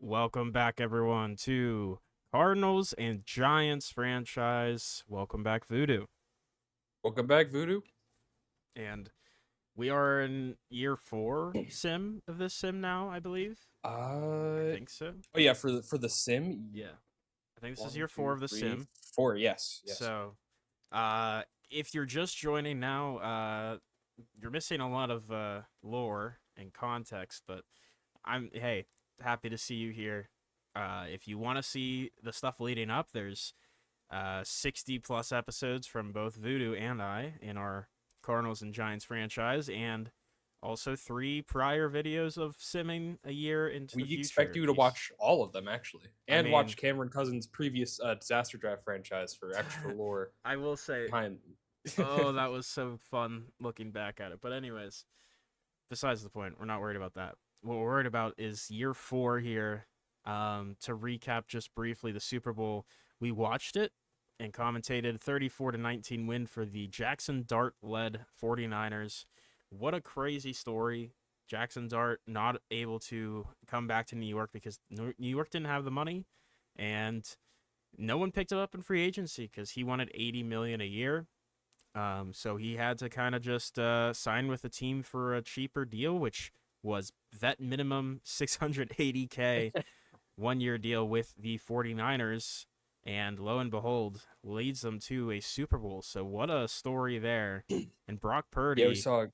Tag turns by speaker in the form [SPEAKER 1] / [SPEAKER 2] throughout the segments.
[SPEAKER 1] Welcome back, everyone, to Cardinals and Giants Franchise. Welcome back, Voodoo.
[SPEAKER 2] Welcome back, Voodoo.
[SPEAKER 1] And we are in year four sim of this sim now, I believe. I
[SPEAKER 2] Oh
[SPEAKER 1] think so.
[SPEAKER 2] yeah, for the sim,
[SPEAKER 1] Yeah. I think this is
[SPEAKER 2] one,
[SPEAKER 1] year four
[SPEAKER 2] two,
[SPEAKER 1] of the
[SPEAKER 2] three,
[SPEAKER 1] sim.
[SPEAKER 2] four. Yes.
[SPEAKER 1] So, if you're just joining now, you're missing a lot of lore and context, but hey, happy to see you here. If you want to see the stuff leading up, there's 60 plus episodes from both Voodoo and I in our Cardinals and Giants franchise, and also 3 prior videos of simming a year into the
[SPEAKER 2] We expect
[SPEAKER 1] future.
[SPEAKER 2] you to watch all of them actually,
[SPEAKER 1] I
[SPEAKER 2] and
[SPEAKER 1] mean,
[SPEAKER 2] watch Cameron Cousins' previous disaster draft franchise for extra lore
[SPEAKER 1] I will say,
[SPEAKER 2] behind.
[SPEAKER 1] oh, that was so fun looking back at it. But, anyways, besides the point, we're not worried about that. What we're worried about is year four here. To recap just briefly, the Super Bowl, we watched it and commentated 34-19 win for the Jackson Dart led 49ers. What a crazy story. Jackson Dart not able to come back to New York because New York didn't have the money, and no one picked him up in free agency because he wanted 80 million a year. So he had to kind of just sign with the team for a cheaper deal, which was vet minimum 680K 1 year deal with the 49ers. And lo and behold, leads them to a Super Bowl. So what a story there. And Brock
[SPEAKER 2] Yeah, we
[SPEAKER 1] Purdy
[SPEAKER 2] saw.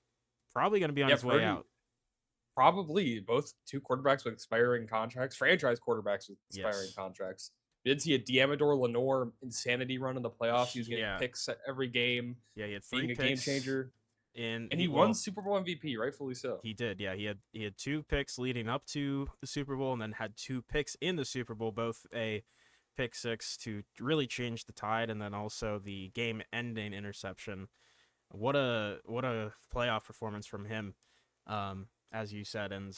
[SPEAKER 1] probably going to be on
[SPEAKER 2] Yeah,
[SPEAKER 1] his way
[SPEAKER 2] Purdy
[SPEAKER 1] out.
[SPEAKER 2] probably both two quarterbacks with expiring contracts, franchise quarterbacks with expiring
[SPEAKER 1] Yes.
[SPEAKER 2] contracts. We did see a Diamador Lenore insanity run in the playoffs. He was getting
[SPEAKER 1] Yeah.
[SPEAKER 2] picks at every game,
[SPEAKER 1] Yeah, he had three
[SPEAKER 2] being a game
[SPEAKER 1] picks
[SPEAKER 2] changer.
[SPEAKER 1] in
[SPEAKER 2] And
[SPEAKER 1] he
[SPEAKER 2] he won
[SPEAKER 1] well,
[SPEAKER 2] Super Bowl MVP, rightfully so.
[SPEAKER 1] he did. Yeah, he had two picks leading up to the Super Bowl and then had two picks in the Super Bowl, both a pick six to really change the tide and then also the game ending interception. What a playoff performance from him. As you said, and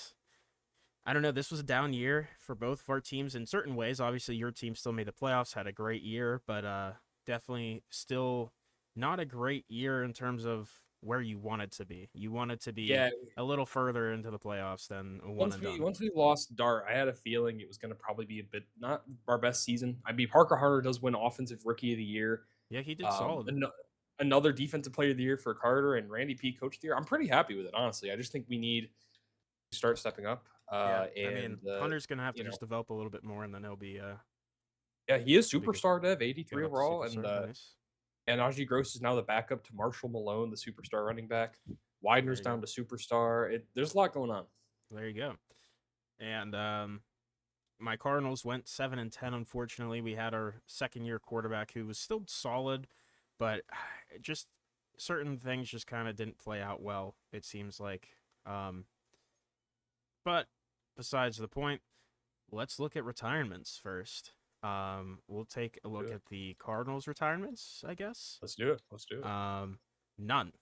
[SPEAKER 1] I don't know, this was a down year for both of our teams in certain ways. Obviously your team still made the playoffs, had a great year, but definitely still not a great year in terms of where you wanted to be. You wanted to be
[SPEAKER 2] Yeah,
[SPEAKER 1] a little further into the playoffs than a one
[SPEAKER 2] once
[SPEAKER 1] and
[SPEAKER 2] we
[SPEAKER 1] done.
[SPEAKER 2] once we lost Dart, I had a feeling it was going to probably be a bit not our best season. I mean, Parker Hunter does win Offensive Rookie of the Year.
[SPEAKER 1] Yeah, he did
[SPEAKER 2] Um,
[SPEAKER 1] solid.
[SPEAKER 2] an- Another Defensive Player of the Year for Carter and Randy P. Coach of the Year. I'm pretty happy with it, honestly. I just think we need to start stepping up.
[SPEAKER 1] Yeah, I mean
[SPEAKER 2] And
[SPEAKER 1] Hunter's gonna have to
[SPEAKER 2] you know,
[SPEAKER 1] just develop a little bit more, and then
[SPEAKER 2] yeah, he is
[SPEAKER 1] he'll be good.
[SPEAKER 2] superstar Dev,
[SPEAKER 1] Good
[SPEAKER 2] 83
[SPEAKER 1] up to
[SPEAKER 2] overall,
[SPEAKER 1] superstar. Nice.
[SPEAKER 2] and Najee Gross is now the backup to Marshall Malone, the superstar running back. Widener's
[SPEAKER 1] There you
[SPEAKER 2] down
[SPEAKER 1] go.
[SPEAKER 2] to superstar. There's a lot going on.
[SPEAKER 1] There you go. And my Cardinals went 7-10. Unfortunately, we had our second year quarterback who was still solid, but just certain things just kind of didn't play out well. It seems like. Um, but besides the point, let's look at retirements first. We'll take a look
[SPEAKER 2] Do it.
[SPEAKER 1] at the Cardinals retirements, I guess.
[SPEAKER 2] Let's do it. Let's do it.
[SPEAKER 1] Um, none.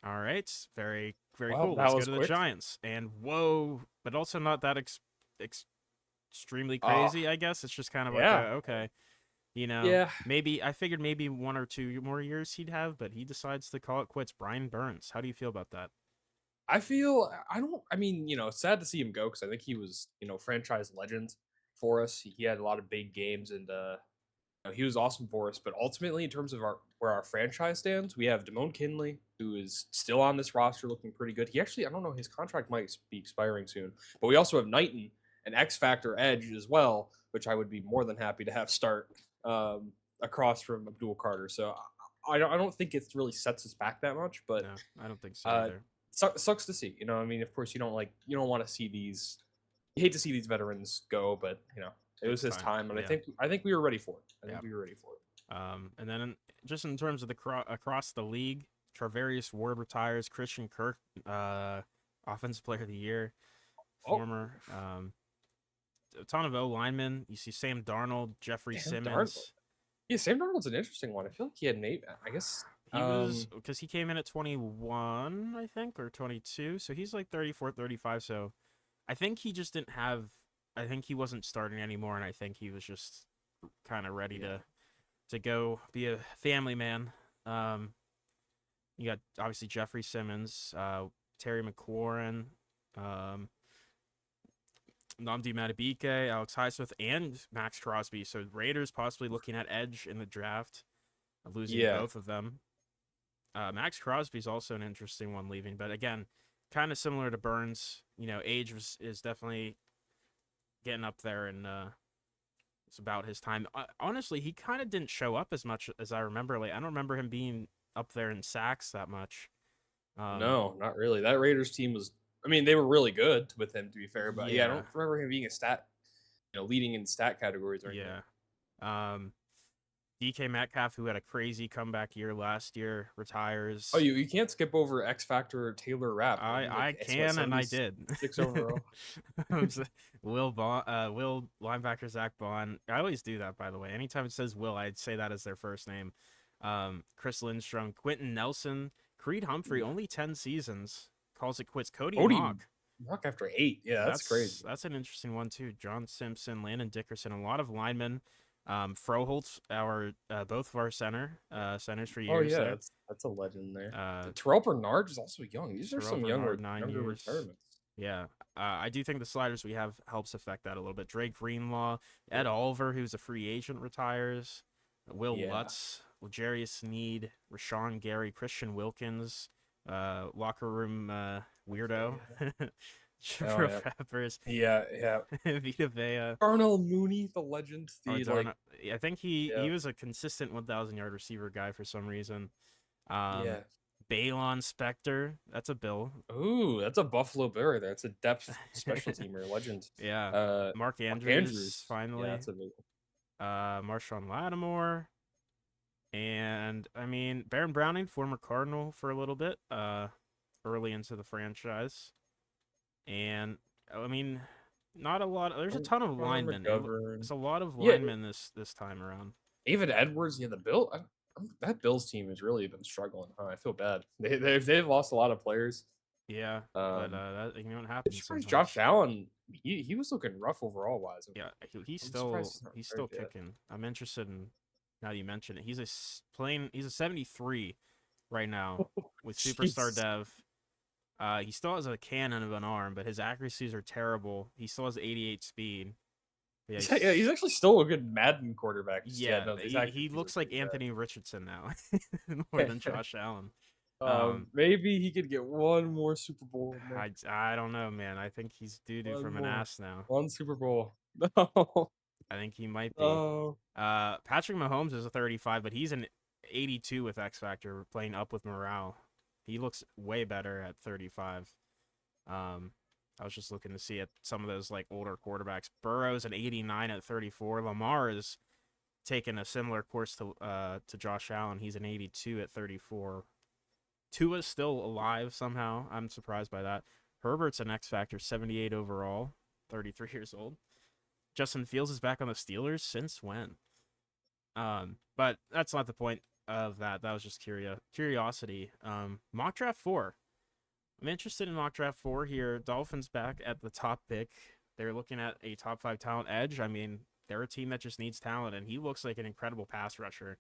[SPEAKER 1] All right, very very
[SPEAKER 2] Well,
[SPEAKER 1] cool.
[SPEAKER 2] that
[SPEAKER 1] Let's go
[SPEAKER 2] was
[SPEAKER 1] to the
[SPEAKER 2] quick.
[SPEAKER 1] Giants. And whoa, but also not that ex- extremely
[SPEAKER 2] Uh,
[SPEAKER 1] crazy. I guess it's just kind of like
[SPEAKER 2] yeah.
[SPEAKER 1] a okay,
[SPEAKER 2] Yeah.
[SPEAKER 1] maybe I figured maybe 1 or 2 more years he'd have, but he decides to call it quits. Brian Burns, how do you feel about that?
[SPEAKER 2] I mean, it's sad to see him go because I think he was, franchise legend for us. He had a lot of big games and he was awesome for us. But ultimately, in terms of where our franchise stands, we have Damone Kinley, who is still on this roster looking pretty good. He actually, I don't know, his contract might be expiring soon. But we also have Knighton, an X Factor edge as well, which I would be more than happy to have start across from Abdul Carter. So I don't think it really sets us back that much, but
[SPEAKER 1] No, I don't think so
[SPEAKER 2] uh,
[SPEAKER 1] either.
[SPEAKER 2] sucks to see. I mean, of course, you don't want to see these. You hate to see these veterans go, but it was
[SPEAKER 1] It's
[SPEAKER 2] his
[SPEAKER 1] time.
[SPEAKER 2] time, and I
[SPEAKER 1] Yeah,
[SPEAKER 2] think I think we were ready for it. I
[SPEAKER 1] yeah.
[SPEAKER 2] think we were ready for it.
[SPEAKER 1] And then just in terms of the across the league, Travarius Ward retires. Christian Kirk, offensive player of the year,
[SPEAKER 2] Oh,
[SPEAKER 1] former. A ton of O linemen. You see Sam Darnold, Jeffrey
[SPEAKER 2] Sam Darnold.
[SPEAKER 1] Simmons.
[SPEAKER 2] Yeah, Sam Darnold's an interesting one. I feel like he had maybe. I guess.
[SPEAKER 1] He was because he came in at 21, I think, or 22. So he's like 34, 35. So I think he just didn't have. I think he wasn't starting anymore, and I think he was just kind of ready
[SPEAKER 2] Yeah.
[SPEAKER 1] to go be a family man. Um, you got obviously Jeffrey Simmons, Terry McLaurin, um, Nnamdi Madubuike, Alex Highsmith, and Max Crosby. So Raiders possibly looking at edge in the draft, losing
[SPEAKER 2] Yeah.
[SPEAKER 1] both of them. Max Crosby's also an interesting one leaving, but again, kind of similar to Burns. Age is definitely getting up there, and it's about his time. Honestly, he kind of didn't show up as much as I remember. Like, I don't remember him being up there in sacks that much. Um,
[SPEAKER 2] No, not really. That Raiders team was. I mean, they were really good with him, to be fair. But yeah, I
[SPEAKER 1] yeah,
[SPEAKER 2] don't remember him being a stat, leading in stat categories or anything.
[SPEAKER 1] yeah. Um, DK Metcalf, who had a crazy comeback year last year,
[SPEAKER 2] Oh,
[SPEAKER 1] retires.
[SPEAKER 2] you can't skip over X Factor Taylor Rapp,
[SPEAKER 1] I
[SPEAKER 2] man. Like
[SPEAKER 1] I
[SPEAKER 2] it's what
[SPEAKER 1] can and I did.
[SPEAKER 2] 76 overall.
[SPEAKER 1] Will linebacker Zach Bond. I always do that, by the way. Anytime it says Will, I'd say that as their first name. Chris Lindstrom, Quentin Nelson, Creed Humphrey.
[SPEAKER 2] Ooh.
[SPEAKER 1] Only 10 seasons. Calls it quits. Cody
[SPEAKER 2] Cody
[SPEAKER 1] Mock.
[SPEAKER 2] Rock after 8. Yeah, that's
[SPEAKER 1] That's
[SPEAKER 2] crazy.
[SPEAKER 1] that's an interesting one too. John Simpson, Landon Dickerson, a lot of linemen. Froholt, our both of our centers for
[SPEAKER 2] Oh
[SPEAKER 1] years
[SPEAKER 2] yeah,
[SPEAKER 1] there.
[SPEAKER 2] that's a legend there.
[SPEAKER 1] Uh,
[SPEAKER 2] Terrell Bernard is also young. These are
[SPEAKER 1] Terrell
[SPEAKER 2] some
[SPEAKER 1] Bernard, nine
[SPEAKER 2] younger
[SPEAKER 1] years.
[SPEAKER 2] retirements.
[SPEAKER 1] Yeah, I do think the sliders we have helps affect that a little bit. Drake Greenlaw, Ed Oliver, who's a free agent, retires. Will
[SPEAKER 2] Yeah.
[SPEAKER 1] Lutz, Legarius Sneed, Rashawn Gary, Christian Wilkins, locker room
[SPEAKER 2] Oh
[SPEAKER 1] weirdo,
[SPEAKER 2] yeah. Oh
[SPEAKER 1] Chipper
[SPEAKER 2] yeah.
[SPEAKER 1] Peppers,
[SPEAKER 2] Yeah, yeah.
[SPEAKER 1] Vita Vea,
[SPEAKER 2] Darnell Mooney, the legend,
[SPEAKER 1] or
[SPEAKER 2] the like.
[SPEAKER 1] Darna. I think he
[SPEAKER 2] Yeah,
[SPEAKER 1] he was a consistent 1,000 yard receiver guy for some reason. Um,
[SPEAKER 2] yeah.
[SPEAKER 1] Balon Spector, that's a Bill.
[SPEAKER 2] Ooh, that's a Buffalo Bill right there. That's a depth special teamer, legend.
[SPEAKER 1] Yeah. Mark
[SPEAKER 2] Mark
[SPEAKER 1] Andrews,
[SPEAKER 2] Andrews. Yeah,
[SPEAKER 1] finally.
[SPEAKER 2] that's a big one.
[SPEAKER 1] Marshawn Lattimore. And I mean, Baron Browning, former Cardinal for a little bit, early into the franchise. And I mean, not a lot. There's a ton of
[SPEAKER 2] Connor
[SPEAKER 1] linemen.
[SPEAKER 2] McGovern.
[SPEAKER 1] It's a lot of
[SPEAKER 2] Yeah,
[SPEAKER 1] linemen this time around.
[SPEAKER 2] David Edwards. Yeah, the Bill. That Bills team has really been struggling. Huh? I feel bad. They've lost a lot of players.
[SPEAKER 1] Yeah, but
[SPEAKER 2] Um,
[SPEAKER 1] what
[SPEAKER 2] I'm
[SPEAKER 1] happens
[SPEAKER 2] surprised Josh
[SPEAKER 1] sometimes.
[SPEAKER 2] Allen. He was looking rough overall wise.
[SPEAKER 1] Yeah, he's
[SPEAKER 2] I'm
[SPEAKER 1] still
[SPEAKER 2] surprised he's not
[SPEAKER 1] he's still
[SPEAKER 2] retired yet.
[SPEAKER 1] kicking. I'm interested in now you mention it. He's a 73 right now with superstar
[SPEAKER 2] Jeez.
[SPEAKER 1] dev. He still has a cannon of an arm, but his accuracies are terrible. He still has 88 speed. Yeah,
[SPEAKER 2] Yeah, he's actually still a good Madden quarterback. Just yeah,
[SPEAKER 1] yeah,
[SPEAKER 2] no, these
[SPEAKER 1] he
[SPEAKER 2] accuracies are
[SPEAKER 1] looks like
[SPEAKER 2] pretty
[SPEAKER 1] Anthony Richardson now more
[SPEAKER 2] bad.
[SPEAKER 1] than Josh Allen. Um,
[SPEAKER 2] Maybe he could get one more Super Bowl in there.
[SPEAKER 1] I don't know, man. I think he's doo
[SPEAKER 2] One
[SPEAKER 1] from an
[SPEAKER 2] more.
[SPEAKER 1] ass now.
[SPEAKER 2] One Super Bowl. No.
[SPEAKER 1] I think he might be.
[SPEAKER 2] Oh.
[SPEAKER 1] Patrick Mahomes is a 35, but he's an 82 with X Factor, playing up with morale. He looks way better at 35. I was just looking to see at some of those like older quarterbacks. Burrow's an 89 at 34. Lamar is taking a similar course to Josh Allen. He's an 82 at 34. Tua's still alive somehow. I'm surprised by that. Herbert's an X Factor, 78 overall, 33 years old. Justin Fields is back on the Steelers. Since when? But that's not the point of that. That was just curiosity. Mock draft 4. I'm interested in mock draft 4 here. Dolphins back at the top pick. They're looking at a top 5 talent edge. I mean, they're a team that just needs talent, and he looks like an incredible pass rusher.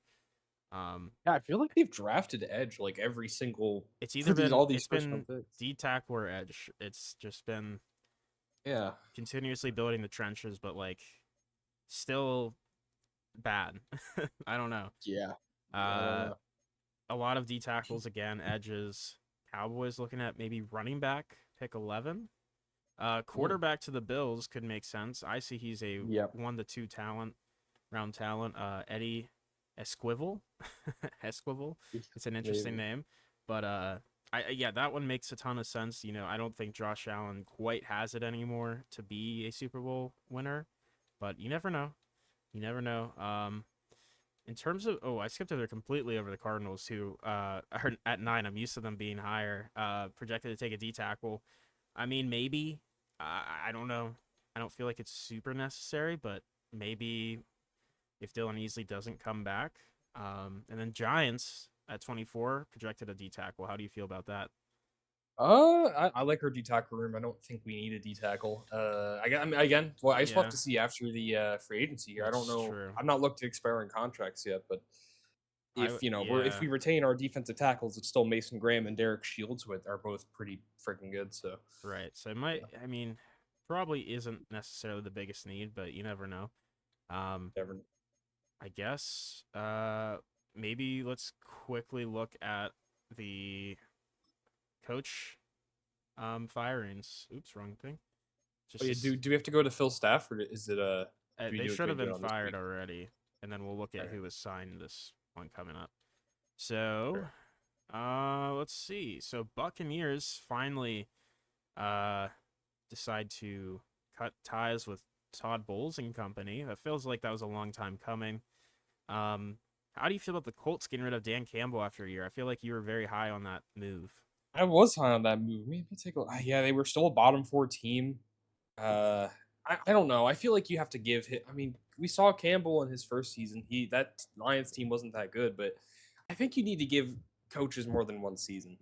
[SPEAKER 2] Yeah, I feel like they've drafted edge like every single
[SPEAKER 1] It's
[SPEAKER 2] for
[SPEAKER 1] either
[SPEAKER 2] these
[SPEAKER 1] been
[SPEAKER 2] all these
[SPEAKER 1] it's
[SPEAKER 2] first round
[SPEAKER 1] been
[SPEAKER 2] picks.
[SPEAKER 1] D tackle or edge. It's just been
[SPEAKER 2] Yeah.
[SPEAKER 1] continuously building the trenches, but like still bad. I don't know.
[SPEAKER 2] Yeah. Yeah, I don't
[SPEAKER 1] Uh,
[SPEAKER 2] know.
[SPEAKER 1] a lot of D tackles again, edges. Cowboys looking at maybe running back, pick 11.
[SPEAKER 2] Mm.
[SPEAKER 1] Quarterback to the Bills could make sense. I see he's a
[SPEAKER 2] Yep.
[SPEAKER 1] 1 to 2 round talent. Eddie Esquivel, Esquivel. It's an interesting
[SPEAKER 2] Maybe.
[SPEAKER 1] name, but yeah, that one makes a ton of sense. I don't think Josh Allen quite has it anymore to be a Super Bowl winner, but you never know. You never know. In terms of I skipped completely over the Cardinals who are at 9. I'm used to them being higher. Projected to take a D tackle. I mean, maybe. I don't know. I don't feel like it's super necessary, but maybe if Dylan Easley doesn't come back. And Giants at 24 projected a D tackle. How do you feel about that?
[SPEAKER 2] I like our D tackle room. I don't think we need a D tackle. I mean, again, well, I just have
[SPEAKER 1] Yeah,
[SPEAKER 2] to see after the free agency here. I don't
[SPEAKER 1] that's
[SPEAKER 2] know.
[SPEAKER 1] true.
[SPEAKER 2] I'm not looked at expiring contracts yet, but if if
[SPEAKER 1] Yeah,
[SPEAKER 2] we retain our defensive tackles, it's still Mason Graham and Derek Shields with are both pretty freaking good. So
[SPEAKER 1] right. So it might.
[SPEAKER 2] yeah.
[SPEAKER 1] I mean, probably isn't necessarily the biggest need, but you never know. Um,
[SPEAKER 2] Never.
[SPEAKER 1] I guess maybe let's quickly look at the coach firings. Oops, wrong thing.
[SPEAKER 2] Oh
[SPEAKER 1] Just
[SPEAKER 2] yeah.
[SPEAKER 1] as,
[SPEAKER 2] Do we have to go to Phil Staff or is it do we
[SPEAKER 1] they
[SPEAKER 2] do
[SPEAKER 1] should have
[SPEAKER 2] it
[SPEAKER 1] been
[SPEAKER 2] on this
[SPEAKER 1] fired
[SPEAKER 2] week?
[SPEAKER 1] already, and then we'll look at
[SPEAKER 2] Okay.
[SPEAKER 1] who was signed this one coming up. So,
[SPEAKER 2] Sure.
[SPEAKER 1] let's see. So Buccaneers finally uh decide to cut ties with Todd Bowles and company. That feels like that was a long time coming. Um, how do you feel about the Colts getting rid of Dan Campbell after a year? I feel like you were very high on that move.
[SPEAKER 2] I was high on that move. Maybe take a yeah. They were still a bottom four team. Uh, I don't know. I feel like you have to give him. I mean, we saw Campbell in his first season. That Lions team wasn't that good, but I think you need to give coaches more than one season.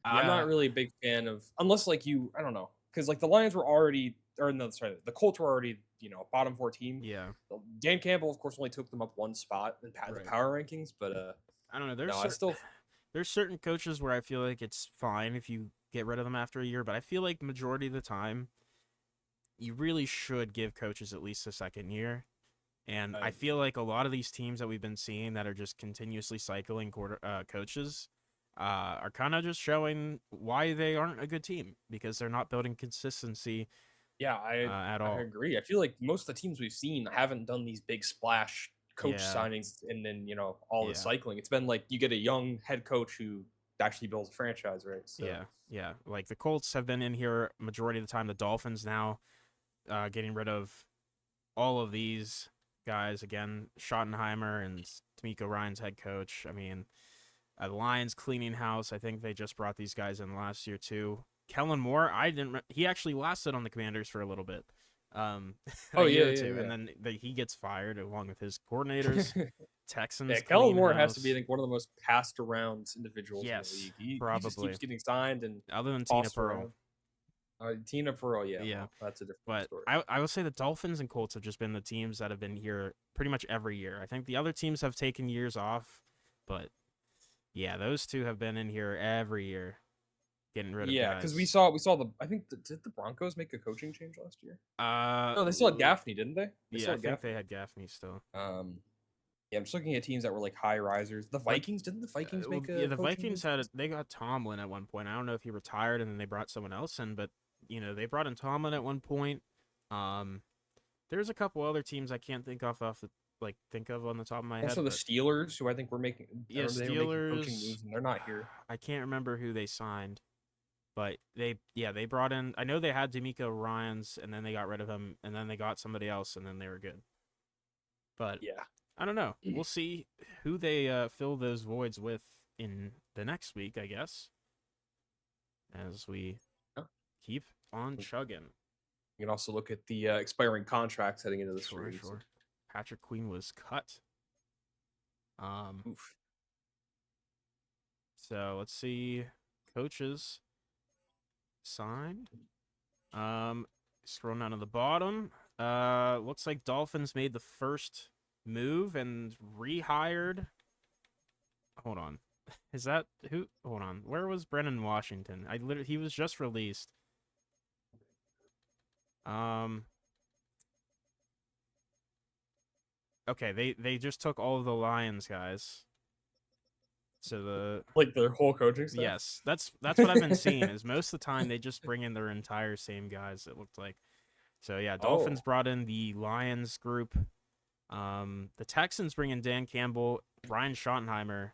[SPEAKER 2] I'm
[SPEAKER 1] Yeah,
[SPEAKER 2] not really a big fan of unless like you. I don't know because like the Lions were already or no, sorry, the Colts were already bottom four team.
[SPEAKER 1] yeah,
[SPEAKER 2] Dan Campbell, of course, only took them up one spot in the
[SPEAKER 1] right.
[SPEAKER 2] power rankings, but
[SPEAKER 1] I don't know.
[SPEAKER 2] no, I still
[SPEAKER 1] There's certain coaches where I feel like it's fine if you get rid of them after a year, but I feel like majority of the time you really should give coaches at least a second year. And
[SPEAKER 2] I
[SPEAKER 1] I
[SPEAKER 2] agree.
[SPEAKER 1] feel like a lot of these teams that we've been seeing that are just continuously cycling coaches are kind of just showing why they aren't a good team because they're not building consistency
[SPEAKER 2] Yeah,
[SPEAKER 1] at
[SPEAKER 2] I
[SPEAKER 1] all.
[SPEAKER 2] agree. I feel like most of the teams we've seen haven't done these big splash coach
[SPEAKER 1] Yeah,
[SPEAKER 2] signings and then all this
[SPEAKER 1] yeah,
[SPEAKER 2] cycling. It's been like you get a young head coach who actually builds a franchise, right? So
[SPEAKER 1] yeah, yeah. Like the Colts have been in here majority of the time. The Dolphins now getting rid of all of these guys again. Schottenheimer and D'Amico Ryan's head coach. I mean, the Lions cleaning house. I think they just brought these guys in last year too. Kellen Moore, I didn't. He actually lasted on the Commanders for a little bit, um, a
[SPEAKER 2] oh
[SPEAKER 1] year or
[SPEAKER 2] yeah,
[SPEAKER 1] two, and
[SPEAKER 2] yeah,
[SPEAKER 1] then he gets fired along with his coordinators.
[SPEAKER 2] yeah. Yeah,
[SPEAKER 1] Texans
[SPEAKER 2] Kellen
[SPEAKER 1] clean
[SPEAKER 2] Moore has to be, I
[SPEAKER 1] house.
[SPEAKER 2] think, one of the most passed around individuals in the
[SPEAKER 1] Yes,
[SPEAKER 2] league. He just
[SPEAKER 1] probably.
[SPEAKER 2] keeps getting signed and
[SPEAKER 1] Other than Tina
[SPEAKER 2] tossed
[SPEAKER 1] Pearl,
[SPEAKER 2] around. Tina Pearl, yeah,
[SPEAKER 1] yeah.
[SPEAKER 2] well, that's a different
[SPEAKER 1] But
[SPEAKER 2] story.
[SPEAKER 1] I would say the Dolphins and Colts have just been the teams that have been here pretty much every year. I think the other teams have taken years off, but yeah, those two have been in here every year, getting rid of
[SPEAKER 2] Yeah, because
[SPEAKER 1] guys.
[SPEAKER 2] we saw the. I think did the Broncos make a coaching change last year?
[SPEAKER 1] Uh,
[SPEAKER 2] No, they still had Gaffney, didn't they? They
[SPEAKER 1] yeah,
[SPEAKER 2] still
[SPEAKER 1] I
[SPEAKER 2] had
[SPEAKER 1] think they
[SPEAKER 2] Gaffney.
[SPEAKER 1] had Gaffney still.
[SPEAKER 2] Um, yeah, I'm just looking at teams that were like high risers. The
[SPEAKER 1] Like,
[SPEAKER 2] Vikings, didn't the Vikings
[SPEAKER 1] well,
[SPEAKER 2] make
[SPEAKER 1] yeah,
[SPEAKER 2] a
[SPEAKER 1] the
[SPEAKER 2] coaching
[SPEAKER 1] Vikings
[SPEAKER 2] move?
[SPEAKER 1] had they got Tomlin at one point. I don't know if he retired and then they brought someone else in, but they brought in Tomlin at one point. Um, there's a couple other teams I can't think of on the top of my
[SPEAKER 2] Also,
[SPEAKER 1] head,
[SPEAKER 2] the
[SPEAKER 1] but
[SPEAKER 2] Steelers, who I think were making. I
[SPEAKER 1] yeah,
[SPEAKER 2] remember they were making coaching
[SPEAKER 1] Steelers.
[SPEAKER 2] moves, and they're not here.
[SPEAKER 1] I can't remember who they signed, but they brought in. I know they had D'Amico Ryan's, and then they got rid of him, and then they got somebody else, and then they were good. But
[SPEAKER 2] Yeah.
[SPEAKER 1] I don't know. We'll see who they fill those voids with in the next week, I guess, as we
[SPEAKER 2] Yeah.
[SPEAKER 1] keep on chugging.
[SPEAKER 2] You can also look at the expiring contracts heading into this
[SPEAKER 1] Sure,
[SPEAKER 2] free agency.
[SPEAKER 1] sure. Patrick Queen was cut. Um,
[SPEAKER 2] Oof.
[SPEAKER 1] so let's see. Coaches signed. Scrolling down to the bottom. Looks like Dolphins made the first move and rehired. Hold on. Is that who? Hold on. Where was Brennan Washington? He was just released. Um. Okay, they just took all of the Lions guys. So the
[SPEAKER 2] Like their whole coaching staff.
[SPEAKER 1] yes, that's what I've been seeing. Is most of the time they just bring in their entire same guys. It looked like. So yeah, Dolphins
[SPEAKER 2] Oh,
[SPEAKER 1] brought in the Lions group. The Texans bring in Dan Campbell, Ryan Schottenheimer,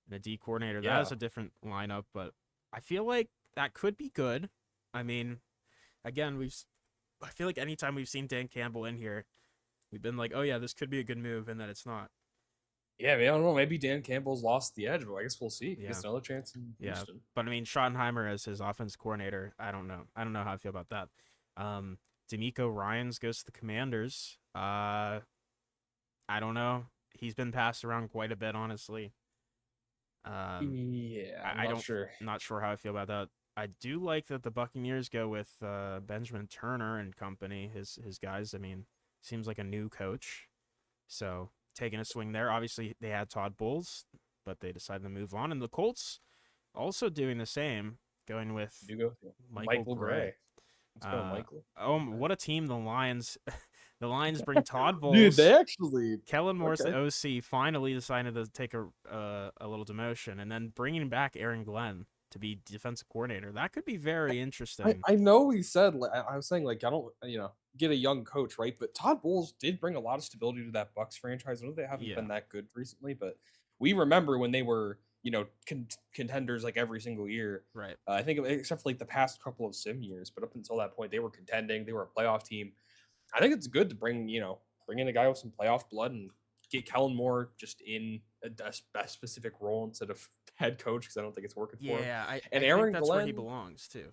[SPEAKER 1] and a D coordinator. That is
[SPEAKER 2] yeah.
[SPEAKER 1] a different lineup, but I feel like that could be good. I mean, again, I feel like anytime we've seen Dan Campbell in here, we've been like, oh yeah, this could be a good move, and then it's not.
[SPEAKER 2] Yeah, man, I don't know. Maybe Dan Campbell's lost the edge, but I guess we'll see. He
[SPEAKER 1] Yeah,
[SPEAKER 2] gets another chance in
[SPEAKER 1] yeah.
[SPEAKER 2] Houston.
[SPEAKER 1] But I mean, Schottenheimer as his offense coordinator, I don't know. I don't know how I feel about that. D'Amico Ryans goes to the Commanders. I don't know. He's been passed around quite a bit, honestly. Um,
[SPEAKER 2] Yeah, I'm
[SPEAKER 1] I
[SPEAKER 2] not
[SPEAKER 1] don't,
[SPEAKER 2] sure.
[SPEAKER 1] not sure how I feel about that. I do like that the Buccaneers go with Benjamin Turner and company, his guys. I mean, seems like a new coach, so taking a swing there. Obviously, they had Todd Bowles, but they decided to move on, and the Colts also doing the same, going with
[SPEAKER 2] Do go
[SPEAKER 1] Michael
[SPEAKER 2] Michael
[SPEAKER 1] Gray.
[SPEAKER 2] Gray. Let's go, Michael.
[SPEAKER 1] What a team the Lions. The Lions bring Todd
[SPEAKER 2] Dude,
[SPEAKER 1] Bowles.
[SPEAKER 2] they actually
[SPEAKER 1] Kellen Moore's the
[SPEAKER 2] okay.
[SPEAKER 1] OC, finally decided to take a little demotion, and then bringing back Aaron Glenn to be defensive coordinator. That could be very interesting.
[SPEAKER 2] I know he said I was saying like I don't get a young coach right, but Todd Bowles did bring a lot of stability to that Bucks franchise. I know they haven't
[SPEAKER 1] Yeah,
[SPEAKER 2] been that good recently, but we remember when they were contenders like every single year.
[SPEAKER 1] right.
[SPEAKER 2] I think except for like the past couple of sim years, but up until that point they were contending. They were a playoff team. I think it's good to bring in a guy with some playoff blood and get Kellen Moore just in a specific role instead of head coach because I don't think it's working for him.
[SPEAKER 1] Yeah,
[SPEAKER 2] And
[SPEAKER 1] I think
[SPEAKER 2] Aaron
[SPEAKER 1] that's where he
[SPEAKER 2] Glenn,
[SPEAKER 1] belongs too.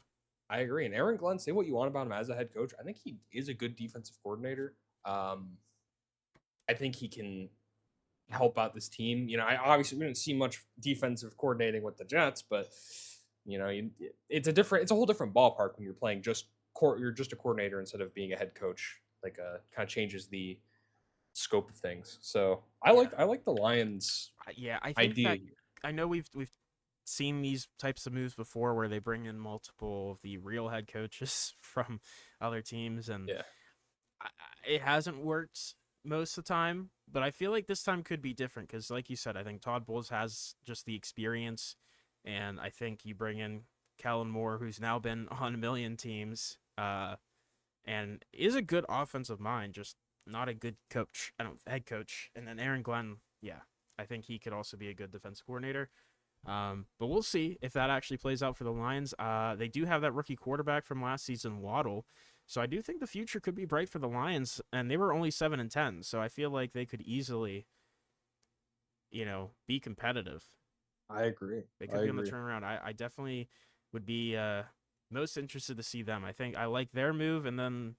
[SPEAKER 2] I agree. And Aaron Glenn, say what you want about him as a head coach. I think he is a good defensive coordinator. I think he can help out this team. I obviously we didn't see much defensive coordinating with the Jets, but it's a whole different ballpark when you're playing you're just a coordinator instead of being a head coach. Like kind of changes the scope of things. So
[SPEAKER 1] Yeah,
[SPEAKER 2] I like the Lions
[SPEAKER 1] yeah. I think
[SPEAKER 2] idea
[SPEAKER 1] that
[SPEAKER 2] here.
[SPEAKER 1] I know we've seen these types of moves before, where they bring in multiple of the real head coaches from other teams, and
[SPEAKER 2] Yeah.
[SPEAKER 1] it hasn't worked most of the time. But I feel like this time could be different because, like you said, I think Todd Bowles has just the experience, and I think you bring in Kellen Moore, who's now been on a million teams, and is a good offensive mind, just not a good coach. I don't head coach. And then Aaron Glenn, yeah, I think he could also be a good defensive coordinator. But we'll see if that actually plays out for the Lions. They do have that rookie quarterback from last season, Waddle. So I do think the future could be bright for the Lions, and they were only 7-10. So I feel like they could easily, be competitive.
[SPEAKER 2] I agree.
[SPEAKER 1] They
[SPEAKER 2] I
[SPEAKER 1] could be on the
[SPEAKER 2] agree.
[SPEAKER 1] turnaround. I definitely would be most interested to see them. I think I like their move, and then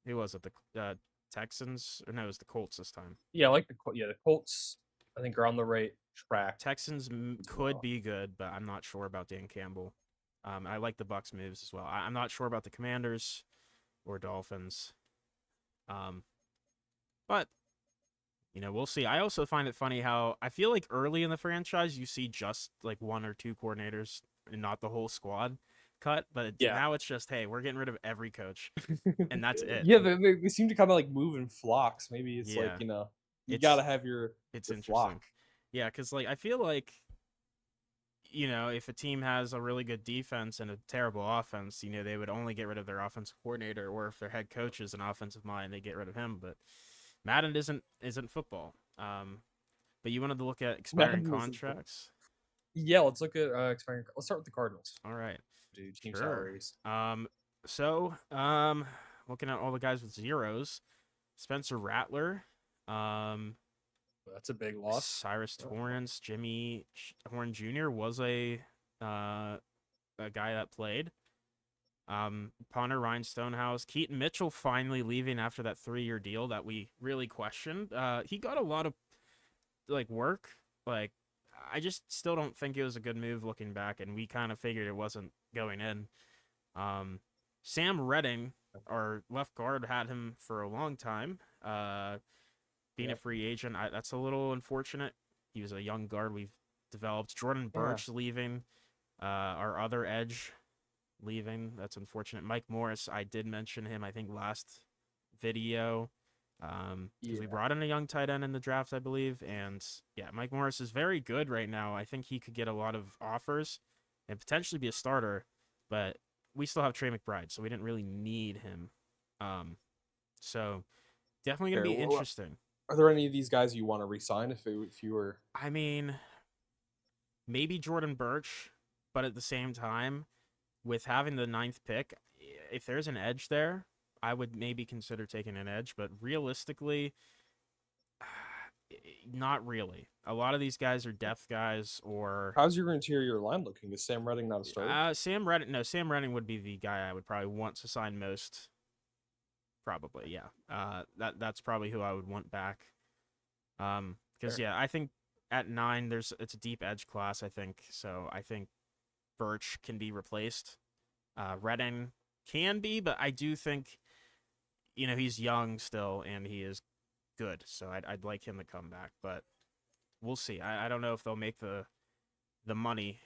[SPEAKER 1] who was it? The Texans, or no, it was the Colts this time.
[SPEAKER 2] Yeah, I like the Colts. I think are on the right track
[SPEAKER 1] Texans
[SPEAKER 2] as
[SPEAKER 1] could
[SPEAKER 2] well.
[SPEAKER 1] be good, but I'm not sure about Dan Campbell. I like the Bucks moves as well. I'm not sure about the Commanders or Dolphins. Um, but we'll see. I also find it funny how I feel like early in the franchise you see just like one or two coordinators and not the whole squad cut, but
[SPEAKER 2] Yeah.
[SPEAKER 1] now it's just, hey, we're getting rid of every coach, and that's it.
[SPEAKER 2] Yeah, they seem to kind of like move in flocks. Maybe it's like,
[SPEAKER 1] Yeah,
[SPEAKER 2] you
[SPEAKER 1] it's
[SPEAKER 2] gotta have your
[SPEAKER 1] it's
[SPEAKER 2] your
[SPEAKER 1] interesting.
[SPEAKER 2] flock.
[SPEAKER 1] Yeah, because like I feel like if a team has a really good defense and a terrible offense, they would only get rid of their offensive coordinator, or if their head coach is an offensive mind, they get rid of him. But Madden isn't football. But you wanted to look at expiring
[SPEAKER 2] Madden isn't
[SPEAKER 1] contracts.
[SPEAKER 2] Yeah, let's look at expiring. Let's start with the Cardinals.
[SPEAKER 1] All right,
[SPEAKER 2] Do team
[SPEAKER 1] sure.
[SPEAKER 2] salaries.
[SPEAKER 1] So looking at all the guys with zeros, Spencer Rattler, um,
[SPEAKER 2] That's a big loss.
[SPEAKER 1] Cyrus Torrance, Jimmy Horn Jr. was a guy that played. Punter Ryan Stonehouse, Keaton Mitchell finally leaving after that 3-year deal that we really questioned. He got a lot of like work. Like I just still don't think it was a good move looking back, and we kind of figured it wasn't going in. Sam Redding, our left guard, had him for a long time. Being a
[SPEAKER 2] Yep.
[SPEAKER 1] free agent, that's a little unfortunate. He was a young guard we've developed. Jordan
[SPEAKER 2] Yeah.
[SPEAKER 1] Birch leaving. Our other edge leaving. That's unfortunate. Mike Morris, I did mention him, I think, last video. Because we
[SPEAKER 2] Yeah.
[SPEAKER 1] brought in a young tight end in the draft, I believe. And yeah, Mike Morris is very good right now. I think he could get a lot of offers and potentially be a starter, but we still have Trey McBride, so we didn't really need him. So definitely going to be
[SPEAKER 2] Okay.
[SPEAKER 1] interesting.
[SPEAKER 2] Are there any of these guys you want to resign if you were?
[SPEAKER 1] I mean, maybe Jordan Birch, but at the same time, with having the ninth pick, if there's an edge there, I would maybe consider taking an edge. But realistically, not really. A lot of these guys are depth guys, or
[SPEAKER 2] How's your interior line looking? Is Sam Redding not a starter?
[SPEAKER 1] Sam Redding. No, Sam Redding would be the guy I would probably want to sign most. Probably, yeah. That's probably who I would want back. Because
[SPEAKER 2] Fair.
[SPEAKER 1] yeah, I think at 9 it's a deep edge class. I think so. I think Birch can be replaced. Redding can be, but I do think he's young still and he is good, so I'd like him to come back. But we'll see. I don't know if they'll make the money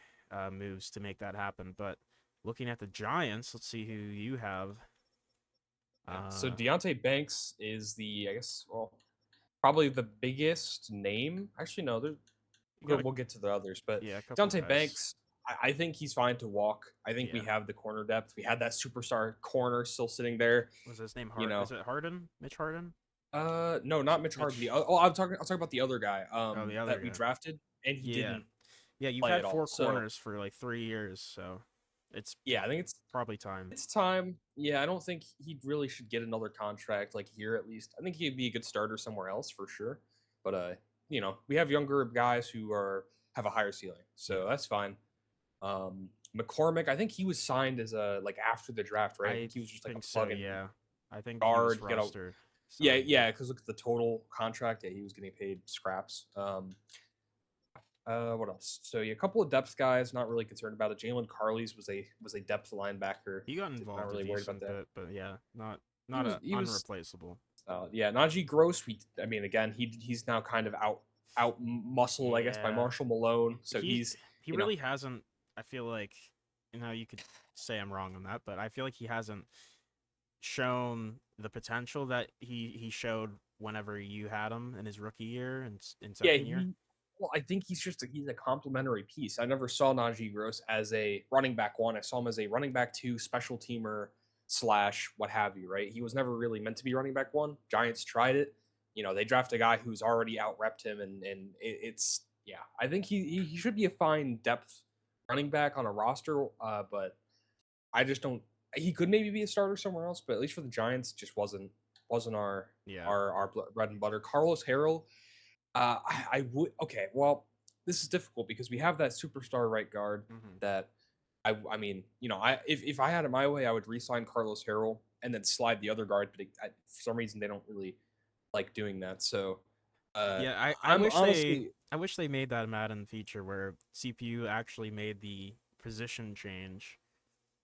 [SPEAKER 1] moves to make that happen, but Looking at the Giants, let's see who you have.
[SPEAKER 2] Yeah. So
[SPEAKER 1] Uh,
[SPEAKER 2] Deontay Banks is the, I guess, well, probably the biggest name. Actually, no,
[SPEAKER 1] you got a
[SPEAKER 2] we'll get to the others, but
[SPEAKER 1] yeah, a couple
[SPEAKER 2] Deontay
[SPEAKER 1] guys.
[SPEAKER 2] Banks, I think he's fine to walk. I think we
[SPEAKER 1] Yeah,
[SPEAKER 2] have the corner depth. We had that superstar corner still sitting there.
[SPEAKER 1] was his name
[SPEAKER 2] You
[SPEAKER 1] Hart?
[SPEAKER 2] know,
[SPEAKER 1] Is it Harden? Mitch Harden?
[SPEAKER 2] no, not Mitch Harden.
[SPEAKER 1] Mitch.
[SPEAKER 2] I'll talk about the other guy,
[SPEAKER 1] Oh, the other
[SPEAKER 2] that we
[SPEAKER 1] guy.
[SPEAKER 2] drafted, and he
[SPEAKER 1] Yeah,
[SPEAKER 2] didn't
[SPEAKER 1] yeah. You've
[SPEAKER 2] play
[SPEAKER 1] had
[SPEAKER 2] at all.
[SPEAKER 1] four
[SPEAKER 2] So
[SPEAKER 1] corners for like 3 years, so it's
[SPEAKER 2] yeah, I think
[SPEAKER 1] probably time.
[SPEAKER 2] it's time. Yeah, I don't think he really should get another contract like here at least. I think he'd be a good starter somewhere else for sure. But we have younger guys who are have a higher ceiling,
[SPEAKER 1] Yeah,
[SPEAKER 2] so that's fine. McCormick, I think he was signed as a like after the draft, right? I
[SPEAKER 1] I
[SPEAKER 2] think he was just like
[SPEAKER 1] think
[SPEAKER 2] a
[SPEAKER 1] so.
[SPEAKER 2] plug and
[SPEAKER 1] Yeah, I think he was
[SPEAKER 2] guard.
[SPEAKER 1] rostered
[SPEAKER 2] Yeah,
[SPEAKER 1] signed. Yeah,
[SPEAKER 2] yeah, because look at the total contract. Yeah, he was getting paid scraps. What else? So yeah, a couple of depth guys. Not really concerned about it. Jalen Carley's was a depth linebacker.
[SPEAKER 1] he got
[SPEAKER 2] Not
[SPEAKER 1] involved a
[SPEAKER 2] really worried about
[SPEAKER 1] decent
[SPEAKER 2] that.
[SPEAKER 1] bit, but yeah, not a
[SPEAKER 2] He was
[SPEAKER 1] unreplaceable.
[SPEAKER 2] yeah. Najee Gross. I mean, again, he's now kind of out muscled, I guess, by
[SPEAKER 1] Yeah,
[SPEAKER 2] Marshall Malone. So
[SPEAKER 1] he
[SPEAKER 2] he's
[SPEAKER 1] he
[SPEAKER 2] you know
[SPEAKER 1] really hasn't. I feel like, you could say I'm wrong on that, but I feel like he hasn't shown the potential that he showed whenever you had him in his rookie year and in
[SPEAKER 2] yeah
[SPEAKER 1] second year.
[SPEAKER 2] well, I think he's a complementary piece. I never saw Najee Gross as a running back one. I saw him as a running back two, special teamer slash what have you. Right? He was never really meant to be running back one. Giants tried it. They draft a guy who's already out repped him, and it's yeah. I think he should be a fine depth running back on a roster, but I just don't. He could maybe be a starter somewhere else, but at least for the Giants, just wasn't
[SPEAKER 1] Yeah.
[SPEAKER 2] our bread and butter. Carlos Harrell, I would okay. Well, this is difficult because we have that superstar right guard
[SPEAKER 1] Hmm.
[SPEAKER 2] that I mean, I if I had it my way, I would re-sign Carlos Harrell and then slide the other guard, but for some reason they don't really like doing that. So
[SPEAKER 1] Yeah,
[SPEAKER 2] I'm honestly
[SPEAKER 1] I wish they made that a Madden feature where CPU actually made the position change.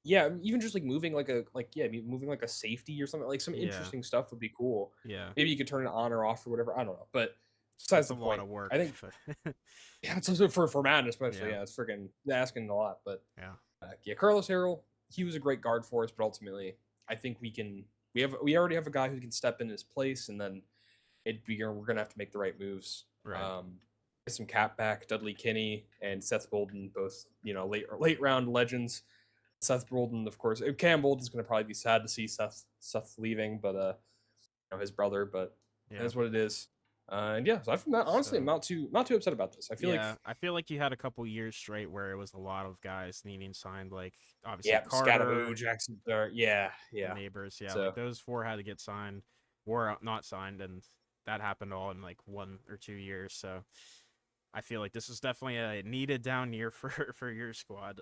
[SPEAKER 2] yeah, even just like moving moving like a safety or something like some
[SPEAKER 1] Yeah.
[SPEAKER 2] interesting stuff would be cool.
[SPEAKER 1] Yeah.
[SPEAKER 2] Maybe you could turn it on or off or whatever. I don't know, but besides
[SPEAKER 1] It's a
[SPEAKER 2] the
[SPEAKER 1] lot
[SPEAKER 2] point,
[SPEAKER 1] of work.
[SPEAKER 2] I think
[SPEAKER 1] But
[SPEAKER 2] yeah, it's also for Madden especially.
[SPEAKER 1] yeah.
[SPEAKER 2] Yeah, it's freaking asking a lot. But
[SPEAKER 1] Yeah.
[SPEAKER 2] yeah, Carlos Harrell, he was a great guard for us, but ultimately, I think we already have a guy who can step in his place, and then we're gonna have to make the right moves.
[SPEAKER 1] Right.
[SPEAKER 2] Get some cap back, Dudley Kinney and Seth Bolden, both late round legends. Seth Bolden, of course. Cam Bolden's going to probably be sad to see Seth leaving, but his brother. But it
[SPEAKER 1] Yeah.
[SPEAKER 2] is what it is. And yeah, aside from that, honestly, I'm
[SPEAKER 1] So
[SPEAKER 2] not too upset about this. I feel like
[SPEAKER 1] yeah, I feel like you had a couple years straight where it was a lot of guys needing signed, like obviously
[SPEAKER 2] yeah,
[SPEAKER 1] Carter,
[SPEAKER 2] Scataboo, Jackson, yeah,
[SPEAKER 1] the
[SPEAKER 2] yeah.
[SPEAKER 1] neighbors. Yeah, like
[SPEAKER 2] So
[SPEAKER 1] those four had to get signed, or not signed, and that happened all in like 1 or 2 years. So I feel like this is definitely a needed down year for your squad.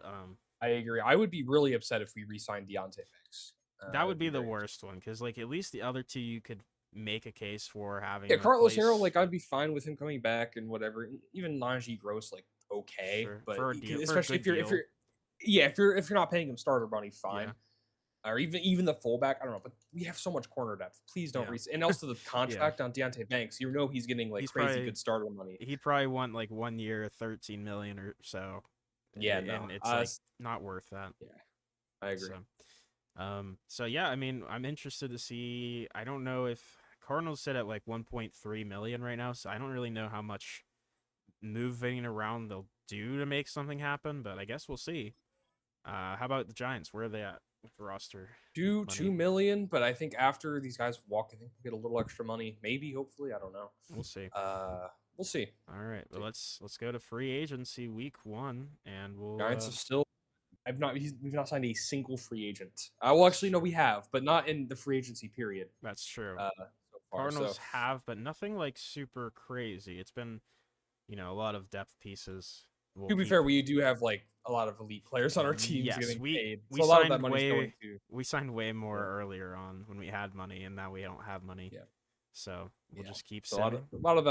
[SPEAKER 2] I agree. I would be really upset if we re-signed Deontay Banks.
[SPEAKER 1] That
[SPEAKER 2] I
[SPEAKER 1] would
[SPEAKER 2] would
[SPEAKER 1] be
[SPEAKER 2] be
[SPEAKER 1] the
[SPEAKER 2] very upset.
[SPEAKER 1] worst one because like at least the other two you could make a case for
[SPEAKER 2] Yeah,
[SPEAKER 1] having a
[SPEAKER 2] Carlos Harrell,
[SPEAKER 1] place
[SPEAKER 2] like I'd be fine with him coming back and whatever. Even Najee Gross, like okay, but
[SPEAKER 1] for a deal for a
[SPEAKER 2] especially
[SPEAKER 1] good
[SPEAKER 2] if you're
[SPEAKER 1] deal.
[SPEAKER 2] yeah, if you're not paying him starter money,
[SPEAKER 1] Yeah,
[SPEAKER 2] fine. Or even the fullback. I don't know, but we have so much corner depth. Please don't
[SPEAKER 1] yeah,
[SPEAKER 2] reach. And also the
[SPEAKER 1] yeah.
[SPEAKER 2] contract on Deontay Banks. He's getting like
[SPEAKER 1] He's
[SPEAKER 2] crazy
[SPEAKER 1] probably
[SPEAKER 2] good starter money.
[SPEAKER 1] he'd probably want like 1 year, 13 million or so,
[SPEAKER 2] Yeah, no.
[SPEAKER 1] and it's like not worth that.
[SPEAKER 2] Yeah, I agree.
[SPEAKER 1] So, so yeah, I mean, I'm interested to see. I don't know if Cardinals sit at like 1.3 million right now, so I don't really know how much moving around they'll do to make something happen, but I guess we'll see. How about the Giants? Where are they at with the roster
[SPEAKER 2] Two
[SPEAKER 1] money?
[SPEAKER 2] million, but I think after these guys walk, I think we'll get a little extra money. Maybe, hopefully, I don't know.
[SPEAKER 1] We'll see.
[SPEAKER 2] We'll see.
[SPEAKER 1] All right, well let's go to free agency week 1, and we'll
[SPEAKER 2] Giants have still. We've not signed a single free agent. Well,
[SPEAKER 1] that's
[SPEAKER 2] actually, no,
[SPEAKER 1] true.
[SPEAKER 2] we have, but not in the free agency period.
[SPEAKER 1] That's true.
[SPEAKER 2] So far. So
[SPEAKER 1] Cardinals have, but nothing like super crazy. It's been, a lot of depth pieces. We'll
[SPEAKER 2] to be
[SPEAKER 1] keep.
[SPEAKER 2] fair, we do have like a lot of elite players on our teams
[SPEAKER 1] Yes,
[SPEAKER 2] getting
[SPEAKER 1] we
[SPEAKER 2] paid,
[SPEAKER 1] we
[SPEAKER 2] so a lot of
[SPEAKER 1] signed
[SPEAKER 2] that money's going
[SPEAKER 1] way
[SPEAKER 2] to
[SPEAKER 1] we signed way more
[SPEAKER 2] yeah,
[SPEAKER 1] earlier on when we had money, and now we don't have money.
[SPEAKER 2] yeah,
[SPEAKER 1] So we'll
[SPEAKER 2] yeah.
[SPEAKER 1] just keep
[SPEAKER 2] So
[SPEAKER 1] sitting.
[SPEAKER 2] a lot of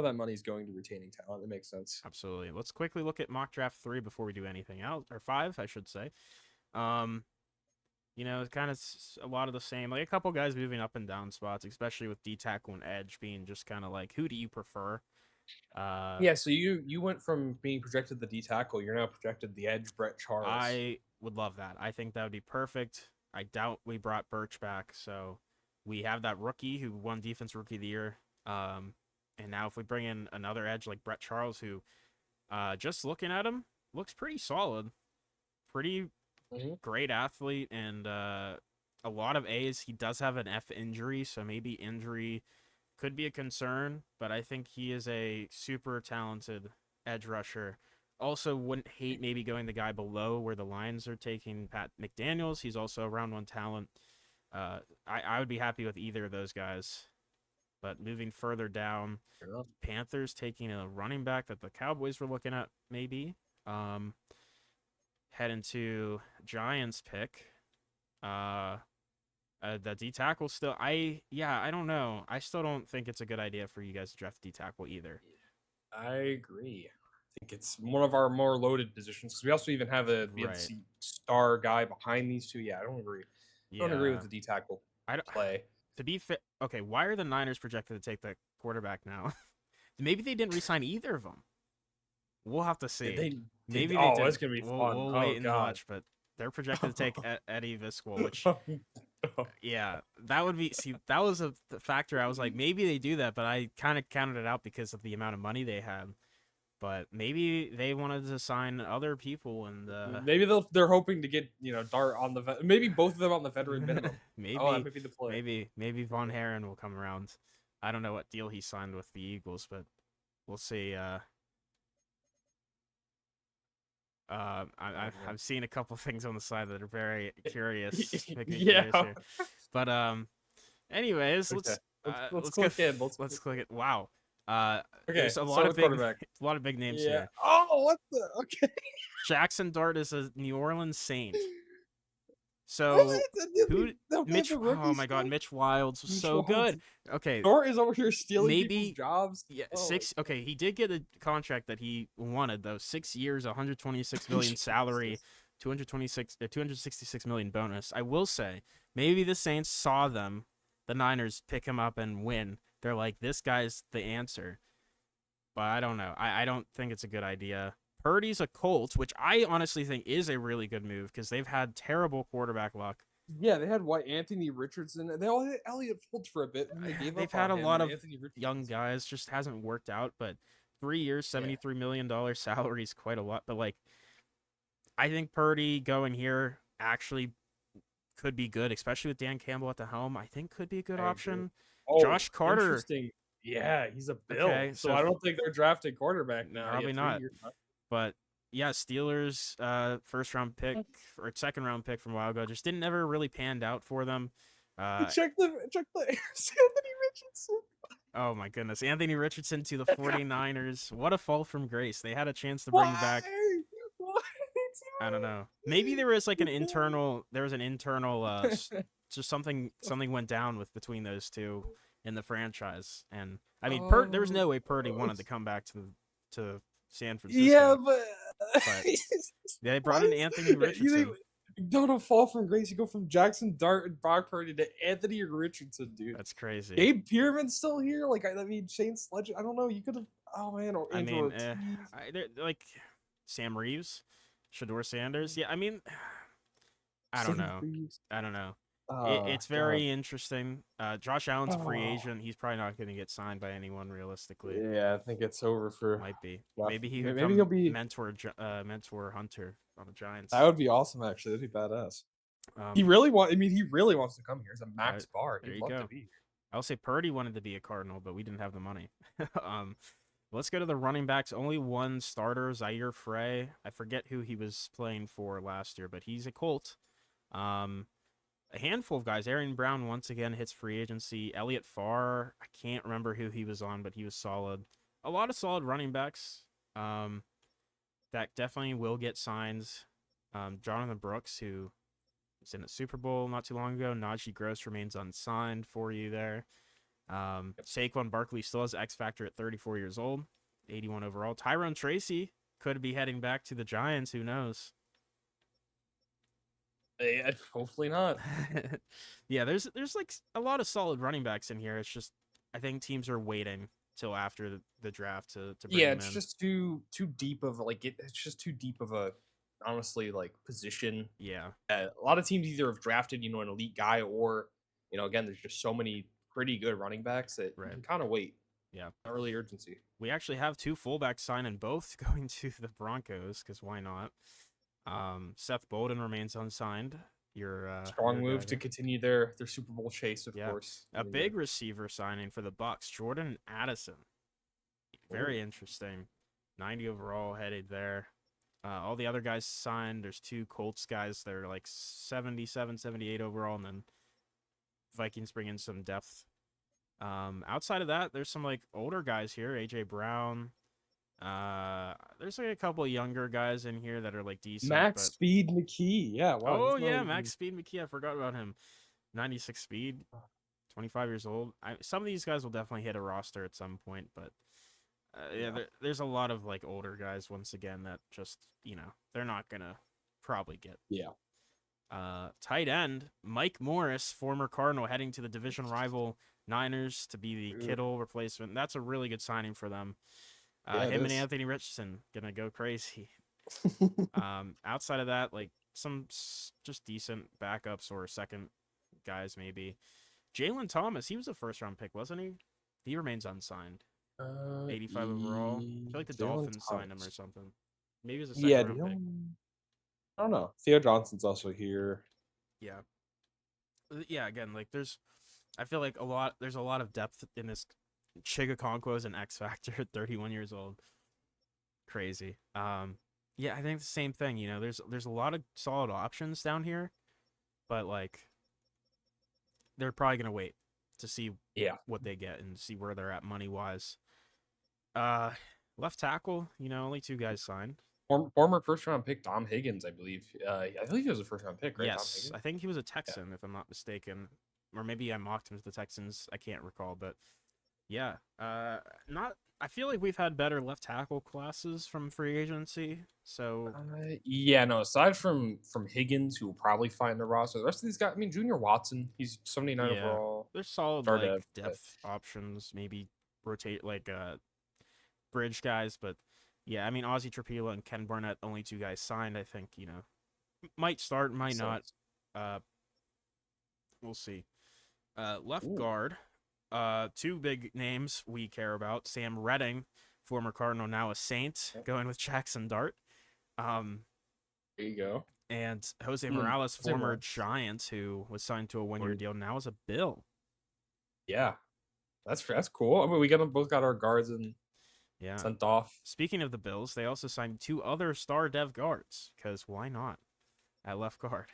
[SPEAKER 2] that money is going to retaining talent. That makes sense.
[SPEAKER 1] Absolutely. Let's quickly look at mock draft 3 before we do anything else, or 5, I should say. Um, it's kind of a lot of the same. Like a couple guys moving up and down spots, especially with D tackle and edge being just kind of like, who do you prefer? Uh,
[SPEAKER 2] Yeah, so you went from being projected the D tackle, you're now projected the edge, Brett Charles.
[SPEAKER 1] I would love that. I think that would be perfect. I doubt we brought Birch back, so we have that rookie who won Defense Rookie of the Year. Um, and now if we bring in another edge like Brett Charles, who, just looking at him, looks pretty solid, pretty
[SPEAKER 2] Mhm.
[SPEAKER 1] great athlete, and a lot of A's. He does have an F injury, so maybe injury could be a concern, but I think he is a super talented edge rusher. Also, wouldn't hate maybe going the guy below where the Lions are taking Pat McDaniels. He's also a round one talent. I would be happy with either of those guys. But moving further down,
[SPEAKER 2] Fair enough.
[SPEAKER 1] Panthers taking a running back that the Cowboys were looking at, maybe. Um, Heading to Giants pick. Uh, the D tackle still. I don't know. I still don't think it's a good idea for you guys to draft D tackle either.
[SPEAKER 2] I agree. I think it's one of our more loaded positions because we also even have
[SPEAKER 1] Right.
[SPEAKER 2] the star guy behind these two. Yeah, I don't agree. I don't agree with
[SPEAKER 1] Yeah.
[SPEAKER 2] the D tackle
[SPEAKER 1] I don't,
[SPEAKER 2] play.
[SPEAKER 1] to be fit. Okay, why are the Niners projected to take the quarterback now? Maybe they didn't resign either of them. We'll have to
[SPEAKER 2] Did
[SPEAKER 1] see.
[SPEAKER 2] they did
[SPEAKER 1] Maybe they
[SPEAKER 2] oh, it's
[SPEAKER 1] didn't.
[SPEAKER 2] gonna be
[SPEAKER 1] We'll
[SPEAKER 2] fun.
[SPEAKER 1] we'll
[SPEAKER 2] Oh
[SPEAKER 1] wait and
[SPEAKER 2] god.
[SPEAKER 1] watch. But they're projected to take Eddie Viscool, which, yeah, that would be. See, that was a factor. I was like, maybe they do that, but I kind of counted it out because of the amount of money they had. But maybe they wanted to sign other people, and
[SPEAKER 2] Maybe they're hoping to get Dart on maybe both of them on the veteran minimum. Oh, that
[SPEAKER 1] maybe
[SPEAKER 2] might be the play.
[SPEAKER 1] maybe Von Herren will come around. I don't know what deal he signed with the Eagles, but we'll see.
[SPEAKER 2] Oh man.
[SPEAKER 1] I've seen a couple things on the side that are very curious, make me
[SPEAKER 2] Yeah.
[SPEAKER 1] curious here. But anyways,
[SPEAKER 2] Okay. Let's
[SPEAKER 1] let's go.
[SPEAKER 2] click in.
[SPEAKER 1] Let's click it. Wow.
[SPEAKER 2] Okay.
[SPEAKER 1] There's a lot
[SPEAKER 2] Start
[SPEAKER 1] of
[SPEAKER 2] with
[SPEAKER 1] big
[SPEAKER 2] quarterback.
[SPEAKER 1] a lot of big names
[SPEAKER 2] Yeah.
[SPEAKER 1] here.
[SPEAKER 2] Oh, what the? Okay.
[SPEAKER 1] Jackson Dart is a New Orleans Saint. So
[SPEAKER 2] What? Did
[SPEAKER 1] who
[SPEAKER 2] they have
[SPEAKER 1] Mitch?
[SPEAKER 2] the
[SPEAKER 1] Oh
[SPEAKER 2] rookie
[SPEAKER 1] my God,
[SPEAKER 2] still?
[SPEAKER 1] Mitch Wilds was
[SPEAKER 2] Mitch
[SPEAKER 1] so
[SPEAKER 2] Waltz.
[SPEAKER 1] good. Okay,
[SPEAKER 2] Dart is over here stealing people's
[SPEAKER 1] maybe,
[SPEAKER 2] jobs.
[SPEAKER 1] yeah,
[SPEAKER 2] Oh my
[SPEAKER 1] six. Okay, he did get a contract that he wanted though. 6 years, 126 million salary,
[SPEAKER 2] Jesus.
[SPEAKER 1] 266 million bonus. I will say, maybe the Saints saw them, the Niners pick him up and win. They're like, this guy's the answer. But I don't know. I don't think it's a good idea. Purdy's a Colt, which I honestly think is a really good move because they've had terrible quarterback luck.
[SPEAKER 2] Yeah, they had Anthony Richardson. They all had Elliott Fultz for a bit, and they gave
[SPEAKER 1] They've
[SPEAKER 2] up
[SPEAKER 1] had
[SPEAKER 2] on
[SPEAKER 1] a
[SPEAKER 2] him.
[SPEAKER 1] lot
[SPEAKER 2] And
[SPEAKER 1] of
[SPEAKER 2] Anthony
[SPEAKER 1] young
[SPEAKER 2] Richardson's
[SPEAKER 1] guys, just hasn't worked out. But 3 years,
[SPEAKER 2] yeah.
[SPEAKER 1] $73 million salary is quite a lot. But like, I think Purdy going here actually could be good, especially with Dan Campbell at the helm. I think could be a good
[SPEAKER 2] I agree.
[SPEAKER 1] option.
[SPEAKER 2] Oh,
[SPEAKER 1] Josh Carter.
[SPEAKER 2] interesting. Yeah, he's a Bill.
[SPEAKER 1] Okay,
[SPEAKER 2] So I don't think they're drafting quarterback now. Yeah,
[SPEAKER 1] probably
[SPEAKER 2] three
[SPEAKER 1] not.
[SPEAKER 2] years.
[SPEAKER 1] But yeah, Steelers first round pick or second round pick from a while ago just didn't ever really panned out for them. Uh,
[SPEAKER 2] Check the Anthony Richardson.
[SPEAKER 1] oh my goodness, Anthony Richardson to the 49ers. What a fall from grace. They had a chance to bring
[SPEAKER 2] Why?
[SPEAKER 1] back,
[SPEAKER 2] Why?
[SPEAKER 1] I don't know. Maybe there was like an internal just something went down with between those two in the franchise. And I mean, there was
[SPEAKER 2] Oh,
[SPEAKER 1] no way Purdy wanted to come back to San
[SPEAKER 2] yeah,
[SPEAKER 1] Francisco,
[SPEAKER 2] but
[SPEAKER 1] but they
[SPEAKER 2] why
[SPEAKER 1] brought in
[SPEAKER 2] is
[SPEAKER 1] Anthony
[SPEAKER 2] you
[SPEAKER 1] Richardson.
[SPEAKER 2] don't fall from grace? You go from Jackson Dart and Brock Purdy to Anthony Richardson, dude.
[SPEAKER 1] That's crazy.
[SPEAKER 2] Gabe Pearman's still here. Like I mean, Shane Sledge. I don't know. You could have. Oh man, or
[SPEAKER 1] I
[SPEAKER 2] Andrew
[SPEAKER 1] mean,
[SPEAKER 2] Ortiz.
[SPEAKER 1] they're like Sam Reeves, Shador Sanders. Yeah, I mean, I don't
[SPEAKER 2] Sam
[SPEAKER 1] know.
[SPEAKER 2] Reeves.
[SPEAKER 1] I don't know.
[SPEAKER 2] Oh
[SPEAKER 1] It's
[SPEAKER 2] god.
[SPEAKER 1] very interesting. Josh Allen's a free
[SPEAKER 2] Oh.
[SPEAKER 1] agent. He's probably not going to get signed by anyone realistically.
[SPEAKER 2] Yeah, I think it's over for.
[SPEAKER 1] Might be.
[SPEAKER 2] Well,
[SPEAKER 1] Maybe he could
[SPEAKER 2] maybe he'll
[SPEAKER 1] come
[SPEAKER 2] be.
[SPEAKER 1] mentor Hunter on the
[SPEAKER 2] That
[SPEAKER 1] Giants.
[SPEAKER 2] would be awesome. Actually, that'd be badass. He
[SPEAKER 1] Um,
[SPEAKER 2] really want. I mean, he really wants to come here. He's a max bar.
[SPEAKER 1] there
[SPEAKER 2] He'd
[SPEAKER 1] you
[SPEAKER 2] love to
[SPEAKER 1] go.
[SPEAKER 2] be here.
[SPEAKER 1] I'll say Purdy wanted to be a Cardinal, but we didn't have the money. um, let's go to the running backs. Only one starter, Zaire Frey. I forget who he was playing for last year, but he's a Colt. Um, a handful of guys. Aaron Brown once again hits free agency. Elliott Farr, I can't remember who he was on, but he was solid. A lot of solid running backs. That definitely will get signs. Jonathan Brooks, who was in a Super Bowl not too long ago. Najee Gross remains unsigned for you there. Saquon Barkley still has X Factor at 34 years old, 81 overall. Tyrone Tracy could be heading back to the Giants. Who knows?
[SPEAKER 2] Yeah, hopefully not.
[SPEAKER 1] Yeah, there's like a lot of solid running backs in here. It's just I think teams are waiting till after the draft to bring
[SPEAKER 2] Yeah,
[SPEAKER 1] him
[SPEAKER 2] it's
[SPEAKER 1] in.
[SPEAKER 2] just too deep of like it's just too deep of a honestly like position.
[SPEAKER 1] Yeah,
[SPEAKER 2] A lot of teams either have drafted an elite guy or again there's just so many pretty good running backs that you
[SPEAKER 1] right.
[SPEAKER 2] can kind of wait.
[SPEAKER 1] Yeah.
[SPEAKER 2] Not really urgency.
[SPEAKER 1] We actually have two fullbacks signing, both going to the Broncos because why not? Seth Bolden remains unsigned. Your
[SPEAKER 2] Strong
[SPEAKER 1] guy
[SPEAKER 2] move to
[SPEAKER 1] there.
[SPEAKER 2] continue their Super Bowl chase, of
[SPEAKER 1] Yeah,
[SPEAKER 2] course.
[SPEAKER 1] a big receiver signing for the Bucks, Jordan Addison.
[SPEAKER 2] Oh,
[SPEAKER 1] Very interesting. 90 overall headed there. All the other guys signed. There's two Colts guys that are like 77, 78 overall, and then Vikings bring in some depth. Outside of that, there's some like older guys here. AJ Brown. There's like a couple of younger guys in here that are like decent,
[SPEAKER 2] Max
[SPEAKER 1] but
[SPEAKER 2] Speed McKee. Yeah, wow.
[SPEAKER 1] oh
[SPEAKER 2] He's not
[SPEAKER 1] yeah, Max
[SPEAKER 2] even.
[SPEAKER 1] Speed McKee. I forgot about him. 96 speed, 25 years old. Some of these guys will definitely hit a roster at some point, but yeah,
[SPEAKER 2] Yeah.
[SPEAKER 1] there's a lot of like older guys once again that just they're not gonna probably get.
[SPEAKER 2] Yeah.
[SPEAKER 1] Tight end Mike Morris, former Cardinal, heading to the division rival Niners to be the
[SPEAKER 2] Ooh,
[SPEAKER 1] Kittle replacement. That's a really good signing for them.
[SPEAKER 2] yeah, it
[SPEAKER 1] Him and
[SPEAKER 2] is.
[SPEAKER 1] Anthony Richardson gonna go crazy. Outside of that, like some just decent backups or second guys maybe. Jalen Thomas, he was a first round pick, wasn't he? He remains unsigned. 85 overall. I feel like the
[SPEAKER 2] Jalen
[SPEAKER 1] Dolphins signed him or
[SPEAKER 2] Thomas.
[SPEAKER 1] something. Maybe it was a second
[SPEAKER 2] Yeah,
[SPEAKER 1] round pick.
[SPEAKER 2] I don't know. Theo Johnson's also here.
[SPEAKER 1] Yeah. Yeah, again, like I feel like there's a lot of depth in this. Chigakonkwo is an X Factor at 31 years old. Crazy. Yeah, I think the same thing, there's a lot of solid options down here, but like they're probably going to wait to see
[SPEAKER 2] Yeah.
[SPEAKER 1] what they get and see where they're at money-wise. Uh Left tackle, only two guys signed.
[SPEAKER 2] Former first round pick Dom Higgins, I believe. I believe he was a first round pick, right? Dom
[SPEAKER 1] Yes,
[SPEAKER 2] Higgins.
[SPEAKER 1] I think he was a
[SPEAKER 2] Yeah.
[SPEAKER 1] Texan, if I'm not mistaken, or maybe I mocked him to the Texans. I can't recall, but yeah, not. I feel like we've had better left tackle classes from free agency. So
[SPEAKER 2] Yeah, no. Aside from Higgins, who will probably find the roster, the rest of these guys. I mean, Junior Watson, he's 79
[SPEAKER 1] yeah,
[SPEAKER 2] overall.
[SPEAKER 1] there's solid
[SPEAKER 2] Started,
[SPEAKER 1] like depth options. Maybe rotate like bridge guys, but yeah, I mean Ozzy Trapila and Ken Barnett, only two guys signed. I think might start, might not.
[SPEAKER 2] sense.
[SPEAKER 1] Uh, we'll see. Left
[SPEAKER 2] Ooh,
[SPEAKER 1] guard. Two big names we care about: Sam Redding, former Cardinal, now a Saint,
[SPEAKER 2] yep,
[SPEAKER 1] going with Jackson Dart. Um,
[SPEAKER 2] there you go.
[SPEAKER 1] and Jose Morales,
[SPEAKER 2] Same
[SPEAKER 1] former
[SPEAKER 2] one.
[SPEAKER 1] Giant, who was signed to a 1 year deal, now is a Bill.
[SPEAKER 2] Yeah, that's cool. I mean, we both got our guards and
[SPEAKER 1] Yeah.
[SPEAKER 2] sent off.
[SPEAKER 1] Speaking of the Bills, they also signed two other star dev guards, because why not? At left guard.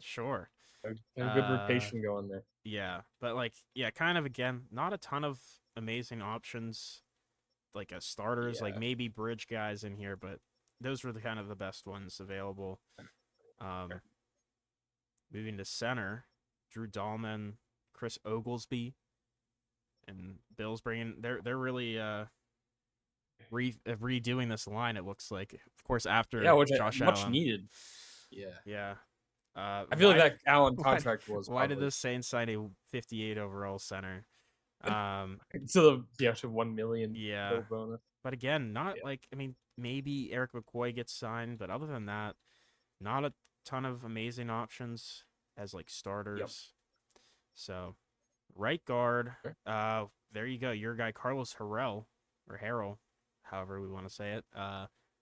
[SPEAKER 1] Sure.
[SPEAKER 2] A good
[SPEAKER 1] Uh,
[SPEAKER 2] rotation going there.
[SPEAKER 1] yeah. But, like, yeah, kind of again, not a ton of amazing options, like, as starters, like
[SPEAKER 2] Yeah.
[SPEAKER 1] maybe bridge guys in here, but those were the kind of the best ones available. Um, Moving to center, Drew Dahlman, Chris Oglesby, and Bills bringing they're really redoing this line. It looks like, of course,
[SPEAKER 2] Yeah,
[SPEAKER 1] after
[SPEAKER 2] which
[SPEAKER 1] Josh
[SPEAKER 2] much
[SPEAKER 1] Allen.
[SPEAKER 2] needed. Yeah.
[SPEAKER 1] Yeah.
[SPEAKER 2] I feel like
[SPEAKER 1] Why
[SPEAKER 2] that Allen
[SPEAKER 1] why
[SPEAKER 2] contract was
[SPEAKER 1] why did
[SPEAKER 2] probably
[SPEAKER 1] the Saints sign a 58 overall center? Um,
[SPEAKER 2] to 1 million
[SPEAKER 1] yeah.
[SPEAKER 2] no bonus.
[SPEAKER 1] But again, not
[SPEAKER 2] Yeah.
[SPEAKER 1] like I mean, maybe Eric McCoy gets signed, but other than that, not a ton of amazing options as like
[SPEAKER 2] Yep.
[SPEAKER 1] starters. So, right guard,
[SPEAKER 2] Sure.
[SPEAKER 1] there you go. Your guy Carlos Harrell or Harrell, however we want to say it.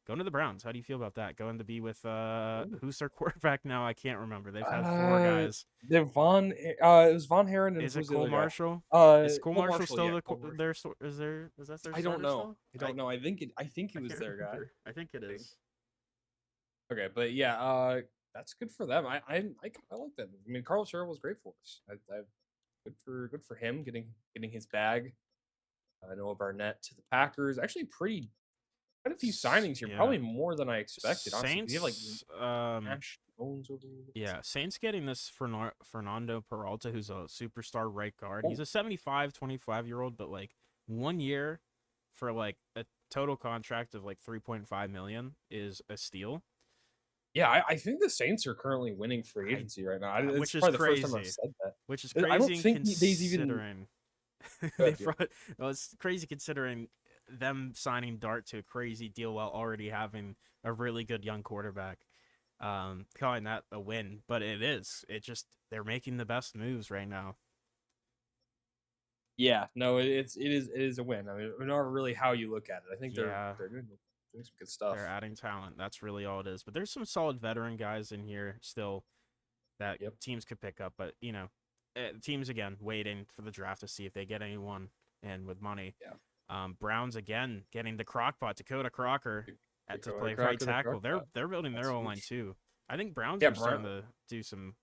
[SPEAKER 1] Going to the Browns. How do you feel about that? Going to be with
[SPEAKER 2] Ooh.
[SPEAKER 1] who's their quarterback now? I can't remember. They've had four guys.
[SPEAKER 2] It was Von Herron and
[SPEAKER 1] Is it
[SPEAKER 2] who's the
[SPEAKER 1] Cole
[SPEAKER 2] other guy?
[SPEAKER 1] Is Cole
[SPEAKER 2] Cole
[SPEAKER 1] Marshall
[SPEAKER 2] Marshall.
[SPEAKER 1] still
[SPEAKER 2] Yeah, Cole Marshall.
[SPEAKER 1] is that their
[SPEAKER 2] I don't
[SPEAKER 1] starter
[SPEAKER 2] know.
[SPEAKER 1] still?
[SPEAKER 2] I don't know. I think he
[SPEAKER 1] I
[SPEAKER 2] was
[SPEAKER 1] can't
[SPEAKER 2] their guy.
[SPEAKER 1] remember. I think it
[SPEAKER 2] I think.
[SPEAKER 1] is.
[SPEAKER 2] Okay, but yeah, that's good for them. I like that. I mean, Carlos Harrell was great for us. Good for him getting his bag. I know Barnett to the Packers. Actually, quite a few signings here.
[SPEAKER 1] Yeah.
[SPEAKER 2] Probably more than I expected. Honestly, you have like
[SPEAKER 1] Saints
[SPEAKER 2] Ash Jones over here.
[SPEAKER 1] yeah, Saints getting this Fernando Peralta, who's a superstar right guard. He's
[SPEAKER 2] Oh,
[SPEAKER 1] a 75, 25-year-old, but like 1 year for like a total contract of like 3.5 million is a steal.
[SPEAKER 2] yeah, I think the Saints are currently winning free
[SPEAKER 1] I
[SPEAKER 2] agency right now. It's
[SPEAKER 1] Which is
[SPEAKER 2] probably the first time I've
[SPEAKER 1] crazy.
[SPEAKER 2] said that.
[SPEAKER 1] Which is
[SPEAKER 2] I don't
[SPEAKER 1] crazy
[SPEAKER 2] think they've even.
[SPEAKER 1] considering They
[SPEAKER 2] Good, yeah.
[SPEAKER 1] brought. Well, it's crazy considering them signing Dart to a crazy deal while already having a really good young quarterback. Calling that a win, but it is. It just they're making the best moves right now.
[SPEAKER 2] Yeah, no, it is a win. I mean, no matter really how you look at it, I think they're
[SPEAKER 1] Yeah,
[SPEAKER 2] they're doing some good
[SPEAKER 1] they're
[SPEAKER 2] stuff.
[SPEAKER 1] adding talent. That's really all it is. But there's some solid veteran guys in here still that
[SPEAKER 2] Yep.
[SPEAKER 1] teams could pick up. But teams again waiting for the draft to see if they get anyone and with money.
[SPEAKER 2] Yeah.
[SPEAKER 1] Browns again getting the Crockpot Dakota Crocker to
[SPEAKER 2] The
[SPEAKER 1] play right
[SPEAKER 2] Crocker, the
[SPEAKER 1] tackle. They're
[SPEAKER 2] Crockpot.
[SPEAKER 1] they're building their
[SPEAKER 2] That's
[SPEAKER 1] O line
[SPEAKER 2] huge.
[SPEAKER 1] too. I think Browns
[SPEAKER 2] Yeah,
[SPEAKER 1] are starting to do some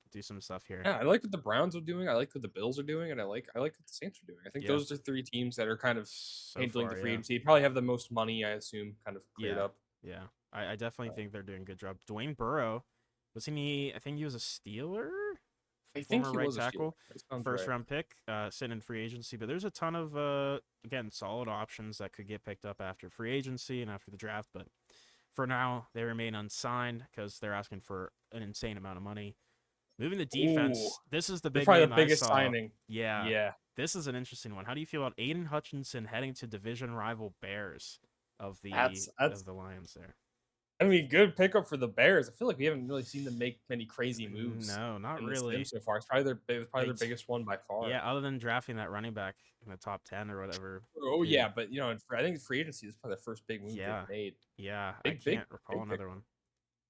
[SPEAKER 1] stuff here.
[SPEAKER 2] yeah, I like what the Browns are doing. I like what the Bills are doing, and I like what the Saints are doing. I think
[SPEAKER 1] Yeah,
[SPEAKER 2] those are three teams that are kind of
[SPEAKER 1] so
[SPEAKER 2] handling the
[SPEAKER 1] far,
[SPEAKER 2] free
[SPEAKER 1] yeah,
[SPEAKER 2] agency. Probably have the most money, I assume, kind of cleared
[SPEAKER 1] yeah,
[SPEAKER 2] up.
[SPEAKER 1] yeah. I definitely
[SPEAKER 2] Uh,
[SPEAKER 1] think they're doing a good job. Dwayne Burrow, wasn't he? I think he was a Steeler,
[SPEAKER 2] I think
[SPEAKER 1] former
[SPEAKER 2] he
[SPEAKER 1] right
[SPEAKER 2] was a Steeler.
[SPEAKER 1] tackle,
[SPEAKER 2] That sounds
[SPEAKER 1] first
[SPEAKER 2] right.
[SPEAKER 1] round pick, sitting in free agency. But there's a ton of again solid options that could get picked up after free agency and after the draft. But for now, they remain unsigned because they're asking for an insane amount of money. Moving the
[SPEAKER 2] Ooh,
[SPEAKER 1] defense, this is the
[SPEAKER 2] they're
[SPEAKER 1] big
[SPEAKER 2] probably the
[SPEAKER 1] name I
[SPEAKER 2] biggest
[SPEAKER 1] saw.
[SPEAKER 2] signing.
[SPEAKER 1] Yeah,
[SPEAKER 2] Yeah,
[SPEAKER 1] this is an interesting one. How do you feel about Aiden Hutchinson heading to division rival Bears of
[SPEAKER 2] that's.
[SPEAKER 1] the Lions there?
[SPEAKER 2] I mean, good pickup for the Bears. I feel like we haven't really seen them make many crazy moves
[SPEAKER 1] No, not
[SPEAKER 2] in this sim
[SPEAKER 1] really.
[SPEAKER 2] so far. It's probably
[SPEAKER 1] They,
[SPEAKER 2] their biggest one by far.
[SPEAKER 1] yeah, other than drafting that running back in the top 10 or whatever.
[SPEAKER 2] Oh
[SPEAKER 1] Who,
[SPEAKER 2] yeah, but I think free agency is probably the first big move they've
[SPEAKER 1] yeah,
[SPEAKER 2] made.
[SPEAKER 1] yeah, I
[SPEAKER 2] Big, big,
[SPEAKER 1] can't recall
[SPEAKER 2] big pick,
[SPEAKER 1] another one.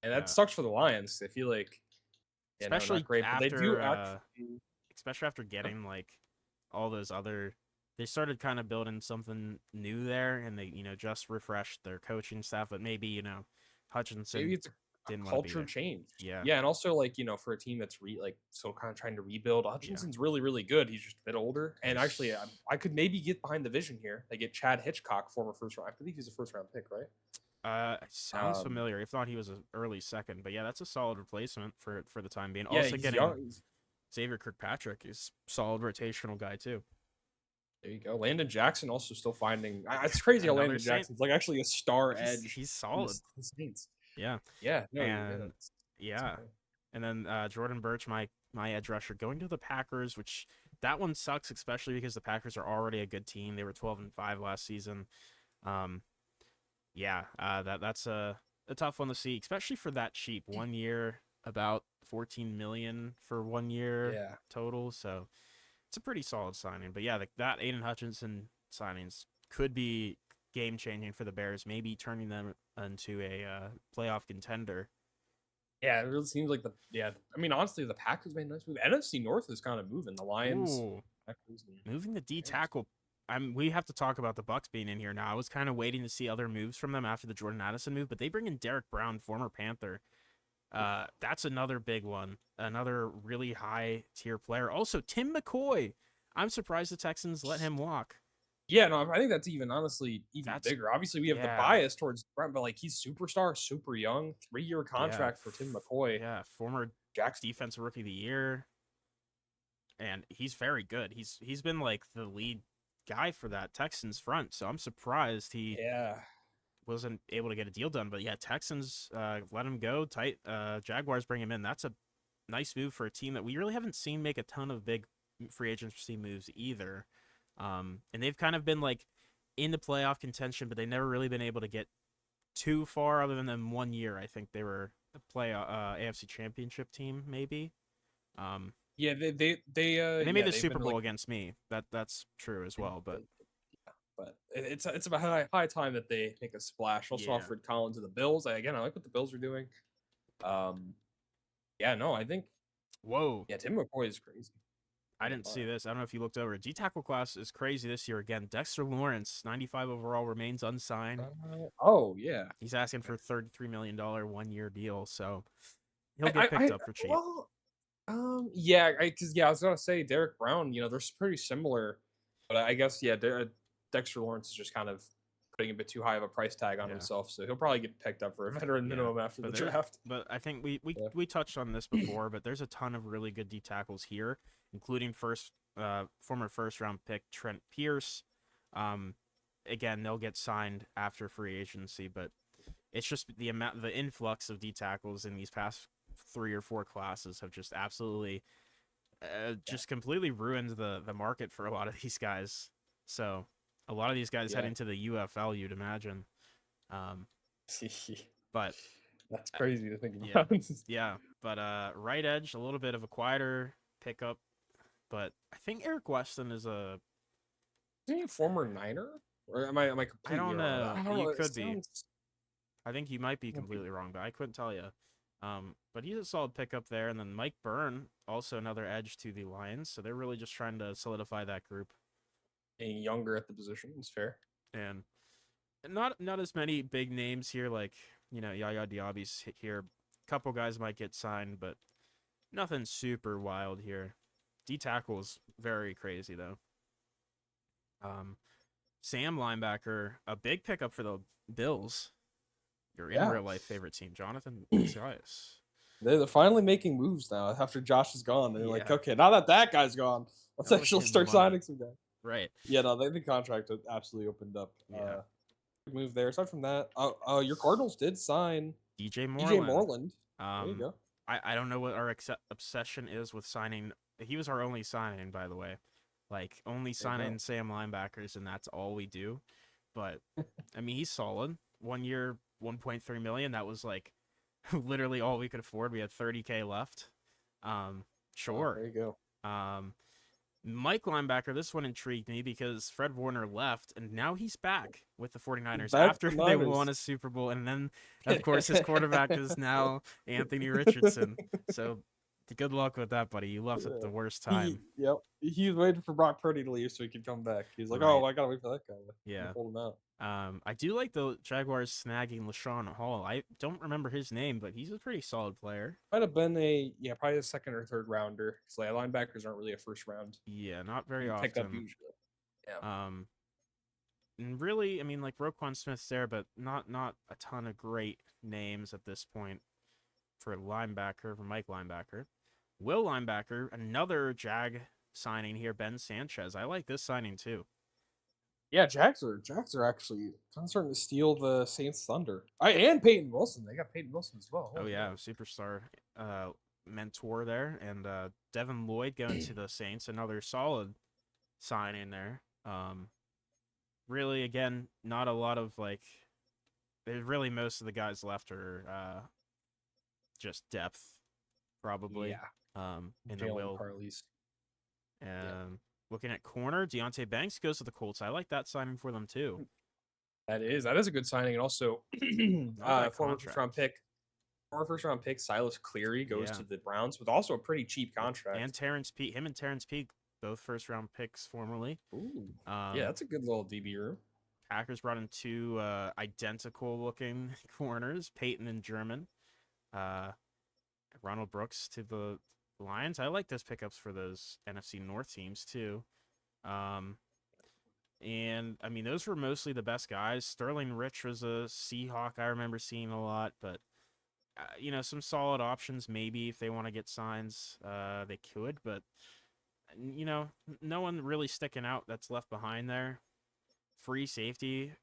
[SPEAKER 2] and that
[SPEAKER 1] Yeah,
[SPEAKER 2] sucks for the Lions. I feel like, yeah, no, not
[SPEAKER 1] especially
[SPEAKER 2] great, but they do
[SPEAKER 1] after
[SPEAKER 2] actually.
[SPEAKER 1] getting like all those other they started kind of building something new there and they just refreshed their coaching staff, but maybe
[SPEAKER 2] Maybe
[SPEAKER 1] Hutchinson
[SPEAKER 2] it's a
[SPEAKER 1] didn't want to be
[SPEAKER 2] culture
[SPEAKER 1] there.
[SPEAKER 2] change.
[SPEAKER 1] Yeah.
[SPEAKER 2] Yeah, and also like for a team that's like so kind of trying to rebuild,
[SPEAKER 1] Yeah.
[SPEAKER 2] Hutchinson's really really good. He's just a bit older, and actually
[SPEAKER 1] He's
[SPEAKER 2] I could maybe get behind the vision here. They get Chad Hitchcock, former first round. I believe he's a first round pick, right?
[SPEAKER 1] sounds
[SPEAKER 2] Um,
[SPEAKER 1] familiar. If not, he was an early second, but yeah, that's a solid replacement for the time being.
[SPEAKER 2] yeah,
[SPEAKER 1] Also
[SPEAKER 2] he's
[SPEAKER 1] getting
[SPEAKER 2] young.
[SPEAKER 1] Xavier Kirkpatrick is solid rotational guy too.
[SPEAKER 2] There you go. Landon Jackson also still finding. It's crazy how
[SPEAKER 1] Another
[SPEAKER 2] Landon
[SPEAKER 1] Saint.
[SPEAKER 2] Jackson's like actually a star edge
[SPEAKER 1] He's
[SPEAKER 2] in
[SPEAKER 1] solid.
[SPEAKER 2] the Saints.
[SPEAKER 1] Yeah.
[SPEAKER 2] Yeah, no, yeah,
[SPEAKER 1] And
[SPEAKER 2] that's
[SPEAKER 1] yeah.
[SPEAKER 2] okay.
[SPEAKER 1] And then Jordan Birch, my edge rusher, going to the Packers, which that one sucks, especially because the Packers are already a good team. They were 12-5 last season. Um, yeah, that's a tough one to see, especially for that cheap 1 year, about 14 million for 1 year
[SPEAKER 2] Yeah,
[SPEAKER 1] total. So it's a pretty solid signing. But yeah, that Aiden Hutchinson signings could be game changing for the Bears, maybe turning them into a playoff contender.
[SPEAKER 2] yeah, it really seems like the yeah. I mean, honestly, the Packers made a nice move. NFC North is kind of moving. The Lions,
[SPEAKER 1] Ooh,
[SPEAKER 2] Packers, and
[SPEAKER 1] moving the D
[SPEAKER 2] Bears.
[SPEAKER 1] tackle. We have to talk about the Bucks being in here now. I was kind of waiting to see other moves from them after the Jordan Addison move, but they bring in Derek Brown, former Panther. That's another big one. Another really high tier player. Also, Tim McCoy. I'm surprised the Texans let him walk.
[SPEAKER 2] Yeah, no, I think that's even honestly even
[SPEAKER 1] That's
[SPEAKER 2] bigger. Obviously, we have the
[SPEAKER 1] yeah,
[SPEAKER 2] bias towards Brent, but like he's superstar, super young, 3 year
[SPEAKER 1] yeah,
[SPEAKER 2] contract for Tim McCoy.
[SPEAKER 1] yeah. Former
[SPEAKER 2] Jackson.
[SPEAKER 1] defensive rookie of the year, and he's very good. He's been like the lead guy for that Texans front. So I'm surprised he
[SPEAKER 2] Yeah,
[SPEAKER 1] wasn't able to get a deal done. But yeah, Texans let him go. Jaguars bring him in. That's a nice move for a team that we really haven't seen make a ton of big free agency moves either. And they've kind of been like in the playoff contention, but they've never really been able to get too far other than 1 year. I think they were a AFC championship team, maybe. Um,
[SPEAKER 2] yeah,
[SPEAKER 1] and they made
[SPEAKER 2] yeah,
[SPEAKER 1] the
[SPEAKER 2] they've
[SPEAKER 1] Super
[SPEAKER 2] been
[SPEAKER 1] Bowl
[SPEAKER 2] like,
[SPEAKER 1] against me. That's true as well. But
[SPEAKER 2] but it's about high time that they make a splash. Also
[SPEAKER 1] yeah,
[SPEAKER 2] offered Collins to the Bills. I like what the Bills are doing. Um, yeah, no, I think
[SPEAKER 1] whoa.
[SPEAKER 2] yeah, Tim McCoy is crazy.
[SPEAKER 1] I
[SPEAKER 2] Not
[SPEAKER 1] didn't
[SPEAKER 2] gonna
[SPEAKER 1] see
[SPEAKER 2] lie.
[SPEAKER 1] this. I don't know if you looked over. D tackle class is crazy this year again. Dexter Lawrence, 95 overall, remains unsigned.
[SPEAKER 2] Oh yeah,
[SPEAKER 1] He's asking for $33 million 1 year deal, so he'll get picked
[SPEAKER 2] I
[SPEAKER 1] up for cheap.
[SPEAKER 2] well, yeah, because I was gonna say Derek Brown. They're pretty similar, but I guess yeah, Dexter Lawrence is just kind of putting a bit too high of a price tag on
[SPEAKER 1] Yeah,
[SPEAKER 2] himself, so he'll probably get picked up for a veteran
[SPEAKER 1] yeah.
[SPEAKER 2] minimum after the
[SPEAKER 1] But there,
[SPEAKER 2] draft.
[SPEAKER 1] but I think we we
[SPEAKER 2] Yeah.
[SPEAKER 1] we touched on this before. But there's a ton of really good D tackles here, including former first round pick Trent Pierce. Um, again, they'll get signed after free agency, but it's just the influx of D tackles in these past 3 or 4 classes have just absolutely
[SPEAKER 2] Yeah,
[SPEAKER 1] just completely ruined the market for a lot of these guys. So a lot of these guys
[SPEAKER 2] yeah.
[SPEAKER 1] heading to the UFL, you'd imagine. Um, but
[SPEAKER 2] That's crazy to think
[SPEAKER 1] yeah,
[SPEAKER 2] about.
[SPEAKER 1] yeah. But right edge, a little bit of a quieter pickup. But I think Eric Weston is a.
[SPEAKER 2] Is he a former Niner? Or am I
[SPEAKER 1] I
[SPEAKER 2] completely
[SPEAKER 1] don't
[SPEAKER 2] wrong?
[SPEAKER 1] know.
[SPEAKER 2] I don't
[SPEAKER 1] You
[SPEAKER 2] know. It
[SPEAKER 1] could be.
[SPEAKER 2] sounds.
[SPEAKER 1] I think you might be
[SPEAKER 2] Might be.
[SPEAKER 1] completely wrong, but I couldn't tell you. But he's a solid pickup there. And then Mike Byrne, also another edge to the Lions. So they're really just trying to solidify that group.
[SPEAKER 2] Being younger at the position is fair.
[SPEAKER 1] And not as many big names here, like Yaya Diaby's here. A couple guys might get signed, but nothing super wild here. D tackle is very crazy though. Um, Sam linebacker, a big pickup for the Bills. Your in
[SPEAKER 2] Yeah.
[SPEAKER 1] real life favorite team, Jonathan Zayas.
[SPEAKER 2] They're finally making moves now after Josh is gone. They're like,
[SPEAKER 1] Yeah,
[SPEAKER 2] okay, now that that guy's gone, let's
[SPEAKER 1] now let's
[SPEAKER 2] actually
[SPEAKER 1] get him
[SPEAKER 2] start
[SPEAKER 1] money.
[SPEAKER 2] signing some guys.
[SPEAKER 1] Right.
[SPEAKER 2] Yeah, no, the contract absolutely opened up.
[SPEAKER 1] Yeah.
[SPEAKER 2] Good move there. Aside from that, your Cardinals did sign
[SPEAKER 1] DJ
[SPEAKER 2] DJ
[SPEAKER 1] Moreland.
[SPEAKER 2] Moreland. There you
[SPEAKER 1] Um,
[SPEAKER 2] go.
[SPEAKER 1] I don't know what our obsession is with signing. He was our only signing, by the way. Like only
[SPEAKER 2] There you go.
[SPEAKER 1] signing Sam linebackers, and that's all we do. But I mean, he's solid. 1 year, 1.3 million. That was like literally all we could afford. We had 30K left.
[SPEAKER 2] There
[SPEAKER 1] Sure.
[SPEAKER 2] you go.
[SPEAKER 1] Um, Mike linebacker, this one intrigued me because Fred Warner left and now he's back with the 49ers
[SPEAKER 2] Back
[SPEAKER 1] after
[SPEAKER 2] to
[SPEAKER 1] they
[SPEAKER 2] Niners.
[SPEAKER 1] won a Super Bowl. And then, of course, his quarterback is now Anthony Richardson. So good luck with that, buddy. You left at
[SPEAKER 2] Yeah.
[SPEAKER 1] the worst time.
[SPEAKER 2] Yep. He was waiting for Brock Purdy to leave so he could come back. He's like,
[SPEAKER 1] Right.
[SPEAKER 2] oh, I gotta wait for that guy to
[SPEAKER 1] Yeah.
[SPEAKER 2] hold him out.
[SPEAKER 1] I do like the Jaguars snagging LaShawn Hall. I don't remember his name, but he's a pretty solid player.
[SPEAKER 2] Might have been probably a second or third rounder. Because like, linebackers aren't really a first round
[SPEAKER 1] Yeah, not very
[SPEAKER 2] pick up
[SPEAKER 1] often.
[SPEAKER 2] usually. Yeah.
[SPEAKER 1] Um, and really, I mean, like Roquan Smith's there, but not a ton of great names at this point for linebacker, for Mike linebacker. Will linebacker, another Jag signing here, Ben Sanchez. I like this signing too.
[SPEAKER 2] Yeah, Jags are actually kind of starting to steal the Saints thunder. And Peyton Wilson. They got Peyton Wilson as well.
[SPEAKER 1] Oh
[SPEAKER 2] Holy
[SPEAKER 1] yeah,
[SPEAKER 2] moly.
[SPEAKER 1] superstar mentor there, and Devin Lloyd going to the Saints, another solid signing there. Really, again, not a lot of like. There's really most of the guys left are just depth, probably.
[SPEAKER 2] Yeah.
[SPEAKER 1] In the
[SPEAKER 2] Jalen
[SPEAKER 1] will.
[SPEAKER 2] Carley's. Yeah.
[SPEAKER 1] Looking at corner, Deontay Banks goes to the Colts. I like that signing for them too.
[SPEAKER 2] That is a good signing. And also
[SPEAKER 1] Not that
[SPEAKER 2] former first round
[SPEAKER 1] contract.
[SPEAKER 2] pick. Former first round pick Silas Cleary goes
[SPEAKER 1] Yeah.
[SPEAKER 2] to the Browns with also a pretty cheap
[SPEAKER 1] Yep.
[SPEAKER 2] contract.
[SPEAKER 1] And Terrence Peake, him and Terrence Peake, both first round picks formerly.
[SPEAKER 2] Ooh.
[SPEAKER 1] Um,
[SPEAKER 2] Yeah, that's a good little DB room.
[SPEAKER 1] Packers brought in two identical looking corners, Peyton and German. Ronald Brooks to the Lions. I like those pickups for those NFC North teams too. And I mean, those were mostly the best guys. Sterling Rich was a Seahawk I remember seeing a lot, but some solid options maybe if they want to get signs, they could. But no one really sticking out that's left behind there. Free safety,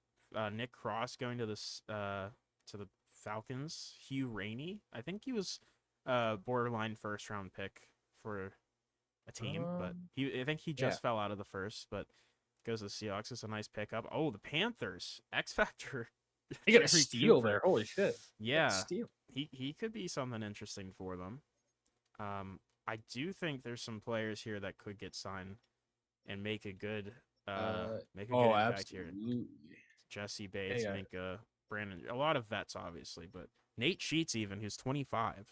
[SPEAKER 1] Nick Cross going to the Falcons. Hugh Rainey, I think he was borderline first round pick for a team, but I think he just fell out of the first, but goes to the Seahawks. It's a nice pickup. Oh, the Panthers, X Factor.
[SPEAKER 2] He got a
[SPEAKER 1] Jerry
[SPEAKER 2] steal
[SPEAKER 1] Cooper.
[SPEAKER 2] there. Holy shit.
[SPEAKER 1] Yeah,
[SPEAKER 2] Steal.
[SPEAKER 1] he could be something interesting for them. I do think there's some players here that could get signed and make a good impact
[SPEAKER 2] absolutely.
[SPEAKER 1] here. Jesse Bates, Minka, Brandon, a lot of vets obviously, but Nate Sheets even, who's 25.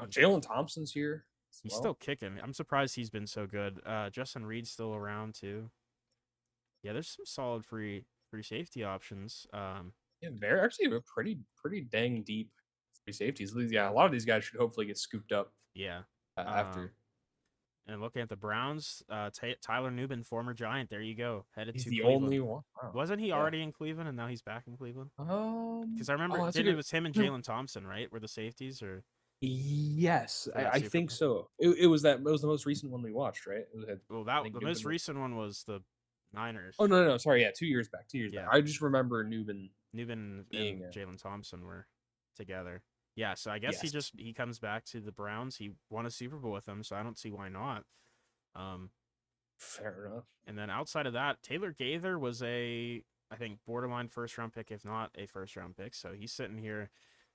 [SPEAKER 2] Jalen Thompson's here.
[SPEAKER 1] He's still kicking. I'm surprised he's been so good. Justin Reed's still around too. Yeah, there's some solid free safety options.
[SPEAKER 2] Yeah, they're actually a pretty dang deep free safeties. Yeah, a lot of these guys should hopefully get scooped up.
[SPEAKER 1] Yeah.
[SPEAKER 2] After.
[SPEAKER 1] And looking at the Browns, Tyler Newman, former Giant. There you go. Headed
[SPEAKER 2] He's
[SPEAKER 1] to
[SPEAKER 2] the
[SPEAKER 1] Cleveland.
[SPEAKER 2] only one. Wow.
[SPEAKER 1] Wasn't he already in Cleveland and now he's back in Cleveland? Because I remember it was him and Jalen Thompson, right? Were the safeties or?
[SPEAKER 2] Yes, I think so. It was the most recent one we watched, right?
[SPEAKER 1] The most recent one was the Niners.
[SPEAKER 2] Oh no, sorry, yeah, 2 years back. 2 years back. I just remember Newman
[SPEAKER 1] and Jalen Thompson were together. Yeah, so I guess
[SPEAKER 2] Yes.
[SPEAKER 1] he comes back to the Browns. He won a Super Bowl with them, so I don't see why not. Um,
[SPEAKER 2] Fair enough.
[SPEAKER 1] and then outside of that, Taylor Gaither was I think borderline first round pick, if not a first round pick. So he's sitting here.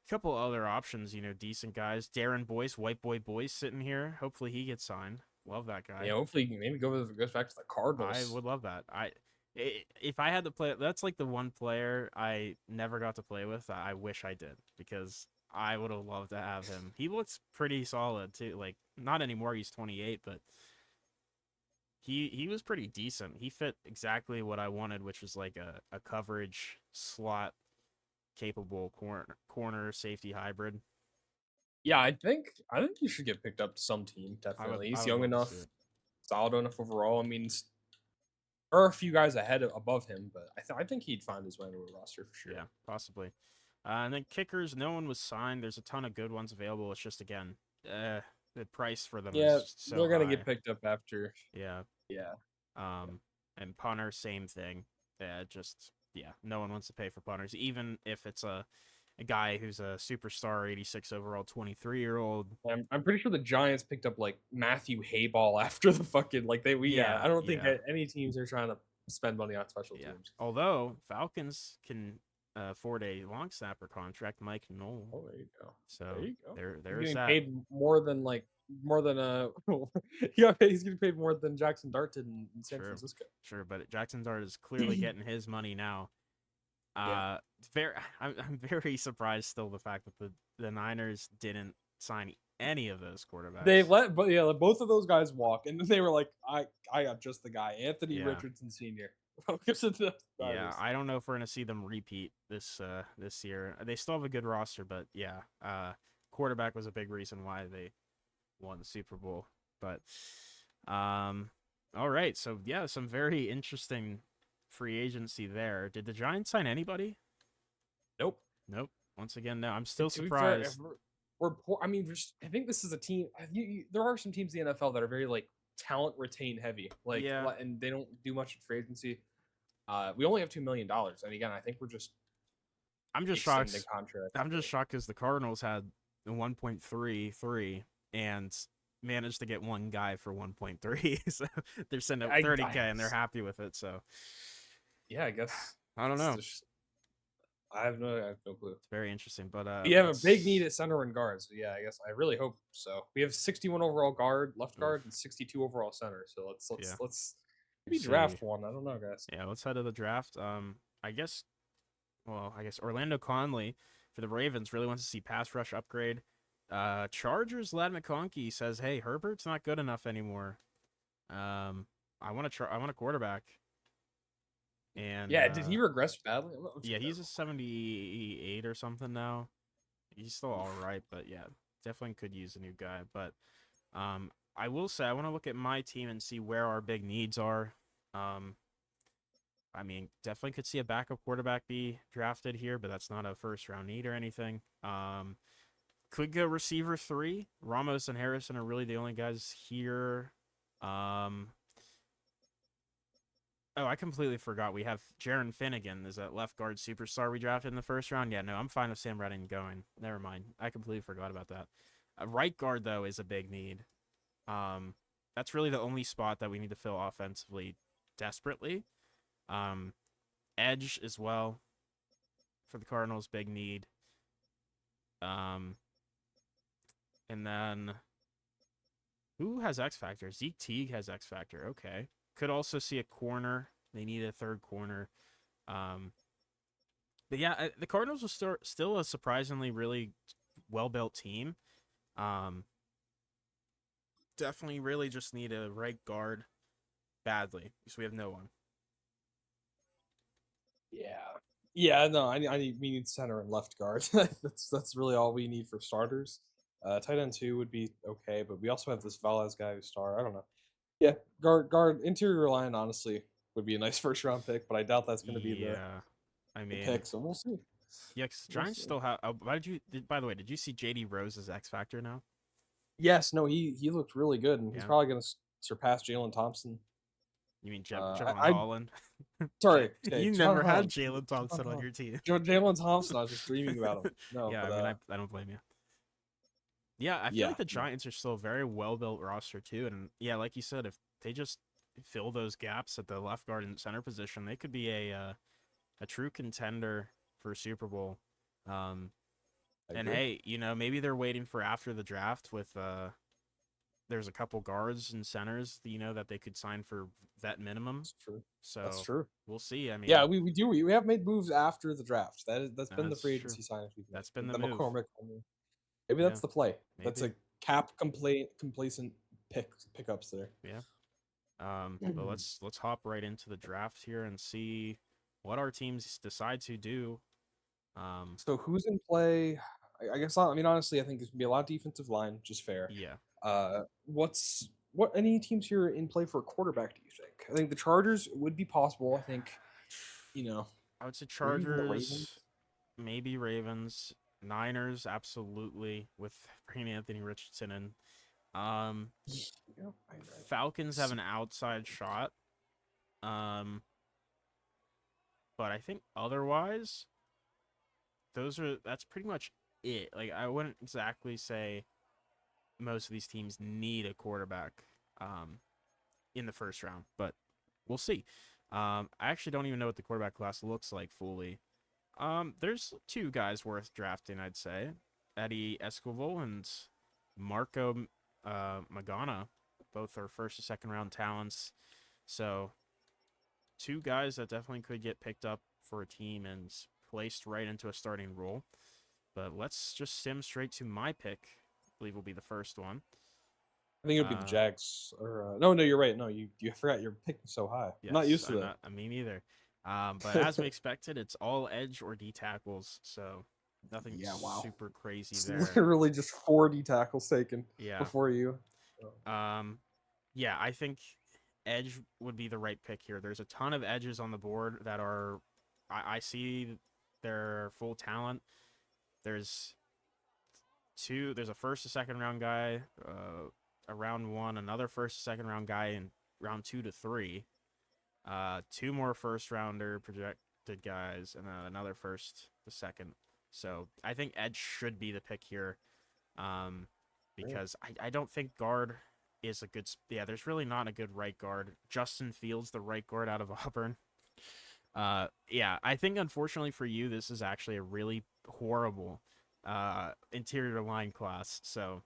[SPEAKER 1] A couple other options, decent guys. Darren Boyce, White Boy Boyce, sitting here. Hopefully he gets signed. Love that guy.
[SPEAKER 2] Yeah, hopefully he can maybe goes back to the
[SPEAKER 1] I
[SPEAKER 2] Cardinals.
[SPEAKER 1] would love that. If I had to play, that's like the one player I never got to play with. I wish I did because I would have loved to have him. He looks pretty solid too. Like not anymore. He's 28, but he was pretty decent. He fit exactly what I wanted, which was like a coverage slot capable corner safety hybrid.
[SPEAKER 2] Yeah, I think he should get picked up to some team. Definitely,
[SPEAKER 1] I
[SPEAKER 2] he's
[SPEAKER 1] would
[SPEAKER 2] young
[SPEAKER 1] love to see
[SPEAKER 2] enough,
[SPEAKER 1] it.
[SPEAKER 2] solid enough overall. I mean, there are a few guys above him, but I think he'd find his way into a roster for sure.
[SPEAKER 1] Yeah, possibly. And then kickers, no one was signed. There's a ton of good ones available. It's just again, the price for them
[SPEAKER 2] Yeah,
[SPEAKER 1] is so
[SPEAKER 2] they're gonna
[SPEAKER 1] high.
[SPEAKER 2] get picked up after.
[SPEAKER 1] Yeah.
[SPEAKER 2] Yeah,
[SPEAKER 1] And punter, same thing. Just yeah, no one wants to pay for punters, even if it's a guy who's a superstar, 86 overall, 23-year-old.
[SPEAKER 2] I'm pretty sure the Giants picked up like Matthew Hayball after the fucking like they we yeah.
[SPEAKER 1] Yeah,
[SPEAKER 2] I don't think
[SPEAKER 1] yeah,
[SPEAKER 2] any teams are trying to spend money on special
[SPEAKER 1] yeah.
[SPEAKER 2] teams.
[SPEAKER 1] Although Falcons can afford a long snapper contract, Mike Noel.
[SPEAKER 2] Oh, there you go. There
[SPEAKER 1] So
[SPEAKER 2] you go. He's
[SPEAKER 1] there's
[SPEAKER 2] getting
[SPEAKER 1] that.
[SPEAKER 2] paid more than he got paid, he's getting paid more than Jackson Dart did in San
[SPEAKER 1] Sure,
[SPEAKER 2] Francisco.
[SPEAKER 1] sure. But Jackson Dart is clearly getting his money now.
[SPEAKER 2] Yeah.
[SPEAKER 1] Very. I'm very surprised still the fact that the Niners didn't sign any of those
[SPEAKER 2] They
[SPEAKER 1] quarterbacks.
[SPEAKER 2] let both of those guys walk, and then they were like, I got just the guy, Anthony
[SPEAKER 1] Yeah,
[SPEAKER 2] Richardson Sr. Focus on the
[SPEAKER 1] yeah.
[SPEAKER 2] Niners.
[SPEAKER 1] I don't know if we're gonna see them repeat this year. They still have a good roster, but yeah, quarterback was a big reason why they won the Super Bowl. But all right. So yeah, some very interesting free agency there. Did the Giants sign anybody?
[SPEAKER 2] Nope.
[SPEAKER 1] Nope. Once again, no. I'm
[SPEAKER 2] And
[SPEAKER 1] still
[SPEAKER 2] to be fair,
[SPEAKER 1] surprised.
[SPEAKER 2] we're poor. I mean, I think this is a team. There are some teams in the NFL that are very like talent retain heavy,
[SPEAKER 1] Yeah,
[SPEAKER 2] and they don't do much in free agency. We only have $2 million, and again, I think we're just
[SPEAKER 1] I'm just
[SPEAKER 2] extending
[SPEAKER 1] shocked.
[SPEAKER 2] contracts.
[SPEAKER 1] I'm just shocked because the Cardinals had 1.33 and managed to get one guy for 1.3. So they're sending out 30K and they're happy with it. So
[SPEAKER 2] yeah, I guess
[SPEAKER 1] I don't know.
[SPEAKER 2] I have no clue.
[SPEAKER 1] It's very interesting. But
[SPEAKER 2] We have a big need at center and guard, so yeah, I guess I really hope so. We have 61 overall left
[SPEAKER 1] oof,
[SPEAKER 2] guard, and 62 overall center. So
[SPEAKER 1] yeah.
[SPEAKER 2] let's maybe
[SPEAKER 1] Let's see.
[SPEAKER 2] draft one. I don't know, guys.
[SPEAKER 1] Yeah, let's head to the draft. I guess. Well, I guess Orlando Conley for the Ravens really wants to see pass rush upgrade. Chargers Lad McConkey says, "Hey, Herbert's not good enough anymore. I want to try. I want a quarterback." And
[SPEAKER 2] Yeah, did he regress badly? I'm
[SPEAKER 1] yeah,
[SPEAKER 2] sure
[SPEAKER 1] he's a 78 or something now. He's still all right, but yeah, definitely could use a new guy. But I will say I want to look at my team and see where our big needs are. Um, I mean, definitely could see a backup quarterback be drafted here, but that's not a first round need or anything. Could go receiver 3. Ramos and Harrison are really the only guys here. Oh, I completely forgot. We have Jaron Finnegan. Is that left guard superstar we drafted in the first round? Yeah, no, I'm fine with Sam Redden going. Never mind. I completely forgot about that. Right guard, though, is a big need. That's really the only spot that we need to fill offensively desperately. Edge as well for the Cardinals, big need. And then who has X Factor? Zeke Teague has X Factor. Okay. Could also see a corner. They need a third corner. But yeah, the Cardinals are still a surprisingly really well-built team. Definitely really just need a right guard badly because we have no one.
[SPEAKER 2] Yeah. Yeah, no, we need center and left guard. That's really all we need for starters. Tight end 2 would be okay, but we also have this Velez guy who's star. I don't know. Yeah, guard interior line honestly would be a nice first round pick, but I doubt that's going to be
[SPEAKER 1] Yeah. I
[SPEAKER 2] the
[SPEAKER 1] mean,
[SPEAKER 2] pick. So we'll see.
[SPEAKER 1] yeah, 'cause
[SPEAKER 2] We'll
[SPEAKER 1] Giants
[SPEAKER 2] see.
[SPEAKER 1] still have. By the way, did you see JD Rose's X Factor now?
[SPEAKER 2] Yes, no, he looked really good, and he's
[SPEAKER 1] Yeah.
[SPEAKER 2] probably going to surpass Jalen Thompson.
[SPEAKER 1] You mean
[SPEAKER 2] Uh,
[SPEAKER 1] Javon
[SPEAKER 2] I
[SPEAKER 1] Holland?
[SPEAKER 2] Sorry, okay,
[SPEAKER 1] You
[SPEAKER 2] John
[SPEAKER 1] never had
[SPEAKER 2] Holland.
[SPEAKER 1] Jalen
[SPEAKER 2] John
[SPEAKER 1] Thompson on
[SPEAKER 2] Holland.
[SPEAKER 1] your team.
[SPEAKER 2] Jalen Thompson. I was just dreaming about him. No,
[SPEAKER 1] Yeah,
[SPEAKER 2] but
[SPEAKER 1] I mean, I don't blame you. Yeah, I feel
[SPEAKER 2] yeah,
[SPEAKER 1] like the
[SPEAKER 2] no,
[SPEAKER 1] Giants are still a very well built roster too, and yeah, like you said, if they just fill those gaps at the left guard and center position, they could be a true contender for Super Bowl. Um,
[SPEAKER 2] I
[SPEAKER 1] and
[SPEAKER 2] agree.
[SPEAKER 1] hey, maybe they're waiting for after the draft with there's a couple guards and centers, that they could sign for vet minimum.
[SPEAKER 2] That's true. That's
[SPEAKER 1] So
[SPEAKER 2] true.
[SPEAKER 1] we'll see. I
[SPEAKER 2] Yeah,
[SPEAKER 1] mean,
[SPEAKER 2] we have made moves after the draft. That's been the
[SPEAKER 1] that's
[SPEAKER 2] free
[SPEAKER 1] true.
[SPEAKER 2] agency signings we've
[SPEAKER 1] That's
[SPEAKER 2] made.
[SPEAKER 1] been the
[SPEAKER 2] The
[SPEAKER 1] move.
[SPEAKER 2] McCormick. I mean, maybe
[SPEAKER 1] Yeah,
[SPEAKER 2] that's the play. That's
[SPEAKER 1] maybe.
[SPEAKER 2] a complacent pickups there.
[SPEAKER 1] Yeah. But let's hop right into the draft here and see what our teams decide to do.
[SPEAKER 2] So who's in play? I guess I mean honestly, I think there's gonna be a lot of defensive line, just fair.
[SPEAKER 1] Yeah,
[SPEAKER 2] What any teams here in play for a quarterback? Do you think? I think the Chargers would be possible. I think you know
[SPEAKER 1] I would say
[SPEAKER 2] maybe even the Ravens.
[SPEAKER 1] Chargers, maybe Ravens, Niners, absolutely with bringing Anthony Richardson in. Um,
[SPEAKER 2] Yeah,
[SPEAKER 1] Falcons have an outside shot. Um, but I think otherwise, that's pretty much it. Like I wouldn't exactly say most of these teams need a quarterback in the first round, but we'll see. I actually don't even know what the quarterback class looks like fully. There's two guys worth drafting, I'd say. Eddie Escobar and Marco Magana. Both are first or second round talents. So, two guys that definitely could get picked up for a team and placed right into a starting role. But let's just sim straight to my pick. I believe will be the first one.
[SPEAKER 2] I think it would be the
[SPEAKER 1] Uh,
[SPEAKER 2] Jags. Or no, you're right. No, you forgot you're picking so high. I'm not
[SPEAKER 1] yes,
[SPEAKER 2] used to
[SPEAKER 1] I'm
[SPEAKER 2] that.
[SPEAKER 1] not. I mean, either. But as we expected, it's all edge or D tackles, so nothing
[SPEAKER 2] Yeah, wow.
[SPEAKER 1] super crazy
[SPEAKER 2] It's
[SPEAKER 1] there.
[SPEAKER 2] literally just 40 tackles taken
[SPEAKER 1] Yeah.
[SPEAKER 2] before you.
[SPEAKER 1] Um, yeah, I think edge would be the right pick here. There's a ton of edges on the board that are, I see their full talent. There's two. There's a first and second round guy, a round one, another first and second round guy in round 2 to 3. Two more first rounder projected guys, and then another first, the second. So I think edge should be the pick here, because I don't think guard is a good. Yeah, there's really not a good right guard. Justin Fields, the right guard out of Auburn. Yeah, I think unfortunately for you, this is actually a really horrible interior line class. So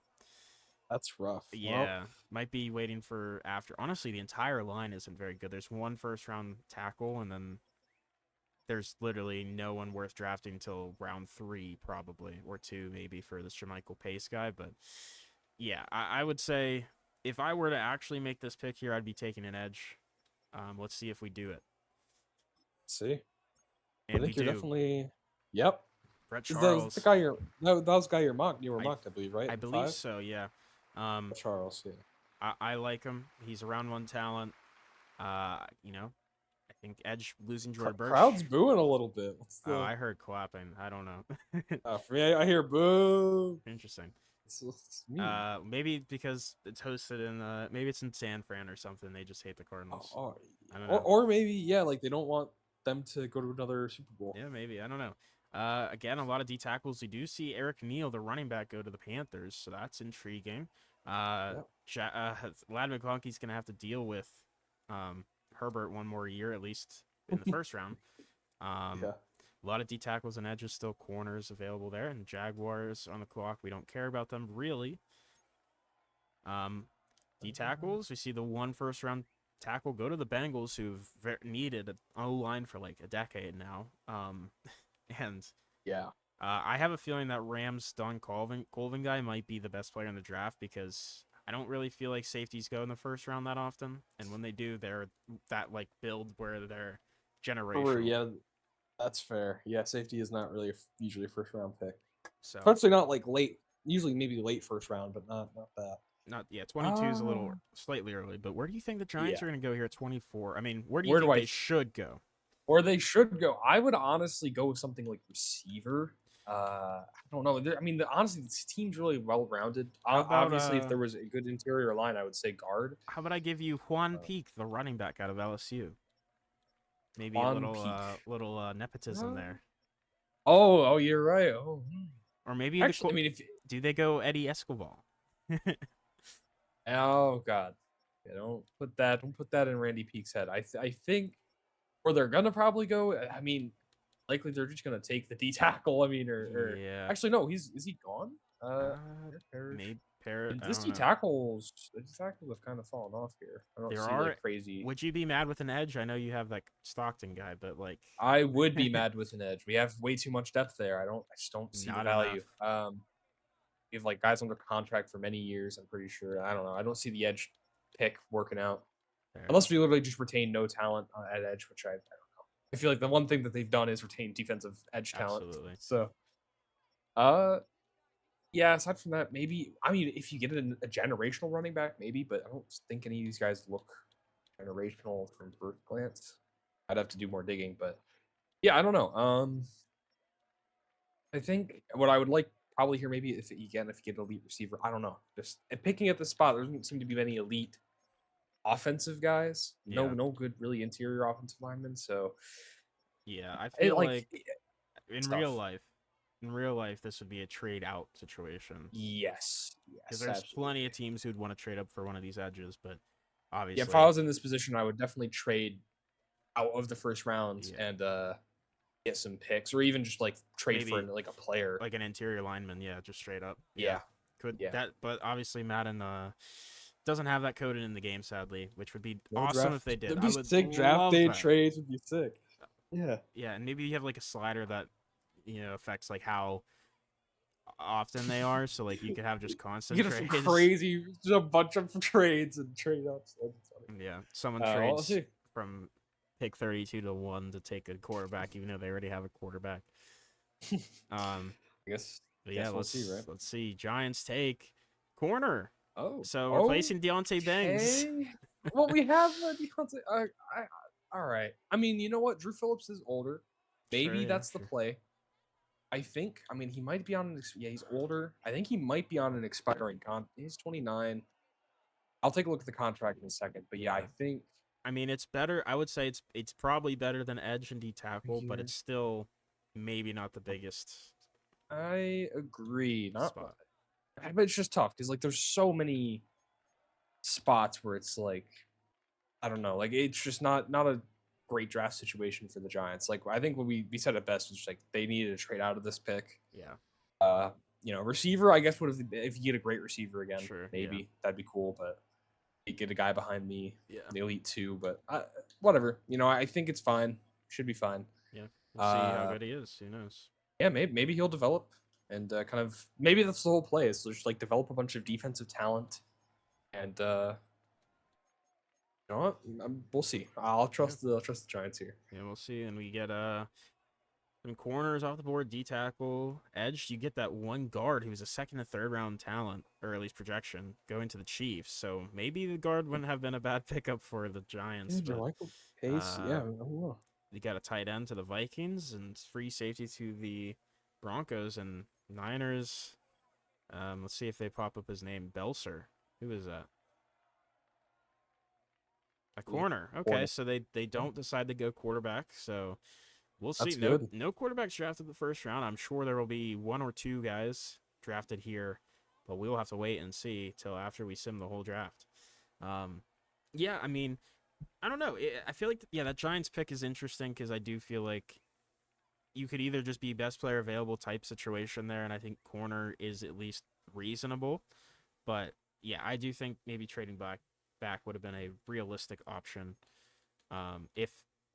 [SPEAKER 2] That's rough. Well,
[SPEAKER 1] yeah, might be waiting for after. Honestly, the entire line isn't very good. There's one first round tackle, and then there's literally no one worth drafting until round 3, probably, or 2, maybe, for this Jermichael Pace guy. But yeah, I would say if I were to actually make this pick here, I'd be taking an edge. Let's see if we do it.
[SPEAKER 2] let's see. I
[SPEAKER 1] And we
[SPEAKER 2] think you're
[SPEAKER 1] do.
[SPEAKER 2] definitely. Yep.
[SPEAKER 1] Brett
[SPEAKER 2] Is that was the
[SPEAKER 1] Charles,
[SPEAKER 2] guy that was the guy you were
[SPEAKER 1] I
[SPEAKER 2] mocked, I believe, right?
[SPEAKER 1] I
[SPEAKER 2] In
[SPEAKER 1] believe
[SPEAKER 2] 5?
[SPEAKER 1] so, yeah. Um,
[SPEAKER 2] Charles, yeah.
[SPEAKER 1] I like him. He's a round 1 talent. I think edge losing Jordan
[SPEAKER 2] Crowd's
[SPEAKER 1] Birch.
[SPEAKER 2] booing a little bit. What's
[SPEAKER 1] Oh,
[SPEAKER 2] the?
[SPEAKER 1] I heard clapping. I don't know.
[SPEAKER 2] For me, I hear boo.
[SPEAKER 1] Interesting.
[SPEAKER 2] It's mean.
[SPEAKER 1] Maybe because it's hosted in maybe it's in San Fran or something. They just hate the Cardinals.
[SPEAKER 2] Or,
[SPEAKER 1] I don't
[SPEAKER 2] or,
[SPEAKER 1] know.
[SPEAKER 2] or maybe yeah, like they don't want them to go to another Super Bowl.
[SPEAKER 1] Yeah, maybe. I don't know. Again, a lot of D tackles. We do see Eric Neal, the running back, go to the Panthers, so that's intriguing.
[SPEAKER 2] Yep.
[SPEAKER 1] Lad McConkey's gonna have to deal with Herbert one more year at least in the first round.
[SPEAKER 2] Yeah.
[SPEAKER 1] A lot of D tackles and edges, still corners available there, and Jaguars on the clock. We don't care about them really. D tackles, we see the one first round tackle go to the Bengals, who've needed an O line for like a decade now. And
[SPEAKER 2] Yeah.
[SPEAKER 1] I have a feeling that Rams Don Colvin guy might be the best player in the draft because I don't really feel like safeties go in the first round that often, and when they do, they're that like build where they're generational.
[SPEAKER 2] Yeah, that's fair. Yeah, safety is not really usually a first round pick,
[SPEAKER 1] So
[SPEAKER 2] especially not like late. Usually maybe late first round, but not that.
[SPEAKER 1] not 22 is a little
[SPEAKER 2] Ah.
[SPEAKER 1] slightly early, but where do you think the Giants
[SPEAKER 2] Yeah.
[SPEAKER 1] are going to go here at 24? I mean, where do you
[SPEAKER 2] Where do
[SPEAKER 1] think
[SPEAKER 2] I?
[SPEAKER 1] they should go?
[SPEAKER 2] Or they should go. I would honestly go with something like receiver. I don't know. I mean, honestly, this team's really well rounded.
[SPEAKER 1] How about
[SPEAKER 2] Obviously, if there was a good interior line, I would say guard.
[SPEAKER 1] how about I give you Juan
[SPEAKER 2] Uh,
[SPEAKER 1] Peak, the running back out of LSU? Maybe a
[SPEAKER 2] on
[SPEAKER 1] little
[SPEAKER 2] peak.
[SPEAKER 1] nepotism
[SPEAKER 2] Uh,
[SPEAKER 1] there.
[SPEAKER 2] oh, you're right. Oh,
[SPEAKER 1] Or maybe
[SPEAKER 2] actually, I mean, if
[SPEAKER 1] do they go Eddie Escobar?
[SPEAKER 2] oh god, yeah, don't put that in Randy Peake's head. I think where they're gonna probably go. I mean, likely they're just gonna take the D tackle. I mean, or
[SPEAKER 1] Yeah.
[SPEAKER 2] actually no, is he gone? Eric Parrish.
[SPEAKER 1] Maybe Parrot. I
[SPEAKER 2] This
[SPEAKER 1] don't
[SPEAKER 2] D
[SPEAKER 1] know.
[SPEAKER 2] tackles, the D tackles have kind of fallen off here. I don't
[SPEAKER 1] There
[SPEAKER 2] see like
[SPEAKER 1] are.
[SPEAKER 2] crazy.
[SPEAKER 1] Would you be mad with an edge? I know you have that Stockton guy, but like,
[SPEAKER 2] I would be mad with an edge. We have way too much depth there. I just don't see the
[SPEAKER 1] not enough.
[SPEAKER 2] value. We have like guys under contract for many years. I'm pretty sure. I don't know. I don't see the edge pick working out
[SPEAKER 1] Fair.
[SPEAKER 2] unless we literally just retain no talent at edge, which I don't know. I feel like the one thing that they've done is retain defensive edge talent.
[SPEAKER 1] Absolutely.
[SPEAKER 2] So, uh, yeah. Aside from that, maybe I mean, if you get a generational running back, maybe, but I don't think any of these guys look generational from first glance. I'd have to do more digging, but yeah, I don't know. I think what I would like probably here maybe if you get an elite receiver, I don't know. Just picking at the spot, there doesn't seem to be many elite offensive guys.
[SPEAKER 1] Yeah.
[SPEAKER 2] No good really interior offensive linemen. So
[SPEAKER 1] Yeah. I
[SPEAKER 2] it
[SPEAKER 1] feel like in real
[SPEAKER 2] stuff.
[SPEAKER 1] life, this would be a trade out situation
[SPEAKER 2] Yes,
[SPEAKER 1] because
[SPEAKER 2] yes,
[SPEAKER 1] there's plenty of
[SPEAKER 2] absolutely.
[SPEAKER 1] teams who'd want to trade up for one of these edges, but
[SPEAKER 2] Yeah, if I
[SPEAKER 1] obviously,
[SPEAKER 2] was in this position, I would definitely trade out of the first round
[SPEAKER 1] yeah,
[SPEAKER 2] and get some picks, or even just like trade for
[SPEAKER 1] maybe
[SPEAKER 2] like a player.
[SPEAKER 1] like an interior lineman. Yeah, just straight up. Yeah,
[SPEAKER 2] Yeah,
[SPEAKER 1] could
[SPEAKER 2] yeah.
[SPEAKER 1] that? But obviously, Madden doesn't have that coded in the game, sadly, which would be
[SPEAKER 2] No
[SPEAKER 1] awesome if
[SPEAKER 2] draft.
[SPEAKER 1] they did.
[SPEAKER 2] That'd
[SPEAKER 1] I
[SPEAKER 2] be
[SPEAKER 1] would
[SPEAKER 2] sick. Draft
[SPEAKER 1] love
[SPEAKER 2] day
[SPEAKER 1] that.
[SPEAKER 2] trades would be sick. Yeah.
[SPEAKER 1] Yeah, and maybe you have like a slider that affects like how often they are, so like you could have just
[SPEAKER 2] You
[SPEAKER 1] constant
[SPEAKER 2] get some
[SPEAKER 1] trades.
[SPEAKER 2] crazy, just a bunch of trades and trade ups. That'd be funny.
[SPEAKER 1] Yeah, someone
[SPEAKER 2] We'll
[SPEAKER 1] trades
[SPEAKER 2] see.
[SPEAKER 1] from pick 32 to 1 to take a quarterback, even though they already have a quarterback. Um,
[SPEAKER 2] I guess.
[SPEAKER 1] but yeah,
[SPEAKER 2] Guess we'll see, right?
[SPEAKER 1] let's see. Giants take corner.
[SPEAKER 2] Oh.
[SPEAKER 1] So replacing Deontay Bangs.
[SPEAKER 2] Okay. Well, we have Deontay. All right. I mean, you know what? Drew Phillips is older.
[SPEAKER 1] Sure,
[SPEAKER 2] Maybe
[SPEAKER 1] yeah,
[SPEAKER 2] that's the
[SPEAKER 1] sure.
[SPEAKER 2] play. I think. I mean, he might be on an. Yeah, he's older. I think he might be on an expiring con. He's 29. I'll take a look at the contract in a second. But yeah, I
[SPEAKER 1] Yeah.
[SPEAKER 2] think
[SPEAKER 1] I mean, it's better. I would say it's probably better than edge and D tackle, but
[SPEAKER 2] here.
[SPEAKER 1] it's still maybe not the biggest
[SPEAKER 2] I agree. Not,
[SPEAKER 1] spot.
[SPEAKER 2] but it's just tough because like there's so many spots where it's like I don't know, like it's just not a great draft situation for the Giants. Like I think what we said it best was just like they needed to trade out of this pick.
[SPEAKER 1] Yeah.
[SPEAKER 2] Uh, receiver, I guess would have if you get a great receiver again,
[SPEAKER 1] Sure. Yeah.
[SPEAKER 2] maybe that'd be cool. But you get a guy behind me,
[SPEAKER 1] Yeah.
[SPEAKER 2] the elite two. But whatever. I think it's fine. Should be fine.
[SPEAKER 1] Yeah. We'll see how
[SPEAKER 2] Uh,
[SPEAKER 1] good he is. Who knows?
[SPEAKER 2] yeah, maybe he'll develop and kind of maybe that's the whole play is just like develop a bunch of defensive talent and you know what? We'll see. I'll
[SPEAKER 1] Yeah.
[SPEAKER 2] trust the Giants here.
[SPEAKER 1] Yeah, we'll see. And we get some corners off the board, D tackle, edge. You get that one guard who's a second and third round talent, or at least projection, going to the Chiefs. So maybe the guard wouldn't have been a bad pickup for the Giants,
[SPEAKER 2] Yeah,
[SPEAKER 1] but
[SPEAKER 2] Michael Pace. Yeah,
[SPEAKER 1] uh,
[SPEAKER 2] I don't know.
[SPEAKER 1] you got a tight end to the Vikings and free safety to the Broncos and Niners. Let's see if they pop up his name. Belser. Who is that? A corner. Okay,
[SPEAKER 2] Corner.
[SPEAKER 1] so they don't decide to go quarterback. So we'll see.
[SPEAKER 2] That's good.
[SPEAKER 1] No quarterbacks drafted the first round. I'm sure there will be one or two guys drafted here, but we will have to wait and see till after we sim the whole draft. Um, yeah, I mean, I don't know. I feel like that Giants pick is interesting because I do feel like you could either just be best player available type situation there, and I think corner is at least reasonable. But yeah, I do think maybe trading back would have been a realistic option if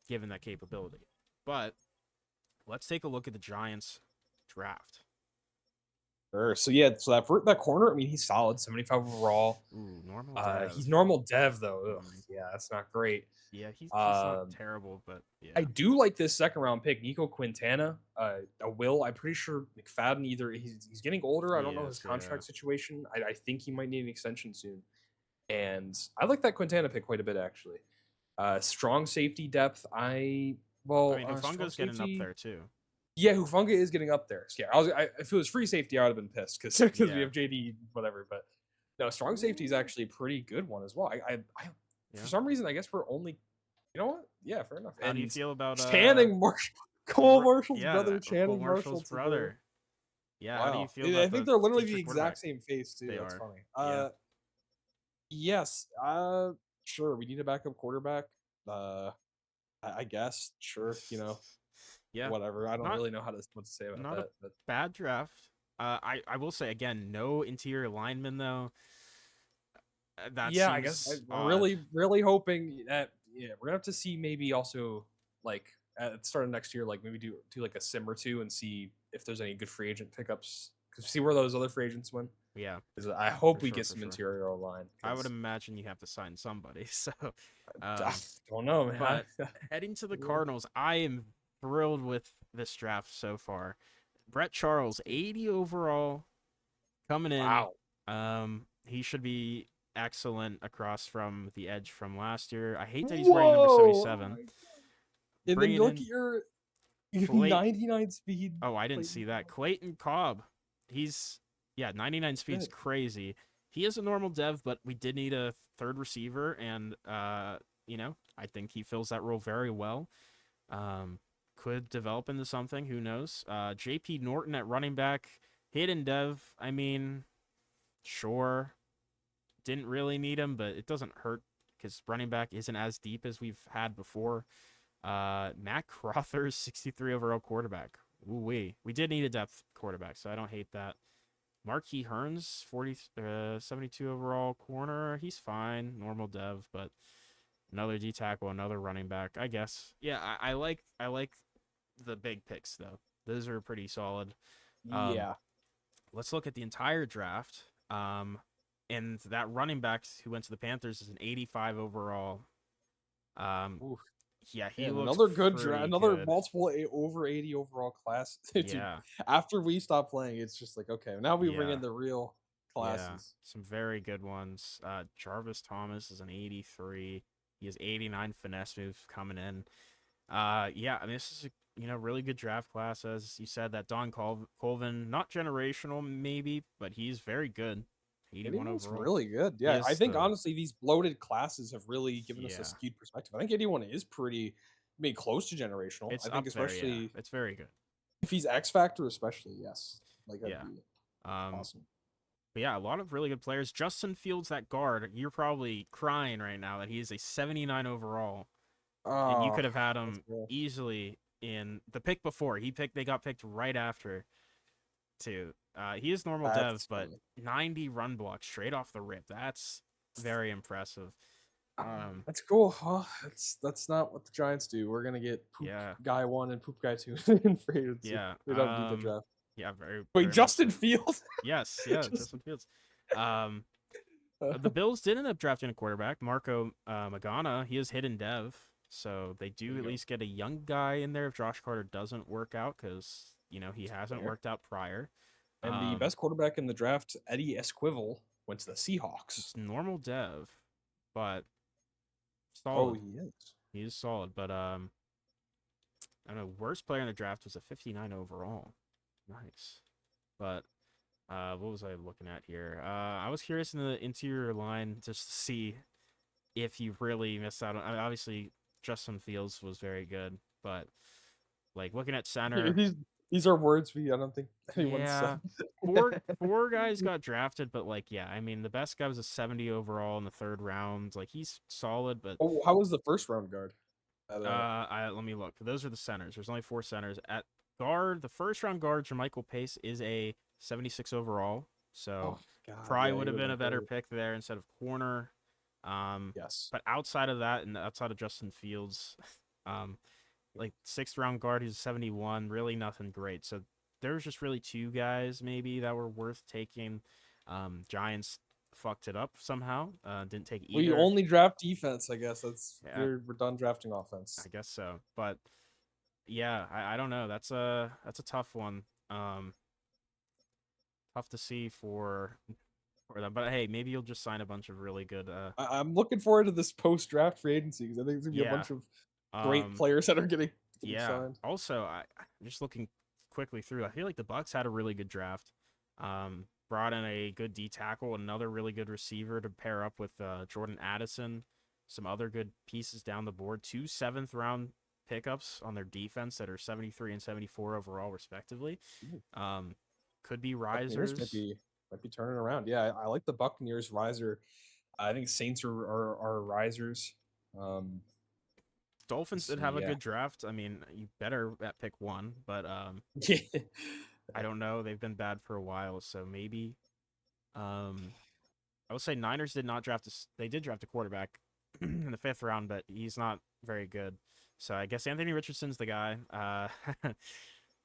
[SPEAKER 1] given that capability. But let's take a look at the Giants draft.
[SPEAKER 2] Sure. So yeah, so that corner, I mean, he's solid, 75 overall.
[SPEAKER 1] Ooh, normal dev.
[SPEAKER 2] He's normal dev though. Ugh,
[SPEAKER 1] Mm.
[SPEAKER 2] yeah, that's not great.
[SPEAKER 1] Yeah, he's not
[SPEAKER 2] Um,
[SPEAKER 1] terrible, but
[SPEAKER 2] I
[SPEAKER 1] yeah.
[SPEAKER 2] do like this second round pick, Nico Quintana. A will. I'm pretty sure McFadden either he's getting older. I don't
[SPEAKER 1] He
[SPEAKER 2] know his
[SPEAKER 1] is, yeah.
[SPEAKER 2] contract situation. I think he might need an extension soon. And I like that Quintana pick quite a bit actually. Strong safety depth.
[SPEAKER 1] I mean,
[SPEAKER 2] Strong
[SPEAKER 1] Hufunga's getting up
[SPEAKER 2] safety.
[SPEAKER 1] there too.
[SPEAKER 2] Yeah, Hufanga is getting up there. So, yeah, if it was free safety, I would have been pissed because we
[SPEAKER 1] Yeah.
[SPEAKER 2] have JD whatever. But no, strong safety is actually a pretty good one as well. I
[SPEAKER 1] Yeah.
[SPEAKER 2] for some reason I guess we're only You know what? Yeah, fair enough.
[SPEAKER 1] How do you
[SPEAKER 2] And
[SPEAKER 1] feel about
[SPEAKER 2] Channing Marshall, Cole Marshall's brother,
[SPEAKER 1] Cole
[SPEAKER 2] Channing Marshall
[SPEAKER 1] Marshall's
[SPEAKER 2] to the
[SPEAKER 1] brother? Yeah, how do you
[SPEAKER 2] wow.
[SPEAKER 1] feel
[SPEAKER 2] I
[SPEAKER 1] about
[SPEAKER 2] think
[SPEAKER 1] the
[SPEAKER 2] they're literally the
[SPEAKER 1] future quarterback?
[SPEAKER 2] exact same face too.
[SPEAKER 1] They
[SPEAKER 2] That's
[SPEAKER 1] are.
[SPEAKER 2] funny.
[SPEAKER 1] Yeah.
[SPEAKER 2] Yes. Sure. We need a backup quarterback. Uh, I guess. Sure.
[SPEAKER 1] Yeah.
[SPEAKER 2] Whatever. I don't
[SPEAKER 1] Not
[SPEAKER 2] really know what to say about
[SPEAKER 1] not a
[SPEAKER 2] that. But
[SPEAKER 1] bad draft. I will say again, no interior lineman though. That
[SPEAKER 2] yeah, I guess
[SPEAKER 1] seems
[SPEAKER 2] we're
[SPEAKER 1] odd.
[SPEAKER 2] really hoping that we're gonna have to see maybe also like at the start of next year, like maybe do like a sim or two and see if there's any good free agent pickups. Cause see where those other free agents went.
[SPEAKER 1] Yeah,
[SPEAKER 2] 'Cause I
[SPEAKER 1] for
[SPEAKER 2] hope we
[SPEAKER 1] sure,
[SPEAKER 2] get
[SPEAKER 1] for
[SPEAKER 2] some
[SPEAKER 1] sure.
[SPEAKER 2] interior line.
[SPEAKER 1] I would
[SPEAKER 2] Because
[SPEAKER 1] imagine you have to sign somebody. So,
[SPEAKER 2] I
[SPEAKER 1] um,
[SPEAKER 2] don't know, man.
[SPEAKER 1] but heading to the Cardinals, I am thrilled with this draft so far. Brett Charles, 80 overall, coming in.
[SPEAKER 2] Wow.
[SPEAKER 1] He should be excellent across from the edge from last year. I hate that he's wearing number
[SPEAKER 2] Whoa! Oh
[SPEAKER 1] 77.
[SPEAKER 2] my God. And then
[SPEAKER 1] Bringing
[SPEAKER 2] you look
[SPEAKER 1] in
[SPEAKER 2] at your
[SPEAKER 1] Clay.
[SPEAKER 2] 99 speed.
[SPEAKER 1] Oh, I didn't
[SPEAKER 2] Clayton
[SPEAKER 1] see that.
[SPEAKER 2] Keller.
[SPEAKER 1] Clayton Cobb. He's, yeah, 99 speed's
[SPEAKER 2] Good.
[SPEAKER 1] crazy. He is a normal dev, but we did need a third receiver, and I think he fills that role very well. Could develop into something. Who knows? J.P. Norton at running back, hidden dev. I mean, sure, didn't really need him, but it doesn't hurt because running back isn't as deep as we've had before. Matt Crothers, 63 overall quarterback. Ooh wee. We did need a depth quarterback, so I don't hate that. Marquis Hearns, 72 overall corner. He's fine, normal dev, but another D tackle, another running back. I guess. Yeah, I like the big picks though. Those are pretty solid. Um,
[SPEAKER 2] Yeah.
[SPEAKER 1] let's look at the entire draft. And that running back who went to the Panthers is an 85 overall. Um,
[SPEAKER 2] Oof.
[SPEAKER 1] yeah, he
[SPEAKER 2] Man,
[SPEAKER 1] looks
[SPEAKER 2] another good draft,
[SPEAKER 1] pretty
[SPEAKER 2] another
[SPEAKER 1] good.
[SPEAKER 2] multiple over 80 overall class. Dude,
[SPEAKER 1] Yeah,
[SPEAKER 2] after we stop playing, it's just like, okay, now we bring
[SPEAKER 1] yeah,
[SPEAKER 2] in the real
[SPEAKER 1] yeah.
[SPEAKER 2] classes.
[SPEAKER 1] Some very good ones. Jarvis Thomas is an 83. He has 89 finesse move coming in. Yeah, I mean this is a really good draft class, as you said. That Colvin, not generational maybe, but he's very good. 81
[SPEAKER 2] 81's
[SPEAKER 1] overall.
[SPEAKER 2] really good.
[SPEAKER 1] He
[SPEAKER 2] Yeah, I
[SPEAKER 1] is
[SPEAKER 2] think
[SPEAKER 1] the
[SPEAKER 2] honestly, these bloated classes have really given us a
[SPEAKER 1] yeah.
[SPEAKER 2] skewed perspective. I think 81 is pretty, maybe close to generational.
[SPEAKER 1] It's
[SPEAKER 2] I think
[SPEAKER 1] up there. Yeah,
[SPEAKER 2] especially
[SPEAKER 1] it's very good.
[SPEAKER 2] if he's X Factor, especially, yes. Like, that'd
[SPEAKER 1] Yeah.
[SPEAKER 2] be
[SPEAKER 1] Um,
[SPEAKER 2] awesome.
[SPEAKER 1] But yeah, a lot of really good players. Justin Fields, that guard, you're probably crying right now that he is a 79 overall, and you
[SPEAKER 2] Oh,
[SPEAKER 1] could have had
[SPEAKER 2] that's
[SPEAKER 1] him
[SPEAKER 2] cool.
[SPEAKER 1] easily in the pick before. They got picked right after too. He is normal dev,
[SPEAKER 2] That's
[SPEAKER 1] but
[SPEAKER 2] funny.
[SPEAKER 1] 90 run blocks straight off the rip. That's very impressive.
[SPEAKER 2] That's cool. Oh, that's not what the Giants do. We're gonna get poop
[SPEAKER 1] Yeah,
[SPEAKER 2] guy one and poop guy two in free agency.
[SPEAKER 1] yeah,
[SPEAKER 2] We don't need the draft.
[SPEAKER 1] yeah, very,
[SPEAKER 2] Wait,
[SPEAKER 1] very much
[SPEAKER 2] Justin
[SPEAKER 1] so.
[SPEAKER 2] Fields?
[SPEAKER 1] Yes, yeah,
[SPEAKER 2] Just
[SPEAKER 1] Justin Fields. Um, the Bills did end up drafting a quarterback, Marco Magana. He is hidden dev, so they
[SPEAKER 2] there
[SPEAKER 1] do
[SPEAKER 2] you
[SPEAKER 1] at
[SPEAKER 2] go.
[SPEAKER 1] least get a young guy in there if Josh Carter doesn't work out, because he hasn't
[SPEAKER 2] Fair.
[SPEAKER 1] worked out prior.
[SPEAKER 2] And the
[SPEAKER 1] Um,
[SPEAKER 2] best quarterback in the draft, Eddie Esquivel, went to the Seahawks.
[SPEAKER 1] it's normal dev, but
[SPEAKER 2] Oh,
[SPEAKER 1] solid.
[SPEAKER 2] he is.
[SPEAKER 1] He is solid, but I don't know. Worst player in the draft was a 59 overall. Nice, but what was I looking at here? I was curious in the interior line just to see if you really missed out on. I mean, obviously, Justin Fields was very good, but like looking at center,
[SPEAKER 2] These, these are words I don't think anyone
[SPEAKER 1] yeah,
[SPEAKER 2] said.
[SPEAKER 1] four guys got drafted, but like yeah, I mean the best guy was a 70 overall in the third round. Like he's solid, but
[SPEAKER 2] Oh, how was the first round guard? At,
[SPEAKER 1] let me look. Those are the centers. There's only four centers at guard. The first round guard, Jermichael Pace, is a 76 overall, so
[SPEAKER 2] oh God,
[SPEAKER 1] probably
[SPEAKER 2] yeah, he
[SPEAKER 1] would have
[SPEAKER 2] would
[SPEAKER 1] been
[SPEAKER 2] have
[SPEAKER 1] a
[SPEAKER 2] been
[SPEAKER 1] better
[SPEAKER 2] great.
[SPEAKER 1] pick there instead of corner.
[SPEAKER 2] Yes.
[SPEAKER 1] But outside of that, and outside of Justin Fields, um, like sixth round guard, he's 71. Really nothing great. So there's just really two guys maybe that were worth taking. Giants fucked it up somehow. Didn't take
[SPEAKER 2] We
[SPEAKER 1] either.
[SPEAKER 2] only draft defense, I guess. That's
[SPEAKER 1] Yeah,
[SPEAKER 2] we're done drafting offense.
[SPEAKER 1] I guess so. But yeah, I don't know. That's a tough one. Um, Tough to see for them. But hey, maybe you'll just sign a bunch of really good.
[SPEAKER 2] I'm looking forward to this post draft free agency because I think there's gonna be a
[SPEAKER 1] Yeah.
[SPEAKER 2] bunch of great
[SPEAKER 1] Um,
[SPEAKER 2] players that are getting
[SPEAKER 1] Yeah.
[SPEAKER 2] signed.
[SPEAKER 1] Also, I'm just looking quickly through. I feel like the Bucks had a really good draft. Brought in a good D tackle, another really good receiver to pair up with Jordan Addison. some other good pieces down the board. Two seventh-round pickups on their defense that are 73 and 74 overall, respectively.
[SPEAKER 2] Ooh,
[SPEAKER 1] Um, could be
[SPEAKER 2] Buccaneers might
[SPEAKER 1] risers.
[SPEAKER 2] be turning around. Yeah, I like the Buccaneers riser. I think Saints are risers. Um,
[SPEAKER 1] Dolphins
[SPEAKER 2] let's
[SPEAKER 1] did
[SPEAKER 2] see,
[SPEAKER 1] have a
[SPEAKER 2] yeah,
[SPEAKER 1] good draft. I mean, you better at pick one, but
[SPEAKER 2] yeah.
[SPEAKER 1] I don't know. They've been bad for a while, so maybe. Um, I would say Niners did not draft they did draft a quarterback in the fifth round, but he's not very good. So I guess Anthony Richardson's the guy.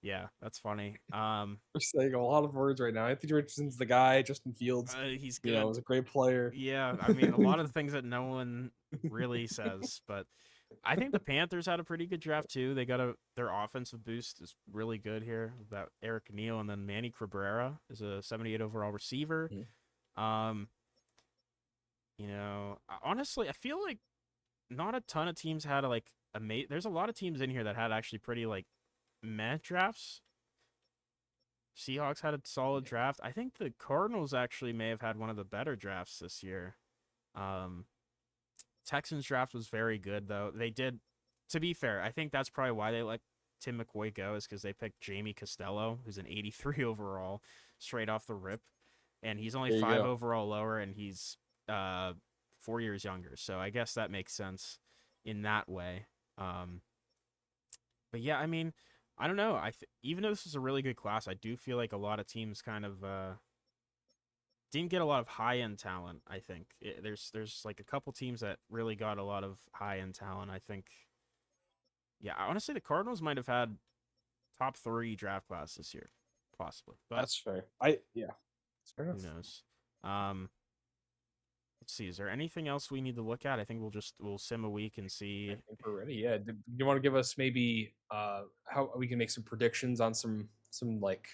[SPEAKER 1] Yeah, that's funny.
[SPEAKER 2] We're saying a lot of words right now. Anthony Richardson's the guy. Justin Fields,
[SPEAKER 1] He's
[SPEAKER 2] you know,
[SPEAKER 1] good.
[SPEAKER 2] was a great player.
[SPEAKER 1] Yeah, I mean a lot of things that no one really says, but I think the Panthers had a pretty good draft too. They got their offensive boost is really good here. That Eric Neal and then Manny Cabrera is a 78 overall receiver.
[SPEAKER 2] Mhm.
[SPEAKER 1] Um, honestly, I feel like not a ton of teams had there's a lot of teams in here that had actually pretty like meh drafts. Seahawks had a solid draft. I think the Cardinals actually may have had one of the better drafts this year. Um, Texans draft was very good though. They did, to be fair, I think that's probably why they let Tim McCoy go is because they picked Jamie Costello, who's an 83 overall, straight off the rip, and he's only
[SPEAKER 2] There you
[SPEAKER 1] five
[SPEAKER 2] go.
[SPEAKER 1] overall lower, and he's 4 years younger. So I guess that makes sense in that way. Um, but yeah, I mean, I don't know. Even though this is a really good class, I do feel like a lot of teams kind of didn't get a lot of high end talent. I think there's like a couple teams that really got a lot of high end talent. I think, yeah, honestly, the Cardinals might have had top three draft class this year, possibly, but
[SPEAKER 2] That's fair. Yeah, it's fair
[SPEAKER 1] who
[SPEAKER 2] enough.
[SPEAKER 1] knows? Um, let's see. Is there anything else we need to look at? I think we'll sim a week and
[SPEAKER 2] I
[SPEAKER 1] see.
[SPEAKER 2] think we're ready. Yeah. Do you want to give us maybe how we can make some predictions on some like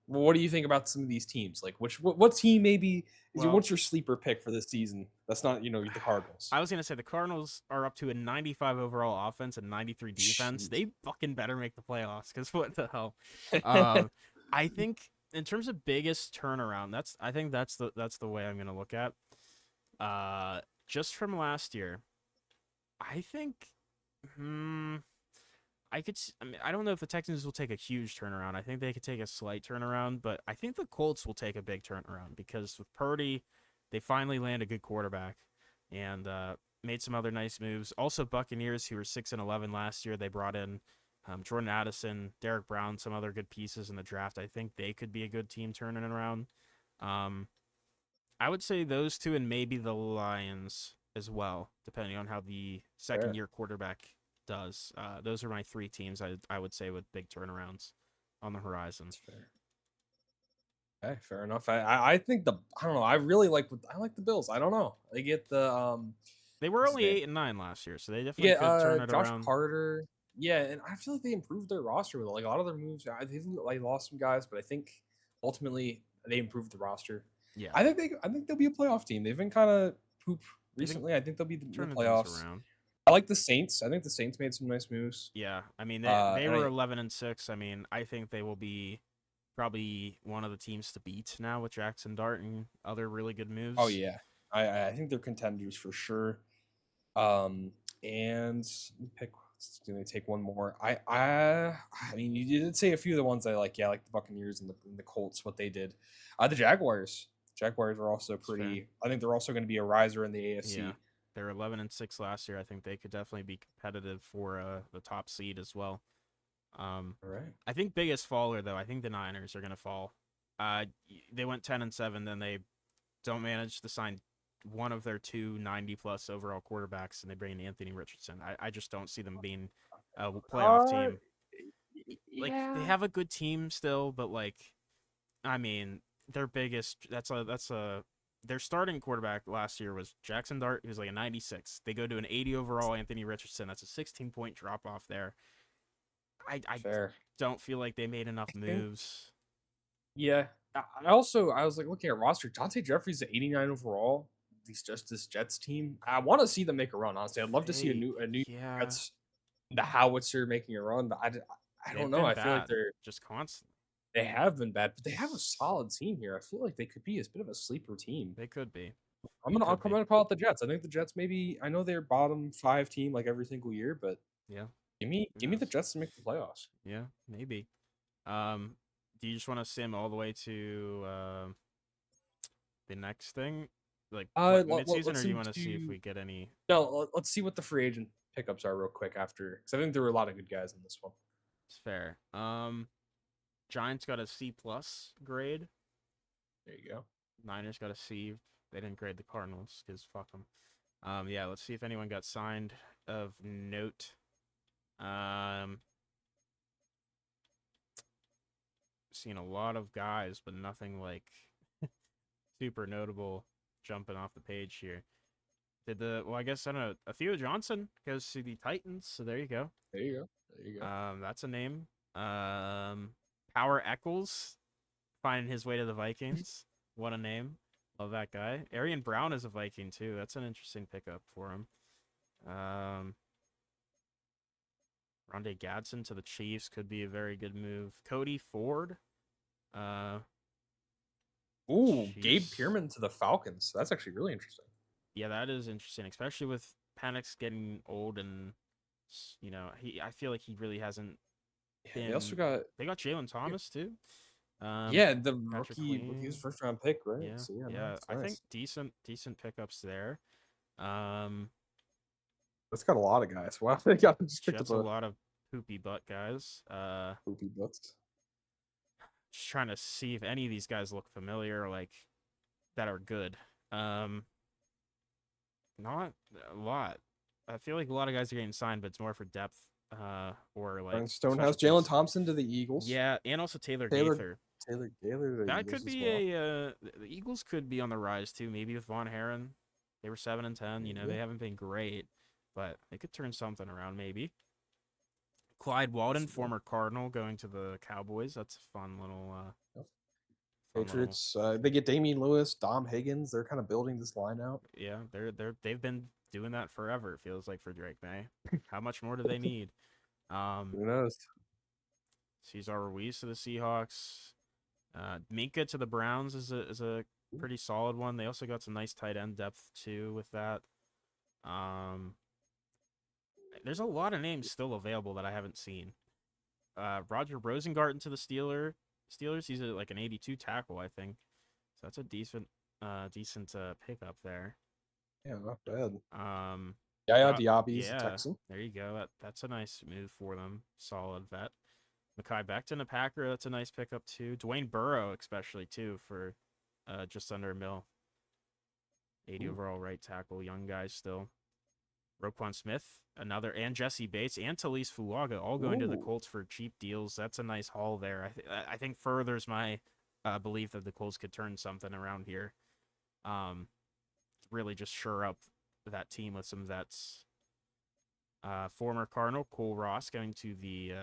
[SPEAKER 2] what do you think about some of these teams? Like what team maybe is your
[SPEAKER 1] Well,
[SPEAKER 2] what's your sleeper pick for this season? That's not the Cardinals.
[SPEAKER 1] I was gonna say the Cardinals are up to a 95 overall offense and 93 defense.
[SPEAKER 2] Jeez.
[SPEAKER 1] They fucking better make the playoffs because what the hell? Um, I think in terms of biggest turnaround, I think that's the way I'm gonna look at. Just from last year, I think. Hmm, I mean, I don't know if the Texans will take a huge turnaround. I think they could take a slight turnaround, but I think the Colts will take a big turnaround because with Purdy, they finally land a good quarterback and made some other nice moves. Also, Buccaneers, who were 6-11 last year, they brought in Jordan Addison, Derek Brown, some other good pieces in the draft. I think they could be a good team turning it around. Um, I would say those two and maybe the Lions as well, depending on how the second
[SPEAKER 2] Fair.
[SPEAKER 1] year quarterback does. Those are my three teams I would say with big turnarounds on the horizon.
[SPEAKER 2] That's fair. Okay, fair enough. I think I don't know. I like the Bills. I don't know. They get the
[SPEAKER 1] They were
[SPEAKER 2] what's his
[SPEAKER 1] only
[SPEAKER 2] name?
[SPEAKER 1] 8-9 last year, so they definitely
[SPEAKER 2] Yeah,
[SPEAKER 1] could turn it
[SPEAKER 2] Josh
[SPEAKER 1] around.
[SPEAKER 2] Carter. Yeah, and I feel like they improved their roster with like a lot of their moves. They've like lost some guys, but I think ultimately they improved the roster.
[SPEAKER 1] Yeah,
[SPEAKER 2] I think they'll be a playoff team. They've been kind of poop
[SPEAKER 1] I think
[SPEAKER 2] recently. I think they'll be in the
[SPEAKER 1] turning things
[SPEAKER 2] playoffs.
[SPEAKER 1] around.
[SPEAKER 2] I like the Saints. I think the Saints made some nice moves.
[SPEAKER 1] Yeah, I mean they
[SPEAKER 2] And
[SPEAKER 1] were 11-6. I mean I think they will be probably one of the teams to beat now with Jackson Dart and other really good
[SPEAKER 2] oh
[SPEAKER 1] moves.
[SPEAKER 2] yeah, I think they're contenders for sure. And pick. Gonna take one more. I mean, you did say a few of the ones I like. Yeah, I like the Buccaneers and the Colts. What they did. The Jaguars. Jaguars are also
[SPEAKER 1] It's fair.
[SPEAKER 2] pretty. I think they're also going to be a riser in the
[SPEAKER 1] Yeah.
[SPEAKER 2] AFC.
[SPEAKER 1] They were 11-6 last year. I think they could definitely be competitive for the top seed as well.
[SPEAKER 2] All right.
[SPEAKER 1] I think biggest faller though. I think the Niners are gonna fall. They went 10-7, then they don't manage to sign one of their two 90+ overall quarterbacks, and they bring in Anthony Richardson. I just don't see them being a playoff
[SPEAKER 2] Uh,
[SPEAKER 1] team. Like they
[SPEAKER 2] yeah.
[SPEAKER 1] have a good team still, but like I mean, their biggest that's a their starting quarterback last year was Jackson Dart, who's like a 96. They go to an 80 overall Anthony Richardson. That's a 16-point drop off there. I
[SPEAKER 2] Fair.
[SPEAKER 1] don't feel like they made enough
[SPEAKER 2] I think.
[SPEAKER 1] moves.
[SPEAKER 2] Yeah. I was like looking at roster. Dante Jeffries at 89 overall. These Justice Jets team. I want to see them make a run. Honestly, I'd love to see a new
[SPEAKER 1] Yeah,
[SPEAKER 2] Jets the Howitzer making a run, but I don't
[SPEAKER 1] they've
[SPEAKER 2] know.
[SPEAKER 1] been
[SPEAKER 2] I feel like
[SPEAKER 1] bad just constantly.
[SPEAKER 2] they have been bad, but they have a solid team here. I feel like they could be a bit of a sleeper team.
[SPEAKER 1] They could be. He
[SPEAKER 2] I'm
[SPEAKER 1] could be.
[SPEAKER 2] gonna call it the Jets. I think the Jets maybe I know they're bottom 5 team like every single year, but
[SPEAKER 1] Yeah. Who
[SPEAKER 2] give me the
[SPEAKER 1] knows?
[SPEAKER 2] Jets to make the playoffs.
[SPEAKER 1] Yeah, maybe. Um, do you just want to sim all the way to the next thing, like what midseason, or
[SPEAKER 2] Let's
[SPEAKER 1] do you
[SPEAKER 2] see
[SPEAKER 1] want to see if
[SPEAKER 2] to
[SPEAKER 1] we get any?
[SPEAKER 2] no, let's see what the free agent pickups are real quick after because I think there were a lot of good guys in this one.
[SPEAKER 1] It's fair. Giants got a C plus grade.
[SPEAKER 2] There you go.
[SPEAKER 1] Niners got a C. They didn't grade the Cardinals because fuck them. Yeah, let's see if anyone got signed of note. Um, Seen a lot of guys, but nothing like super notable jumping off the page here. I guess I don't know. Theo Johnson goes to the Titans, so there you go.
[SPEAKER 2] There you go. There you go.
[SPEAKER 1] That's a name. Power Eccles finding his way to the Vikings. What a name. Love that guy. Arian Brown is a Viking too. That's an interesting pickup for him. Rondé Gadsden to the Chiefs could be a very good move. Cody Ford. Uh,
[SPEAKER 2] Ooh, Gabe
[SPEAKER 1] Chiefs.
[SPEAKER 2] Pearman to the Falcons. That's actually really interesting.
[SPEAKER 1] Yeah, that is interesting, especially with Panic's getting old and I feel like he really hasn't
[SPEAKER 2] Yeah, they also
[SPEAKER 1] been.
[SPEAKER 2] got
[SPEAKER 1] They got Jalen Thomas too.
[SPEAKER 2] yeah, the
[SPEAKER 1] Patrick
[SPEAKER 2] rookie was
[SPEAKER 1] Queen.
[SPEAKER 2] first round pick, right?
[SPEAKER 1] Yeah,
[SPEAKER 2] So yeah,
[SPEAKER 1] yeah.
[SPEAKER 2] nice,
[SPEAKER 1] I think
[SPEAKER 2] nice.
[SPEAKER 1] decent pickups there. Um,
[SPEAKER 2] That's got a lot of guys. Wow, they got just picked up
[SPEAKER 1] Jets a
[SPEAKER 2] a
[SPEAKER 1] lot of poopy butt guys.
[SPEAKER 2] poopy butts.
[SPEAKER 1] Just trying to see if any of these guys look familiar, like that are good. Um, Not a lot. I feel like a lot of guys are getting signed, but it's more for depth, or like
[SPEAKER 2] Brian Stonehouse,
[SPEAKER 1] special
[SPEAKER 2] Jalen
[SPEAKER 1] teams.
[SPEAKER 2] Thompson to the Eagles.
[SPEAKER 1] Yeah, and also Taylor
[SPEAKER 2] Taylor
[SPEAKER 1] Gaither.
[SPEAKER 2] Taylor to the
[SPEAKER 1] That
[SPEAKER 2] Eagles
[SPEAKER 1] could
[SPEAKER 2] as
[SPEAKER 1] be
[SPEAKER 2] well.
[SPEAKER 1] the Eagles could be on the rise too. Maybe with Von Herron, they were 7-10. You know,
[SPEAKER 2] Yeah,
[SPEAKER 1] they haven't been great, but they could turn something around. Maybe Clyde Walden,
[SPEAKER 2] sure.
[SPEAKER 1] former Cardinal, going to the Cowboys. That's a
[SPEAKER 2] Yep.
[SPEAKER 1] fun little.
[SPEAKER 2] Patriots. They get Damian Lewis, Dom Higgins. They're kind of building this line out.
[SPEAKER 1] Yeah, they've been doing that forever. It feels like for Drake May. How much more do they need? Um,
[SPEAKER 2] Who knows?
[SPEAKER 1] Cesar Ruiz to the Seahawks. Minka to the Browns is a pretty solid one. They also got some nice tight end depth too with that. Um, there's a lot of names still available that I haven't seen. Roger Rosengarten to the Steelers. He's like an 82 tackle, I think. So that's a decent pickup there.
[SPEAKER 2] Yeah, not bad.
[SPEAKER 1] Um,
[SPEAKER 2] Yaya
[SPEAKER 1] got
[SPEAKER 2] Diaby is a
[SPEAKER 1] yeah,
[SPEAKER 2] Texan.
[SPEAKER 1] there you go. That's a nice move for them. Solid vet. Mekhi Becton, a Packer. That's a nice pickup too. Dwayne Burrow, especially too, for just under a mil. 80
[SPEAKER 2] Ooh.
[SPEAKER 1] overall right tackle. Young guys still. Roquan Smith, another, and Jesse Bates and Talise Fuaga all going to the
[SPEAKER 2] Ooh.
[SPEAKER 1] Colts for cheap deals. That's a nice haul there. I think furthers my belief that the Colts could turn something around here. Really just shore up that team with some vets. Former Cardinal Cole Ross going to the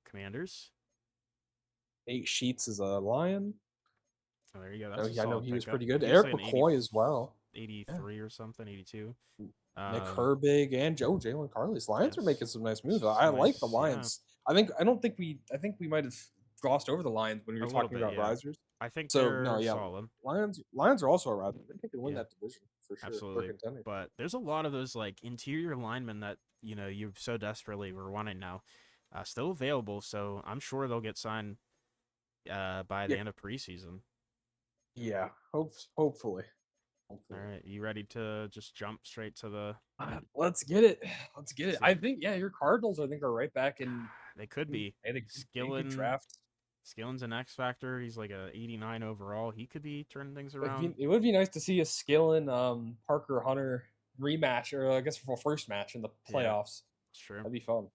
[SPEAKER 1] Commanders.
[SPEAKER 2] Nate Sheets is a Lion.
[SPEAKER 1] Oh, there you go.
[SPEAKER 2] Oh,
[SPEAKER 1] That's a
[SPEAKER 2] yeah, I know
[SPEAKER 1] solid
[SPEAKER 2] he was
[SPEAKER 1] pickup.
[SPEAKER 2] pretty good.
[SPEAKER 1] He was
[SPEAKER 2] Eric
[SPEAKER 1] like an 80,
[SPEAKER 2] McCoy as well. Yeah.
[SPEAKER 1] 83 or something, 82.
[SPEAKER 2] Nick
[SPEAKER 1] Um,
[SPEAKER 2] Herbig and Joe Jalen Carley's Lions are
[SPEAKER 1] yes,
[SPEAKER 2] making some nice moves.
[SPEAKER 1] it's
[SPEAKER 2] I like the
[SPEAKER 1] nice. Yeah,
[SPEAKER 2] Lions. I think we might have glossed over the Lions when we
[SPEAKER 1] a
[SPEAKER 2] were
[SPEAKER 1] little
[SPEAKER 2] talking
[SPEAKER 1] bit.
[SPEAKER 2] about
[SPEAKER 1] Yeah,
[SPEAKER 2] risers.
[SPEAKER 1] I think
[SPEAKER 2] So no,
[SPEAKER 1] they're
[SPEAKER 2] yeah,
[SPEAKER 1] solid.
[SPEAKER 2] Lions are also a riser. I think they can win
[SPEAKER 1] Yeah,
[SPEAKER 2] that division for sure. They're
[SPEAKER 1] absolutely.
[SPEAKER 2] contending.
[SPEAKER 1] But there's a lot of those like interior linemen that you so desperately were wanting now, still available. So I'm sure they'll get signed by
[SPEAKER 2] Yeah,
[SPEAKER 1] the end of preseason.
[SPEAKER 2] yeah. Hopefully,
[SPEAKER 1] All
[SPEAKER 2] hopefully.
[SPEAKER 1] right, you ready to just jump straight to the?
[SPEAKER 2] Let's get it. Let's get it.
[SPEAKER 1] See,
[SPEAKER 2] I think yeah, your Cardinals I think are right back in.
[SPEAKER 1] they could be
[SPEAKER 2] They had a good
[SPEAKER 1] Skillen.
[SPEAKER 2] draft.
[SPEAKER 1] Skillen's an X factor. He's like a 89 overall. He could be turning things around.
[SPEAKER 2] It would be nice to see a Skillen Parker Hunter rematch, or I guess for first match in the
[SPEAKER 1] Yeah,
[SPEAKER 2] playoffs.
[SPEAKER 1] it's true.
[SPEAKER 2] That'd be fun.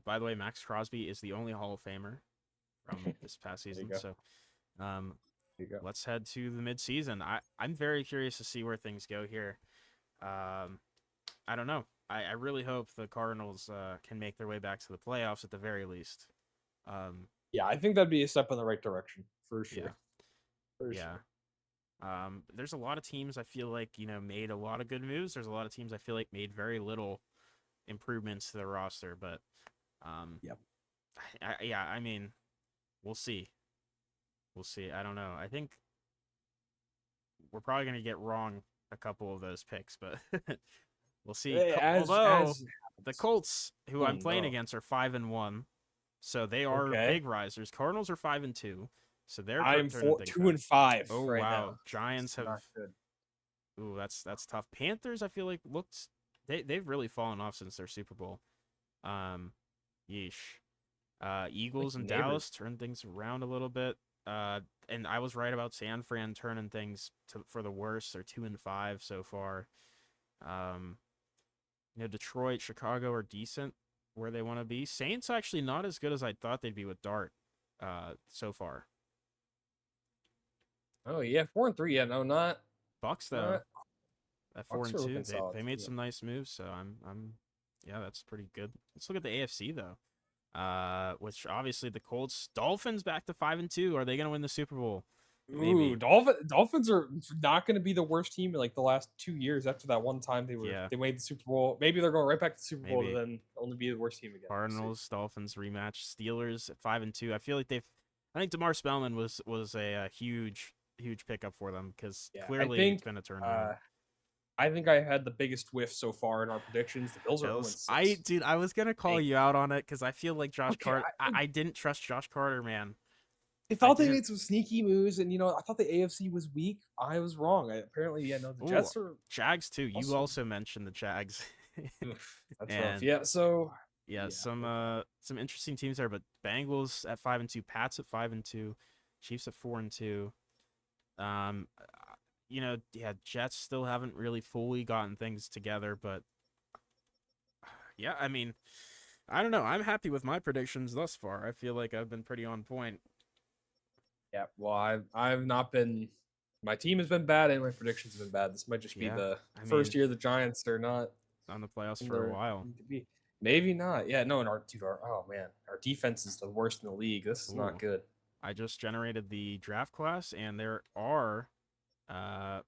[SPEAKER 1] By the way, Max Crosby is the only Hall of Famer from this past
[SPEAKER 2] There you
[SPEAKER 1] season.
[SPEAKER 2] go.
[SPEAKER 1] So, um,
[SPEAKER 2] There you go.
[SPEAKER 1] let's head to the midseason. I'm very curious to see where things go here. Um, I don't know. I really hope the Cardinals can make their way back to the playoffs at the very least. Um,
[SPEAKER 2] Yeah, I think that'd be a step in the right direction for
[SPEAKER 1] yeah,
[SPEAKER 2] sure. For
[SPEAKER 1] yeah.
[SPEAKER 2] sure.
[SPEAKER 1] There's a lot of teams I feel like made a lot of good moves. There's a lot of teams I feel like made very little improvements to the roster, but um,
[SPEAKER 2] Yep.
[SPEAKER 1] yeah, I mean, we'll see. We'll see. I don't know. I think we're probably gonna get wrong a couple of those picks, but we'll see. Although
[SPEAKER 2] As
[SPEAKER 1] the
[SPEAKER 2] happens.
[SPEAKER 1] Colts, who
[SPEAKER 2] Oh
[SPEAKER 1] I'm playing
[SPEAKER 2] no.
[SPEAKER 1] against, are 5-1, so they are
[SPEAKER 2] Okay.
[SPEAKER 1] big risers. Cardinals are 5-2, so they're
[SPEAKER 2] I'm
[SPEAKER 1] turning
[SPEAKER 2] four,
[SPEAKER 1] things
[SPEAKER 2] two
[SPEAKER 1] around.
[SPEAKER 2] and five
[SPEAKER 1] Oh
[SPEAKER 2] right
[SPEAKER 1] wow,
[SPEAKER 2] now. It's
[SPEAKER 1] Giants have.
[SPEAKER 2] not good.
[SPEAKER 1] Ooh, that's tough. Panthers, I feel like looked they've really fallen off since their Super Bowl. Um, yeesh.
[SPEAKER 2] Like
[SPEAKER 1] Eagles and
[SPEAKER 2] neighbors.
[SPEAKER 1] Dallas turned things around a little bit. And I was right about San Fran turning things for the worse. They're 2-5 so far. Um, Detroit, Chicago are decent where they want to be. Saints actually not as good as I thought they'd be with Dart. So far.
[SPEAKER 2] Oh yeah, 4-3. Yeah, no,
[SPEAKER 1] Bucks though
[SPEAKER 2] not.
[SPEAKER 1] at four
[SPEAKER 2] Bucks
[SPEAKER 1] and
[SPEAKER 2] are
[SPEAKER 1] two,
[SPEAKER 2] looking
[SPEAKER 1] they
[SPEAKER 2] solid.
[SPEAKER 1] they made
[SPEAKER 2] Yeah.
[SPEAKER 1] some nice moves. So yeah, that's pretty good. Let's look at the AFC though. Which obviously the Colts, Dolphins back to 5-2. Are they gonna win the Super Bowl?
[SPEAKER 2] Ooh,
[SPEAKER 1] Maybe.
[SPEAKER 2] Dolphins are not going to be the worst team in like the last 2 years after that one time
[SPEAKER 1] Yeah,
[SPEAKER 2] they made the Super Bowl. Maybe they're going right back to the Super Bowl to
[SPEAKER 1] maybe.
[SPEAKER 2] then only be the worst team again. We'll see.
[SPEAKER 1] Cardinals, Dolphins rematch. Steelers at 5-2. I feel like they've. I think Damar Spellman was a huge pickup for them because
[SPEAKER 2] Yeah,
[SPEAKER 1] clearly it's been a turnaround.
[SPEAKER 2] I think I had the biggest whiff so far in our predictions. The Bills are 0
[SPEAKER 1] Bills.
[SPEAKER 2] and 6.
[SPEAKER 1] I was gonna call
[SPEAKER 2] Dang.
[SPEAKER 1] you out on it because I feel like Josh
[SPEAKER 2] Okay,
[SPEAKER 1] Carter. I didn't trust Josh Carter, man.
[SPEAKER 2] I
[SPEAKER 1] I
[SPEAKER 2] thought they
[SPEAKER 1] didn't.
[SPEAKER 2] made some sneaky moves, and I thought the AFC was weak. I was wrong. Apparently, yeah, no, the
[SPEAKER 1] Oh,
[SPEAKER 2] Jets are
[SPEAKER 1] Jags too. You
[SPEAKER 2] also.
[SPEAKER 1] also mentioned the Jags,
[SPEAKER 2] Oof, that's rough.
[SPEAKER 1] and
[SPEAKER 2] Yeah, so
[SPEAKER 1] yeah,
[SPEAKER 2] yeah, okay.
[SPEAKER 1] some interesting teams there. But Bengals at 5-2, Pats at 5-2, Chiefs at 4-2. Um, yeah, Jets still haven't really fully gotten things together, but yeah, I mean, I don't know. I'm happy with my predictions thus far. I feel like I've been pretty on point.
[SPEAKER 2] Yeah, well, I've not been. My team has been bad, and my predictions have been bad. This might just be
[SPEAKER 1] Yeah,
[SPEAKER 2] the
[SPEAKER 1] I
[SPEAKER 2] first
[SPEAKER 1] mean,
[SPEAKER 2] year the Giants are not
[SPEAKER 1] on the playoffs
[SPEAKER 2] in
[SPEAKER 1] for a
[SPEAKER 2] their
[SPEAKER 1] while.
[SPEAKER 2] need to be. Maybe not. Yeah, no. And our oh man, our defense is the worst in the league. This is not
[SPEAKER 1] Ooh,
[SPEAKER 2] good.
[SPEAKER 1] I just generated the draft class, and there are uh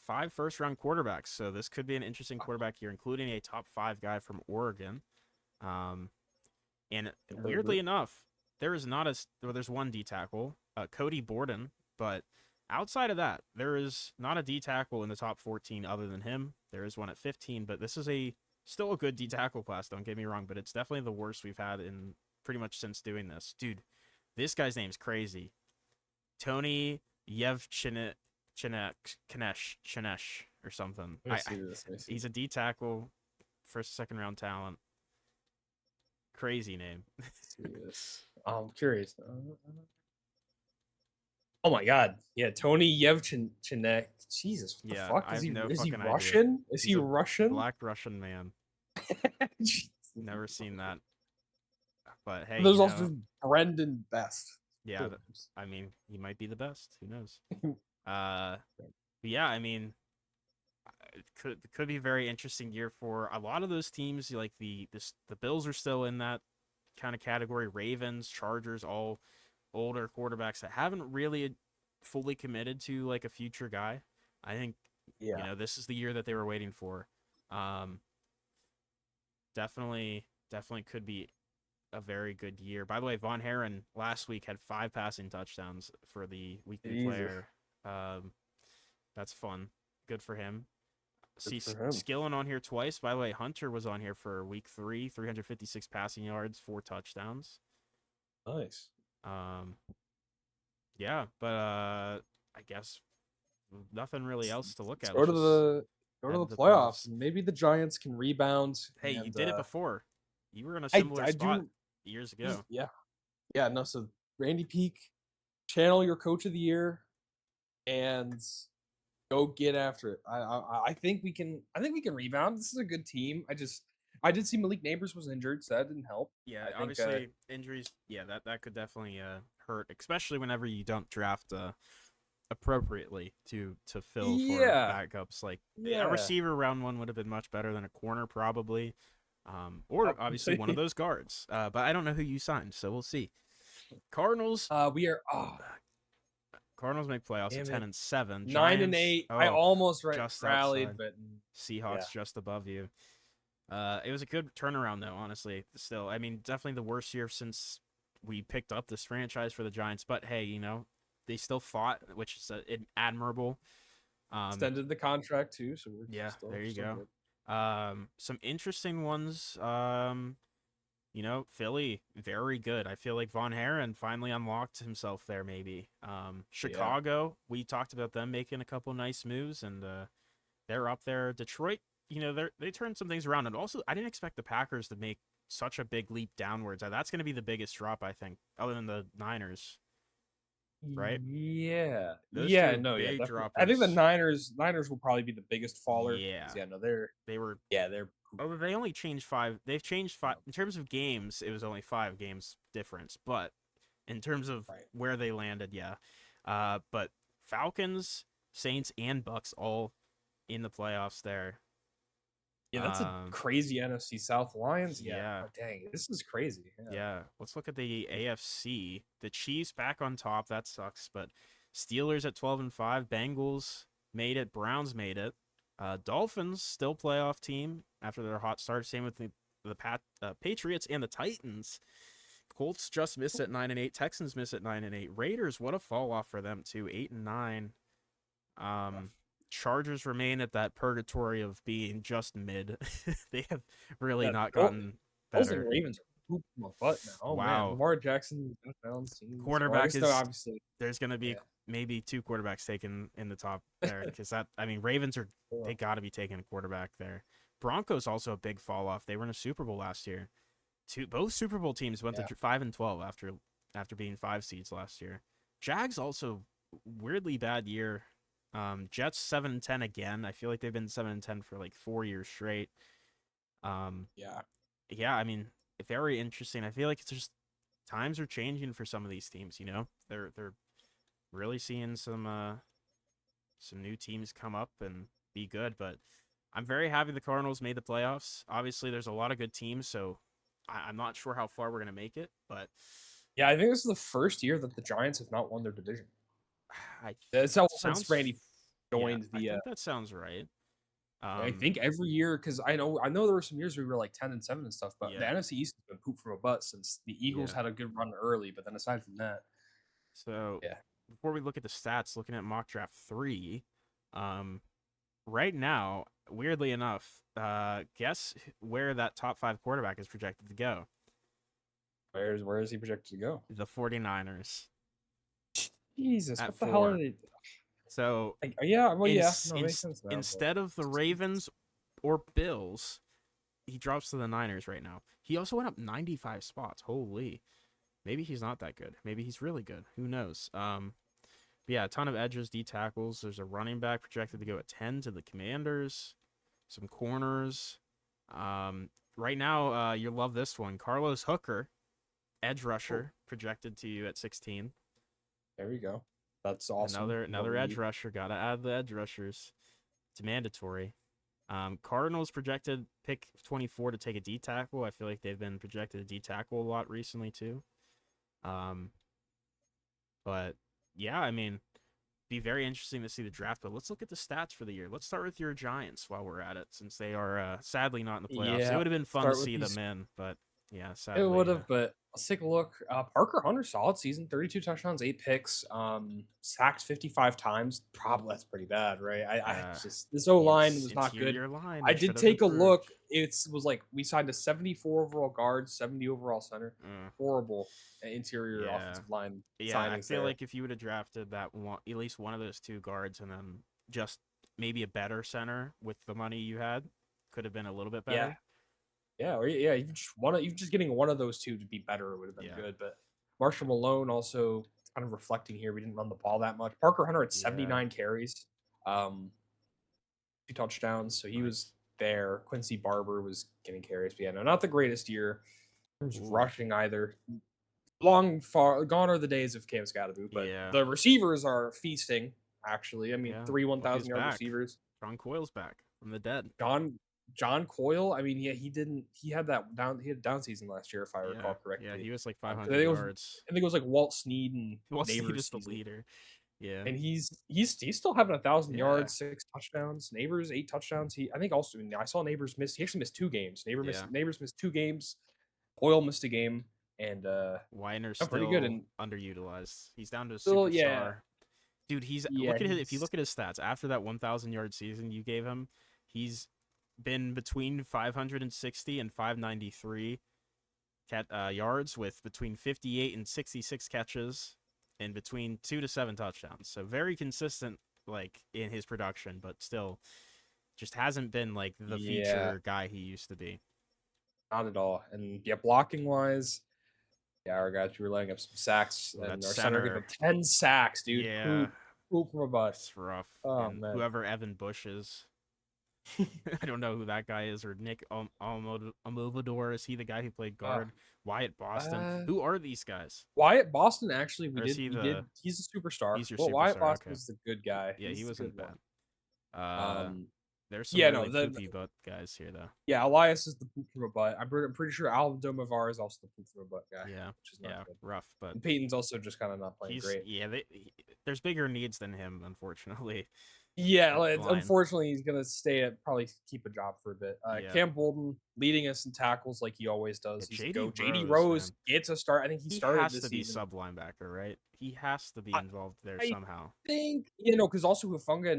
[SPEAKER 1] 5 first-round quarterbacks. So this could be an interesting quarterback here, including a top 5 guy from Oregon. Um, And weirdly
[SPEAKER 2] Herbert.
[SPEAKER 1] enough, there is not as well, there's one D tackle, Cody Borden, but outside of that, there is not a D tackle in the top 14 other than him. There is one at 15, but this is a still a good D tackle class. Don't get me wrong, but it's definitely the worst we've had in pretty much since doing this, dude. This guy's name's crazy, Tony Yevchinek Chinesh or something.
[SPEAKER 2] Let me see this. Let me see
[SPEAKER 1] He's a
[SPEAKER 2] this.
[SPEAKER 1] D tackle, first second round talent. Crazy name.
[SPEAKER 2] See this. I'm curious. Oh my God! Yeah, Tony Yevchinek. Jesus, what the
[SPEAKER 1] Yeah,
[SPEAKER 2] fuck
[SPEAKER 1] I
[SPEAKER 2] is
[SPEAKER 1] have
[SPEAKER 2] he?
[SPEAKER 1] no
[SPEAKER 2] Is he
[SPEAKER 1] fucking idea.
[SPEAKER 2] Russian? Is he
[SPEAKER 1] He's a
[SPEAKER 2] Russian?
[SPEAKER 1] black Russian man.
[SPEAKER 2] Jesus.
[SPEAKER 1] Never seen that. But hey,
[SPEAKER 2] There's also just Brendan Best.
[SPEAKER 1] yeah,
[SPEAKER 2] Cool names.
[SPEAKER 1] I mean, he might be the best. Who knows? Uh, but yeah, I mean, it could be a very interesting year for a lot of those teams. Like the Bills are still in that kind of category. Ravens, Chargers, all older quarterbacks that haven't really fully committed to like a future guy. I think
[SPEAKER 2] Yeah.
[SPEAKER 1] this is the year that they were waiting for. Um, definitely could be a very good year. By the way, Von Herren last week had 5 passing touchdowns for the weekly
[SPEAKER 2] Jesus.
[SPEAKER 1] player. Um, that's fun. Good for him.
[SPEAKER 2] Good
[SPEAKER 1] See
[SPEAKER 2] for him.
[SPEAKER 1] Skillen on here twice. By the way, Hunter was on here for week 3, 356 passing yards, 4 touchdowns.
[SPEAKER 2] Nice.
[SPEAKER 1] Um, yeah, but I guess nothing really else to look
[SPEAKER 2] Let's
[SPEAKER 1] at.
[SPEAKER 2] go
[SPEAKER 1] Let's
[SPEAKER 2] to
[SPEAKER 1] just
[SPEAKER 2] the
[SPEAKER 1] head to the
[SPEAKER 2] playoffs,
[SPEAKER 1] playoffs.
[SPEAKER 2] and maybe the Giants can rebound.
[SPEAKER 1] Hey, you
[SPEAKER 2] And
[SPEAKER 1] did it before. You were in a
[SPEAKER 2] I
[SPEAKER 1] similar
[SPEAKER 2] I
[SPEAKER 1] spot
[SPEAKER 2] do.
[SPEAKER 1] years ago.
[SPEAKER 2] Yeah. Yeah. No. So Randy Peak, channel your coach of the year, and go get after it. I think we can. I think we can rebound. This is a good team. I did see Malik Neighbors was injured, so that didn't help.
[SPEAKER 1] Yeah,
[SPEAKER 2] I think.
[SPEAKER 1] obviously injuries. Yeah, that could definitely hurt, especially whenever you don't draft appropriately to fill for
[SPEAKER 2] Yeah.
[SPEAKER 1] backups. Like a
[SPEAKER 2] Yeah.
[SPEAKER 1] receiver round 1 would have been much better than a corner probably, or obviously one of those guards. But I don't know who you signed, so we'll see. Cardinals.
[SPEAKER 2] We are. Oh,
[SPEAKER 1] Cardinals make playoffs at
[SPEAKER 2] damn
[SPEAKER 1] ten
[SPEAKER 2] it.
[SPEAKER 1] and seven.
[SPEAKER 2] Nine and
[SPEAKER 1] Giants.
[SPEAKER 2] eight. I
[SPEAKER 1] Oh,
[SPEAKER 2] almost
[SPEAKER 1] just
[SPEAKER 2] rallied,
[SPEAKER 1] outside.
[SPEAKER 2] but yeah.
[SPEAKER 1] Seahawks just above you. It was a good turnaround though, honestly. Still, I mean, definitely the worst year since we picked up this franchise for the Giants. But hey, they still fought, which is admirable.
[SPEAKER 2] Extended the contract too, so we're
[SPEAKER 1] Yeah,
[SPEAKER 2] still
[SPEAKER 1] there you
[SPEAKER 2] still
[SPEAKER 1] go.
[SPEAKER 2] good.
[SPEAKER 1] Some interesting ones. Philly, very good. I feel like Von Herren finally unlocked himself there, maybe.
[SPEAKER 2] Yeah.
[SPEAKER 1] Chicago, we talked about them making a couple nice moves, and they're up there. Detroit, they turned some things around. And also, I didn't expect the Packers to make such a big leap downwards. That's going to be the biggest drop, I think, other than the Niners, right?
[SPEAKER 2] Yeah.
[SPEAKER 1] Those two
[SPEAKER 2] Yeah,
[SPEAKER 1] are
[SPEAKER 2] no, yeah,
[SPEAKER 1] big
[SPEAKER 2] definitely. I think the
[SPEAKER 1] droppers.
[SPEAKER 2] Niners will probably be the biggest faller because
[SPEAKER 1] Yeah,
[SPEAKER 2] yeah, no, they're
[SPEAKER 1] they were.
[SPEAKER 2] yeah, they're
[SPEAKER 1] Oh, they only changed five. They've changed five
[SPEAKER 2] yeah,
[SPEAKER 1] in terms of games. It was only 5 games difference, but in terms of
[SPEAKER 2] right.
[SPEAKER 1] where they landed, yeah. But Falcons, Saints, and Bucks all in the playoffs there.
[SPEAKER 2] Yeah, that's a
[SPEAKER 1] Um,
[SPEAKER 2] crazy NFC South. Lions, yeah.
[SPEAKER 1] yeah,
[SPEAKER 2] Oh, dang, this is crazy. Yeah.
[SPEAKER 1] yeah. Let's look at the AFC. The Chiefs back on top. That sucks, but Steelers at 12-5. Bengals made it. Browns made it. Dolphins still playoff team after their hot start. Same with the Patriots and the Titans. Colts just missed at 9-8. Texans miss at 9-8. Raiders, what a fall off for them too, 8-9.
[SPEAKER 2] Rough.
[SPEAKER 1] Um, Chargers remain at that purgatory of being just mid. They have really
[SPEAKER 2] Yeah,
[SPEAKER 1] not
[SPEAKER 2] Bill,
[SPEAKER 1] gotten
[SPEAKER 2] Bills and
[SPEAKER 1] better.
[SPEAKER 2] Ravens are pooping my butt now. Oh man,
[SPEAKER 1] Wow,
[SPEAKER 2] Lamar Jackson, Josh Allen seems. Well, I
[SPEAKER 1] quarterback
[SPEAKER 2] guess no,
[SPEAKER 1] is
[SPEAKER 2] obviously,
[SPEAKER 1] there's gonna
[SPEAKER 2] yeah.
[SPEAKER 1] be maybe two quarterbacks taken in the top there because Ravens are they got to be taking a quarterback there. Broncos also a big fall off. They were in a Super Bowl last year. Both Super Bowl teams went
[SPEAKER 2] Yeah.
[SPEAKER 1] to 5-12 after being 5 seeds last year. Jags also weirdly bad year. Jets 7-10 again. I feel like they've been 7-10 for like 4 years straight. Um,
[SPEAKER 2] Yeah.
[SPEAKER 1] yeah, I mean, very interesting. I feel like it's just times are changing for some of these teams. They're really seeing some new teams come up and be good. But I'm very happy the Cardinals made the playoffs. Obviously, there's a lot of good teams, so I'm not sure how far we're gonna make it, but
[SPEAKER 2] Yeah, I think this is the first year that the Giants have not won their division.
[SPEAKER 1] I
[SPEAKER 2] That's how since
[SPEAKER 1] sounds
[SPEAKER 2] Randy
[SPEAKER 1] yeah,
[SPEAKER 2] joined
[SPEAKER 1] I
[SPEAKER 2] the.
[SPEAKER 1] think that sounds right.
[SPEAKER 2] I
[SPEAKER 1] Um,
[SPEAKER 2] think every year because I know there were some years we were like 10-7 and stuff, but the
[SPEAKER 1] yeah,
[SPEAKER 2] NFC East has been pooped from a butt since the Eagles
[SPEAKER 1] yeah.
[SPEAKER 2] had a good run early. But then aside from that,
[SPEAKER 1] So
[SPEAKER 2] yeah,
[SPEAKER 1] before we look at the stats, looking at mock draft 3, um, right now, weirdly enough, guess where that top 5 quarterback is projected to go?
[SPEAKER 2] where is he projected to go?
[SPEAKER 1] The 49ers
[SPEAKER 2] Jesus,
[SPEAKER 1] at
[SPEAKER 2] what the hell are
[SPEAKER 1] 4.
[SPEAKER 2] they?
[SPEAKER 1] So
[SPEAKER 2] Like, yeah, well, yeah, no, it makes sense now. But
[SPEAKER 1] instead of the Ravens or Bills, he drops to the Niners right now. He also went up 95 spots. Holy. Maybe he's not that good. Maybe he's really good. Who knows? But yeah, a ton of edges, D tackles. There's a running back projected to go at 10 to the Commanders. Some corners. Right now, you'll love this one. Carlos Hooker, edge
[SPEAKER 2] oh,
[SPEAKER 1] rusher, projected to you at 16.
[SPEAKER 2] there we go. That's awesome. What
[SPEAKER 1] Another
[SPEAKER 2] we
[SPEAKER 1] edge
[SPEAKER 2] need.
[SPEAKER 1] rusher. Gotta add the edge rushers. It's mandatory. Cardinals projected pick 24 to take a D tackle. I feel like they've been projected a D tackle a lot recently too. Um, but yeah, I mean, be very interesting to see the draft. But let's look at the stats for the year. Let's start with your Giants while we're at it, since they are sadly not in the playoffs. It
[SPEAKER 2] Yeah,
[SPEAKER 1] would have been fun to
[SPEAKER 2] start with
[SPEAKER 1] see them
[SPEAKER 2] these.
[SPEAKER 1] in, but yeah,
[SPEAKER 2] It would
[SPEAKER 1] sadly,
[SPEAKER 2] have, but let's take a look. Parker Hunter, solid season, 32 touchdowns, 8 picks, sacked 55 times. Probably that's pretty bad, right? I
[SPEAKER 1] uh,
[SPEAKER 2] just this O line was not good.
[SPEAKER 1] interior line
[SPEAKER 2] I
[SPEAKER 1] they should
[SPEAKER 2] did
[SPEAKER 1] have
[SPEAKER 2] take a
[SPEAKER 1] improved.
[SPEAKER 2] look. It was like we signed a 74 overall guard, 70 overall center.
[SPEAKER 1] Uh,
[SPEAKER 2] Horrible interior
[SPEAKER 1] yeah,
[SPEAKER 2] offensive line
[SPEAKER 1] yeah. I
[SPEAKER 2] signings
[SPEAKER 1] feel
[SPEAKER 2] there.
[SPEAKER 1] like if you would have drafted that one, at least one of those two guards, and then just maybe a better center with the money you had, could have been a little bit
[SPEAKER 2] Yeah,
[SPEAKER 1] better.
[SPEAKER 2] yeah, or yeah. Even just getting one of those two to be better would have been
[SPEAKER 1] Yeah,
[SPEAKER 2] good. But Marshall Malone also kind of reflecting here. We didn't run the ball that much. Parker Hunter had
[SPEAKER 1] yeah,
[SPEAKER 2] 79 carries, um, 2 touchdowns, so he was
[SPEAKER 1] nice.
[SPEAKER 2] there. Quincy Barber was getting carries, but yeah, no, not the greatest year in terms of
[SPEAKER 1] Ooh,
[SPEAKER 2] rushing either. Long far gone are the days of Cam Scatterboot, but
[SPEAKER 1] yeah,
[SPEAKER 2] the receivers are feasting. Actually, I mean,
[SPEAKER 1] yeah.
[SPEAKER 2] three
[SPEAKER 1] Look who's
[SPEAKER 2] 1,000-yard
[SPEAKER 1] back.
[SPEAKER 2] receivers.
[SPEAKER 1] John Coyle's back from the dead.
[SPEAKER 2] John Coyle. I mean, yeah, he didn't. He had that down. He had a down season last year, if I
[SPEAKER 1] Yeah,
[SPEAKER 2] recall
[SPEAKER 1] yeah.
[SPEAKER 2] correctly.
[SPEAKER 1] He was like
[SPEAKER 2] Because
[SPEAKER 1] 500 yards.
[SPEAKER 2] I think it was like Walt Snead and
[SPEAKER 1] Walt Snead
[SPEAKER 2] Neighbors
[SPEAKER 1] is the
[SPEAKER 2] season,
[SPEAKER 1] leader. Yeah,
[SPEAKER 2] and he's still having 1,000
[SPEAKER 1] yeah,
[SPEAKER 2] yards, 6 touchdowns. Neighbors 8 touchdowns. I think also I saw Neighbors miss. He actually missed 2 games.
[SPEAKER 1] yeah.
[SPEAKER 2] Neighbors missed 2 games. Coyle missed a game, and
[SPEAKER 1] Weiner's
[SPEAKER 2] I'm pretty good.
[SPEAKER 1] still
[SPEAKER 2] And
[SPEAKER 1] underutilized. He's down to a
[SPEAKER 2] still, yeah,
[SPEAKER 1] superstar. Dude, he's
[SPEAKER 2] Yeah,
[SPEAKER 1] look at his. If you
[SPEAKER 2] he's
[SPEAKER 1] look at his stats after that 1,000-yard season you gave him, he's been between 560 and 593 yards with between 58 and 66 catches and between 2 to 7 touchdowns. So very consistent, like in his production, but still just hasn't been like the
[SPEAKER 2] yeah,
[SPEAKER 1] feature guy he used to be.
[SPEAKER 2] not at all. And yeah, blocking wise, yeah, our guys were letting up some sacks,
[SPEAKER 1] Well, that
[SPEAKER 2] and our center gave
[SPEAKER 1] center,
[SPEAKER 2] up 10 sacks, dude.
[SPEAKER 1] yeah,
[SPEAKER 2] Poop from a butt.
[SPEAKER 1] it's rough.
[SPEAKER 2] Oh
[SPEAKER 1] And
[SPEAKER 2] man.
[SPEAKER 1] whoever Evan Bush is, I don't know who that guy is, or Nick Almodovar. Is he the guy who played
[SPEAKER 2] uh,
[SPEAKER 1] guard? Wyatt Boston.
[SPEAKER 2] uh,
[SPEAKER 1] Who are these guys?
[SPEAKER 2] Wyatt Boston actually
[SPEAKER 1] Or is he
[SPEAKER 2] we
[SPEAKER 1] the?
[SPEAKER 2] did he's a superstar.
[SPEAKER 1] He's your
[SPEAKER 2] Well, Wyatt
[SPEAKER 1] superstar.
[SPEAKER 2] Boston
[SPEAKER 1] Okay.
[SPEAKER 2] is the good guy.
[SPEAKER 1] Yeah, he
[SPEAKER 2] He's the good
[SPEAKER 1] wasn't
[SPEAKER 2] one.
[SPEAKER 1] bad. Uh,
[SPEAKER 2] Um
[SPEAKER 1] there's some
[SPEAKER 2] yeah, no,
[SPEAKER 1] really
[SPEAKER 2] the
[SPEAKER 1] poopy butt guys here though.
[SPEAKER 2] yeah, Elias is the poop from a butt. I'm pretty sure Aldomavar is also the poop from a butt guy,
[SPEAKER 1] Yeah,
[SPEAKER 2] which is not
[SPEAKER 1] yeah,
[SPEAKER 2] good.
[SPEAKER 1] rough, but
[SPEAKER 2] And Peyton's also just kind of not playing
[SPEAKER 1] he's
[SPEAKER 2] great.
[SPEAKER 1] yeah. There's bigger needs than him, unfortunately.
[SPEAKER 2] Yeah,
[SPEAKER 1] At the line.
[SPEAKER 2] unfortunately, he's gonna stay at probably keep a job for a bit.
[SPEAKER 1] Yeah.
[SPEAKER 2] Cam Bolden leading us in tackles like he always
[SPEAKER 1] Yeah,
[SPEAKER 2] does. He's a
[SPEAKER 1] JD
[SPEAKER 2] go. JD
[SPEAKER 1] Rose,
[SPEAKER 2] Rose
[SPEAKER 1] man.
[SPEAKER 2] gets a start. I think he
[SPEAKER 1] He
[SPEAKER 2] started
[SPEAKER 1] has
[SPEAKER 2] this
[SPEAKER 1] to be
[SPEAKER 2] season.
[SPEAKER 1] sub linebacker, right? He has to be
[SPEAKER 2] I,
[SPEAKER 1] involved there
[SPEAKER 2] I
[SPEAKER 1] somehow.
[SPEAKER 2] think because also Hufunga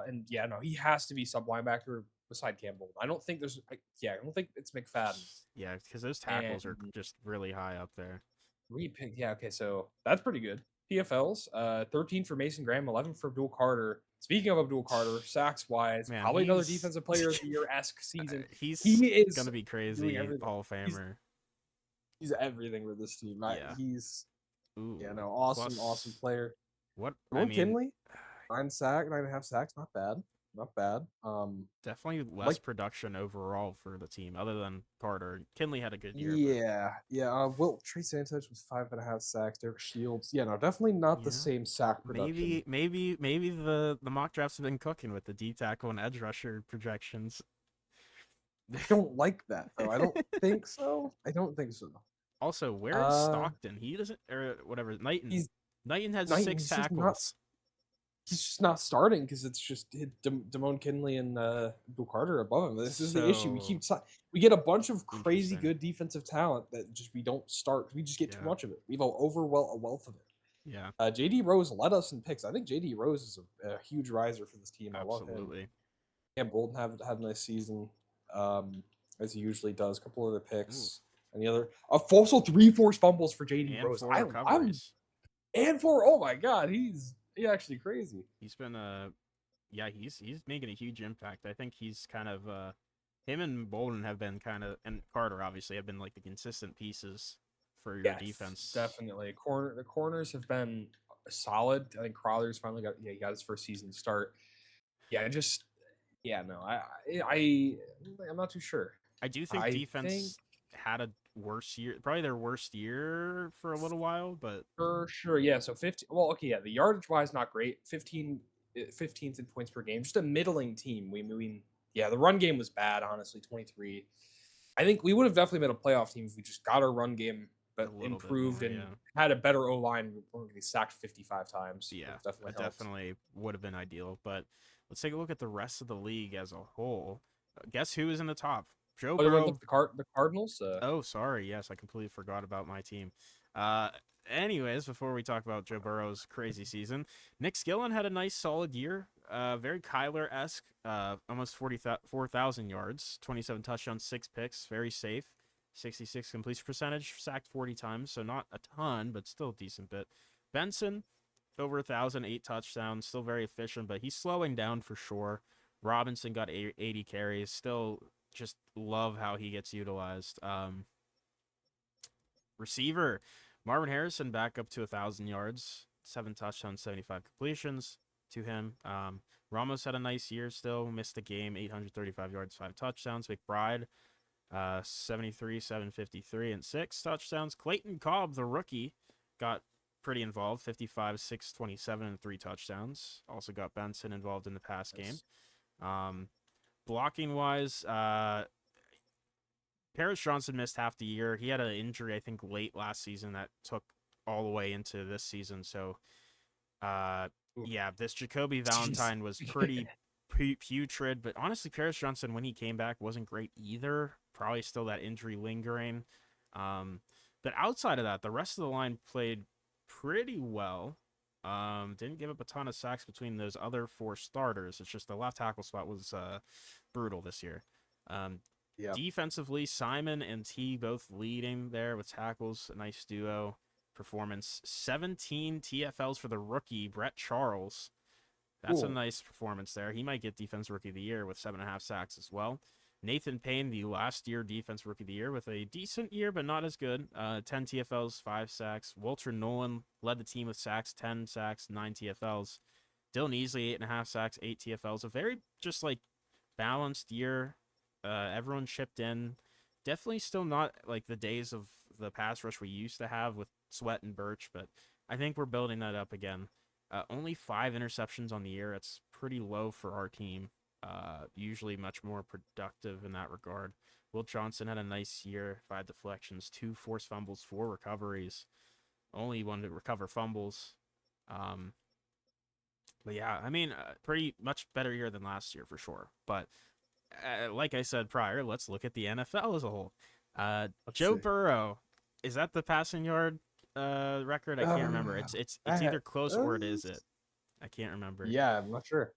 [SPEAKER 2] and yeah, no, he has to be sub linebacker beside Cam Bolden. I don't think I don't think it's McFadden
[SPEAKER 1] Yeah, because those tackles are
[SPEAKER 2] and
[SPEAKER 1] just really high up there.
[SPEAKER 2] repick. Yeah, okay, so that's pretty good. PFLs, 13 for Mason Graham, 11 for Abdul Carter. Speaking of Abdul Carter, sacks wise,
[SPEAKER 1] Man,
[SPEAKER 2] probably another
[SPEAKER 1] he's
[SPEAKER 2] defensive player of the year esque season.
[SPEAKER 1] he's
[SPEAKER 2] He is
[SPEAKER 1] gonna be
[SPEAKER 2] doing
[SPEAKER 1] crazy
[SPEAKER 2] everything.
[SPEAKER 1] Hall of
[SPEAKER 2] He's
[SPEAKER 1] Famer.
[SPEAKER 2] he's everything with this team.
[SPEAKER 1] Yeah.
[SPEAKER 2] He's
[SPEAKER 1] Ooh.
[SPEAKER 2] no, awesome
[SPEAKER 1] Plus,
[SPEAKER 2] player.
[SPEAKER 1] what I
[SPEAKER 2] Ramon
[SPEAKER 1] mean,
[SPEAKER 2] Kinley, 9.5 sacks, not bad, not bad.
[SPEAKER 1] definitely less
[SPEAKER 2] Like
[SPEAKER 1] production overall for the team, other than Carter. Kinley had a good year, but
[SPEAKER 2] yeah. Will Trey Sanchez was 5.5 sacks. Derek Shields, yeah, no, definitely not the
[SPEAKER 1] yeah.
[SPEAKER 2] same sack production.
[SPEAKER 1] Maybe the mock drafts have been cooking with the D tackle and edge rusher projections.
[SPEAKER 2] I don't like that though. I don't think so. I don't think so.
[SPEAKER 1] Also, where is
[SPEAKER 2] Uh,
[SPEAKER 1] Stockton? He doesn't, or whatever. Knighton.
[SPEAKER 2] he's
[SPEAKER 1] Knighton has
[SPEAKER 2] Knighton.
[SPEAKER 1] 6 tackles.
[SPEAKER 2] He's just not starting because it's just Damone Kinley and Bill Carter above him. This is the issue.
[SPEAKER 1] So
[SPEAKER 2] We get a bunch of crazy
[SPEAKER 1] interesting.
[SPEAKER 2] good defensive talent that just we don't start. We just get too
[SPEAKER 1] Yeah.
[SPEAKER 2] much of it. We have a wealth of it.
[SPEAKER 1] Yeah.
[SPEAKER 2] JD Rose led us in picks. I think JD Rose is a huge riser for this team. I love him.
[SPEAKER 1] Absolutely.
[SPEAKER 2] Cam Bolden had a nice season, as he usually does. A couple other picks. Any other? Also 3 forced fumbles for JD
[SPEAKER 1] And
[SPEAKER 2] Rose.
[SPEAKER 1] 4
[SPEAKER 2] I'm
[SPEAKER 1] recoveries.
[SPEAKER 2] and 4. Oh my god, he's actually crazy.
[SPEAKER 1] He's been yeah, he's making a huge impact. I think he's kind of him and Bolden have been kind of, and Carter obviously have been like the consistent pieces for your defense.
[SPEAKER 2] Definitely. The corners have been solid. I think Crowder's finally he got his first season start. Yeah, just no, I'm not too sure.
[SPEAKER 1] I do think
[SPEAKER 2] I think
[SPEAKER 1] defense had a worse year, probably their worst year for a little while, but
[SPEAKER 2] for sure, yeah. So 15. Well, okay, yeah. The yardage wise, not great. 15th in points per game. Just a middling team. Yeah, the run game was bad. Honestly, 23. I think we would have definitely been a playoff team if we just got our run game,
[SPEAKER 1] a
[SPEAKER 2] but
[SPEAKER 1] little bit
[SPEAKER 2] improved
[SPEAKER 1] more,
[SPEAKER 2] and
[SPEAKER 1] yeah.
[SPEAKER 2] had a better O line. We weren't getting sacked 55 times.
[SPEAKER 1] Yeah,
[SPEAKER 2] Definitely
[SPEAKER 1] that
[SPEAKER 2] helped.
[SPEAKER 1] definitely would have been ideal. But let's take a look at the rest of the league as a whole. Guess who is in the top? Joe
[SPEAKER 2] Oh, they went
[SPEAKER 1] Burrow.
[SPEAKER 2] with the Cardinals.
[SPEAKER 1] Oh, sorry. Yes, I completely forgot about my team. Uh, anyways, before we talk about Joe Burrow's crazy season, Nick Skillen had a nice, solid year. Very Kyler-esque. Almost 4,000 yards, 27 touchdowns, 6 picks. Very safe. 66 completion percentage, sacked 40 times, so not a ton, but still a decent bit. Benson, over 1,000, 8 touchdowns, still very efficient, but he's slowing down for sure. Robinson got 80 carries, still just love how he gets utilized. Receiver, Marvin Harrison back up to 1,000 yards, 7 touchdowns, 75 completions to him. Ramos had a nice year still, missed the game, 835 yards, 5 touchdowns. McBride, 73, 753, and 6 touchdowns. Clayton Cobb, the rookie, got pretty involved, 55, 627, and 3 touchdowns. Also got Benson involved in the pass game. Blocking wise, Paris Johnson missed half the year. He had an injury, I think, late last season that took all the way into this season. So, yeah, this Jacoby Valentine was pretty putrid. But honestly, Paris Johnson, when he came back, wasn't great either. Probably still that injury lingering. But outside of that, the rest of the line played pretty well. Didn't give up a ton of sacks between those other four starters. It's just the left tackle spot was brutal this year. Um,
[SPEAKER 3] Yeah.
[SPEAKER 1] Defensively, Simon and T both leading there with tackles. A nice duo performance. 17 TFLs for the rookie, Brett Charles. That's a
[SPEAKER 3] Cool.
[SPEAKER 1] nice performance there. He might get Defense Rookie of the Year with 7.5 sacks as well. Nathan Payne, the last year Defense Rookie of the Year with a decent year, but not as good. 10 TFLs, 5 sacks. Walter Nolan led the team with sacks, 10 sacks, 9 TFLs. Dylan Easley, 8.5 sacks, 8 TFLs. A very just like balanced year. Everyone chipped in. Definitely still not like the days of the pass rush we used to have with Sweat and Birch, but I think we're building that up again. Only 5 interceptions on the year. It's pretty low for our team. Usually much more productive in that regard. Will Johnson had a nice year. 5 deflections, 2 forced fumbles, 4 recoveries. Only one to recover fumbles. But yeah, I mean, pretty much better year than last year for sure. But like I said prior, let's look at the NFL as a whole.
[SPEAKER 3] Let's
[SPEAKER 1] Joe
[SPEAKER 3] see.
[SPEAKER 1] Burrow, is that the passing yard record? I can't remember. It's either close or it is it. I can't remember.
[SPEAKER 3] Yeah, I'm not sure.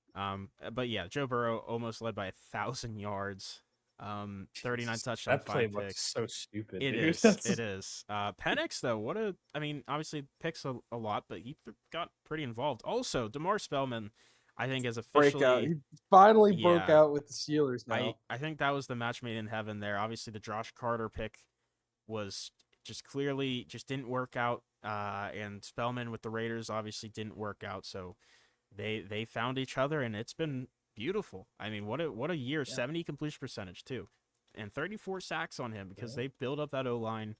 [SPEAKER 1] But yeah, Joe Burrow almost led by 1,000 yards. 39
[SPEAKER 2] Jesus,
[SPEAKER 1] touchdowns,
[SPEAKER 2] that play
[SPEAKER 1] 5
[SPEAKER 2] looks
[SPEAKER 1] picks.
[SPEAKER 2] so stupid,
[SPEAKER 1] It
[SPEAKER 2] dude.
[SPEAKER 1] is.
[SPEAKER 2] That's
[SPEAKER 1] It is. Penix though, I mean, obviously picks a lot, but he got pretty involved. Also, DeMar Spellman, I think is
[SPEAKER 3] Breakout.
[SPEAKER 1] officially
[SPEAKER 3] He finally broke
[SPEAKER 1] yeah.
[SPEAKER 3] out with the Steelers now.
[SPEAKER 1] I think that was the match made in heaven there. Obviously, the Josh Carter pick was just clearly just didn't work out. And Spellman with the Raiders obviously didn't work out. So they found each other, and it's been beautiful. I mean, what a year!
[SPEAKER 3] Yeah.
[SPEAKER 1] 70 completion percentage too, and 34 sacks on him because
[SPEAKER 3] Yeah.
[SPEAKER 1] they built up that O line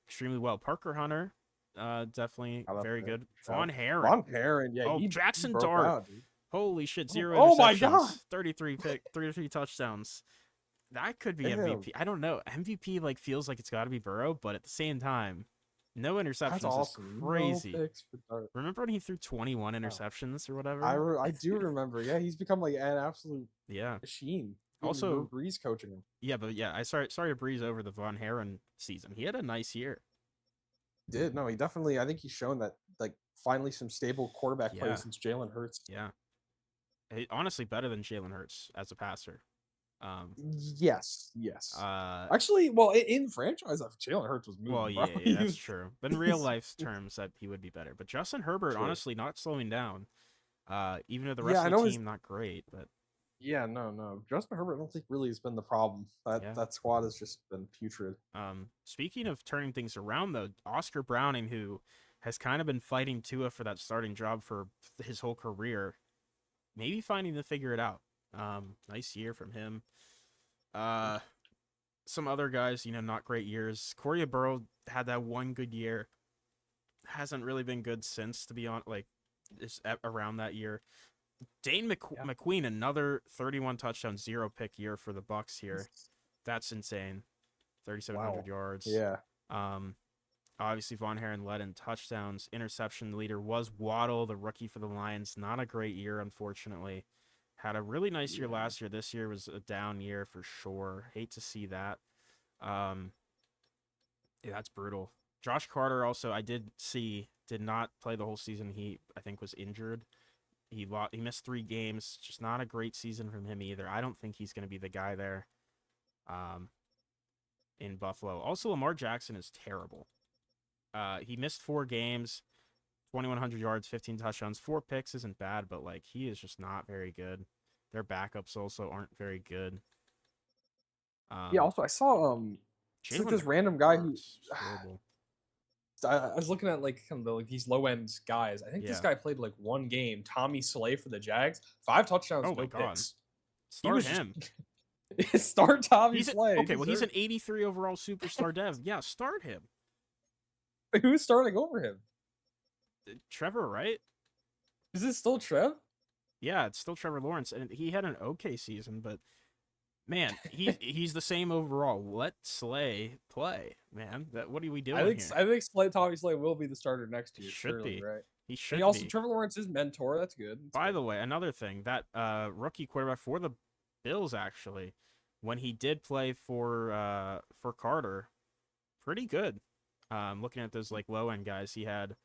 [SPEAKER 1] extremely well. Parker Hunter, definitely
[SPEAKER 3] I love
[SPEAKER 1] very
[SPEAKER 3] that.
[SPEAKER 1] good.
[SPEAKER 3] Yeah.
[SPEAKER 1] Von Herron.
[SPEAKER 3] Von Herron, yeah.
[SPEAKER 1] Oh,
[SPEAKER 3] he
[SPEAKER 1] Jackson
[SPEAKER 3] broke
[SPEAKER 1] Dart.
[SPEAKER 3] out, dude.
[SPEAKER 1] Holy shit, 0
[SPEAKER 3] Oh my
[SPEAKER 1] interceptions,
[SPEAKER 3] God.
[SPEAKER 1] 33 touchdowns. That could be
[SPEAKER 3] Damn.
[SPEAKER 1] MVP. I don't know. MVP like feels like it's got to be Burrow, but at the same time, no interceptions
[SPEAKER 3] That's awesome.
[SPEAKER 1] is crazy.
[SPEAKER 3] No picks for Dart.
[SPEAKER 1] Remember when he threw 21 interceptions or whatever?
[SPEAKER 3] I do remember. Yeah, he's become like an absolute
[SPEAKER 1] Yeah.
[SPEAKER 3] machine.
[SPEAKER 1] Also-
[SPEAKER 3] Breeze coaching him.
[SPEAKER 1] Yeah, but yeah, I sorry to breeze over the Von Herron season. He had a nice year.
[SPEAKER 3] Did no, he definitely. I think he's shown that like finally some stable quarterback play
[SPEAKER 1] Yeah.
[SPEAKER 3] since Jalen Hurts.
[SPEAKER 1] Yeah. Honestly, better than Jalen Hurts as a passer.
[SPEAKER 3] Yes.
[SPEAKER 1] Uh,
[SPEAKER 3] Actually, well, in franchise, Jalen Hurts was moving.
[SPEAKER 1] well,
[SPEAKER 3] bro.
[SPEAKER 1] yeah,
[SPEAKER 3] He
[SPEAKER 1] that's
[SPEAKER 3] was-
[SPEAKER 1] true. But in real life terms, that he would be better. But Justin Herbert,
[SPEAKER 3] True.
[SPEAKER 1] honestly, not slowing down. Even though the
[SPEAKER 3] Yeah,
[SPEAKER 1] rest
[SPEAKER 3] I
[SPEAKER 1] of
[SPEAKER 3] know
[SPEAKER 1] the
[SPEAKER 3] his-
[SPEAKER 1] team not great, but
[SPEAKER 3] Yeah, no. Justin Herbert, I don't think really has been the problem.
[SPEAKER 1] Yeah.
[SPEAKER 3] That squad has just been putrid.
[SPEAKER 1] Speaking of turning things around, though, Oscar Browning, who has kind of been fighting Tua for that starting job for his whole career, maybe finding to figure it out. Nice year from him. Some other guys, not great years. Corey Burrow had that one good year. Hasn't really been good since, to be honest. Like, it's around that year. Dane McQueen, another 31 touchdown, 0 pick year for the Bucks here. That's insane. 3,700
[SPEAKER 3] Wow.
[SPEAKER 1] yards.
[SPEAKER 3] Yeah.
[SPEAKER 1] Obviously, Von Herron led in touchdowns. Interception leader was Waddle, the rookie for the Lions. Not a great year, unfortunately. Had a really nice year last year. This year was a down year for sure. Hate to see that. Yeah, that's brutal. Josh Carter also, I did not play the whole season. He, I think, was injured. He missed 3 games. Just not a great season from him either. I don't think he's going to be the guy there in Buffalo. Also, Lamar Jackson is terrible. He missed 4 games, 2,100 yards, 15 touchdowns, 4 picks isn't bad, but like he is just not very good. Their backups also aren't very good.
[SPEAKER 3] Yeah. Also, I saw it's like this random guy who
[SPEAKER 1] Hurts is horrible.
[SPEAKER 3] I was looking at like kind of like these low end guys. I think this
[SPEAKER 1] Yeah.
[SPEAKER 3] guy played like one game. Tommy Slay for the Jags, 5 touchdowns,
[SPEAKER 1] Oh
[SPEAKER 3] no
[SPEAKER 1] my God.
[SPEAKER 3] picks.
[SPEAKER 1] Start
[SPEAKER 3] was just-
[SPEAKER 1] him.
[SPEAKER 3] Start Tommy
[SPEAKER 1] He's
[SPEAKER 3] Slay.
[SPEAKER 1] okay. Well, he's an 83 overall superstar dev. Yeah, start him.
[SPEAKER 3] Who's starting over him?
[SPEAKER 1] Trevor, right?
[SPEAKER 3] Is this still Trev?
[SPEAKER 1] Yeah, it's still Trevor Lawrence, and he had an okay season, but man, he's the same overall. Let Slay play, man. What are we doing
[SPEAKER 3] I think
[SPEAKER 1] here?
[SPEAKER 3] Tommy Slay will be the starter next year.
[SPEAKER 1] He should
[SPEAKER 3] surely,
[SPEAKER 1] be.
[SPEAKER 3] right?
[SPEAKER 1] He should
[SPEAKER 3] And also
[SPEAKER 1] be.
[SPEAKER 3] Trevor Lawrence is mentor. That's good. That's
[SPEAKER 1] By
[SPEAKER 3] good.
[SPEAKER 1] the way, another thing, that rookie quarterback for the Bills, actually, when he did play for Carter, pretty good. Looking at those like low end guys, he had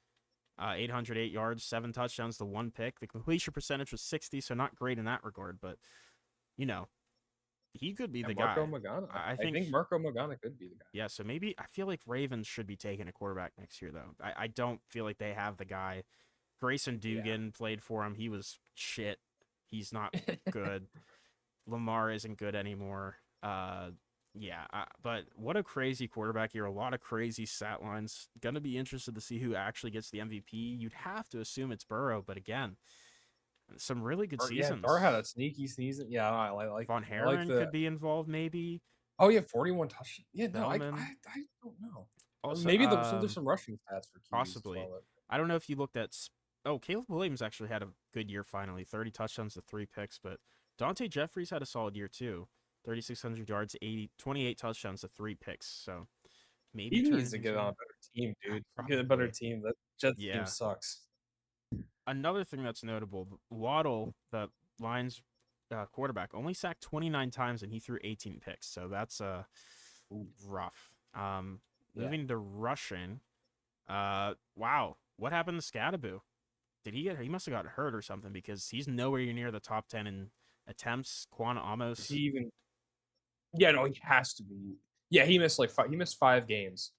[SPEAKER 1] 808 yards, 7 touchdowns to 1 pick. The completion percentage was 60, so not great in that regard, but you know, he could be the
[SPEAKER 2] And Marco
[SPEAKER 1] guy.
[SPEAKER 2] Magana.
[SPEAKER 1] I
[SPEAKER 2] I
[SPEAKER 1] think,
[SPEAKER 2] think Marco Magana could be the guy.
[SPEAKER 1] yeah, so maybe I feel like Ravens should be taking a quarterback next year, though. I don't feel like they have the guy. Grayson
[SPEAKER 2] Yeah.
[SPEAKER 1] Dugan played for him. He was shit. He's not good. Lamar isn't good anymore. Yeah, but what a crazy quarterback year. A lot of crazy stat lines. Gonna be interested to see who actually gets the MVP. You'd have to assume it's Burrow, but again, some really good
[SPEAKER 2] Yeah,
[SPEAKER 1] seasons.
[SPEAKER 2] Dar had a sneaky season. Yeah,
[SPEAKER 1] Von
[SPEAKER 2] I like
[SPEAKER 1] Herren
[SPEAKER 2] the.
[SPEAKER 1] could be involved, maybe.
[SPEAKER 2] Oh yeah, 41 touchdowns. Yeah, no,
[SPEAKER 1] Bellman.
[SPEAKER 2] I don't know. Or
[SPEAKER 1] Also,
[SPEAKER 2] maybe there's some rushing stats for QBs as
[SPEAKER 1] possibly.
[SPEAKER 2] well.
[SPEAKER 1] I don't know if you looked at. Oh, Caleb Williams actually had a good year finally. 30 touchdowns to 3 picks, but Dante Jeffries had a solid year too. 3,600 yards, 28 touchdowns to 3 picks. So maybe
[SPEAKER 2] He
[SPEAKER 1] turn
[SPEAKER 2] needs to
[SPEAKER 1] things
[SPEAKER 2] get on
[SPEAKER 1] around.
[SPEAKER 2] a better team, dude. Get a better
[SPEAKER 1] Probably.
[SPEAKER 2] team. That Jets team
[SPEAKER 1] Yeah.
[SPEAKER 2] sucks.
[SPEAKER 1] Another thing that's notable, Waddle, the Lions quarterback, only sacked 29 times and he threw 18 picks. So that's rough.
[SPEAKER 2] Yeah.
[SPEAKER 1] Moving to rushing. Wow. What happened to Scadaboo? He must have got hurt or something because he's nowhere near the top 10 in attempts. Quan
[SPEAKER 2] Is
[SPEAKER 1] Amos.
[SPEAKER 2] he even? Yeah, no, he has to be. Yeah, he missed he missed 5 games.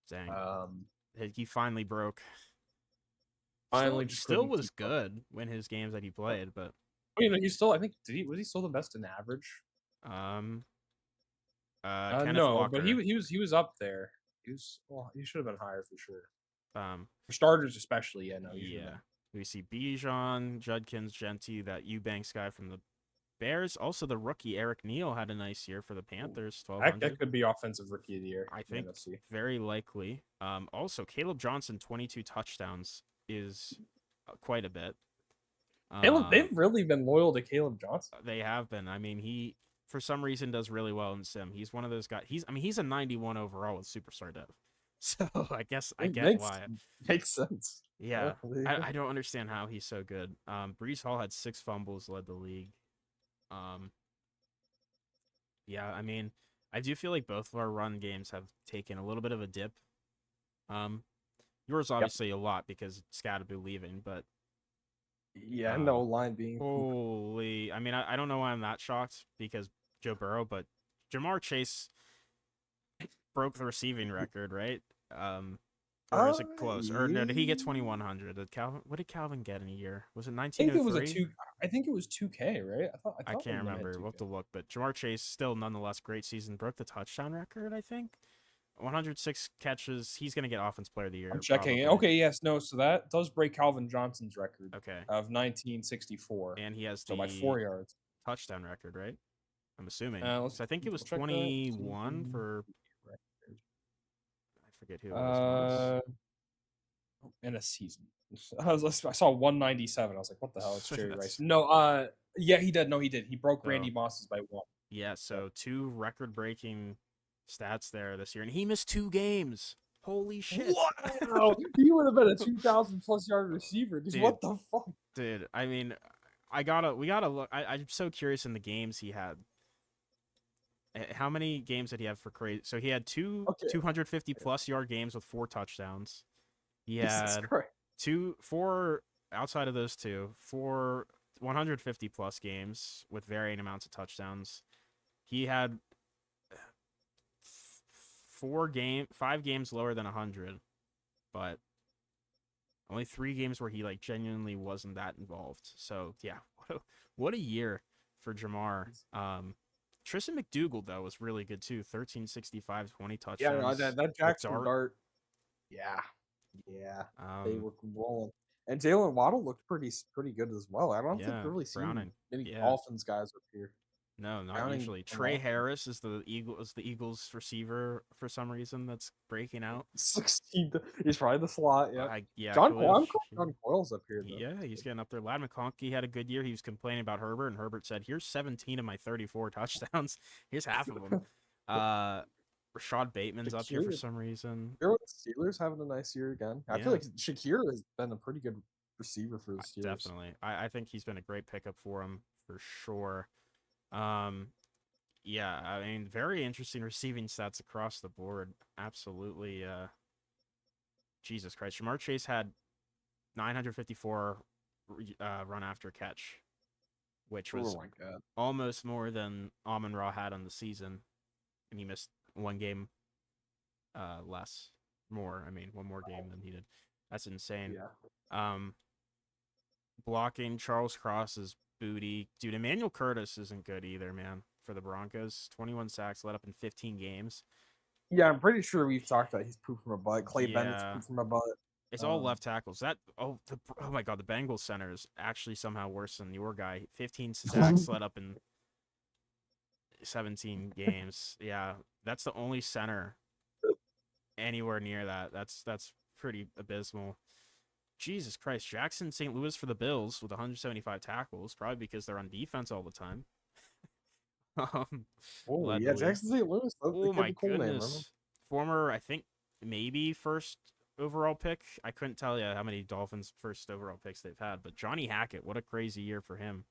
[SPEAKER 1] Dang.
[SPEAKER 2] Um,
[SPEAKER 1] He finally broke.
[SPEAKER 2] finally just
[SPEAKER 1] Still
[SPEAKER 2] couldn't
[SPEAKER 1] was
[SPEAKER 2] keep up.
[SPEAKER 1] good when his games that he played, but
[SPEAKER 2] Oh, you know, he's still. I think was he still the best in average?
[SPEAKER 1] um Kenneth
[SPEAKER 2] No, but
[SPEAKER 1] Walker.
[SPEAKER 2] he was up there. He should have been higher for sure.
[SPEAKER 1] Um
[SPEAKER 2] For starters, especially. Yeah, no, he should have
[SPEAKER 1] yeah.
[SPEAKER 2] been.
[SPEAKER 1] We see Bijan, Judkins, Genty, that Eubanks guy from the Bears. Also the rookie Eric Neal had a nice year for the Panthers,
[SPEAKER 2] That
[SPEAKER 1] 1,200.
[SPEAKER 2] could be offensive rookie of the year.
[SPEAKER 1] I
[SPEAKER 2] in the
[SPEAKER 1] think
[SPEAKER 2] NFC.
[SPEAKER 1] very likely. Also Caleb Johnson, 22 touchdowns is quite a bit.
[SPEAKER 2] They've really been loyal to Caleb Johnson.
[SPEAKER 1] They have been. I mean, he for some reason does really well in sim. He's one of those guys. He's a 91 overall with superstar dev. So I guess I
[SPEAKER 2] It
[SPEAKER 1] get why.
[SPEAKER 2] makes sense.
[SPEAKER 1] Yeah,
[SPEAKER 2] there you go.
[SPEAKER 1] I don't understand how he's so good. Brees Hall had 6 fumbles, led the league. Um, yeah, I mean, I do feel like both of our run games have taken a little bit of a dip. Yours obviously a lot because Scadaboo leaving, but
[SPEAKER 3] Yeah, no line being.
[SPEAKER 1] holy, I mean, I don't know why I'm that shocked because Joe Burrow, but Jamar Chase broke the receiving record, right? Or is it close? Or no, did he get 2,100? What did Calvin get in a year? Was it
[SPEAKER 2] I think it was
[SPEAKER 1] 1903?
[SPEAKER 2] I think it was 2K, right?
[SPEAKER 1] I can't remember. We'll have to look. But Jamar Chase still nonetheless great season. Broke the touchdown record, I think. 106 catches. He's gonna get Offense Player of the Year.
[SPEAKER 2] I'm checking.
[SPEAKER 1] Probably.
[SPEAKER 2] Okay, yes, no. So that does break Calvin Johnson's record
[SPEAKER 1] Okay.
[SPEAKER 2] of 1964.
[SPEAKER 1] And he has
[SPEAKER 2] So by
[SPEAKER 1] the
[SPEAKER 2] 4 yards.
[SPEAKER 1] touchdown record, right? I'm assuming.
[SPEAKER 2] Let's
[SPEAKER 1] So I think it was
[SPEAKER 2] check that.
[SPEAKER 1] 21 for. I forget who it was.
[SPEAKER 2] In a season. I saw 197. I was like, what the hell? It's Jerry
[SPEAKER 1] That's-
[SPEAKER 2] Rice. No, yeah, he did. No, he did. He broke
[SPEAKER 1] So-
[SPEAKER 2] Randy Moss's by 1.
[SPEAKER 1] Yeah, so 2 record-breaking stats there this year, and he missed 2 games. Holy shit!
[SPEAKER 2] Wow, he would have been a 2,000 plus yard receiver. Dude, what the fuck?
[SPEAKER 1] Dude, I mean, we gotta look. I'm so curious in the games he had. How many games did he have for crazy? So he had 250 plus yard games with 4 touchdowns. He had 4 outside of those 2, 4 150 plus games with varying amounts of touchdowns. He had 5 games lower than 100, but only 3 games where he like genuinely wasn't that involved. So yeah, what a year for Jamar. Tristan McDougal though was really good too. 1365, 20 touchdowns.
[SPEAKER 3] Yeah, that Jackson Dart. Yeah, they were rolling. And Jalen Waddle looked pretty good as well. I don't think we've really seen many Dolphins guys up here.
[SPEAKER 1] No, not
[SPEAKER 3] Browning
[SPEAKER 1] usually.
[SPEAKER 3] and
[SPEAKER 1] Trey
[SPEAKER 3] Walker.
[SPEAKER 1] Harris is the Eagles receiver for some reason that's breaking out.
[SPEAKER 3] 16. He's probably the slot. Yeah.
[SPEAKER 1] Yeah.
[SPEAKER 3] John
[SPEAKER 1] Khalil
[SPEAKER 3] Coyle's up here. Though.
[SPEAKER 1] Yeah, he's getting up there. Lad McConkey had a good year. He was complaining about Herbert, and Herbert said, "Here's 17 of my 34 touchdowns. Here's half of them." Rashad Bateman's up here for some reason.
[SPEAKER 3] The Steelers having a nice year again. I feel like Shakir has been a pretty good receiver for the Steelers.
[SPEAKER 1] Definitely. I think he's been a great pickup for him for sure. Yeah, I mean, very interesting receiving stats across the board. Absolutely. Jesus Christ. Jamar Chase had 954 run after catch, which was almost more than Amon-Ra had on the season, and he missed one game less. One more game than he did. That's insane.
[SPEAKER 3] Yeah.
[SPEAKER 1] Blocking Charles Cross's booty. Dude, Emmanuel Curtis isn't good either, man, for the Broncos. 21 sacks let up in 15 games.
[SPEAKER 3] Yeah, I'm pretty sure we've talked about he's pooped from a butt. Clay Bennett's pooped from a butt.
[SPEAKER 1] It's all left tackles. Oh my God, the Bengals center is actually somehow worse than your guy. 15 sacks let up in 17 games. Yeah, that's the only center anywhere near that. That's pretty abysmal. Jesus Christ, Jackson St. Louis for the Bills with 175 tackles, probably because they're on defense all the time.
[SPEAKER 3] Yeah, Jackson St. Louis.
[SPEAKER 1] Oh my goodness. Former, I think, maybe first overall pick. I couldn't tell you how many Dolphins first overall picks they've had, but Johnny Hackett, what a crazy year for him.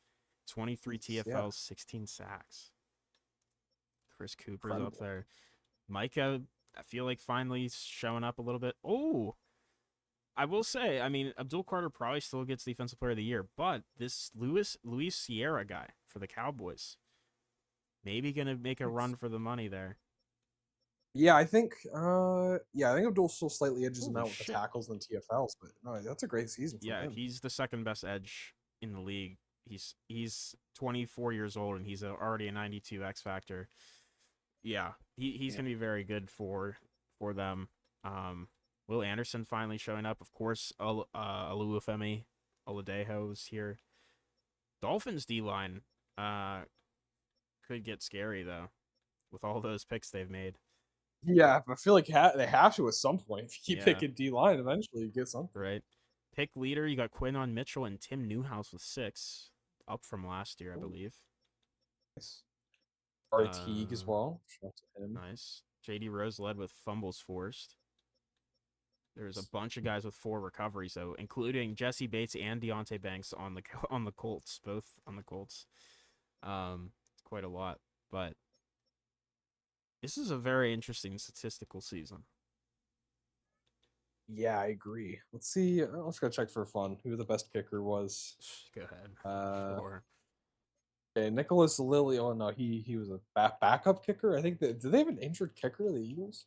[SPEAKER 1] 23 TFLs, 16 sacks. Chris Cooper's up there. Micah, I feel like finally showing up a little bit. Oh, I will say, Abdul Carter probably still gets Defensive Player of the Year, but this Luis Sierra guy for the Cowboys, maybe gonna make a run for the money there.
[SPEAKER 3] Yeah, I think Abdul still slightly edges him out with the tackles and TFLs, but no, that's a great season for him.
[SPEAKER 1] He's the second best edge in the league. He's 24 years old and he's already a 92 X factor. Yeah, he's gonna be very good for them. Will Anderson finally showing up. Of course, Oluwafemi Oladejo's here. Dolphins D-line could get scary, though, with all those picks they've made.
[SPEAKER 3] Yeah, I feel like they have to at some point. If you keep picking D-line, eventually you get something.
[SPEAKER 1] Right. Pick leader, you got Quinton Mitchell and Tim Newhouse with 6, up from last year, I believe.
[SPEAKER 3] Nice. Teague as well. Shout out to him.
[SPEAKER 1] Nice. JD Rose led with fumbles forced. There's a bunch of guys with 4 recoveries, though, including Jesse Bates and Deontay Banks on the Colts, both on the Colts. It's quite a lot, but this is a very interesting statistical season.
[SPEAKER 3] Yeah, I agree. Let's see. Let's go check for fun who the best kicker was.
[SPEAKER 1] Go ahead. Sure.
[SPEAKER 3] Okay, Nicholas Lilly. Oh no, he was a backup kicker. I think did they have an injured kicker? The Eagles.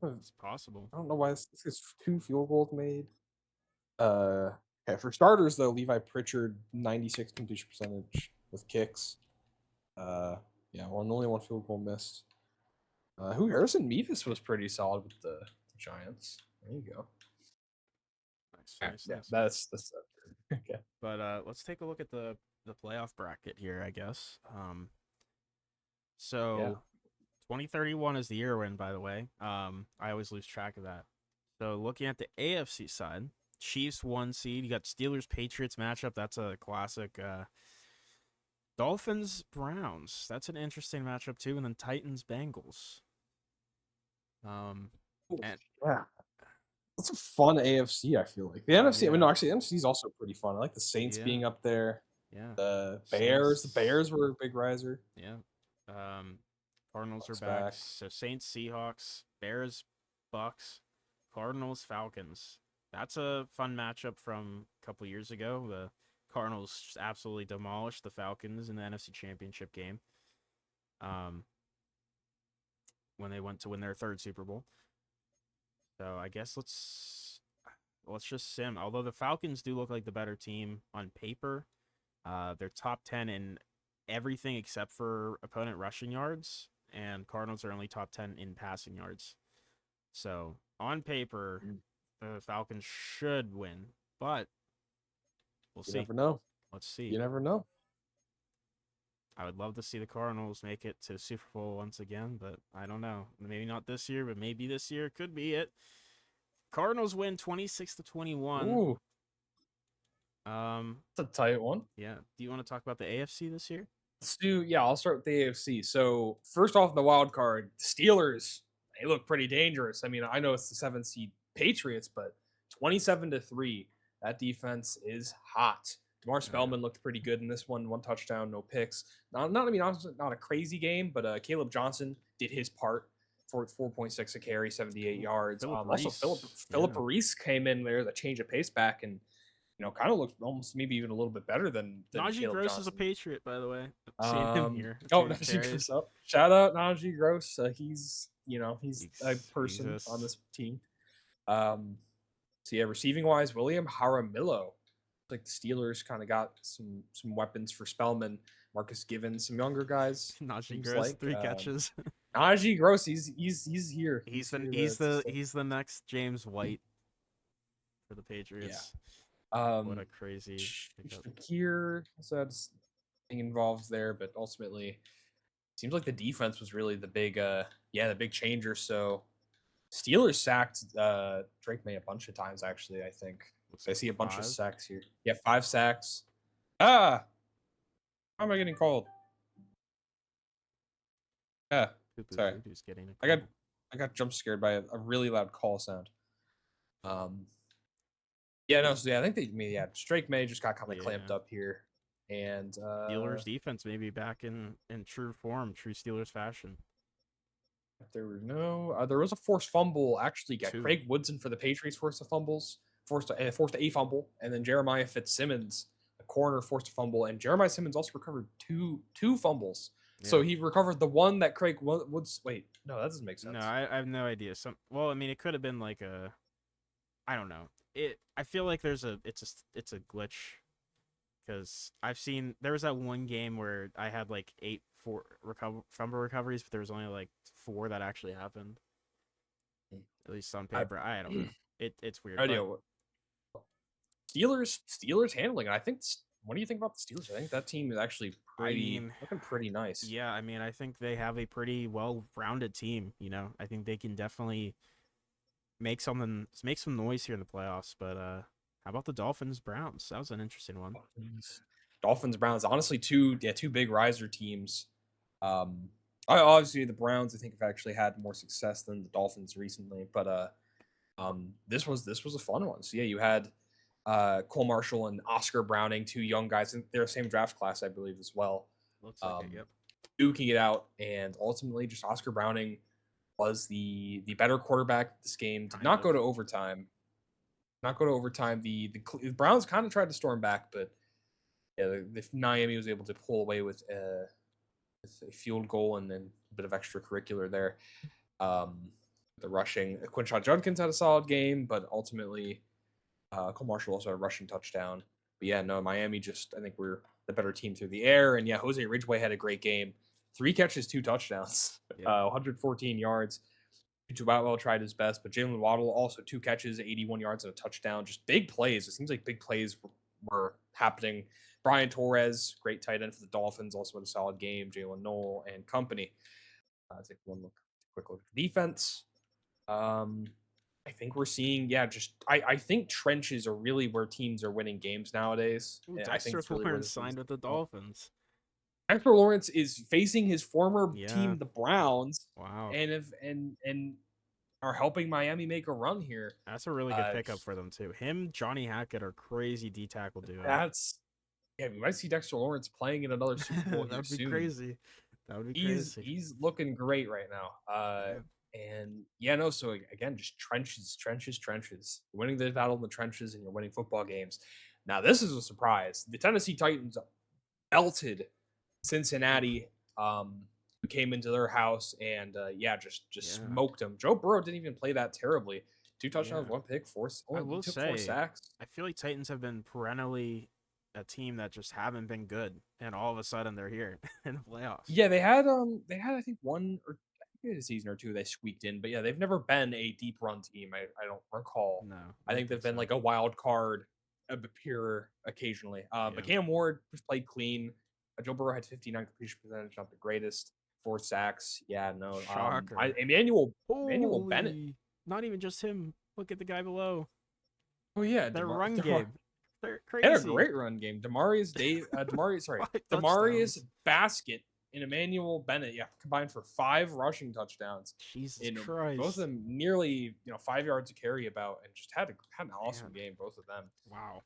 [SPEAKER 1] It's possible.
[SPEAKER 3] I don't know why this is 2 field goals made. Okay, for starters though, Levi Pritchard 96 completion percentage with kicks. Only 1 field goal missed. Harrison Mevis was pretty solid with the Giants. There you go.
[SPEAKER 1] Nice.
[SPEAKER 3] That's okay.
[SPEAKER 1] But let's take a look at the playoff bracket here, I guess. So 2031 is the year win, by the way. I always lose track of that. So looking at the AFC side, Chiefs 1 seed. You got Steelers Patriots matchup. That's a classic. Dolphins Browns. That's an interesting matchup too. And then Titans Bengals.
[SPEAKER 3] That's a fun AFC. I feel like the NFC. Yeah. Actually, the NFC is also pretty fun. I like the Saints being up there.
[SPEAKER 1] Yeah.
[SPEAKER 3] The Bears. The Bears were a big riser.
[SPEAKER 1] Yeah. Cardinals Bucks are back. So Saints, Seahawks, Bears, Bucks, Cardinals, Falcons. That's a fun matchup from a couple years ago. The Cardinals just absolutely demolished the Falcons in the NFC Championship game. When they went to win their 3rd Super Bowl. So I guess let's just sim. Although the Falcons do look like the better team on paper, they're top 10 in everything except for opponent rushing yards, and Cardinals are only top 10 in passing yards. So on paper, the Falcons should win, but we'll see.
[SPEAKER 3] You never know.
[SPEAKER 1] Let's see.
[SPEAKER 3] You never know.
[SPEAKER 1] I would love to see the Cardinals make it to Super Bowl once again, but I don't know. Maybe not this year, but maybe this year could be it. Cardinals win 26-21.
[SPEAKER 3] Ooh.
[SPEAKER 2] It's a tight one.
[SPEAKER 1] Yeah. Do you want to talk about the AFC this year?
[SPEAKER 2] I'll start with the AFC. So first off, the wild card, Steelers, they look pretty dangerous. I know it's the 7th seed Patriots, but 27-3, that defense is hot. DeMar Spellman looked pretty good in this one. 1 touchdown, no picks. Not a crazy game, but Caleb Johnson did his part. for 4.6 a carry, 78 yards. Also, Philip
[SPEAKER 1] yeah.
[SPEAKER 2] Reese came in there, the change of pace back, and kind of looked almost maybe even a little bit better than
[SPEAKER 1] Najee
[SPEAKER 2] Caleb
[SPEAKER 1] Gross
[SPEAKER 2] Johnson.
[SPEAKER 1] is a Patriot, by the way. Seeing him here.
[SPEAKER 2] Najee Gross. Shout out Najee Gross. He's a person on this team. So yeah, receiving wise, William Jaramillo. Like the Steelers kind of got some weapons for Spellman. Marcus Given, some younger guys.
[SPEAKER 1] Najee Gross, 3 catches.
[SPEAKER 2] Najee Gross, he's here.
[SPEAKER 1] He's the next James White for the Patriots.
[SPEAKER 2] Yeah.
[SPEAKER 1] What a crazy
[SPEAKER 2] Shakir has being involved there, but ultimately seems like the defense was really the big changer. So Steelers sacked Drake May a bunch of times, actually, I think. I see a bunch of sacks here. Yeah, 5 sacks. How am I getting called? Yeah, sorry. I got jump scared by a really loud call sound. Yeah, no, so yeah, I think Drake May just got kind of clamped up here. And
[SPEAKER 1] Steelers defense maybe back in true form, true Steelers fashion.
[SPEAKER 2] There was a forced fumble. Actually, Craig Woodson for the Patriots forced a fumble, and then Jeremiah Fitzsimmons, a corner, forced a fumble, and Jeremiah Simmons also recovered two fumbles. Yeah. So he recovered the one that Craig Woods. Wait, no, that doesn't make sense.
[SPEAKER 1] No, I have no idea. Well, I mean, it could have been like I don't know. I feel like it's a glitch, because there was that one game where I had like 8 fumble recoveries, but there was only like 4 that actually happened. At least on paper. I don't know. It's weird.
[SPEAKER 2] Steelers handling it. I think. What do you think about the Steelers? I think that team is actually looking pretty nice.
[SPEAKER 1] Yeah, I mean, I think they have a pretty well-rounded team. I think they can definitely make some noise here in the playoffs. But how about the Dolphins Browns? That was an interesting one.
[SPEAKER 2] Dolphins Browns, honestly, two big riser teams. Obviously the Browns, I think, have actually had more success than the Dolphins recently, but this was a fun one. So yeah, you had Cole Marshall and Oscar Browning, 2 young guys, and they're the same draft class, I believe, as well.
[SPEAKER 1] Looks like it, yep.
[SPEAKER 2] Duking it out, and ultimately just Oscar Browning was the better quarterback this game. Did not go to overtime. The Browns kind of tried to storm back, but yeah, Miami was able to pull away with a field goal and then a bit of extracurricular there. The rushing, Quinshon Judkins had a solid game, but ultimately Cole Marshall also had a rushing touchdown. But yeah, no, Miami I think we're the better team through the air. And yeah, Jose Ridgway had a great game. 3 catches, 2 touchdowns, 114 yards. Well tried his best, but Jalen Waddle also 2 catches, 81 yards and a touchdown. Just big plays. It seems like big plays were happening. Brian Torres, great tight end for the Dolphins, also had a solid game. Jalen Noel and company. Let's take quick look at the defense. I think we're seeing, I think trenches are really where teams are winning games nowadays.
[SPEAKER 1] Ooh, Dexter Lawrence signed with the Dolphins.
[SPEAKER 2] Dexter Lawrence is facing his former team, the Browns.
[SPEAKER 1] Wow.
[SPEAKER 2] And are helping Miami make a run here.
[SPEAKER 1] That's a really good pickup for them too. Him, Johnny Hackett are crazy D tackle duo.
[SPEAKER 2] We might see Dexter Lawrence playing in another Super Bowl.
[SPEAKER 1] That would be crazy. Crazy.
[SPEAKER 2] He's looking great right now. And so again, just trenches. You're winning the battle in the trenches, and you're winning football games. Now this is a surprise. The Tennessee Titans belted Cincinnati, who came into their house and smoked them. Joe Burrow didn't even play that terribly. 2 touchdowns, 1 pick, 4 sacks.
[SPEAKER 1] I feel like Titans have been perennially a team that just haven't been good, and all of a sudden they're here in the playoffs.
[SPEAKER 2] Yeah, they had I think 1 or a season or 2 they squeaked in, but yeah, they've never been a deep run team. I don't recall.
[SPEAKER 1] No,
[SPEAKER 2] I think they've been like a wild card appear occasionally. But Cam Ward just played clean. Joe Burrow had 59 completion percentage, not the greatest. 4 sacks. Yeah, no.
[SPEAKER 1] Shocker.
[SPEAKER 2] Emmanuel Bennett.
[SPEAKER 1] Not even just him. Look at the guy below.
[SPEAKER 2] Oh yeah,
[SPEAKER 1] their run game. They're crazy.
[SPEAKER 2] They had a great run game. Demarius Basket and Emmanuel Bennett, combined for 5 rushing touchdowns.
[SPEAKER 1] Jesus Christ.
[SPEAKER 2] Both of them nearly 5 yards to carry about, and just had an awesome game, both of them.
[SPEAKER 1] Wow.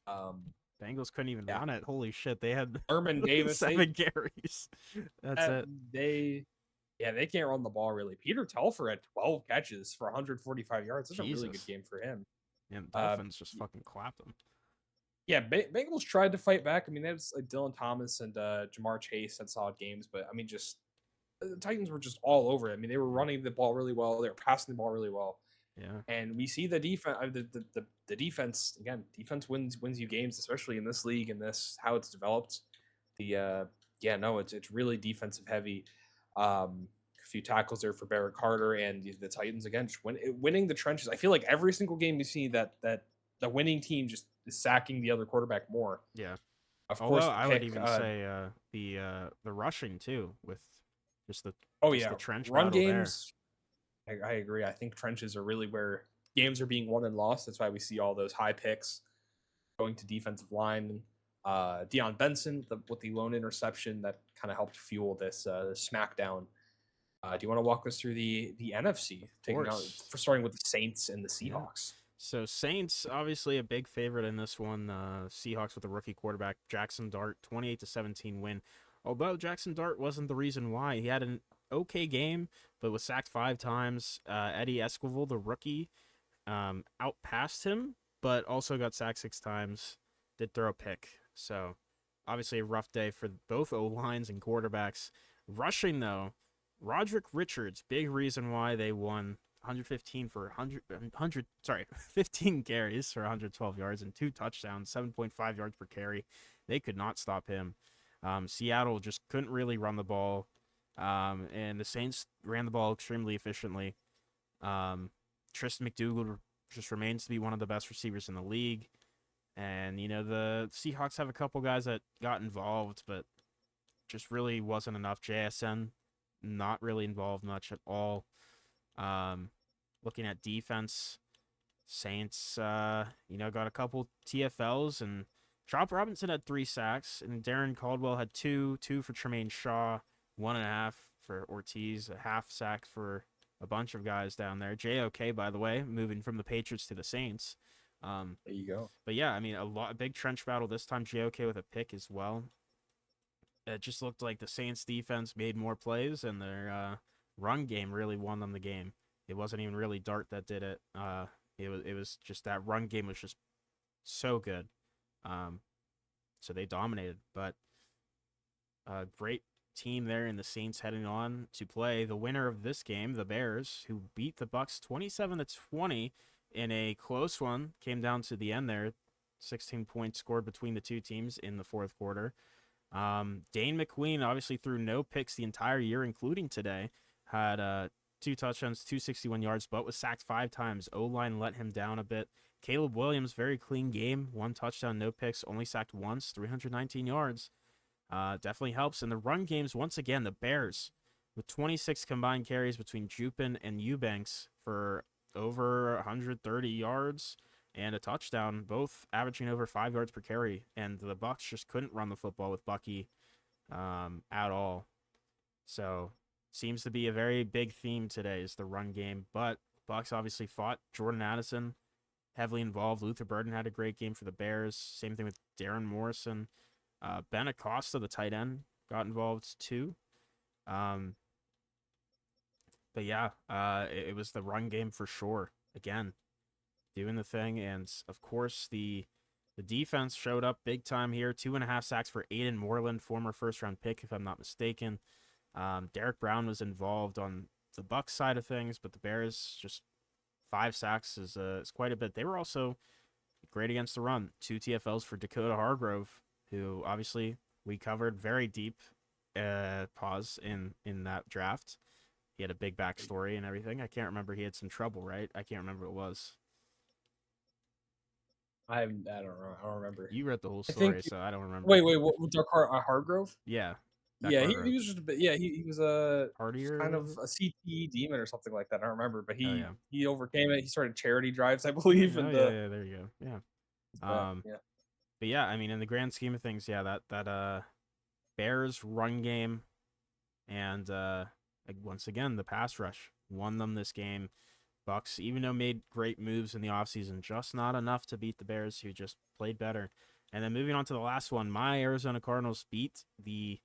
[SPEAKER 1] Bengals couldn't even run it. Holy shit. They had
[SPEAKER 2] Herman Davis
[SPEAKER 1] 7 carries. That's it.
[SPEAKER 2] Yeah, they can't run the ball really. Peter Telfer had 12 catches for 145 yards. That's a really good game for him.
[SPEAKER 1] Yeah, Dolphins just fucking clapped them.
[SPEAKER 2] Yeah, Bengals tried to fight back. I mean, they was like Dylan Thomas and Jamar Chase had solid games, but I mean, just the Titans were just all over it. I mean, they were running the ball really well. They were passing the ball really well.
[SPEAKER 1] Yeah.
[SPEAKER 2] And we see the defense. The defense again. Defense wins you games, especially in this league and this how it's developed. It's really defensive heavy. A few tackles there for Barrett Carter and the Titans again just winning the trenches. I feel like every single game we see that the winning team just is sacking the other quarterback more.
[SPEAKER 1] Yeah.
[SPEAKER 2] Of course,
[SPEAKER 1] I would even say the rushing too with just the the trench
[SPEAKER 2] run games. I agree. I think trenches are really where games are being won and lost. That's why we see all those high picks going to defensive line. Deion Benson with the lone interception that kind of helped fuel this smackdown. Do you want to walk us through the NFC? Starting with the Saints and the Seahawks.
[SPEAKER 1] Yeah. So Saints obviously a big favorite in this one. Seahawks with a rookie quarterback Jackson Dart, 28-17 win. Although Jackson Dart wasn't the reason why. He had an okay game, but was sacked 5 times. Eddie Esquivel, the rookie, outpassed him, but also got sacked 6 times. Did throw a pick. So obviously a rough day for both O-lines and quarterbacks. Rushing though, Roderick Richards, big reason why they won. 15 carries for 112 yards and 2 touchdowns, 7.5 yards per carry. They could not stop him. Seattle just couldn't really run the ball. And the Saints ran the ball extremely efficiently. Tristan McDougal just remains to be one of the best receivers in the league. And, the Seahawks have a couple guys that got involved, but just really wasn't enough. JSN, not really involved much at all. Looking at defense, Saints, got a couple TFLs, and Chop Robinson had 3 sacks, and Darren Caldwell had 2 for Tremaine Shaw, 1.5 for Ortiz, a half sack for a bunch of guys down there. JOK, by the way, moving from the Patriots to the Saints.
[SPEAKER 2] There you go.
[SPEAKER 1] But yeah, I mean, a big trench battle this time. JOK with a pick as well. It just looked like the Saints defense made more plays, and their run game really won them the game. It wasn't even really Dart that did it. It was just that run game was just so good. So they dominated. But a great team there in the Saints heading on to play the winner of this game, the Bears, who beat the Bucs 27-20 in a close one. Came down to the end there. 16 points scored between the two teams in the fourth quarter. Dane McQueen obviously threw no picks the entire year, including today. Had 2 touchdowns, 261 yards, but was sacked 5 times. O-line let him down a bit. Caleb Williams, very clean game. 1 touchdown, no picks, only sacked once, 319 yards. Definitely helps. In the run games, once again, the Bears with 26 combined carries between Jupin and Eubanks for over 130 yards and a touchdown, both averaging over 5 yards per carry. And the Bucs just couldn't run the football with Bucky at all. So seems to be a very big theme today is the run game. But Bucs obviously fought. Jordan Addison heavily involved. Luther Burden had a great game for the Bears. Same thing with Darren Morrison. Ben Acosta, the tight end, got involved too. But yeah, it was the run game for sure. Again, doing the thing. And of course, the defense showed up big time here. 2.5 sacks for Aiden Moreland, former first-round pick, if I'm not mistaken. Derek Brown was involved on the Bucs side of things, but the Bears, just 5 sacks is quite a bit. They were also great against the run. 2 TFLs for Dakota Hargrove, who obviously we covered very deep pause in that draft. He had a big backstory and everything. I can't remember. He had some trouble, right? I can't remember what it was.
[SPEAKER 2] I don't know. I don't remember.
[SPEAKER 1] You read the whole story, so I don't remember.
[SPEAKER 2] Wait, what Dark Hargrove?
[SPEAKER 1] Yeah.
[SPEAKER 2] Yeah, he was just a bit. Yeah, he was a
[SPEAKER 1] hardier,
[SPEAKER 2] kind of a CTE demon or something like that. I don't remember, but he overcame it. He started charity drives, I believe.
[SPEAKER 1] Yeah, there you go. Yeah. But yeah, I mean, in the grand scheme of things, yeah, that Bears run game and once again the pass rush won them this game. Bucs, even though made great moves in the offseason, just not enough to beat the Bears, who just played better. And then moving on to the last one, my Arizona Cardinals beat the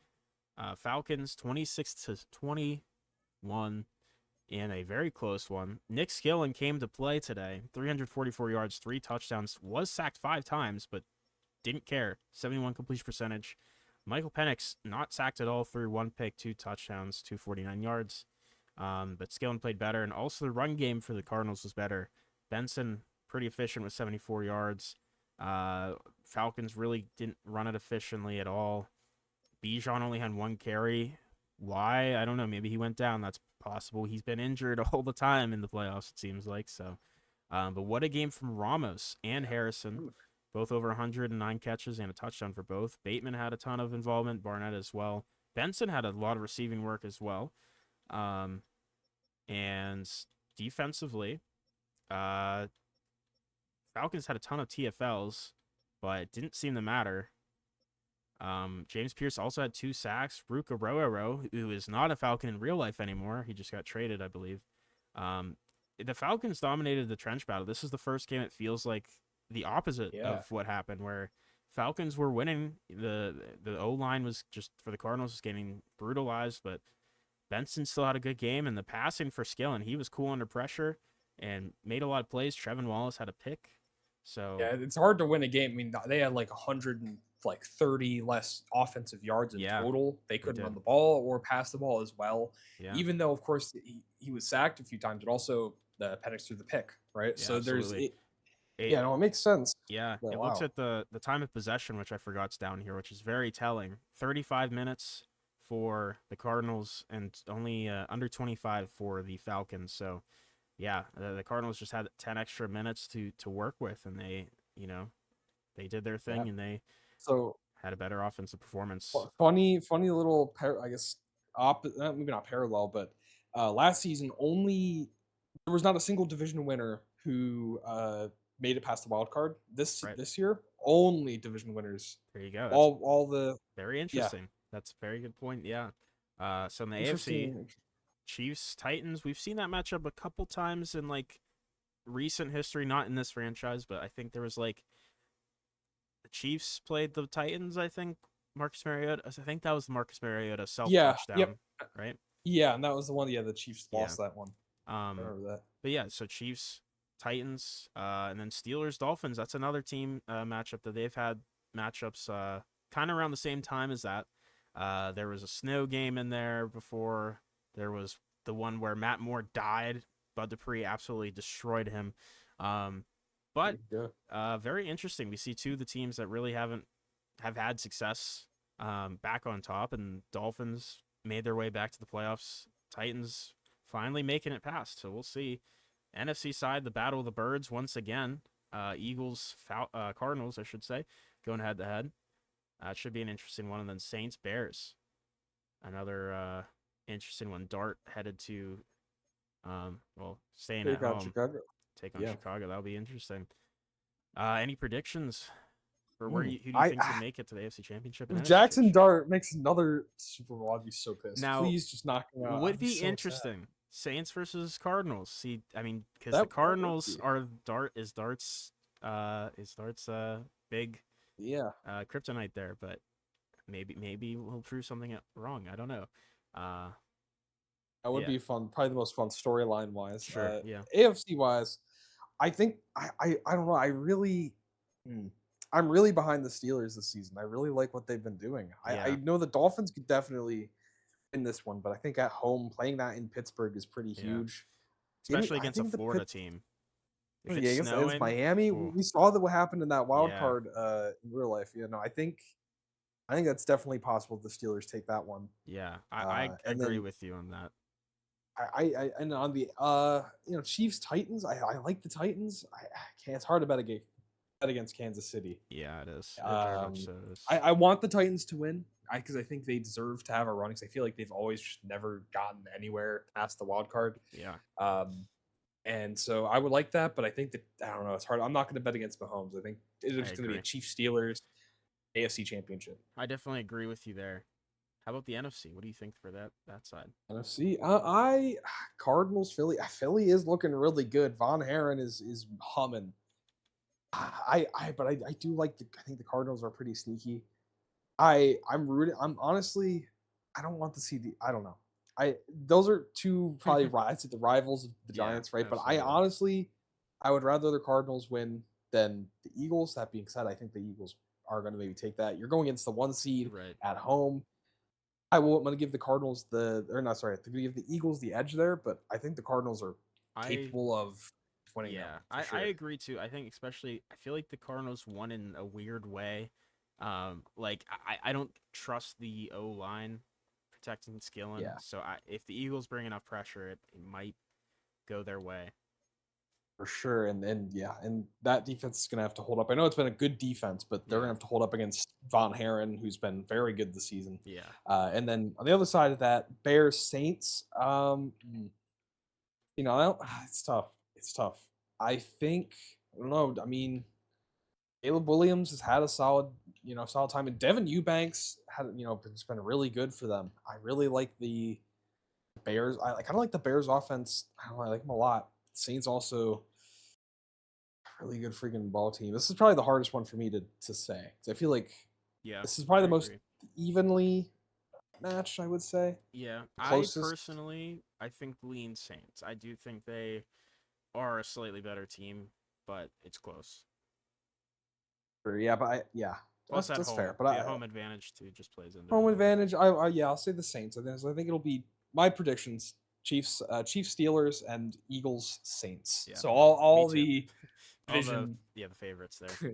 [SPEAKER 1] Falcons 26-20 won in a very close one. Nick Skillen came to play today. 344 yards, 3 touchdowns. Was sacked 5 times, but didn't care. 71 completion percentage. Michael Penix not sacked at all through 1 pick, 2 touchdowns, 249 yards. But Skillen played better, and also the run game for the Cardinals was better. Benson pretty efficient with 74 yards. Falcons really didn't run it efficiently at all. Bijan only had 1 carry. Why? I don't know. Maybe he went down. That's possible. He's been injured all the time in the playoffs, it seems like. So, but what a game from Ramos and Harrison. Both over 109 catches and a touchdown for both. Bateman had a ton of involvement. Barnett as well. Benson had a lot of receiving work as well. And defensively, Falcons had a ton of TFLs, but it didn't seem to matter. James Pierce also had 2 sacks. Ruka Roero, who is not a Falcon in real life anymore, he just got traded, I believe. The Falcons dominated the trench battle. This is the first game it feels like the opposite of what happened, where Falcons were winning. The O-line was just, for the Cardinals, was getting brutalized, but Benson still had a good game, and the passing for Skillen, he was cool under pressure and made a lot of plays. Trevin Wallace had a pick. So
[SPEAKER 2] yeah, it's hard to win a game. I mean, they had like 130 less offensive yards in total. They couldn't run the ball or pass the ball as well. Yeah. Even though, of course, he was sacked a few times, but also the Penix threw the pick, right?
[SPEAKER 1] Yeah,
[SPEAKER 2] so
[SPEAKER 1] absolutely.
[SPEAKER 3] It makes sense.
[SPEAKER 1] Yeah, it looks at the time of possession, which I forgot's down here, which is very telling. 35 minutes for the Cardinals and only under 25 for the Falcons. So, yeah, the Cardinals just had 10 extra minutes to work with, and they did their thing, and they had a better offensive performance.
[SPEAKER 3] Funny little maybe not parallel, but last season there was not a single division winner who made it past the wild card. This year, only division winners.
[SPEAKER 1] There you go.
[SPEAKER 3] That's
[SPEAKER 1] very interesting. Yeah. That's a very good point. Yeah. So in the AFC, Chiefs Titans, we've seen that matchup a couple times in like recent history, not in this franchise, but I think there was like the Chiefs played the Titans. I think Marcus Mariota. I think that was the Marcus Mariota touchdown, right?
[SPEAKER 3] Yeah, and that was the one. Yeah, the Chiefs lost that one.
[SPEAKER 1] I remember that. But yeah, so Chiefs, Titans, and then Steelers, Dolphins. That's another team matchup that they've had matchups kind of around the same time as that. There was a snow game in there before. There was the one where Matt Moore died. Bud Dupree absolutely destroyed him. But very interesting. We see 2 of the teams that really have had success back on top, and Dolphins made their way back to the playoffs. Titans finally making it past. So we'll see. NFC side, the battle of the birds once again. Eagles, Cardinals, I should say, going head to head. It should be an interesting one. And then Saints, Bears, another interesting one. Dart headed to, staying at home.
[SPEAKER 3] Chicago.
[SPEAKER 1] Take on Chicago. That'll be interesting. Any predictions for who do you think can make it to the AFC Championship?
[SPEAKER 3] If Jackson Dart makes another Super Bowl, I'd be so pissed.
[SPEAKER 1] Now,
[SPEAKER 3] please just knock him out.
[SPEAKER 1] Would be so interesting. Sad. Saints versus Cardinals. See, I mean, because the Cardinals are Dart's big kryptonite there, but maybe we'll prove something wrong. I don't know.
[SPEAKER 3] That would be fun. Probably the most fun storyline wise.
[SPEAKER 1] Sure.
[SPEAKER 3] AFC wise, I think I don't know. I'm really behind the Steelers this season. I really like what they've been doing. I know the Dolphins could definitely win this one, but I think at home playing that in Pittsburgh is pretty huge,
[SPEAKER 1] especially against a Florida team.
[SPEAKER 3] If it's snowing, Miami. We saw what happened in that wild card in real life. I think that's definitely possible. The Steelers take that one.
[SPEAKER 1] Yeah, I agree with you on that.
[SPEAKER 3] And on the Chiefs Titans, I like the Titans. It's hard to bet against Kansas City.
[SPEAKER 1] Yeah, it is.
[SPEAKER 3] I want the Titans to win because I think they deserve to have a run because I feel like they've always just never gotten anywhere past the wild card.
[SPEAKER 1] Yeah.
[SPEAKER 3] And so I would like that, but I think that I don't know. It's hard. I'm not going to bet against Mahomes. I think it's going to be a Chiefs Steelers AFC Championship.
[SPEAKER 1] I definitely agree with you there. How about the NFC? What do you think for that side?
[SPEAKER 3] NFC, Cardinals, Philly. Philly is looking really good. Von Herren is humming. I do like I think the Cardinals are pretty sneaky. I'm rooting. I'm honestly, I don't want to see I don't know. those are two probably the rivals of the
[SPEAKER 1] Yeah,
[SPEAKER 3] Giants, right? But
[SPEAKER 1] absolutely.
[SPEAKER 3] I would rather the Cardinals win than the Eagles. That being said, I think the Eagles are going to maybe take that. You're going against the 1 seed
[SPEAKER 1] Right.
[SPEAKER 3] at home. I'm going to give the Cardinals I'm going to give the Eagles the edge there, but I think the Cardinals are capable of winning them for
[SPEAKER 1] I
[SPEAKER 3] sure.
[SPEAKER 1] agree too. I think especially I feel like the Cardinals won in a weird way. Like I don't trust the O line protecting Skillen.
[SPEAKER 3] Yeah.
[SPEAKER 1] So if the Eagles bring enough pressure, it might go their way.
[SPEAKER 3] For sure, and yeah, and that defense is going to have to hold up. I know it's been a good defense, but they're going to have to hold up against Von Herren, who's been very good this season.
[SPEAKER 1] Yeah.
[SPEAKER 3] And then on the other side of that, Bears Saints. You know, it's tough. It's tough. I think I don't know. I mean, Caleb Williams has had a solid time, and Devin Eubanks it's been really good for them. I really like the Bears. I kind of like the Bears offense. I don't know, I like them a lot. Saints also really good freaking ball team. This is probably the hardest one for me to say. I feel like this is probably the most evenly matched, I would say.
[SPEAKER 1] Yeah,
[SPEAKER 3] Closest.
[SPEAKER 1] I think lean Saints. I do think they are a slightly better team, but it's close.
[SPEAKER 3] Yeah, but
[SPEAKER 1] Plus
[SPEAKER 3] that's
[SPEAKER 1] home,
[SPEAKER 3] fair. But
[SPEAKER 1] the home advantage too just plays into
[SPEAKER 3] home
[SPEAKER 1] it.
[SPEAKER 3] advantage. I'll say the Saints. I think it'll be my predictions: Chiefs, Steelers, and Eagles, Saints.
[SPEAKER 1] Yeah.
[SPEAKER 2] So all
[SPEAKER 1] Me too.
[SPEAKER 2] the
[SPEAKER 1] All
[SPEAKER 2] division.
[SPEAKER 1] the favorites there.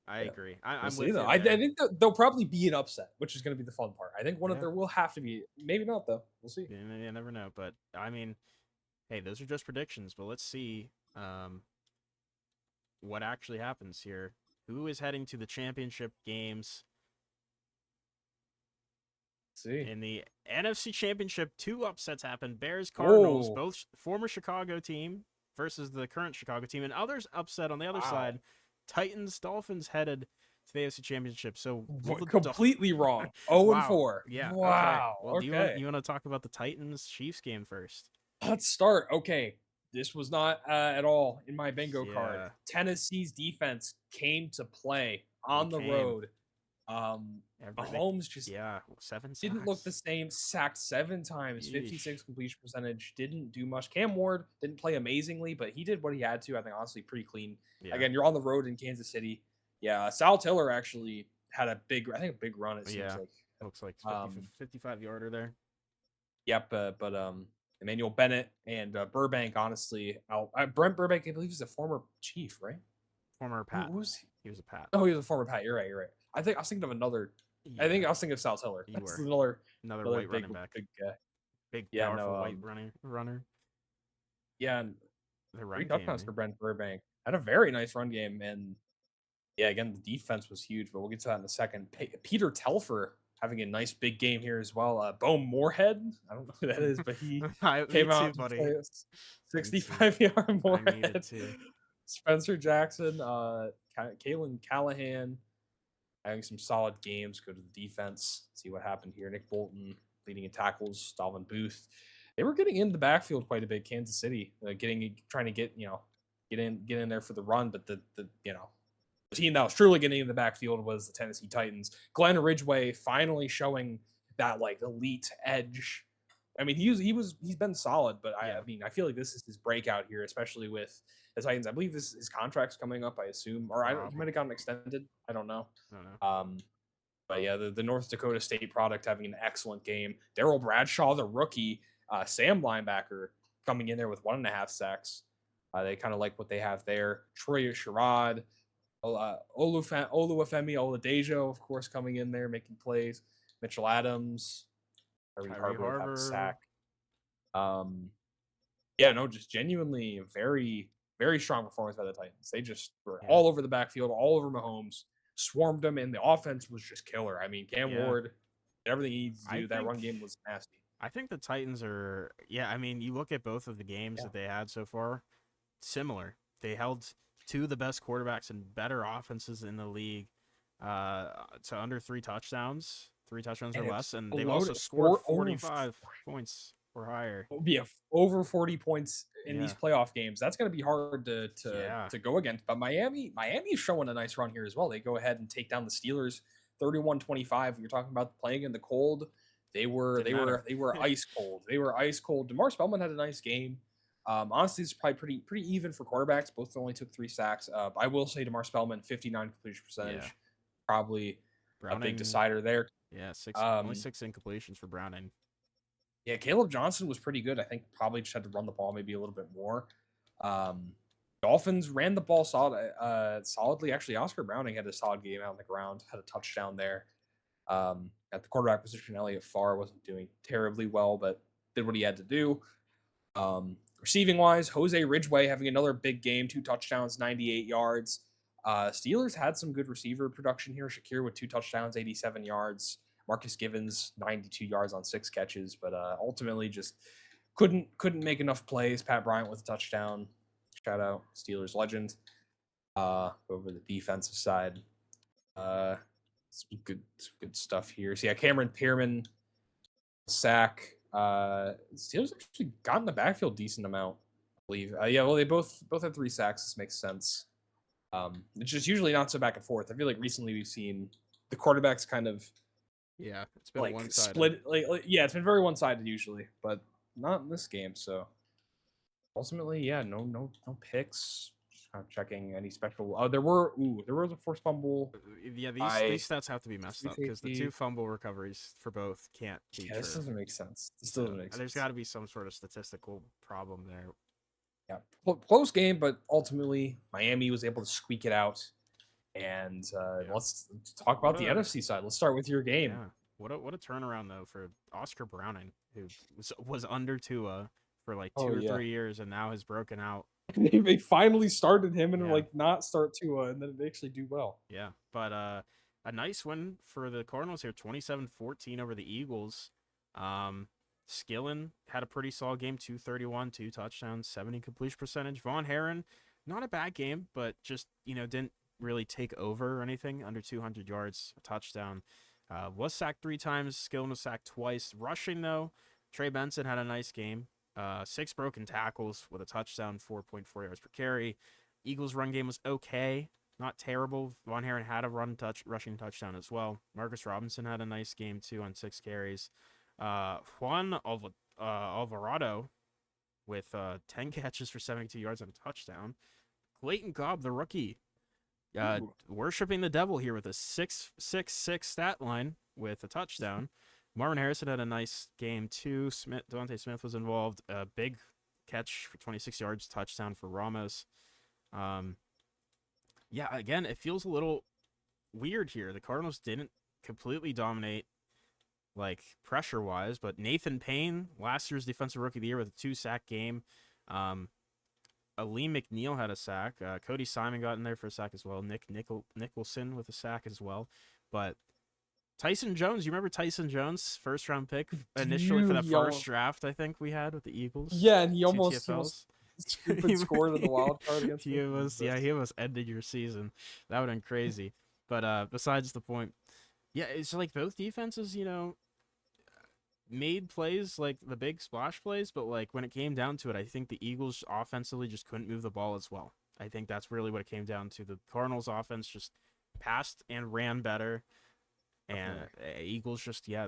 [SPEAKER 1] I
[SPEAKER 2] Yeah.
[SPEAKER 1] agree.
[SPEAKER 2] We'll
[SPEAKER 1] I'm
[SPEAKER 2] see
[SPEAKER 1] with
[SPEAKER 2] though.
[SPEAKER 1] you
[SPEAKER 2] I
[SPEAKER 1] there.
[SPEAKER 2] think there'll probably be an upset, which is going to be the fun part. I think
[SPEAKER 1] Yeah.
[SPEAKER 2] there will have to be. Maybe not though. We'll see.
[SPEAKER 1] You never know, but I mean, hey, those are just predictions. But let's see what actually happens here. Who is heading to the championship games?
[SPEAKER 2] See.
[SPEAKER 1] In the NFC Championship, 2 upsets happened. Bears, Cardinals,
[SPEAKER 2] Whoa.
[SPEAKER 1] both former Chicago team versus the current Chicago team. And others upset on the other
[SPEAKER 2] Wow.
[SPEAKER 1] side. Titans, Dolphins headed to the AFC Championship. So
[SPEAKER 2] completely wrong. 0-4.
[SPEAKER 1] Yeah.
[SPEAKER 2] Wow.
[SPEAKER 1] Okay. Well,
[SPEAKER 2] Okay.
[SPEAKER 1] do you want to talk about the Titans Chiefs game first?
[SPEAKER 2] Let's start. Okay. This was not at all in my bingo card.
[SPEAKER 1] Yeah.
[SPEAKER 2] Tennessee's defense came to play on the road. Mahomes just
[SPEAKER 1] 7 sacks.
[SPEAKER 2] didn't look the same. Sacked 7 times, 56 completion percentage. Didn't do much. Cam Ward didn't play amazingly, but he did what he had to. I think honestly pretty clean.
[SPEAKER 1] Yeah.
[SPEAKER 2] Again, you're on the road in Kansas City. Yeah, Sal Tiller actually had a big run. It seems like.
[SPEAKER 1] Looks like 55 yarder there.
[SPEAKER 2] Yep, but Emmanuel Bennett and Burbank, honestly, Brent Burbank, I believe, is a former Chief, right?
[SPEAKER 1] Former Pat.
[SPEAKER 2] Who's he?
[SPEAKER 1] He was a Pat.
[SPEAKER 2] Oh, he was a former Pat. You're right. I was thinking of another.
[SPEAKER 1] Yeah.
[SPEAKER 2] I was thinking of Sal Tiller. That's another
[SPEAKER 1] white running back.
[SPEAKER 2] Big
[SPEAKER 1] powerful white runner.
[SPEAKER 2] Yeah, and
[SPEAKER 1] the
[SPEAKER 2] 3 touchdowns for Brent Burbank. Had a very nice run game, and yeah, again, the defense was huge, but we'll get to that in a second. Peter Telfer having a nice big game here as well. Bo Moorhead, I don't know who that is, but he came out to play a 65-yard Moorhead. Spencer Jackson, Kalen Callahan having some solid games. Go to the defense, see what happened here. Nick Bolton leading in tackles. Dalvin Booth. They were getting in the backfield quite a bit. Kansas City trying to get in there for the run, but the team that was truly getting in the backfield was the Tennessee Titans. Glenn Ridgway finally showing that like elite edge. I mean, he's been solid, but I mean, I feel like this is his breakout here, especially with the Titans. I believe his contract's coming up, I assume, or he might have gotten extended. I don't know. But yeah, the North Dakota State product having an excellent game. Darryl Bradshaw, the rookie, Sam linebacker, coming in there with 1.5 sacks. They kind of like what they have there. Troy Sherrod, Olufemi Oladejo, of course, coming in there making plays. Mitchell Adams, Tyree Harbor with a sack. Just genuinely a very, very strong performance by the Titans. They just were all over the backfield, all over Mahomes, swarmed them, and the offense was just killer. I mean, Cam Ward, everything he needs to do. That run game was nasty.
[SPEAKER 1] I think the Titans are, I mean, you look at both of the games that they had so far, similar. They held 2 of the best quarterbacks and better offenses in the league to under 3 touchdowns. 3 touchdowns or less, and they've also scored 45 points or higher.
[SPEAKER 2] Yeah, over 40 points in these playoff games. That's going to be hard to go against. But Miami's showing a nice run here as well. They go ahead and take down the Steelers 31-25. You're talking about playing in the cold. They were
[SPEAKER 1] Didn't matter.
[SPEAKER 2] ice cold. They were ice cold. DeMar Spellman had a nice game. Honestly, it's probably pretty even for quarterbacks. Both only took 3 sacks. I will say DeMar Spellman, 59 completion percentage,
[SPEAKER 1] Yeah.
[SPEAKER 2] probably a big
[SPEAKER 1] Browning,
[SPEAKER 2] decider there.
[SPEAKER 1] yeah, only
[SPEAKER 2] Um,
[SPEAKER 1] 6 incompletions for Browning.
[SPEAKER 2] yeah, Caleb Johnson was pretty good. I think probably just had to run the ball maybe a little bit more. Dolphins ran the ball solidly. Actually, Oscar Browning had a solid game out on the ground, had a touchdown there. At the quarterback position, Elliott Farr wasn't doing terribly well, but did what he had to do. Receiving wise, Jose Ridgway having another big game, 2 touchdowns, 98 yards. Steelers had some good receiver production here. Shakir with 2 touchdowns, 87 yards. Marcus Givens, 92 yards on 6 catches, but ultimately just couldn't make enough plays. Pat Bryant with a touchdown. Shout out Steelers legend. Over the defensive side, some good stuff here. So yeah, Cameron Pearman sack. Steelers actually got in the backfield decent amount, I believe. Yeah, well, they both had 3 sacks. This makes sense. It's just usually not so back and forth. I feel like recently we've seen the quarterbacks kind of
[SPEAKER 1] Yeah, it's been
[SPEAKER 2] like
[SPEAKER 1] one-sided.
[SPEAKER 2] split. Yeah, it's been very one-sided usually, but not in this game. So ultimately, yeah, no picks. Just kind of checking any special. There was a forced fumble.
[SPEAKER 1] Yeah,
[SPEAKER 2] by
[SPEAKER 1] these stats have to be messed up because the 2 fumble recoveries for both can't be
[SPEAKER 2] Yeah, this
[SPEAKER 1] true.
[SPEAKER 2] doesn't make sense. This
[SPEAKER 1] So,
[SPEAKER 2] doesn't make sense.
[SPEAKER 1] there's got to be some sort of statistical problem there.
[SPEAKER 2] Yeah, close game, but ultimately Miami was able to squeak it out. And let's talk about the NFC side. Let's start with your game.
[SPEAKER 1] Yeah, what a turnaround though for Oscar Browning, who was under Tua for like 2 or 3 years and now has broken out.
[SPEAKER 3] They finally started him and
[SPEAKER 1] Yeah.
[SPEAKER 3] like not start Tua, and then they actually do well.
[SPEAKER 1] Yeah, but a nice win for the Cardinals here, 27-14 over the Eagles. Skillen had a pretty solid game, 231, 2 touchdowns, 70 completion percentage. Von Herren, not a bad game, but just, didn't really take over or anything, under 200 yards, a touchdown. Was sacked 3 times, Skillen was sacked twice. Rushing, though, Trey Benson had a nice game. 6 broken tackles with a touchdown, 4.4 yards per carry. Eagles' run game was okay, not terrible. Von Herren had a rushing touchdown as well. Marcus Robinson had a nice game, too, on 6 carries. Juan Alvarado with 10 catches for 72 yards and a touchdown. Clayton Cobb, the rookie, worshiping the devil here with a 6.66 stat line with a touchdown. Marvin Harrison had a nice game too. Devontae Smith was involved. A big catch for 26 yards, touchdown for Ramos. Yeah, again, it feels a little weird here. The Cardinals didn't completely dominate, like, pressure-wise, but Nathan Payne, last year's Defensive Rookie of the Year with a 2-sack game. Aleem McNeil had a sack. Cody Simon got in there for a sack as well. Nick Nicholson with a sack as well. But Tyson Jones, you remember Tyson Jones, first-round pick initially for the first draft, I think we had with the Eagles?
[SPEAKER 3] Yeah, and he almost
[SPEAKER 1] stupid
[SPEAKER 3] scored in the wild card against
[SPEAKER 1] he almost ended your season. That would have been crazy. But besides the point, yeah, it's like both defenses, made plays, like the big splash plays, but like when it came down to it, I think the Eagles offensively just couldn't move the ball as well. I think that's really what it came down to. The Cardinals offense just passed and ran better, and Eagles just they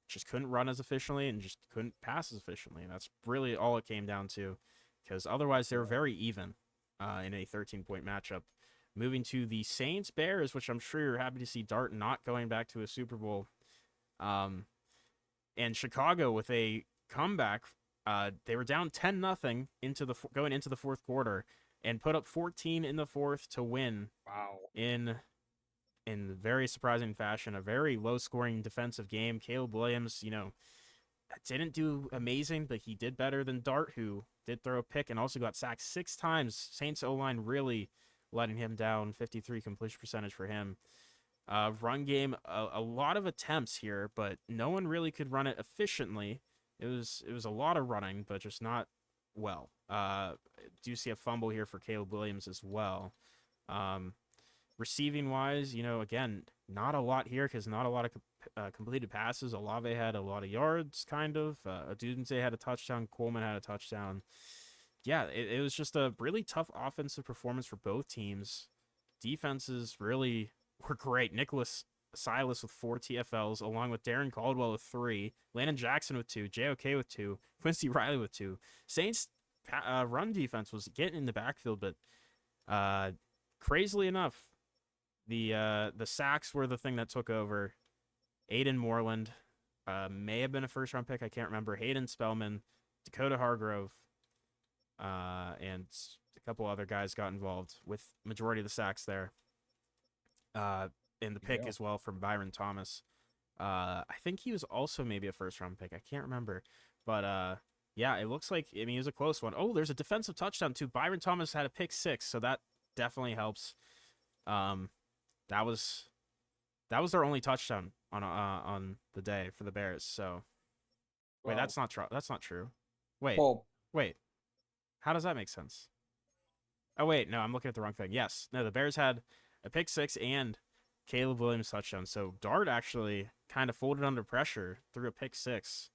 [SPEAKER 1] just couldn't run as efficiently and just couldn't pass as efficiently. And that's really all it came down to, because otherwise they were very even in a 13-point matchup. Moving to the Saints Bears, which I'm sure you're happy to see Dart not going back to a Super Bowl. And Chicago with a comeback. They were down 10-0 going into the fourth quarter and put up 14 in the fourth to win.
[SPEAKER 2] Wow.
[SPEAKER 1] In very surprising fashion, a very low-scoring defensive game. Caleb Williams, didn't do amazing, but he did better than Dart, who did throw a pick and also got sacked 6 times. Saints O-line really letting him down, 53 completion percentage for him. Run game, a lot of attempts here, but no one really could run it efficiently. It was a lot of running, but just not well. Do see a fumble here for Caleb Williams as well. Receiving wise, again, not a lot here because not a lot of completed passes. Olave had a lot of yards, kind of. Odunze had a touchdown. Coleman had a touchdown. Yeah, it was just a really tough offensive performance for both teams. Defenses really were great. Nicholas Silas with 4 TFLs, along with Darren Caldwell with 3, Landon Jackson with 2, JOK with 2, Quincy Riley with 2. Saints run defense was getting in the backfield, but crazily enough, the sacks were the thing that took over. Aiden Moreland may have been a first-round pick. I can't remember. Hayden Spellman, Dakota Hargrove, and a couple other guys got involved with majority of the sacks there. And the pick as well from Byron Thomas. I think he was also maybe a first-round pick. I can't remember. But yeah, it looks like, I mean, it was a close one. Oh, there's a defensive touchdown too. Byron Thomas had a pick 6, so that definitely helps. That was their only touchdown on the day for the Bears. So wait, that's not true. That's not true. Wait.
[SPEAKER 3] Well,
[SPEAKER 1] Wait. How does that make sense? Oh wait, no, I'm looking at the wrong thing. Yes. No, the Bears had a pick 6 and Caleb Williams touchdown. So Dart actually kind of folded under pressure through a pick 6.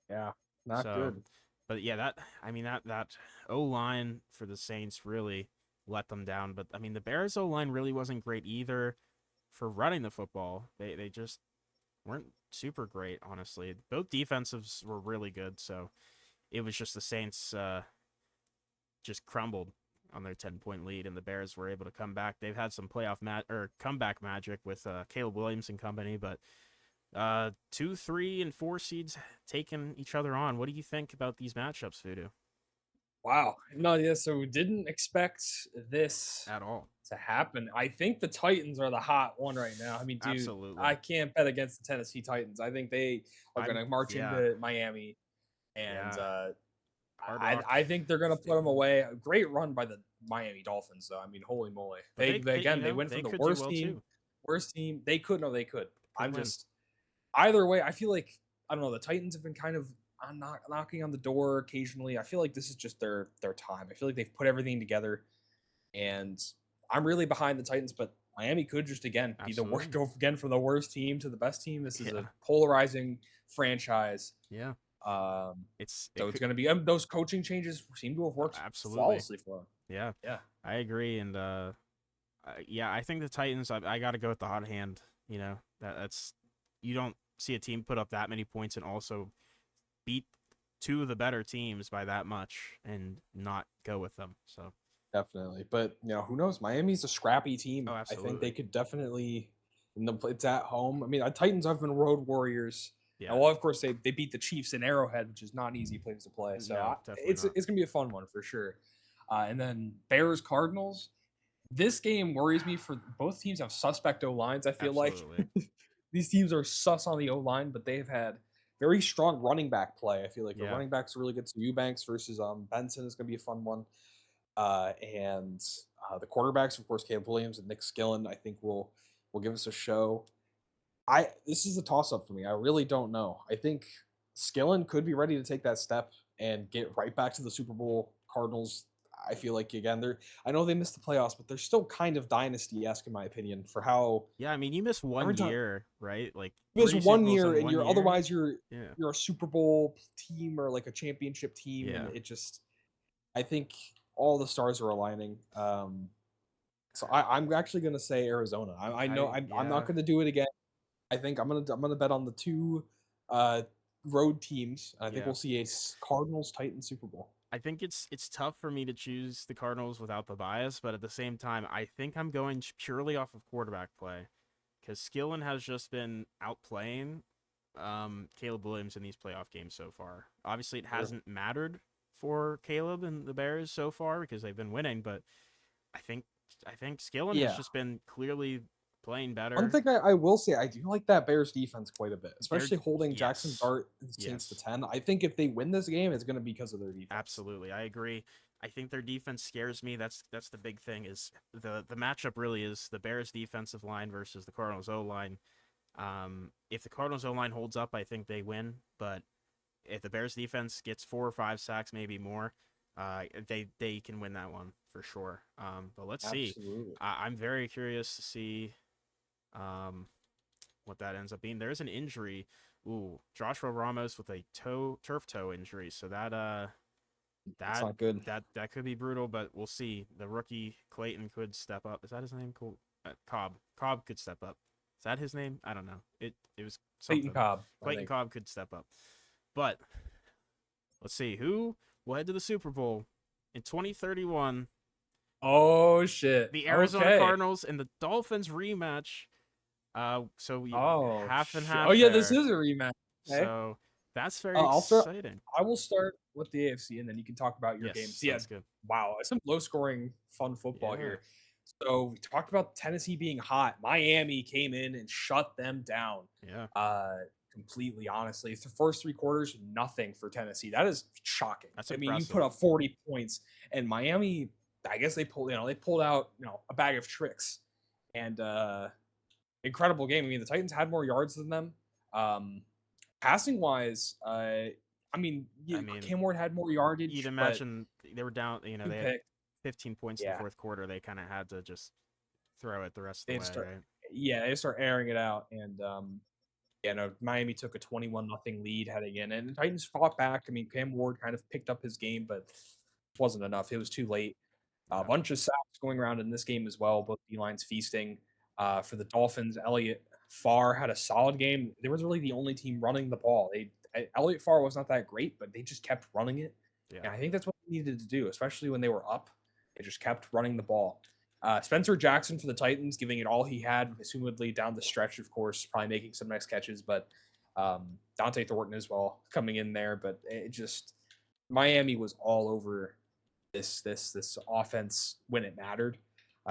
[SPEAKER 3] yeah, not good.
[SPEAKER 1] But yeah, that O-line for the Saints really let them down. But I mean, the Bears O-line really wasn't great either for running the football. They just weren't super great, honestly. Both defensives were really good, so it was just the Saints just crumbled on their 10-point lead, and the Bears were able to come back. They've had some playoff comeback magic with Caleb Williams and company, but 2, 3, and 4 seeds taking each other on. What do you think about these matchups, Voodoo?
[SPEAKER 2] Wow. No, yeah, so didn't expect this
[SPEAKER 1] At all.
[SPEAKER 2] to happen. I think the Titans are the hot one right now. I mean, dude,
[SPEAKER 1] Absolutely.
[SPEAKER 2] I can't bet against the Tennessee Titans. I think they are going to march into Miami, and I think they're going to put them away. A great run by the Miami Dolphins, though. I mean, holy moly! They went from the worst team. They could. Either way. I feel like, I don't know. The Titans have been kind of knocking on the door occasionally. I feel like this is just their time. I feel like they've put everything together, and I'm really behind the Titans, but Miami could just again be go again from the worst team to the best team. This is a polarizing franchise.
[SPEAKER 1] Yeah.
[SPEAKER 2] It's going to be those coaching changes seem to have worked flawlessly for them.
[SPEAKER 1] Yeah. I agree, and I think the Titans. I got to go with the hot hand. You know, that's you don't see a team put up that many points and also beat 2 of the better teams by that much and not go with them. So
[SPEAKER 3] definitely, but who knows? Miami's a scrappy team.
[SPEAKER 1] Oh,
[SPEAKER 3] I
[SPEAKER 1] absolutely.
[SPEAKER 3] think they could definitely. It's at home. I mean, the Titans have been road warriors.
[SPEAKER 1] Yeah.
[SPEAKER 3] And well, of course, they beat the Chiefs in Arrowhead, which is not an easy place to play. So it's gonna be a fun one for sure. And then Bears Cardinals. This game worries me for both teams have suspect O lines. I feel like these teams are sus on the O line, but they've had very strong running back play. I feel like the running backs are really good. So Eubanks versus Benson is gonna be a fun one. And the quarterbacks, of course, Caleb Williams and Nick Skillen, I think will give us a show. This is a toss-up for me. I really don't know. I think Skillen could be ready to take that step and get right back to the Super Bowl. Cardinals, I feel like, again, I know they missed the playoffs, but they're still kind of dynasty-esque in my opinion for how.
[SPEAKER 1] Yeah, I mean, you miss 1 year, right? Like
[SPEAKER 3] you miss 1 year, and otherwise you're a Super Bowl team or like a championship team, and it just. I think all the stars are aligning. So I'm actually gonna say Arizona. I know I'm not gonna do it again. I think I'm gonna bet on the 2 road teams. I think we'll see a Cardinals Titans Super Bowl.
[SPEAKER 1] I think it's tough for me to choose the Cardinals without the bias, but at the same time, I think I'm going purely off of quarterback play because Skillen has just been outplaying Caleb Williams in these playoff games so far. Obviously, it hasn't mattered for Caleb and the Bears so far because they've been winning, but I think Skillen has just been clearly playing better.
[SPEAKER 3] One thing I will say, I do like that Bears defense quite a bit, especially holding Jackson Dart and Saints to 10. I think if they win this game, it's going to be because of their defense.
[SPEAKER 1] Absolutely, I agree. I think their defense scares me. That's the big thing is the matchup really is the Bears defensive line versus the Cardinals O-line. If the Cardinals O-line holds up, I think they win, but if the Bears defense gets 4 or 5 sacks, maybe more, they can win that one for sure. But let's see. I'm very curious to see what that ends up being. There's an injury. Ooh, Joshua Ramos with a turf toe injury. So that's not good. That could be brutal, but we'll see. The rookie Clayton could step up. Is that his name? Cool. Cobb could step up. Is that his name? I don't know. It was
[SPEAKER 2] Clayton
[SPEAKER 1] something.
[SPEAKER 2] Cobb. I
[SPEAKER 1] Clayton
[SPEAKER 2] think.
[SPEAKER 1] Cobb could step up. But let's see who will head to the Super Bowl in 2031.
[SPEAKER 2] Oh shit.
[SPEAKER 1] The Arizona
[SPEAKER 2] Okay.
[SPEAKER 1] Cardinals and the Dolphins rematch. So we
[SPEAKER 2] Oh
[SPEAKER 1] half and
[SPEAKER 2] Oh
[SPEAKER 1] half
[SPEAKER 2] yeah, this
[SPEAKER 1] there.
[SPEAKER 2] is a rematch. Okay.
[SPEAKER 1] So that's very
[SPEAKER 2] I'll start.
[SPEAKER 1] exciting.
[SPEAKER 2] I will start with the AFC, and then you can talk about your
[SPEAKER 1] Yes,
[SPEAKER 2] games. Yeah.
[SPEAKER 1] sounds good.
[SPEAKER 2] Wow, some low scoring, fun football
[SPEAKER 1] Yeah.
[SPEAKER 2] here. So we talked about Tennessee being hot. Miami came in and shut them down.
[SPEAKER 1] Yeah.
[SPEAKER 2] Completely, honestly. It's the first 3 quarters, nothing for Tennessee. That is shocking.
[SPEAKER 1] That's
[SPEAKER 2] I mean, you
[SPEAKER 1] impressive.
[SPEAKER 2] put up 40 points, and Miami, I guess they pulled out, a bag of tricks, and incredible game. I mean, the Titans had more yards than them. Passing wise, Cam Ward had more yardage,
[SPEAKER 1] You'd
[SPEAKER 2] but
[SPEAKER 1] imagine they were down. They
[SPEAKER 2] two
[SPEAKER 1] had
[SPEAKER 2] picks.
[SPEAKER 1] 15 points in the
[SPEAKER 2] Yeah,
[SPEAKER 1] fourth quarter. They kind of had to just throw it the rest of
[SPEAKER 2] they
[SPEAKER 1] the
[SPEAKER 2] had to
[SPEAKER 1] way,
[SPEAKER 2] start.
[SPEAKER 1] right?
[SPEAKER 2] Yeah, they start airing it out, and Miami took a 21-0 lead heading in, and the Titans fought back. I mean, Cam Ward kind of picked up his game, but it wasn't enough. It was too late. A
[SPEAKER 1] Yeah.
[SPEAKER 2] bunch of sacks going around in this game as well. Both D lines feasting. For the Dolphins, Elliott Farr had a solid game. They was really the only team running the ball. Elliott Farr was not that great, but they just kept running it.
[SPEAKER 1] Yeah.
[SPEAKER 2] And I think that's what they needed to do, especially when they were up. They just kept running the ball. Spencer Jackson for the Titans, giving it all he had, assumedly down the stretch, of course, probably making some nice catches, but Dante Thornton as well coming in there. But it just Miami was all over this offense when it mattered.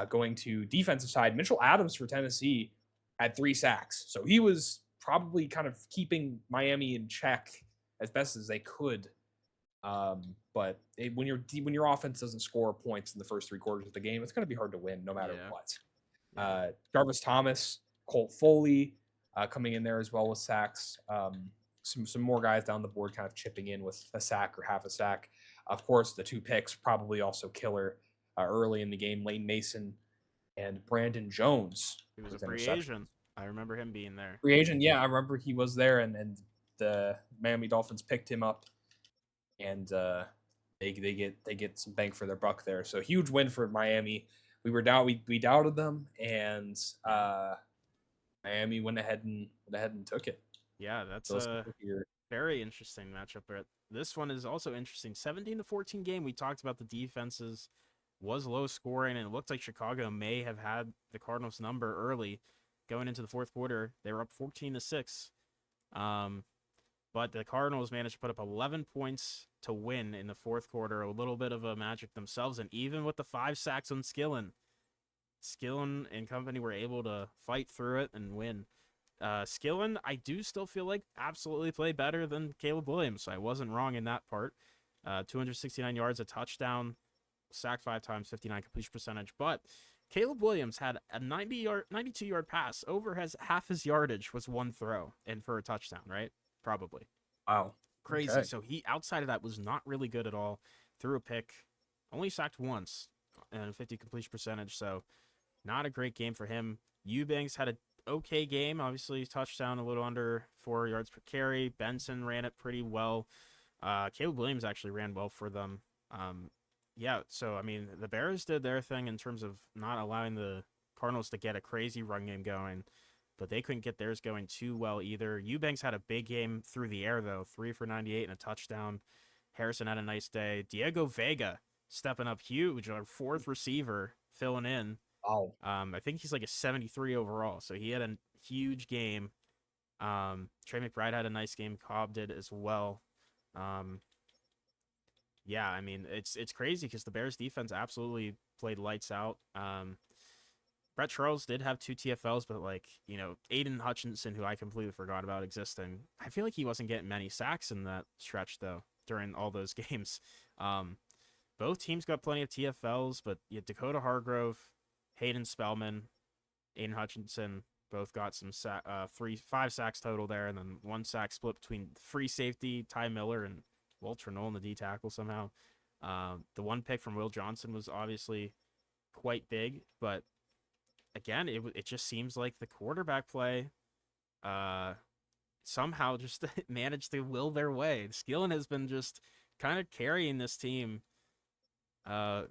[SPEAKER 2] Going to defensive side, Mitchell Adams for Tennessee had 3 sacks, so he was probably kind of keeping Miami in check as best as they could. But when your offense doesn't score points in the first 3 quarters of the game, it's going to be hard to win no matter
[SPEAKER 1] Yeah.
[SPEAKER 2] what. Jarvis Thomas, Colt Foley coming in there as well with sacks. Some more guys down the board kind of chipping in with a sack or half a sack. Of course, the 2 picks probably also killer early in the game. Lane Mason and Brandon Jones.
[SPEAKER 1] He was a
[SPEAKER 2] with
[SPEAKER 1] free
[SPEAKER 2] interceptions.
[SPEAKER 1] agent. I remember him being there.
[SPEAKER 2] Free agent, yeah, I remember he was there, and the Miami Dolphins picked him up, and they get some bang for their buck there. So huge win for Miami. We doubted them, and Miami went ahead and took it.
[SPEAKER 1] Yeah, that's
[SPEAKER 2] So let's
[SPEAKER 1] a
[SPEAKER 2] go here.
[SPEAKER 1] very interesting matchup. But this one is also interesting. 17-14 game. We talked about the defenses was low scoring, and it looked like Chicago may have had the Cardinals number early going into the fourth quarter. They were up 14-6. But the Cardinals managed to put up 11 points to win in the fourth quarter. A little bit of a magic themselves, and even with the 5 sacks on Skillen and company were able to fight through it and win. Skillen, I do still feel like absolutely played better than Caleb Williams. So I wasn't wrong in that part. 269 yards, a touchdown, sacked 5 times, 59 completion percentage. But Caleb Williams had a 92-yard pass. Over half his yardage was one throw and for a touchdown, right? Probably.
[SPEAKER 2] Wow.
[SPEAKER 1] Crazy.
[SPEAKER 2] Okay.
[SPEAKER 1] So he, outside of that, was not really good at all. Threw a pick, only sacked once, and 50 completion percentage. So not a great game for him. Eubanks had a okay game. Obviously, touchdown, a little under 4 yards per carry. Benson ran it pretty well. Caleb Williams actually ran well for them. Yeah, so, I mean, the Bears did their thing in terms of not allowing the Cardinals to get a crazy run game going, but they couldn't get theirs going too well either. Eubanks had a big game through the air, though, 3 for 98 and a touchdown. Harrison had a nice day. Diego Vega stepping up huge, our 4th receiver, filling in.
[SPEAKER 2] Wow.
[SPEAKER 1] I think he's like a 73 overall, so he had a huge game. Trey McBride had a nice game. Cobb did as well. Yeah, I mean, it's crazy because the Bears defense absolutely played lights out. Brett Charles did have 2 TFLs, but Aiden Hutchinson, who I completely forgot about existing, I feel like he wasn't getting many sacks in that stretch though during all those games. Both teams got plenty of TFLs, but Dakota Hargrove, Hayden Spellman, Aiden Hutchinson both got some 5 sacks total there, and then 1 sack split between free safety Ty Miller and Walter Knoll in the D tackle somehow. The 1 pick from Will Johnson was obviously quite big, but again, it just seems like the quarterback play somehow just managed to will their way. Skillen has been just kind of carrying this team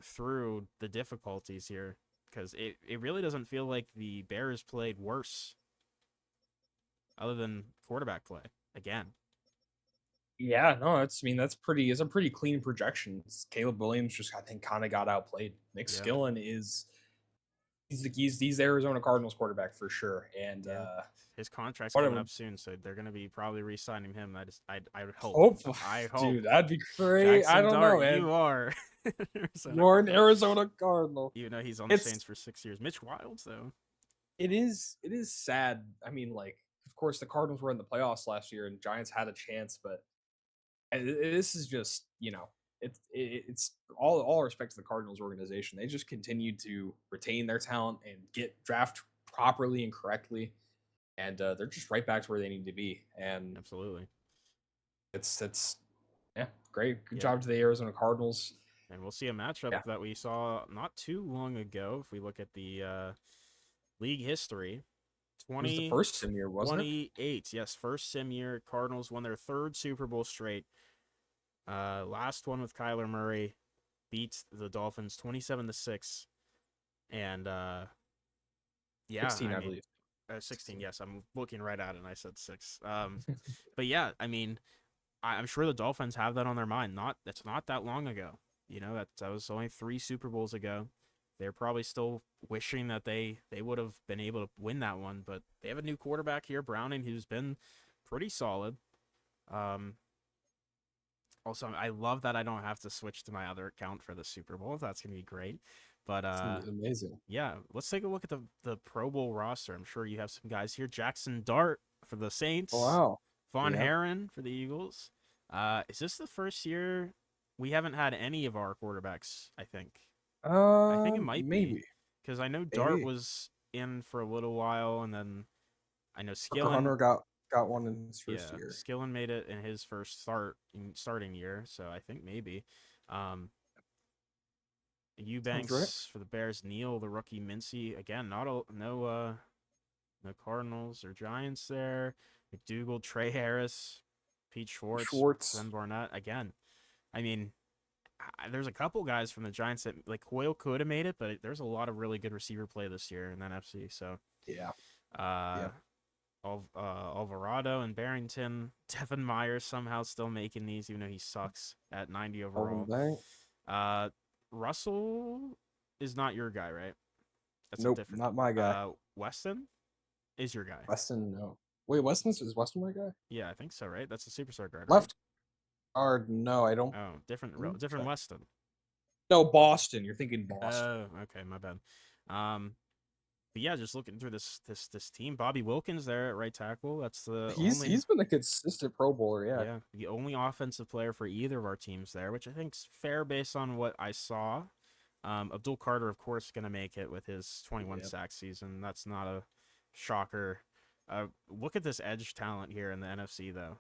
[SPEAKER 1] through the difficulties here, because it really doesn't feel like the Bears played worse other than quarterback play again.
[SPEAKER 2] Yeah, no, it's a pretty clean projection. Caleb Williams just I think kind of got outplayed. Nick
[SPEAKER 1] Yeah.
[SPEAKER 2] Skillen is he's the Arizona Cardinals quarterback for sure, and
[SPEAKER 1] Yeah. His contract's coming
[SPEAKER 2] whatever.
[SPEAKER 1] up soon, so they're gonna be probably re-signing him. I would hope.
[SPEAKER 2] Hope,
[SPEAKER 1] I hope.
[SPEAKER 2] dude, that'd be great. I
[SPEAKER 1] Jackson
[SPEAKER 2] don't
[SPEAKER 1] Dart,
[SPEAKER 2] know, man.
[SPEAKER 1] you are. Arizona
[SPEAKER 3] You're an
[SPEAKER 1] Cardinals.
[SPEAKER 3] Arizona Cardinal.
[SPEAKER 1] Even though he's on the
[SPEAKER 3] It's
[SPEAKER 1] Saints for 6 years. Mitch Wilds though.
[SPEAKER 2] it is sad. I mean, like, of course, the Cardinals were in the playoffs last year, and Giants had a chance, but this is just it's all respect to the Cardinals organization. They just continue to retain their talent and get draft properly and correctly, and they're just right back to where they need to be. And
[SPEAKER 1] Absolutely.
[SPEAKER 2] it's yeah, great. Good
[SPEAKER 1] Yeah.
[SPEAKER 2] job to the Arizona Cardinals.
[SPEAKER 1] And we'll see a matchup
[SPEAKER 2] Yeah.
[SPEAKER 1] that we saw not too long ago. If we look at the league history,
[SPEAKER 2] It was the first sim year, wasn't it?
[SPEAKER 1] 28. Yes, first sim year. Cardinals won their third Super Bowl straight. Last one with Kyler Murray, beat the Dolphins 27-6, and yeah,
[SPEAKER 2] 16, I
[SPEAKER 1] I mean,
[SPEAKER 2] believe.
[SPEAKER 1] 16. Yes, I'm looking right at it, and I said 6. But yeah, I mean, I'm sure the Dolphins have that on their mind. That's not that long ago. You know, that was only 3 Super Bowls ago. They're probably still wishing that they would have been able to win that one, but they have a new quarterback here, Browning, who's been pretty solid. Also, I love that I don't have to switch to my other account for the Super Bowl. That's gonna be great. But
[SPEAKER 3] It's amazing.
[SPEAKER 1] yeah, let's take a look at the Pro Bowl roster. I'm sure you have some guys here. Jackson Dart for the Saints.
[SPEAKER 3] Oh, wow.
[SPEAKER 1] Von
[SPEAKER 3] Yeah.
[SPEAKER 1] Herron for the Eagles. Is this the first year we haven't had any of our quarterbacks? I think it might
[SPEAKER 3] maybe.
[SPEAKER 1] be because I know Dart
[SPEAKER 3] Maybe.
[SPEAKER 1] was in for a little while, and then I know
[SPEAKER 3] Parker
[SPEAKER 1] Skillen.
[SPEAKER 3] Hunter got one in his first
[SPEAKER 1] Yeah,
[SPEAKER 3] year.
[SPEAKER 1] Skillen made it in his first starting year, so I think maybe. Eubanks
[SPEAKER 3] right.
[SPEAKER 1] for the Bears, Neal the rookie, Mincy again. No Cardinals or Giants there. McDougal, Trey Harris, Pete Schwartz, Ben Barnett again. I mean, there's a couple guys from the Giants that like Hoyle could have made it, but there's a lot of really good receiver play this year in the NFC. So
[SPEAKER 3] Yeah.
[SPEAKER 1] Alvarado and Barrington, Devin Myers somehow still making these, even though he sucks at 90 overall. Russell is not your guy, right? That's
[SPEAKER 3] Nope,
[SPEAKER 1] a different.
[SPEAKER 3] not my guy.
[SPEAKER 1] Weston is your guy.
[SPEAKER 3] Weston, no. Wait, is Weston my guy?
[SPEAKER 1] Yeah, I think so, right? That's the superstar guard, right?
[SPEAKER 3] Left guard, no, I don't.
[SPEAKER 1] Oh, different
[SPEAKER 3] Okay.
[SPEAKER 1] Weston.
[SPEAKER 2] No, Boston. You're thinking Boston.
[SPEAKER 1] Oh, okay, my bad. But yeah, just looking through this team, Bobby Wilkins there at right tackle. That's the
[SPEAKER 3] He's been a consistent Pro Bowler, yeah.
[SPEAKER 1] Yeah, the only offensive player for either of our teams there, which I think's fair based on what I saw. Abdul Carter, of course, going to make it with his 21 sack season. That's not a shocker. Look at this edge talent here in the NFC, though.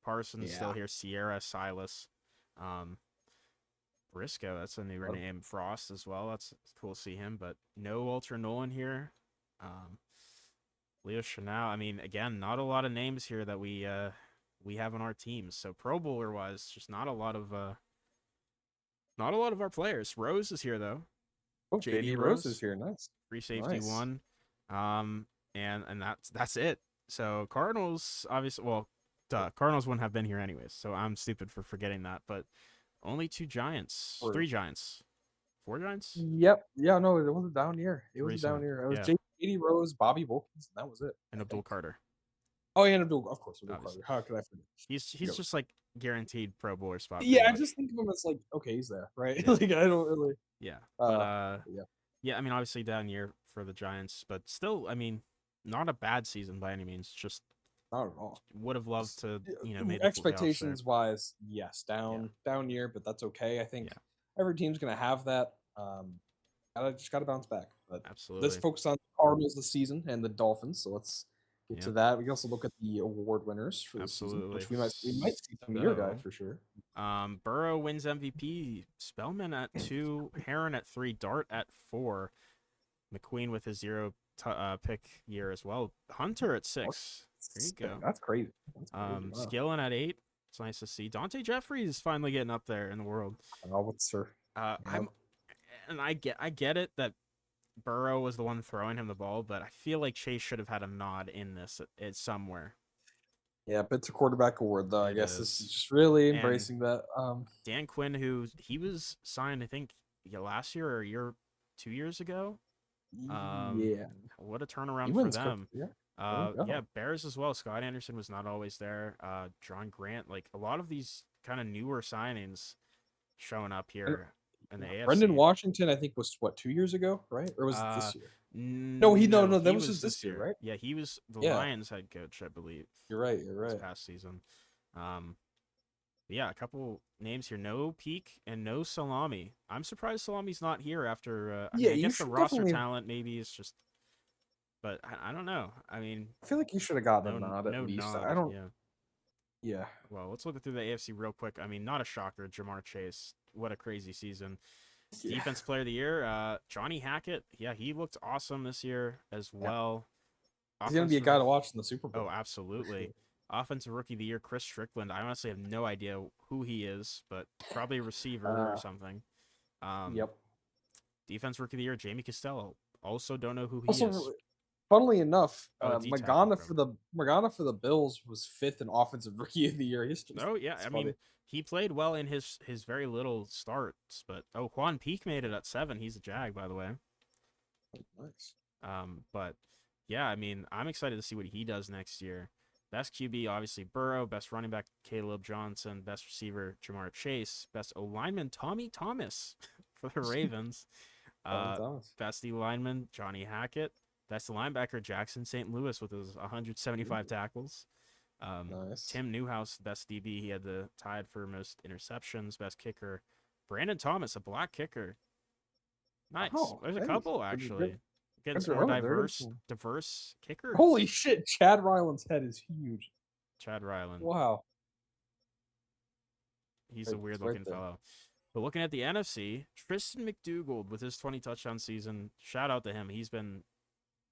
[SPEAKER 1] Parsons still here. Sierra, Silas, Briscoe. That's a new name. Frost as well. That's cool to see him. But no Walter Nolan here. Leo Chanel. I mean, again, not a lot of names here that we have on our teams. So Pro Bowler wise, just not a lot of our players. Rose is here though.
[SPEAKER 3] Oh, JD Rose is here. Nice.
[SPEAKER 1] Free safety 1. And that's it. So Cardinals, obviously, well, Cardinals wouldn't have been here anyways. So I'm stupid for forgetting that. But only 2 Giants, 3 Giants, 4 Giants.
[SPEAKER 3] Yep. Yeah. No, it was a down year. It was
[SPEAKER 1] Recent.
[SPEAKER 3] a down year. It was
[SPEAKER 1] Yeah.
[SPEAKER 3] JD Rose, Bobby Wilkins, and that was it.
[SPEAKER 1] And Abdul Carter.
[SPEAKER 3] Oh, yeah, and Abdul, of course, Abdul Carter. How could I forget?
[SPEAKER 1] He's just like guaranteed Pro Bowler spot.
[SPEAKER 3] Yeah, I just think of him as like, okay, he's there, right?
[SPEAKER 1] Yeah.
[SPEAKER 3] Like I don't really.
[SPEAKER 1] Yeah, but
[SPEAKER 3] yeah.
[SPEAKER 1] Yeah, I mean, obviously down year for the Giants, but still, I mean, not a bad season by any means. Just
[SPEAKER 3] not at all.
[SPEAKER 1] Would have loved to, make
[SPEAKER 3] expectations wise, yes, down year, but that's okay. I think every team's gonna have that. I just gotta bounce back. But
[SPEAKER 1] absolutely,
[SPEAKER 3] let's focus on the Cardinals this season and the Dolphins. So let's get to that. We can also look at the award winners for the season, which we might see some of your guys for sure.
[SPEAKER 1] Burrow wins MVP. Spellman at 2, Heron at 3, Dart at 4, McQueen with his 0 pick year as well. Hunter at 6. There you go.
[SPEAKER 3] That's crazy.
[SPEAKER 1] Wow. Skillen at 8. It's nice to see. Dante Jeffries finally getting up there in the world.
[SPEAKER 3] Oh, what's sir?
[SPEAKER 1] I get it that Burrow was the one throwing him the ball, but I feel like Chase should have had a nod in this somewhere.
[SPEAKER 3] Yeah, but it's a quarterback award though. I
[SPEAKER 1] It
[SPEAKER 3] guess this is
[SPEAKER 1] is.
[SPEAKER 3] just really
[SPEAKER 1] And
[SPEAKER 3] embracing that.
[SPEAKER 1] Dan Quinn, who he was signed, I think, last year or 2 years ago.
[SPEAKER 3] Yeah,
[SPEAKER 1] What a
[SPEAKER 3] he
[SPEAKER 1] turnaround for
[SPEAKER 3] wins.
[SPEAKER 1] them.
[SPEAKER 3] Yeah, there we
[SPEAKER 1] Yeah,
[SPEAKER 3] go.
[SPEAKER 1] Bears as well. Scott Anderson was not always there. John Grant, like a lot of these kind of newer signings showing up
[SPEAKER 3] And,
[SPEAKER 1] here in the
[SPEAKER 3] yeah, Brendan
[SPEAKER 1] AFC.
[SPEAKER 3] Washington, I think, was what 2 years ago, right? Or was it
[SPEAKER 1] Uh,
[SPEAKER 3] this year?
[SPEAKER 1] no,
[SPEAKER 3] No, that
[SPEAKER 1] he
[SPEAKER 3] was
[SPEAKER 1] was
[SPEAKER 3] his
[SPEAKER 1] this
[SPEAKER 3] this year,
[SPEAKER 1] year.
[SPEAKER 3] right?
[SPEAKER 1] Yeah, he was the
[SPEAKER 3] Yeah,
[SPEAKER 1] Lions head coach, I believe,
[SPEAKER 3] you're right. You're
[SPEAKER 1] this
[SPEAKER 3] right.
[SPEAKER 1] past season. Um, yeah, a couple names here. No Peak and no Salami. I'm surprised Salami's not here after. I
[SPEAKER 3] Yeah,
[SPEAKER 1] mean, I
[SPEAKER 3] you
[SPEAKER 1] guess the
[SPEAKER 3] should
[SPEAKER 1] roster
[SPEAKER 3] definitely.
[SPEAKER 1] talent maybe is just, but I don't know. I mean,
[SPEAKER 3] I feel like you should have gotten a
[SPEAKER 1] no,
[SPEAKER 3] nod at
[SPEAKER 1] no
[SPEAKER 3] least.
[SPEAKER 1] nod.
[SPEAKER 3] I don't.
[SPEAKER 1] Yeah.
[SPEAKER 3] Yeah,
[SPEAKER 1] Well, let's look through the AFC real quick. I mean, not a shocker. Jamar Chase. What a crazy season.
[SPEAKER 3] yeah.
[SPEAKER 1] Defense player of the year. Johnny Hackett. Yeah, he looked awesome this year as
[SPEAKER 3] Yeah.
[SPEAKER 1] well.
[SPEAKER 3] He's gonna be a
[SPEAKER 1] Offensive.
[SPEAKER 3] guy to watch in the Super
[SPEAKER 1] Oh,
[SPEAKER 3] Bowl.
[SPEAKER 1] absolutely.
[SPEAKER 3] Sure.
[SPEAKER 1] Offensive rookie of the year, Chris Strickland. I honestly have no idea who he is, but probably a receiver or something.
[SPEAKER 3] Yep.
[SPEAKER 1] Defense rookie of the year, Jamie Costello. Also don't know who he is.
[SPEAKER 3] Also, funnily enough,
[SPEAKER 1] Oh, D tackle.
[SPEAKER 3] Morgana for the Bills was 5th in offensive rookie of the year. He's just
[SPEAKER 1] Oh yeah,
[SPEAKER 3] it's
[SPEAKER 1] I
[SPEAKER 3] funny.
[SPEAKER 1] mean he played well in his very little starts, but Juan Peak made it at 7. He's a Jag, by the way.
[SPEAKER 3] Nice.
[SPEAKER 1] But yeah, I mean I'm excited to see what he does next year. Best QB obviously Burrow, best running back Caleb Johnson, best receiver Jamar Chase, best O lineman Tommy Thomas for the Ravens.
[SPEAKER 3] Thomas.
[SPEAKER 1] Best D lineman Johnny Hackett, best linebacker Jackson St. Louis with his 175 tackles.
[SPEAKER 3] Nice.
[SPEAKER 1] Tim Newhouse, best DB. He had the tied for most interceptions. Best kicker, Brandon Thomas, a black kicker. Nice.
[SPEAKER 3] Oh,
[SPEAKER 1] There's a
[SPEAKER 3] hey,
[SPEAKER 1] couple
[SPEAKER 3] good-
[SPEAKER 1] actually.
[SPEAKER 3] good-
[SPEAKER 1] Getting
[SPEAKER 3] good
[SPEAKER 1] some
[SPEAKER 3] to
[SPEAKER 1] more
[SPEAKER 3] know. There is
[SPEAKER 1] diverse kickers.
[SPEAKER 3] Holy shit! Chad Ryland's head is huge.
[SPEAKER 1] Chad Ryland.
[SPEAKER 3] Wow.
[SPEAKER 1] He's a
[SPEAKER 3] It's
[SPEAKER 1] weird
[SPEAKER 3] right
[SPEAKER 1] looking
[SPEAKER 3] there.
[SPEAKER 1] fellow. But looking at the NFC, Tristan McDougald with his 20 touchdown season. Shout out to him. He's been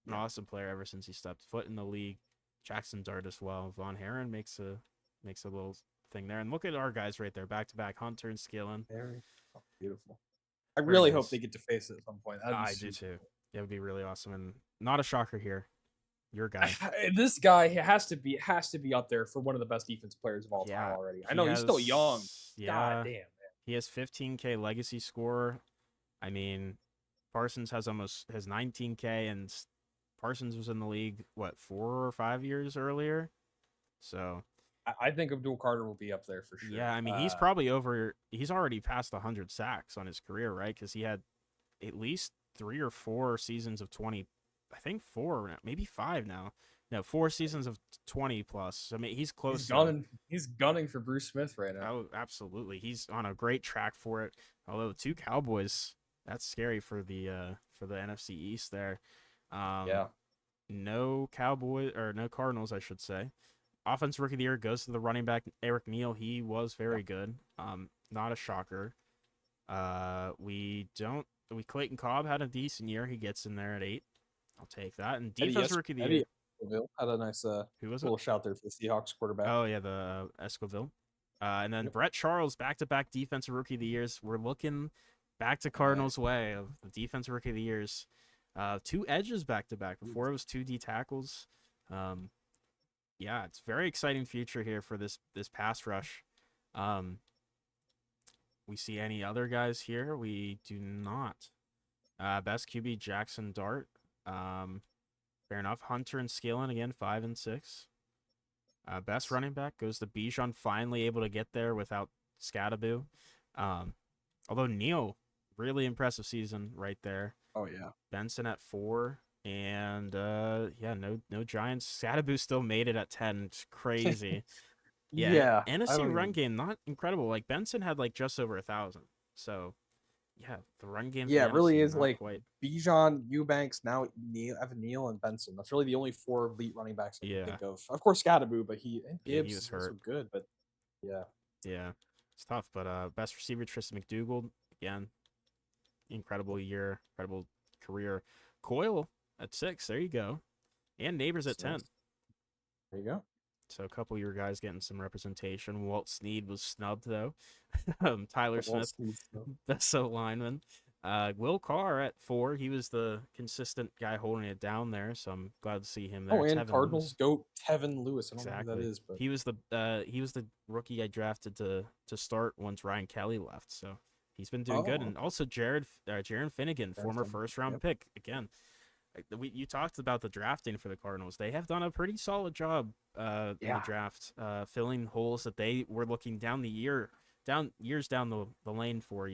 [SPEAKER 1] an awesome player ever since he stepped foot in the league. Jackson Dart as well. Von Herren makes a little thing there. And look at our guys right there, back to back, Hunter and Skillen.
[SPEAKER 3] Very beautiful. I
[SPEAKER 1] Very
[SPEAKER 3] really
[SPEAKER 1] nice.
[SPEAKER 3] hope they get to face it at some point. That'd be
[SPEAKER 1] I do
[SPEAKER 3] super
[SPEAKER 1] too. It would be really awesome, and not a shocker here. Your guy.
[SPEAKER 2] This guy has to be up there for one of the best defense players of all time already. I know he's still young.
[SPEAKER 1] Yeah,
[SPEAKER 2] God damn, man.
[SPEAKER 1] he has 15K legacy score. I mean, Parsons has 19K, and Parsons was in the league what 4 or 5 years earlier. So
[SPEAKER 2] I think Abdul Carter will be up there for sure.
[SPEAKER 1] yeah, I mean he's probably over. He's already passed 100 sacks on his career, right? Because he had at least 3 or 4 seasons of 20. I think 4, maybe 5 now. No, 4 seasons of 20 plus. I mean, he's close.
[SPEAKER 2] He's gunning for Bruce Smith right now.
[SPEAKER 1] Oh, absolutely. He's on a great track for it. Although 2 Cowboys, that's scary for the NFC East there.
[SPEAKER 3] Yeah.
[SPEAKER 1] No Cardinals, I should say. Offensive rookie of the year goes to the running back Eric Neal. He was very good. Not a shocker. Clayton Cobb had a decent year. He gets in there at 8. I'll take that. And defense rookie of the year.
[SPEAKER 3] Escobedo had a nice
[SPEAKER 1] Who was
[SPEAKER 3] little
[SPEAKER 1] it?
[SPEAKER 3] shout there for the Seahawks quarterback.
[SPEAKER 1] Oh yeah, the Escoville. And then
[SPEAKER 3] Yep.
[SPEAKER 1] Brett Charles, back-to-back defensive rookie of the years. We're looking back to Cardinals' way of the defensive rookie of the years. 2 edges back-to-back. Before it was 2 D tackles. Yeah, it's very exciting future here for this pass rush. We see any other guys here? We do not. Best QB Jackson Dart. Fair enough. Hunter and Skillen again, 5 and 6. Best running back goes to Bijan, finally able to get there without Scadaboo. Although Neal, really impressive season right there.
[SPEAKER 3] Oh yeah.
[SPEAKER 1] Benson at 4. And no Giants. Scadaboo still made it at 10. It's crazy.
[SPEAKER 3] Yeah.
[SPEAKER 1] NFC run game, not incredible. Like Benson had like just over 1,000. So yeah, the run game.
[SPEAKER 3] Yeah, it really is
[SPEAKER 1] not
[SPEAKER 3] like
[SPEAKER 1] quite.
[SPEAKER 3] Bijan, Eubanks, now Evan Neal, and Benson. That's really the only 4 elite running backs I can think of. Of course, Scadaboo, but Gibbs
[SPEAKER 1] was
[SPEAKER 3] is also
[SPEAKER 1] hurt.
[SPEAKER 3] good. But yeah,
[SPEAKER 1] It's tough. But best receiver Tristan McDougald, again, incredible year, incredible career. Coyle at 6. There you go. And Neighbors at 10.
[SPEAKER 3] There you go.
[SPEAKER 1] So a couple of your guys getting some representation. Walt Snead was snubbed though. Tyler Smith, best O lineman. Will Carr at 4. He was the consistent guy holding it down there, so I'm glad to see him there.
[SPEAKER 3] Oh, and
[SPEAKER 1] Tevin
[SPEAKER 3] Cardinals
[SPEAKER 1] Lewis.
[SPEAKER 3] goat Tevin Lewis. I don't know who that
[SPEAKER 1] Exactly.
[SPEAKER 3] is, but
[SPEAKER 1] He was the rookie I drafted to start once Ryan Kelly left. So he's been doing good, and also Jaron Finnegan, former first round
[SPEAKER 3] Yep.
[SPEAKER 1] pick. Again, you talked about the drafting for the Cardinals. They have done a pretty solid job in the draft, filling holes that they were looking years down the lane for.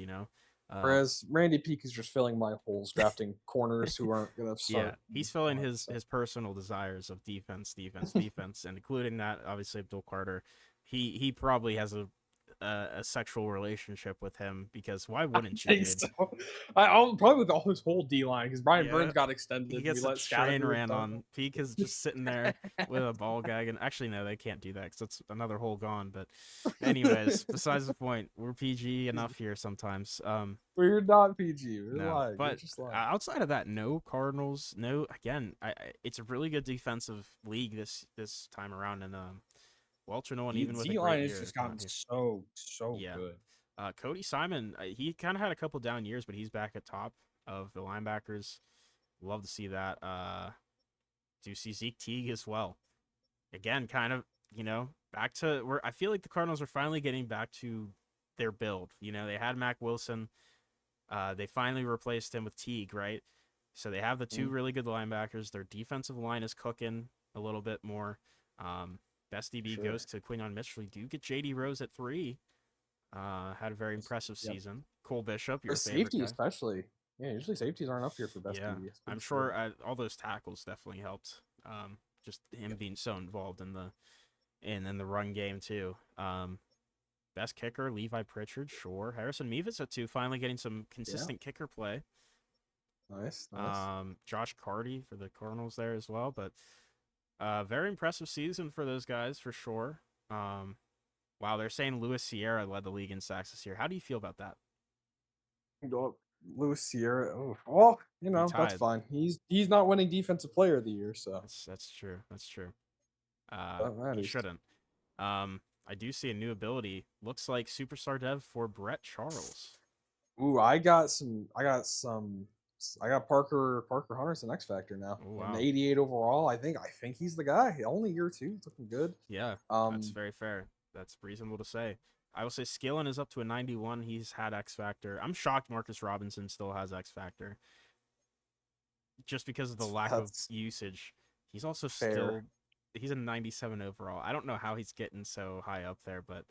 [SPEAKER 3] Whereas Randy Peak is just filling my holes, drafting corners who aren't gonna
[SPEAKER 1] Yeah,
[SPEAKER 3] start.
[SPEAKER 1] he's filling his personal desires of defense, and including that obviously Abdul Carter. He probably has a sexual relationship with him because why wouldn't you,
[SPEAKER 3] think
[SPEAKER 1] dude?
[SPEAKER 3] so. I'll probably with all his whole D line because Brian
[SPEAKER 1] Yeah.
[SPEAKER 3] Burns got
[SPEAKER 1] He
[SPEAKER 3] extended.
[SPEAKER 1] gets
[SPEAKER 3] We
[SPEAKER 1] a
[SPEAKER 3] let
[SPEAKER 1] train
[SPEAKER 3] Scattergood
[SPEAKER 1] ran
[SPEAKER 3] dump
[SPEAKER 1] on.
[SPEAKER 3] him.
[SPEAKER 1] Peak is just sitting there with a ball gag, and actually no, they can't do that because that's another hole gone. But anyways, besides the point, we're PG enough here sometimes.
[SPEAKER 3] We're not PG. We're
[SPEAKER 1] No,
[SPEAKER 3] lying. We're
[SPEAKER 1] but
[SPEAKER 3] just lying.
[SPEAKER 1] outside of that, no Cardinals. No, again, it's a really good defensive league this time around, and Walter Nolan, even with a
[SPEAKER 3] D line
[SPEAKER 1] great
[SPEAKER 3] has
[SPEAKER 1] year,
[SPEAKER 3] just
[SPEAKER 1] not
[SPEAKER 3] gotten
[SPEAKER 1] here.
[SPEAKER 3] so
[SPEAKER 1] Yeah.
[SPEAKER 3] good.
[SPEAKER 1] Cody Simon, he kind of had a couple down years, but he's back at top of the linebackers. Love to see that. Do see Zeke Teague as well. Again, kind of, back to where I feel like the Cardinals are finally getting back to their build. They had Mac Wilson. They finally replaced him with Teague, right? So they have the two really good linebackers. Their defensive line is cooking a little bit more. Best DB goes to Quinyon Mitchell. You do get JD Rose at 3. Had a very impressive season. Cole Bishop, your
[SPEAKER 3] For
[SPEAKER 1] favorite
[SPEAKER 3] safety,
[SPEAKER 1] guy.
[SPEAKER 3] especially. Yeah, usually safeties aren't up here for best
[SPEAKER 1] Yeah,
[SPEAKER 3] DB. It's
[SPEAKER 1] I'm
[SPEAKER 3] pretty
[SPEAKER 1] sure
[SPEAKER 3] short.
[SPEAKER 1] all those tackles definitely helped. Just him being so involved in the run game too. Best kicker, Levi Pritchard, sure. Harrison Mevis at 2, finally getting some consistent kicker play.
[SPEAKER 3] Nice.
[SPEAKER 1] Josh Carty for the Cardinals there as well, but very impressive season for those guys for sure. Wow, they're saying Luis Sierra led the league in sacks this year. How do you feel about that?
[SPEAKER 3] Louis Sierra. Oh, well,
[SPEAKER 1] He
[SPEAKER 3] that's
[SPEAKER 1] tied.
[SPEAKER 3] fine. He's not winning Defensive Player of the Year, so
[SPEAKER 1] That's true. That's true.
[SPEAKER 3] that
[SPEAKER 1] He
[SPEAKER 3] matters.
[SPEAKER 1] shouldn't. I do see a new ability. Looks like superstar dev for Brett Charles.
[SPEAKER 3] Ooh, I got Parker Hunter's an X Factor now.
[SPEAKER 1] Oh,
[SPEAKER 3] An
[SPEAKER 1] wow.
[SPEAKER 3] 88 overall. I think he's the guy. Only year 2, it's looking good.
[SPEAKER 1] Yeah, that's very fair. That's reasonable to say. I will say Skillen is up to a 91. He's had X Factor. I'm shocked Marcus Robinson still has X Factor. Just because of the lack of usage. He's also he's a 97 overall. I don't know how he's getting so high up there, but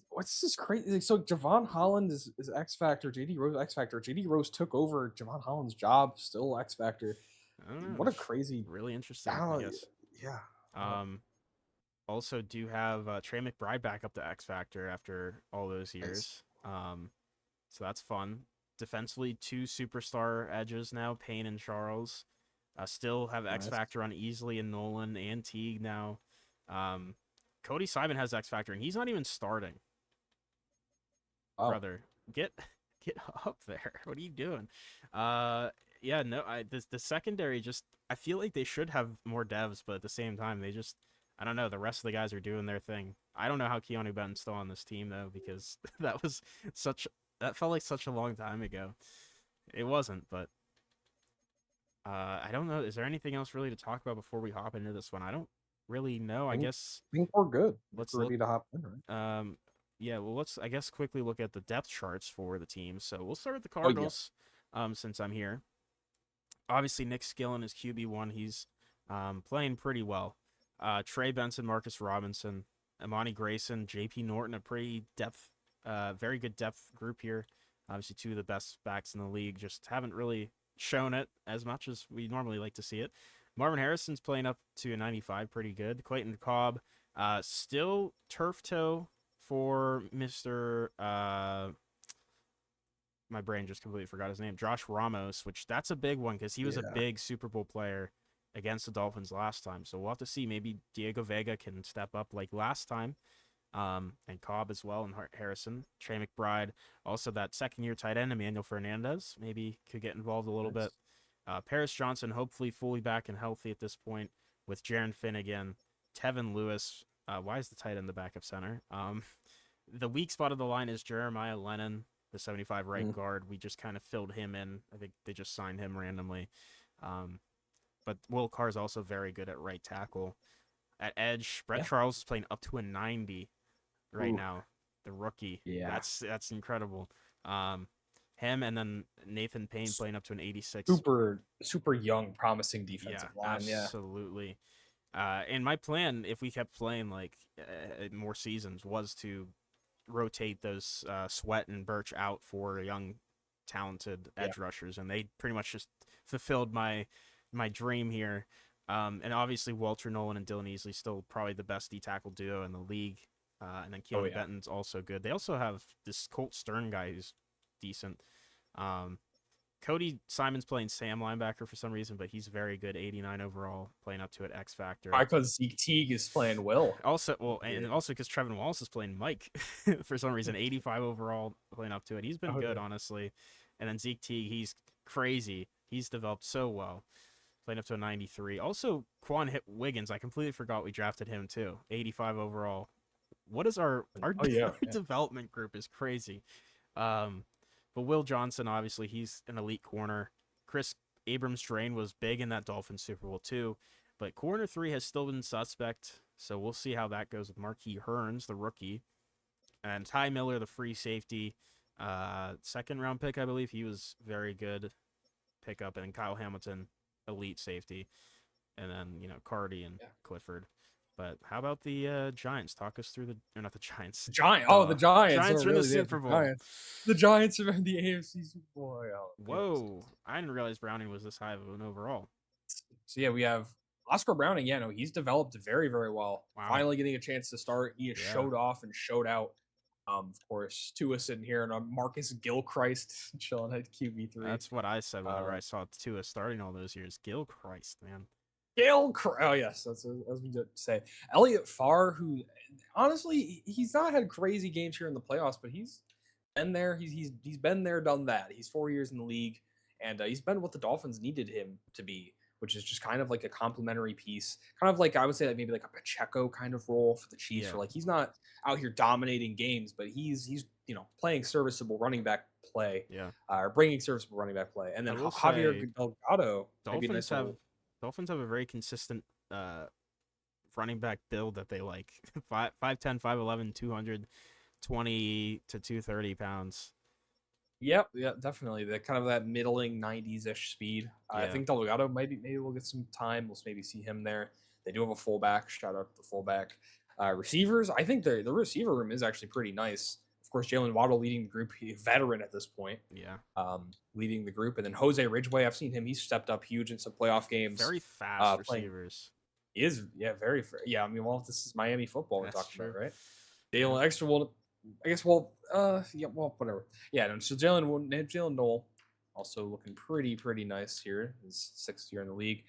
[SPEAKER 3] what's this crazy? So Javon Holland is X Factor. JD Rose X Factor. JD Rose took over Javon Holland's job. Still X Factor.
[SPEAKER 1] I don't know.
[SPEAKER 3] What a crazy,
[SPEAKER 1] really interesting, I guess.
[SPEAKER 3] Yeah.
[SPEAKER 1] Also do have Trey McBride back up to X Factor after all those years. So that's fun. Defensively, 2 superstar edges now, Payne and Charles. Still have X Factor on Easley and Nolan and Teague now. Cody Simon has X Factor, and he's not even starting. Brother, get up there. What are you doing? Yeah, no, the secondary just, I feel like they should have more devs, but at the same time, they just, I don't know, the rest of the guys are doing their thing. I don't know how Keanu Benton's still on this team though, because that felt like such a long time ago. It wasn't, but I don't know. Is there anything else really to talk about before we hop into this one? I don't really know. I guess
[SPEAKER 3] I think we're good.
[SPEAKER 1] let's
[SPEAKER 3] ready to hop in, right?
[SPEAKER 1] Yeah, well, let's, I guess, quickly look at the depth charts for the teams. So we'll start with the Cardinals, since I'm here. Obviously, Nick Skillen is QB1. He's playing pretty well. Trey Benson, Marcus Robinson, Amani Grayson, JP Norton, a pretty very good depth group here. Obviously, 2 of the best backs in the league. Just haven't really shown it as much as we normally like to see it. Marvin Harrison's playing up to a 95, pretty good. Clayton Cobb, still turf toe for Mr. My brain just completely forgot his name. Josh Ramos, which that's a big one because he was a big Super Bowl player against the Dolphins last time. So we'll have to see. Maybe Diego Vega can step up like last time. And Cobb as well, and Harrison. Trey McBride. Also that second-year tight end, Emmanuel Fernandez, maybe could get involved a little bit. Paris Johnson, hopefully fully back and healthy at this point with Jaron Finnegan. Tevin Lewis. Why is the tight end the backup center? The weak spot of the line is Jeremiah Lennon. the 75 right
[SPEAKER 3] Mm.
[SPEAKER 1] guard. We just kind of filled him in. I think they just signed him randomly. But Will Carr's also very good at right tackle. At edge, Brett
[SPEAKER 3] Yeah.
[SPEAKER 1] Charles is playing up to a 90 right
[SPEAKER 3] Ooh.
[SPEAKER 1] now. The rookie.
[SPEAKER 3] Yeah.
[SPEAKER 1] That's incredible. Him and then Nathan Payne playing up to an 86.
[SPEAKER 2] Super young, promising defensive
[SPEAKER 1] Yeah,
[SPEAKER 2] line. Yeah.
[SPEAKER 1] absolutely. And my plan, if we kept playing like more seasons, was to rotate those Sweat and Birch out for young, talented edge rushers, and they pretty much just fulfilled my dream here. And obviously Walter Nolan and Dylan Easley still probably the best D tackle duo in the league. And then Keanu Benton's also good. They also have this Colt Stern guy who's decent. Cody Simon's playing Sam linebacker for some reason, but he's very good, 89 overall, playing up to an X factor.
[SPEAKER 2] Because Zeke Teague is playing Will.
[SPEAKER 1] Also, and also because Trevin Wallace is playing Mike for some reason, 85 overall, playing up to it. He's been good, honestly. And then Zeke Teague, he's crazy. He's developed so well, playing up to a 93. Also, Quan Wiggins, I completely forgot we drafted him too, 85 overall. What is our development group is crazy. But Will Johnson, obviously, he's an elite corner. Chris Abrams-Drain was big in that Dolphins Super Bowl too. But corner 3 has still been suspect, so we'll see how that goes with Marquis Hearns, the rookie. And Ty Miller, the free safety. Second round pick, I believe. He was very good pickup. And Kyle Hamilton, elite safety. And then, Cardi and Clifford. But how about the Giants? Talk us through or not the Giants.
[SPEAKER 2] The Giants
[SPEAKER 1] Giants are in the
[SPEAKER 2] really
[SPEAKER 1] Super Bowl.
[SPEAKER 2] The Giants are in the AFC Super Bowl.
[SPEAKER 1] Whoa. I didn't realize Browning was this high of an overall.
[SPEAKER 2] So, yeah, we have Oscar Browning. Yeah, no, he's developed very, very well.
[SPEAKER 1] Wow.
[SPEAKER 2] Finally getting a chance to start. He has showed off and showed out. Of course, Tua sitting here and Marcus Gilchrist chilling at QB3.
[SPEAKER 1] That's what I said whenever I saw Tua starting all those years. Gilchrist, man.
[SPEAKER 2] Oh yes, that's as we did say. Elliott Farr, who honestly he's not had crazy games here in the playoffs, but he's been there. He's been there, done that. He's 4 years in the league, and he's been what the Dolphins needed him to be, which is just kind of like a complementary piece, kind of like I would say like maybe like a Pacheco kind of role for the Chiefs. Where like he's not out here dominating games, but he's playing serviceable running back play, or bringing serviceable running back play, and then Javier Delgado.
[SPEAKER 1] Dolphins have a very consistent running back build that they like. 5'10", 5'11", 220 to 230 pounds.
[SPEAKER 2] Yep, yeah, definitely. The kind of that middling 90s-ish speed. I think Delgado maybe we'll get some time. We'll maybe see him there. They do have a fullback. Shout out to the fullback. Receivers, I think the receiver room is actually pretty nice. Of course, Jalen Waddle leading the group, a veteran at this point.
[SPEAKER 1] Yeah.
[SPEAKER 2] Leading the group. And then Jose Ridgway, I've seen him. He's stepped up huge in some playoff games.
[SPEAKER 1] Very fast receivers.
[SPEAKER 2] He is, very fast. Yeah, I mean, well, this is Miami football we're talking about, right? Jalen Extra will, I guess, whatever. Yeah, no, so Jalen Noel also looking pretty nice here. His 6th year in the league.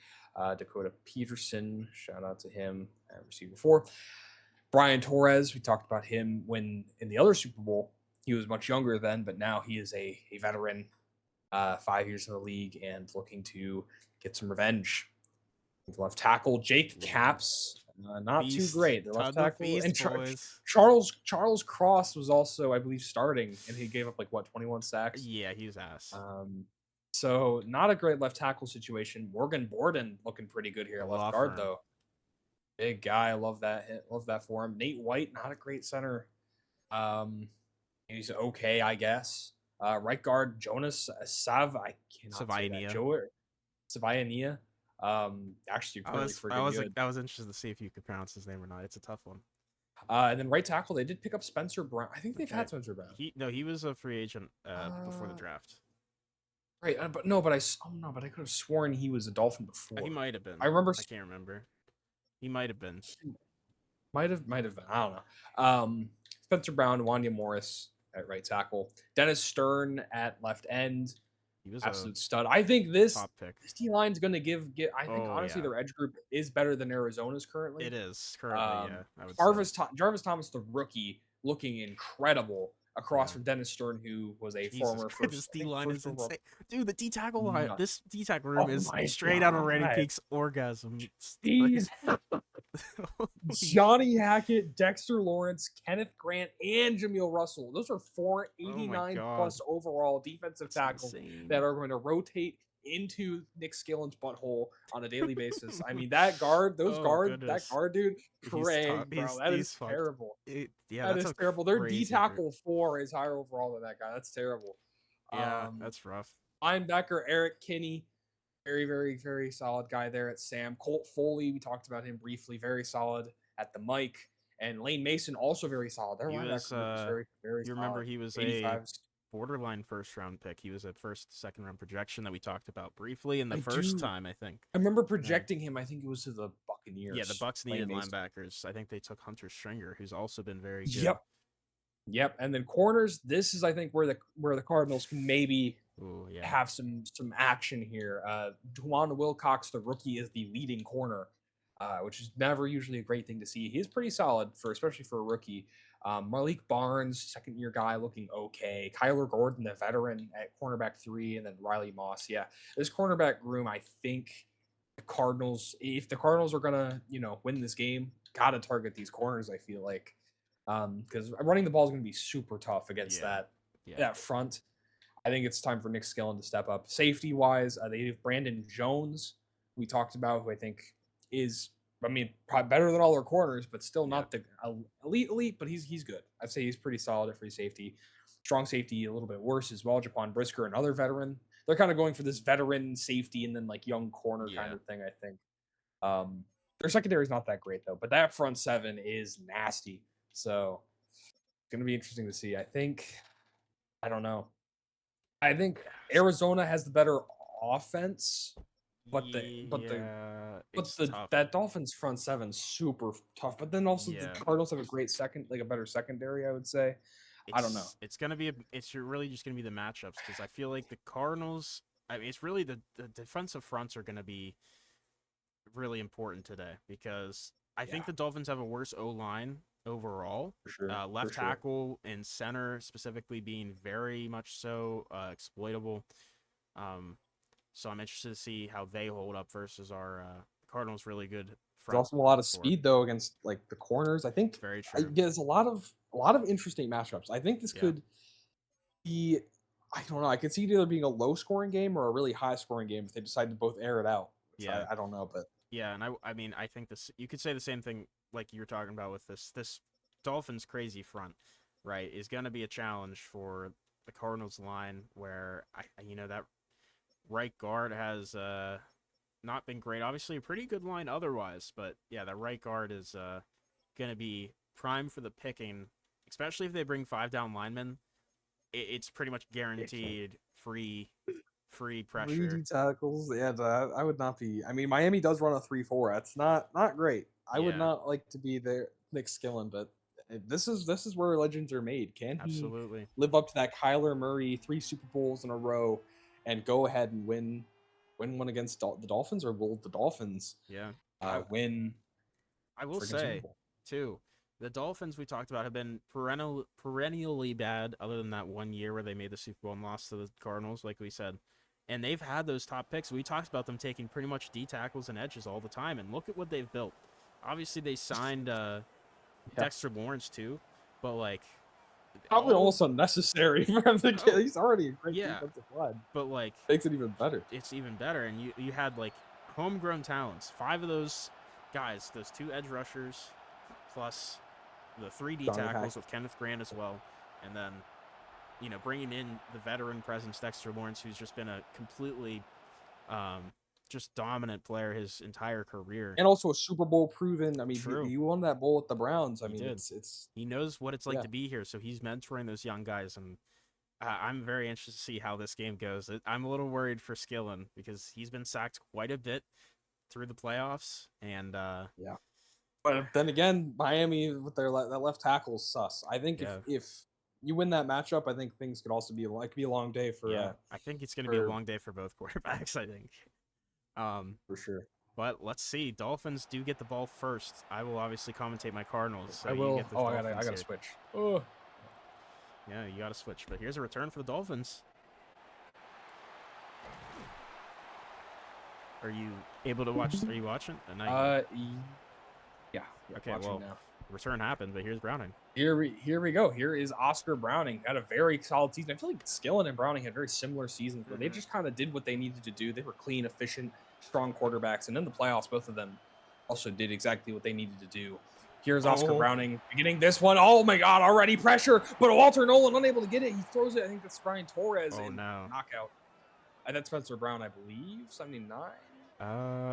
[SPEAKER 2] Dakota Peterson, shout out to him at receiver 4. Brian Torres, we talked about him when in the other Super Bowl. He was much younger then, but now he is a veteran, 5 years in the league and looking to get some revenge. Left tackle Jake Capps, not too great. The left tackle and Charles Cross was also, I believe, starting, and he gave up 21 sacks.
[SPEAKER 1] Yeah, he's ass.
[SPEAKER 2] So not a great left tackle situation. Morgan Borden looking pretty good here. Left guard though. Big guy, I love that. Love that for him. Nate White, not a great center. He's okay, I guess. Right guard Jonas Savaiania. Actually,
[SPEAKER 1] I was interested to see if you could pronounce his name or not. It's a tough one.
[SPEAKER 2] And then right tackle, they did pick up Spencer Brown. I think they've had Spencer Brown.
[SPEAKER 1] He was a free agent before the draft.
[SPEAKER 2] Right, but I could have sworn he was a Dolphin before.
[SPEAKER 1] He might have been.
[SPEAKER 2] I can't
[SPEAKER 1] remember. He might have been.
[SPEAKER 2] Might have been. I don't know. Spencer Brown, Wanya Morris at right tackle, Dennis Stern at left end. He was absolute stud. I think this D line is going to give. I think honestly, their edge group is better than Arizona's currently.
[SPEAKER 1] It is currently.
[SPEAKER 2] Jarvis Thomas, the rookie, looking incredible across from Dennis Stern, who was a former first.
[SPEAKER 1] This D line is insane, dude. The D tackle line, this D tackle room is straight out of Randy Peak's orgasm.
[SPEAKER 2] Johnny Hackett, Dexter Lawrence, Kenneth Grant, and Jameel Russell. Those are four
[SPEAKER 1] Oh my
[SPEAKER 2] 89
[SPEAKER 1] God.
[SPEAKER 2] plus overall defensive
[SPEAKER 1] That's
[SPEAKER 2] tackles
[SPEAKER 1] insane.
[SPEAKER 2] that are going to rotate into Nick Skillen's butthole on a daily basis. I mean, that guard,
[SPEAKER 1] Oh
[SPEAKER 2] that
[SPEAKER 1] goodness.
[SPEAKER 2] guard, dude,
[SPEAKER 1] He's tough.
[SPEAKER 2] Craig, bro, that
[SPEAKER 1] He's
[SPEAKER 2] is
[SPEAKER 1] fucked.
[SPEAKER 2] terrible.
[SPEAKER 1] Yeah,
[SPEAKER 2] That
[SPEAKER 1] that's
[SPEAKER 2] is
[SPEAKER 1] a
[SPEAKER 2] terrible. Their D
[SPEAKER 1] crazy group.
[SPEAKER 2] tackle 4 is higher overall than that guy. That's terrible.
[SPEAKER 1] Yeah, that's rough.
[SPEAKER 2] Linebacker Eric Kinney, very, very, very solid guy there at Sam. Colt Foley, we talked about him briefly, very solid at the mic. And Lane Mason, also very solid. Their
[SPEAKER 1] He was
[SPEAKER 2] linebacker group is very, very
[SPEAKER 1] you remember
[SPEAKER 2] solid.
[SPEAKER 1] he was a
[SPEAKER 2] 85s.
[SPEAKER 1] borderline first round pick. He was a second round projection that we talked about briefly in the
[SPEAKER 2] I
[SPEAKER 1] first
[SPEAKER 2] do.
[SPEAKER 1] time, I think.
[SPEAKER 2] I remember projecting him. I think it was to the Buccaneers.
[SPEAKER 1] Yeah, the Bucks
[SPEAKER 2] Lane
[SPEAKER 1] needed
[SPEAKER 2] Mason.
[SPEAKER 1] linebackers. I think they took Hunter Stringer, who's also been very good.
[SPEAKER 2] Yep. And then corners. This is, I think, where the Cardinals can maybe
[SPEAKER 1] Ooh, yeah.
[SPEAKER 2] have some action here. Juwan Wilcox, the rookie, is the leading corner, which is never usually a great thing to see. He's pretty solid especially for a rookie. Malik Barnes, second-year guy, looking okay. Kyler Gordon, the veteran at cornerback 3, and then Riley Moss. Yeah, this cornerback room, I think the Cardinals, if the Cardinals are gonna, win this game, gotta target these corners. I feel like, because running the ball is gonna be super tough against that front. I think it's time for Nick Skillen to step up. Safety wise, they have Brandon Jones, we talked about, who I think is, probably better than all their corners, but still not the elite, but he's good. I'd say he's pretty solid at free safety. Strong safety, a little bit worse as well. Jaquan Brisker, another veteran. They're kind of going for this veteran safety and then like young corner kind of thing, I think. Their secondary is not that great though, but that front seven is nasty. So it's going to be interesting to see. I don't know. I think Arizona has the better offense, but that Dolphins front seven's super tough. But then also the Cardinals have a better secondary, I would say. I don't know.
[SPEAKER 1] It's really just gonna be the matchups, because I feel like the Cardinals. It's really the defensive fronts are gonna be really important today, because I think the Dolphins have a worse O-line overall.
[SPEAKER 2] For sure.
[SPEAKER 1] Left tackle and center specifically being very much so exploitable. So I'm interested to see how they hold up versus our Cardinals' really good front.
[SPEAKER 3] There's also a lot of speed though against like the corners. I think
[SPEAKER 1] very true.
[SPEAKER 3] There's a lot of interesting matchups. I think this could be. I don't know. I could see it either being a low scoring game or a really high scoring game if they decide to both air it out. So I don't know, but
[SPEAKER 1] and I think this, you could say the same thing like you were talking about with this Dolphins crazy front, right, is going to be a challenge for the Cardinals line, where that right guard has not been great. Obviously a pretty good line otherwise, but that right guard is going to be prime for the picking, especially if they bring 5 down linemen. It's pretty much guaranteed free pressure.
[SPEAKER 3] 3D tackles, I would not be. Miami does run a 3-4. That's not great. I would not like to be there, Nick Skillen, but this is where legends are made. Can he live up to that Kyler Murray 3 Super Bowls in a row and go ahead and win one against the Dolphins, or will the Dolphins win?
[SPEAKER 1] I will say too, the Dolphins we talked about have been perennially bad, other than that one year where they made the Super Bowl and lost to the Cardinals, like we said. And they've had those top picks. We talked about them taking pretty much D tackles and edges all the time, and look at what they've built. Obviously, they signed Dexter Lawrence too, but like
[SPEAKER 3] probably almost unnecessary for him to get. He's already a great defensive line,
[SPEAKER 1] but like
[SPEAKER 3] makes it even better.
[SPEAKER 1] It's even better, and you had like homegrown talents. 5 of those guys, those 2 edge rushers, plus the 3D tackles with Kenneth Grant as well, and then bringing in the veteran presence Dexter Lawrence, who's just been a completely just dominant player his entire career,
[SPEAKER 3] and also a Super Bowl proven.
[SPEAKER 1] True.
[SPEAKER 3] He won that bowl with the Browns.
[SPEAKER 1] He knows what it's like to be here, so he's mentoring those young guys, and I'm very interested to see how this game goes. I'm a little worried for Skillen because he's been sacked quite a bit through the playoffs, and
[SPEAKER 3] but then again, Miami with their that left tackle is sus. I think if you win that matchup, I think things could also be a long day for.
[SPEAKER 1] I think it's going to be a long day for both quarterbacks. I think.
[SPEAKER 3] For sure.
[SPEAKER 1] But let's see. Dolphins do get the ball first. I will obviously commentate my Cardinals. So
[SPEAKER 2] I will.
[SPEAKER 1] I
[SPEAKER 2] gotta switch. Oh.
[SPEAKER 1] Yeah, you gotta switch. But here's a return for the Dolphins. Are you able to watch? Are you watching?
[SPEAKER 3] Yeah,
[SPEAKER 1] Okay,
[SPEAKER 3] watching
[SPEAKER 1] well,
[SPEAKER 3] now.
[SPEAKER 1] return happened, but here's Browning.
[SPEAKER 2] Here we go. Here is Oscar Browning. Had a very solid season. I feel like Skillen and Browning had very similar seasons where they just kind of did what they needed to do. They were clean, efficient, strong quarterbacks, and in the playoffs, both of them also did exactly what they needed to do. Here's Oscar Browning getting this one. Oh my God! Already pressure, but Walter Nolan unable to get it. He throws it. I think that's Brian Torres.
[SPEAKER 1] Oh
[SPEAKER 2] in
[SPEAKER 1] no!
[SPEAKER 2] Knockout. That's Spencer Brown, I believe. 79.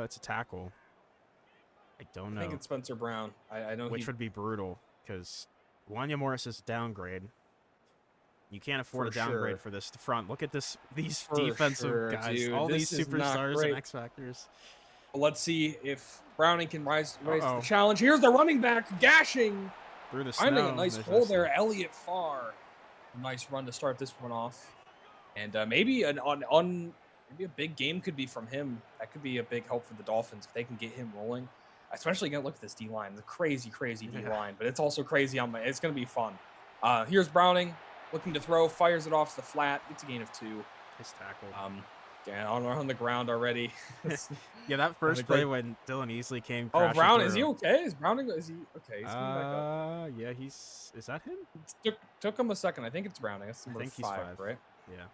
[SPEAKER 1] It's a tackle. I don't know.
[SPEAKER 2] I think it's Spencer Brown. I know
[SPEAKER 1] Which would be brutal because Wanya Morris is downgrade. You can't afford a downgrade for this front. Look at these defensive guys,
[SPEAKER 2] dude.
[SPEAKER 1] all
[SPEAKER 2] This
[SPEAKER 1] these
[SPEAKER 2] is not
[SPEAKER 1] superstars
[SPEAKER 2] great.
[SPEAKER 1] and X factors.
[SPEAKER 2] Let's see if Browning can rise to the
[SPEAKER 1] Uh-oh.
[SPEAKER 2] challenge. Here's the running back gashing.
[SPEAKER 1] Through the
[SPEAKER 2] Finding
[SPEAKER 1] snow.
[SPEAKER 2] a nice
[SPEAKER 1] There's
[SPEAKER 2] hole
[SPEAKER 1] this-
[SPEAKER 2] there. Elliott Farr. Nice run to start this one off. And maybe maybe a big game could be from him. That could be a big help for the Dolphins if they can get him rolling. Especially gonna look at this D line. It's a crazy D line, but it's also crazy on my. It's gonna be fun. Here's Browning looking to throw, fires it off to the flat. It's a gain of 2.
[SPEAKER 1] His tackle.
[SPEAKER 2] Yeah, on the ground already.
[SPEAKER 1] Yeah, that first play when Dylan Easley came.
[SPEAKER 2] Oh, Brown,
[SPEAKER 1] through.
[SPEAKER 2] is he okay? Is Browning? Is he okay? He's coming back up.
[SPEAKER 1] Yeah, he's. Is that him?
[SPEAKER 2] Took him a second. I think it's Browning. That's number 5,
[SPEAKER 1] he's 5,
[SPEAKER 2] right?
[SPEAKER 1] Yeah.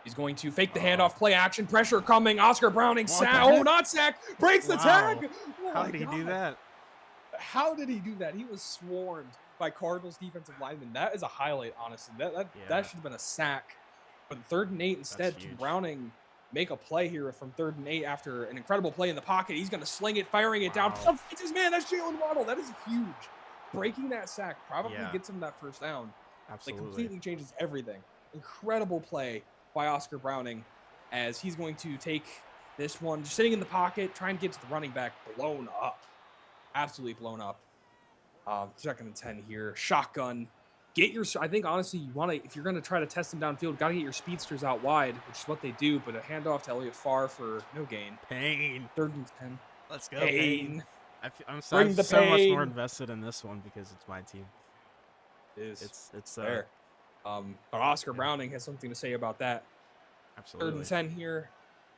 [SPEAKER 2] He's going to fake the handoff, play action, pressure coming. Oscar Browning, sack.
[SPEAKER 1] the
[SPEAKER 2] Oh,
[SPEAKER 1] heck?
[SPEAKER 2] not sack. Breaks the tag. Oh
[SPEAKER 1] How
[SPEAKER 2] my
[SPEAKER 1] did he do
[SPEAKER 2] God.
[SPEAKER 1] that?
[SPEAKER 3] How did he do that? He was swarmed by Cardinals defensive linemen. That is a highlight, honestly. That should have been a sack. But 3rd and 8 instead.
[SPEAKER 1] huge.
[SPEAKER 3] Browning make a play here from 3rd and 8 after an incredible play in the pocket. He's going to sling it, firing it down.
[SPEAKER 1] Wow.
[SPEAKER 3] It's his man. That's Jalen Waddle. That is huge. Breaking that sack probably gets him that first down.
[SPEAKER 1] Absolutely.
[SPEAKER 3] Like completely changes everything. Incredible play by Oscar Browning as he's going to take this one, just sitting in the pocket, trying to get to the running back, blown up. Absolutely blown up. 2nd and 10 here. Shotgun. Get your, I think honestly, you want to, if you're going to try to test them downfield, got to get your speedsters out wide, which is what they do, but a handoff to Elliott Farr for no gain.
[SPEAKER 1] Pain.
[SPEAKER 3] 3rd and 10.
[SPEAKER 1] Let's go.
[SPEAKER 3] Pain.
[SPEAKER 1] I'm so
[SPEAKER 3] Bring the
[SPEAKER 1] much more
[SPEAKER 3] pain.
[SPEAKER 1] invested in this one because it's my team.
[SPEAKER 3] It is.
[SPEAKER 1] It's
[SPEAKER 3] Fair. But Oscar Browning has something to say about that.
[SPEAKER 1] Absolutely.
[SPEAKER 3] 3rd and 10 here.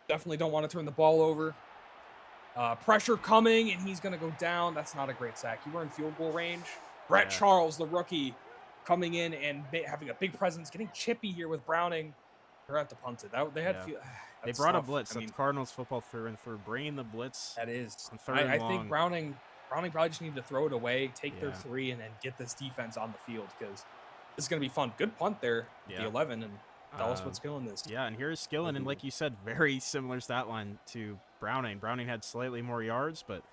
[SPEAKER 3] Definitely don't want to turn the ball over. Pressure coming, and he's going to go down. That's not a great sack. You were in field goal range. Brett Charles, the rookie, coming in and having a big presence, getting chippy here with Browning. They're at to punt it.
[SPEAKER 1] They brought a blitz. That's Cardinals football through and through. Bringing the blitz.
[SPEAKER 2] That is.
[SPEAKER 1] On 3rd and
[SPEAKER 2] I
[SPEAKER 1] long.
[SPEAKER 2] think Browning probably just needed to throw it away, take their 3, and then get this defense on the field because this is going to be fun. Good punt there, the 11, and tell us what's Skillen is.
[SPEAKER 1] Yeah, and here's Skillen, and like you said, very similar stat line to Browning. Browning had slightly more yards, but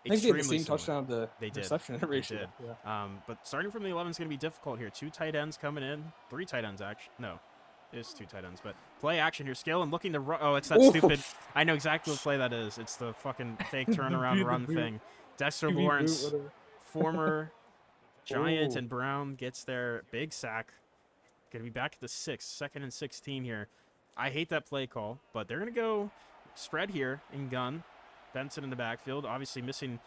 [SPEAKER 3] I think they had the
[SPEAKER 1] extremely
[SPEAKER 3] same
[SPEAKER 1] similar.
[SPEAKER 3] touchdown to
[SPEAKER 1] They did.
[SPEAKER 3] reception
[SPEAKER 1] They
[SPEAKER 3] ratio.
[SPEAKER 1] did.
[SPEAKER 3] Yeah.
[SPEAKER 1] But starting from the 11 is going to be difficult here. 2 tight ends coming in. 3 tight ends, actually. No, it is 2 tight ends. But play action here. Skillen looking to run. Oh, it's that stupid. I know exactly what play that is. It's the fucking fake turnaround run thing. Dexter Lawrence, former Giant, and Brown gets their big sack. Going to be back at the 6, 2nd and 16 here. I hate that play call, but they're going to go spread here in gun. Benson in the backfield, obviously missing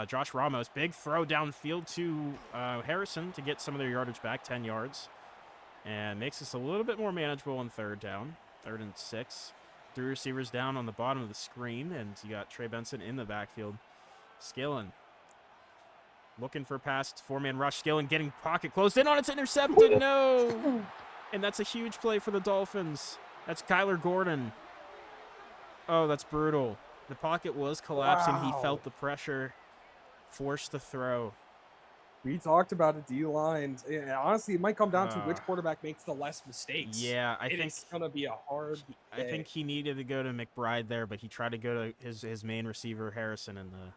[SPEAKER 1] Josh Ramos. Big throw downfield to Harrison to get some of their yardage back, 10 yards. And makes this a little bit more manageable on 3rd down, 3rd and 6. 3 receivers down on the bottom of the screen, and you got Trey Benson in the backfield. Skillen looking for a pass, 4-man rush. Skillen getting pocket closed in on, it's intercepted. No! And that's a huge play for the Dolphins. That's Kyler Gordon. Oh, that's brutal. The pocket was collapsing. He felt the pressure, forced the throw.
[SPEAKER 3] We talked about it, D-line. Yeah, honestly, it might come down to which quarterback makes the less mistakes.
[SPEAKER 1] Yeah, I think
[SPEAKER 3] it's going to be a hard
[SPEAKER 1] I think he needed to go to McBride there, but he tried to go to his main receiver, Harrison, in the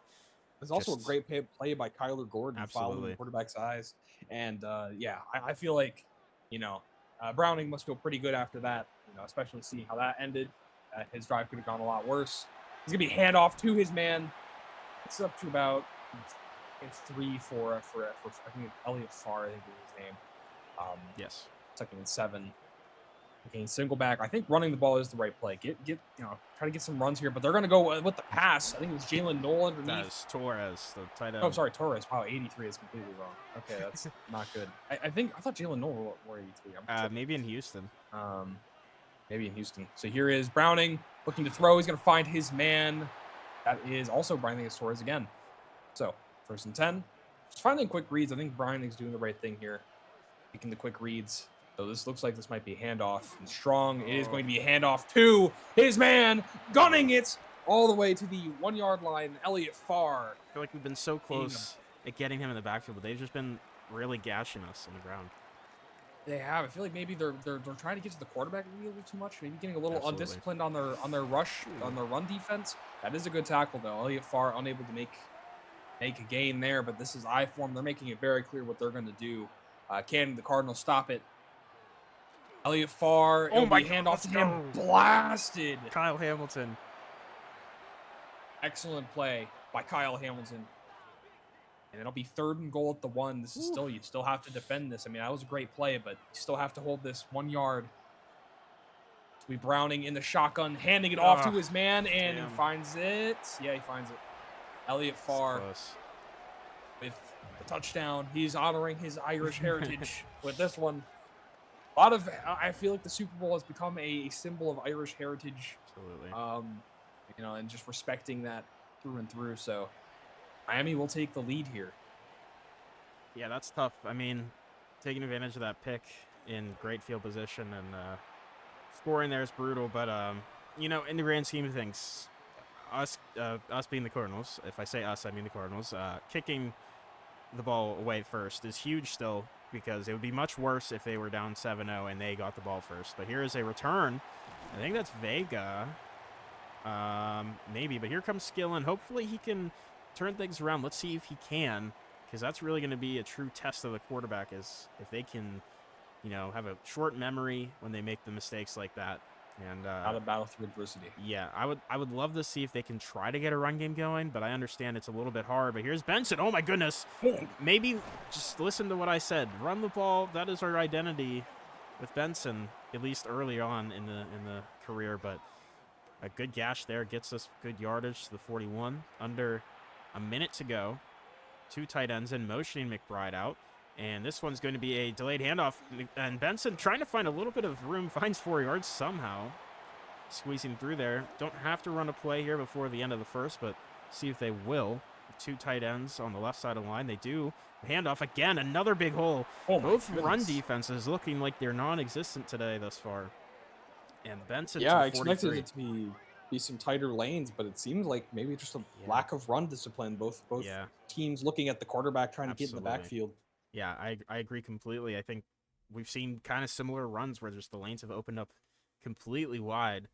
[SPEAKER 3] There's also a great play by Kyler Gordon following the
[SPEAKER 1] Absolutely.
[SPEAKER 3] quarterback's eyes. And, I feel like, Browning must feel pretty good after that, especially seeing how that ended. His drive could have gone a lot worse. He's going to be handoff to his man. It's up to about 3 for I think Elliott Farr, I think is his name.
[SPEAKER 1] yes.
[SPEAKER 3] 2nd and 7. Okay, single back. I think running the ball is the right play. Try to get some runs here, but they're going to go with the pass. I think it was Jalen Nolan underneath.
[SPEAKER 1] That is Torres, the tight end.
[SPEAKER 3] Oh, sorry, Torres. Wow, 83 is completely wrong. Okay, that's not good. I thought Jalen Nolan wore 83.
[SPEAKER 1] Maybe in Houston.
[SPEAKER 3] Maybe in Houston. So here is Browning looking to throw. He's going to find his man. That is also Brian Torres again.
[SPEAKER 2] So, 1st and 10. Just finding quick reads. I think Brian is doing the right thing here, making the quick reads. So this looks like this might be a handoff. And strong. It is going to be a handoff to his man, gunning it all the way to the 1-yard line. Elliott Farr.
[SPEAKER 1] I feel like we've been so close at getting him in the backfield, but they've just been really gashing us on the ground.
[SPEAKER 2] They have. I feel like maybe they're trying to get to the quarterback maybe a little too much. Maybe getting a little
[SPEAKER 1] Absolutely.
[SPEAKER 2] undisciplined on their rush, on their run defense. That is a good tackle though. Elliott Farr unable to make a gain there, but this is I form. They're making it very clear what they're going to do. Can the Cardinals stop it? Elliott Farr.
[SPEAKER 1] Oh my
[SPEAKER 2] hand
[SPEAKER 1] God,
[SPEAKER 2] off to
[SPEAKER 1] let's
[SPEAKER 2] him.
[SPEAKER 1] go.
[SPEAKER 2] Blasted.
[SPEAKER 1] Kyle Hamilton.
[SPEAKER 2] Excellent play by Kyle Hamilton. And it'll be 3rd and goal at the 1. This is still, you still have to defend this. I mean, that was a great play, but you still have to hold this 1 yard. It'll be Browning in the shotgun, handing it off to his man, and he finds it. Yeah, he finds it. Elliott Farr with the touchdown. He's honoring his Irish heritage with this one. A lot of, I feel like the Super Bowl has become a symbol of Irish heritage.
[SPEAKER 1] Absolutely.
[SPEAKER 2] You know, and just respecting that through and through. So Miami will take the lead here.
[SPEAKER 1] Yeah, that's tough. I mean, taking advantage of that pick in great field position and scoring there is brutal. But, you know, in the grand scheme of things, us being the Cardinals, if I say us, I mean the Cardinals, kicking the ball away first is huge still, because it would be much worse if they were down 7-0 and they got the ball first. But here is a return. I think that's Vega. Maybe, but here comes Skillen. Hopefully he can turn things around. Let's see if he can, because that's really going to be a true test of the quarterback, is if they can, you know, have a short memory when they make the mistakes like that. And
[SPEAKER 2] out of battle through adversity.
[SPEAKER 1] Yeah, I would love to see if they can try to get a run game going, but I understand it's a little bit hard. But here's Benson. Oh my goodness. Maybe just listen to what I said. Run the ball. That is our identity with Benson, at least early on in the career. But a good gash there gets us good yardage to the 41. Under a minute to go. 2 tight ends in, motioning McBride out. And this one's going to be a delayed handoff. And Benson trying to find a little bit of room, finds 4 yards somehow. Squeezing through there. Don't have to run a play here before the end of the first, but see if they will. 2 tight ends on the left side of the line. They do. Handoff again, another big hole. Both run defenses looking like they're non-existent today thus far. And Benson to
[SPEAKER 3] I
[SPEAKER 1] 43.
[SPEAKER 3] expected it to be some tighter lanes, but it seems like maybe just a lack of run discipline. Both teams looking at the quarterback, trying to get in the backfield.
[SPEAKER 1] Yeah, I agree completely. I think we've seen kind of similar runs where just the lanes have opened up completely wide,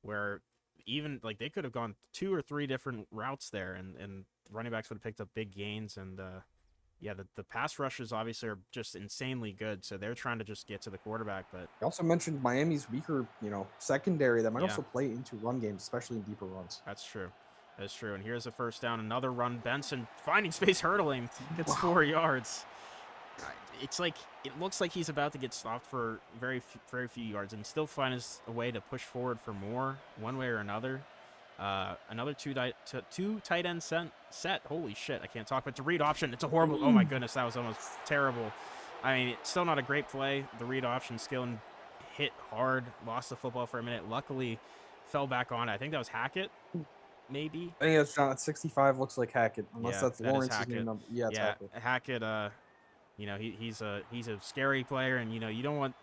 [SPEAKER 1] where even like they could have gone 2 or 3 different routes there, and running backs would have picked up big gains. And yeah, the pass rushes obviously are just insanely good, so they're trying to just get to the quarterback. But
[SPEAKER 3] you also mentioned Miami's weaker, secondary that might also play into run games, especially in deeper runs.
[SPEAKER 1] That's true. That's true. And here's a first down, another run. Benson finding space, hurdling, gets 4 yards. It's like it looks like he's about to get stopped for very few yards, and still finds a way to push forward for more, one way or another. Another two tight end set. Holy shit, I can't talk. But to read option, it's a horrible. Oh my goodness, that was almost terrible. I mean, it's still not a great play. The read option, Skillen hit hard, lost the football for a minute. Luckily, fell back on. I think that was Hackett, maybe.
[SPEAKER 3] I think that's John at 65. Looks like Hackett, unless that's
[SPEAKER 1] that
[SPEAKER 3] Lawrence's new number. Yeah, it's Hackett.
[SPEAKER 1] Hackett. You know, he's a scary player, and you know you don't want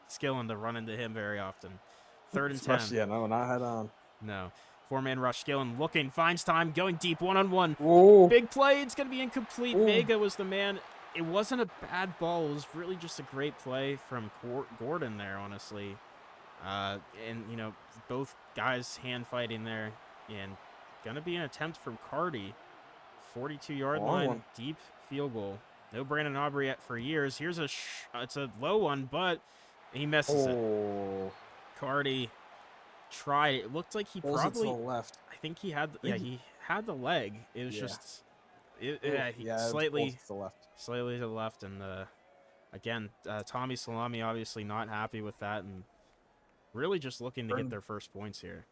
[SPEAKER 1] Skillen to run into him very often. 3rd and 10.
[SPEAKER 3] Yeah, no, not head on.
[SPEAKER 1] No. 4-man rush. Skillen looking, finds time, going deep, 1-on-1.
[SPEAKER 3] Whoa.
[SPEAKER 1] Big play. It's going to be incomplete.
[SPEAKER 3] Ooh.
[SPEAKER 1] Vega was the man. It wasn't a bad ball. It was really just a great play from Gordon there, honestly. And, you know, both guys hand fighting there. And going to be an attempt from Cardi. 42-yard line, deep field goal. No Brandon Aubrey yet for years. Here's it's a low one, but he misses it. Cardi tried. It looked like he probably
[SPEAKER 3] to the left.
[SPEAKER 1] I think he had. He had the leg. It was just. Slightly
[SPEAKER 3] to the left.
[SPEAKER 1] Slightly to the left, and again, Tommy Salami obviously not happy with that, and really just looking to get their first points here.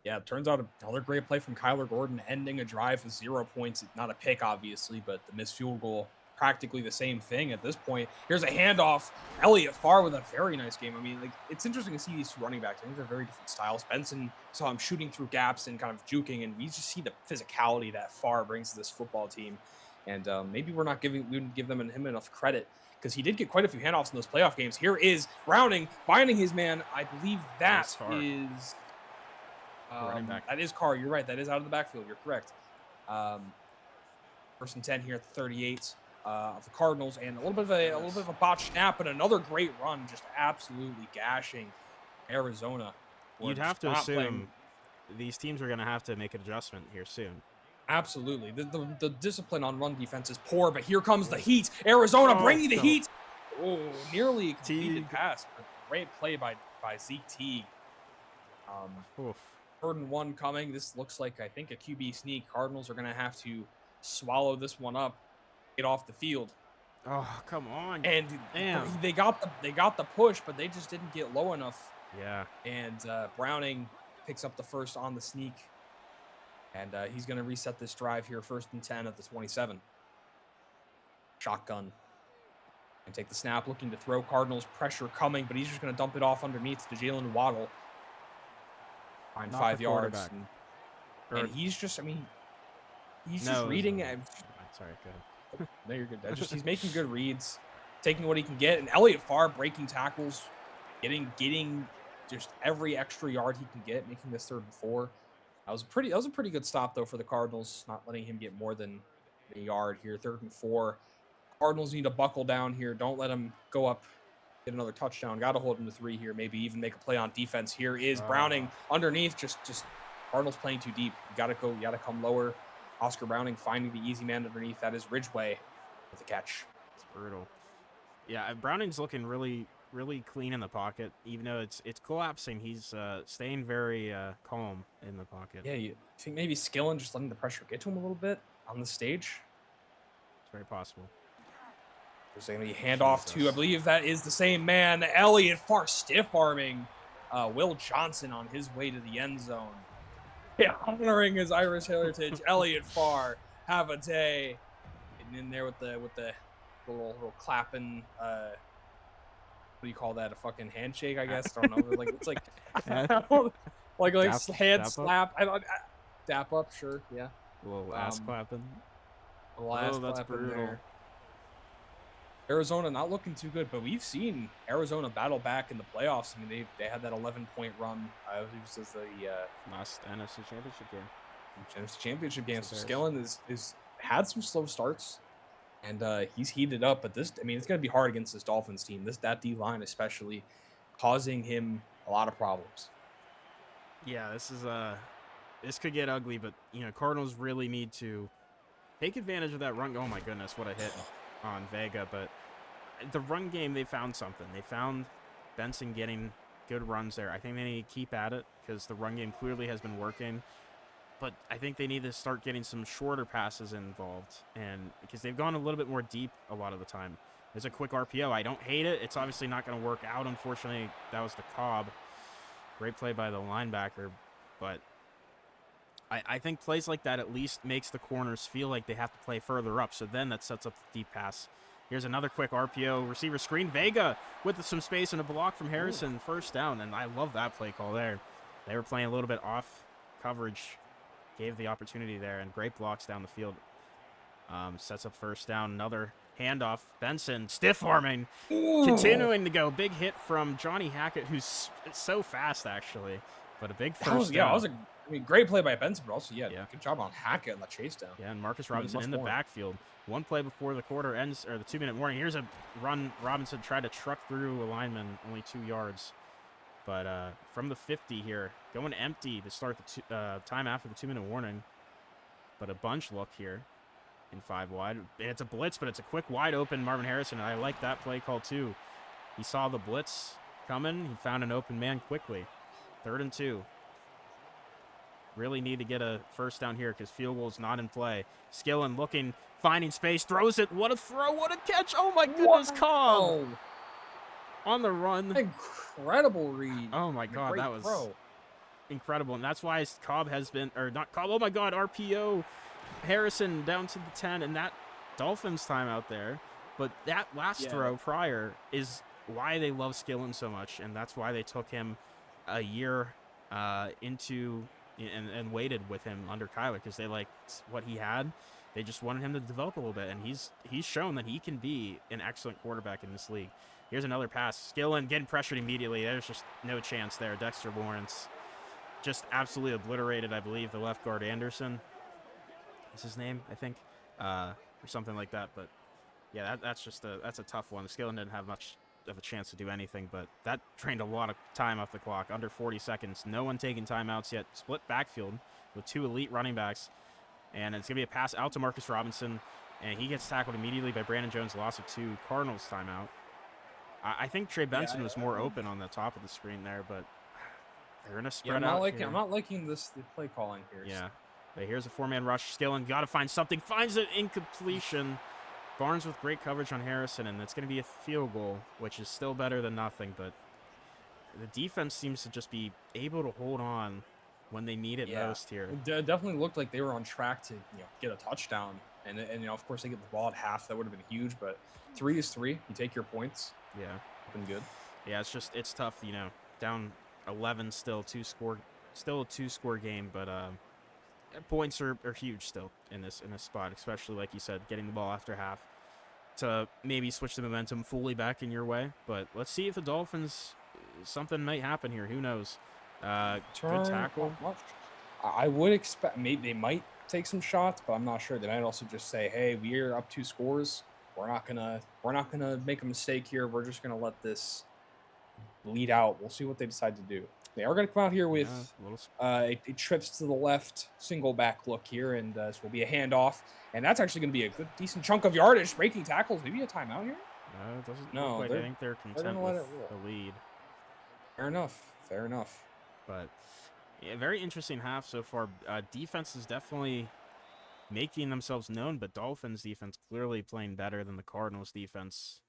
[SPEAKER 2] Yeah, it turns out another great play from Kyler Gordon, ending a drive with 0 points. Not a pick, obviously, but the missed field goal practically the same thing at this point. Here's a handoff. Elliott Farr with a very nice game. I mean, like, it's interesting to see these two running backs. I think they're very different styles. Benson saw him shooting through gaps and kind of juking, and we just see the physicality that Farr brings to this football team. And maybe we didn't give him enough credit, because he did get quite a few handoffs in those playoff games. Here is Browning finding his man. I believe that is
[SPEAKER 1] running back.
[SPEAKER 2] That is Carr. You're right. That is out of the backfield. You're correct. First and 10 here at the 38 of the Cardinals, and a little bit of a botched snap, but another great run, just absolutely gashing Arizona.
[SPEAKER 1] You'd have to assume these teams are going to have to make an adjustment here soon.
[SPEAKER 2] Absolutely. The discipline on run defense is poor, but here comes the heat. Arizona bringing the heat. Oh, nearly completed pass, but great play by Zeke Teague. 3rd and 1 coming. This looks like, I think, a QB sneak. Cardinals are going to have to swallow this one up, get off the field.
[SPEAKER 1] Oh, come on.
[SPEAKER 2] And
[SPEAKER 1] damn,
[SPEAKER 2] they got the push, but they just didn't get low enough.
[SPEAKER 1] Yeah.
[SPEAKER 2] And Browning picks up the first on the sneak. And he's going to reset this drive here, 1st and 10 at the 27. Shotgun. And take the snap, looking to throw. Cardinals pressure coming, but he's just going to dump it off underneath to Jalen Waddle. Find 5 yards. And he's just, he's just reading.
[SPEAKER 1] Sorry, go ahead.
[SPEAKER 2] No, you're good. He's making good reads, taking what he can get. And Elliott Farr breaking tackles, getting just every extra yard he can get, making this 3rd and 4. That was a pretty good stop, though, for the Cardinals, not letting him get more than a yard here. 3rd and 4. Cardinals need to buckle down here. Don't let him go up, get another touchdown. Got to hold him to 3 here. Maybe even make a play on defense. Here is Browning underneath. Just Cardinals playing too deep. You got to come lower. Oscar Browning finding the easy man underneath. That is Ridgeway with the catch.
[SPEAKER 1] It's brutal. Yeah, Browning's looking really, really clean in the pocket. Even though it's collapsing, he's staying very calm in the pocket.
[SPEAKER 2] Yeah, you think maybe Skillen just letting the pressure get to him a little bit on the stage?
[SPEAKER 1] It's very possible.
[SPEAKER 2] There's going to be handoff to, I believe that is the same man, Elliott Farr, stiff-arming Will Johnson on his way to the end zone. Yeah, honoring his Irish heritage, Elliott Farr, have a day. Getting in there with the little clapping, what do you call that? A fucking handshake, I guess. I don't know. Like, it's like hand slap. Dap up, sure, yeah.
[SPEAKER 1] A little ass clapping.
[SPEAKER 2] A little ass clapping there. Arizona not looking too good, but we've seen Arizona battle back in the playoffs. They had that 11-point run. This is the
[SPEAKER 1] last NFC Championship game.
[SPEAKER 2] NFC Championship game. So Skillen is had some slow starts, and he's heated up. But it's going to be hard against this Dolphins team. That D line especially, causing him a lot of problems.
[SPEAKER 1] Yeah, this could get ugly, but Cardinals really need to take advantage of that run. Oh my goodness, what a hit on Vega. But the run game, they found something. They found Benson getting good runs there. I think they need to keep at it, because the run game clearly has been working. But I think they need to start getting some shorter passes involved, and because they've gone a little bit more deep a lot of the time. There's a quick RPO. I don't hate it. It's obviously not going to work out. Unfortunately, that was the Cobb. Great play by the linebacker, but I think plays like that at least makes the corners feel like they have to play further up. So then that sets up the deep pass. Here's another quick RPO. Receiver screen. Vega with some space and a block from Harrison. Ooh. First down. And I love that play call there. They were playing a little bit off coverage. Gave the opportunity there. And great blocks down the field. Sets up first down. Another handoff. Benson stiff arming. Ooh. Continuing to go. Big hit from Johnny Hackett, who's so fast actually. But a big first down.
[SPEAKER 2] Great play by Benson, but also, good job on Hackett on the chase down.
[SPEAKER 1] Yeah, and Marcus Robinson in the backfield. One play before the quarter ends, or the 2-minute warning. Here's a run. Robinson tried to truck through a lineman, only 2 yards. But from the 50 here, going empty to start the time after the 2-minute warning. But a bunch look here in 5 wide. It's a blitz, but it's a quick wide open Marvin Harrison, and I like that play call too. He saw the blitz coming. He found an open man quickly. 3rd and 2. Really need to get a first down here, because field goal is not in play. Skillen looking, finding space, throws it. What a throw, what a catch. Oh my goodness, Cobb on the run.
[SPEAKER 2] Incredible read.
[SPEAKER 1] Oh my God, that was incredible. And that's why Cobb has been, or not Cobb, oh my God, RPO. Harrison down to the 10, and that Dolphins timeout there, but that last throw prior is why they love Skillen so much, and that's why they took him a year into and waited with him under Kyler, because they liked what he had. They just wanted him to develop a little bit, and he's shown that he can be an excellent quarterback in this league. Here's another pass. Skillen getting pressured immediately. There's just no chance there. Dexter Lawrence just absolutely obliterated, I believe, the left guard Anderson is his name, I think, or something like that. But yeah, that's a tough one. Skillen didn't have much of a chance to do anything, but that drained a lot of time off the clock. Under 40 seconds. No one taking timeouts yet. Split backfield with 2 elite running backs. And it's going to be a pass out to Marcus Robinson, and he gets tackled immediately by Brandon Jones, loss of 2. Cardinals timeout. I think Trey Benson was more open on the top of the screen there, but they're going to spread out here.
[SPEAKER 2] I'm not liking the play calling here.
[SPEAKER 1] Yeah. But here's a 4-man rush. Skillen got to find something. Finds an incompletion. Barnes with great coverage on Harrison, and it's going to be a field goal, which is still better than nothing, but the defense seems to just be able to hold on when they need it most here.
[SPEAKER 2] It definitely looked like they were on track to get a touchdown, and of course they get the ball at half. That would have been huge, but 3 is 3. You take your points.
[SPEAKER 1] Yeah,
[SPEAKER 2] been good.
[SPEAKER 1] Yeah, it's tough. Down 11 still, still a 2-score game, but points are huge still in this spot, especially like you said, getting the ball after half to maybe switch the momentum fully back in your way. But let's see if the Dolphins, something might happen here. Who knows? Good tackle.
[SPEAKER 2] I would expect maybe they might take some shots, but I'm not sure. They might also just say, "Hey, we're up 2 scores. We're not gonna make a mistake here. We're just gonna let this lead out. We'll see what they decide to do." They are going to come out here with a trips to the left single back look here, and this will be a handoff. And that's actually going to be a good, decent chunk of yardage. Breaking tackles. Maybe a timeout here?
[SPEAKER 1] No, it doesn't look like. I think they're content with the lead.
[SPEAKER 2] Fair enough.
[SPEAKER 1] But yeah, very interesting half so far. Defense is definitely making themselves known, but Dolphins defense clearly playing better than the Cardinals defense.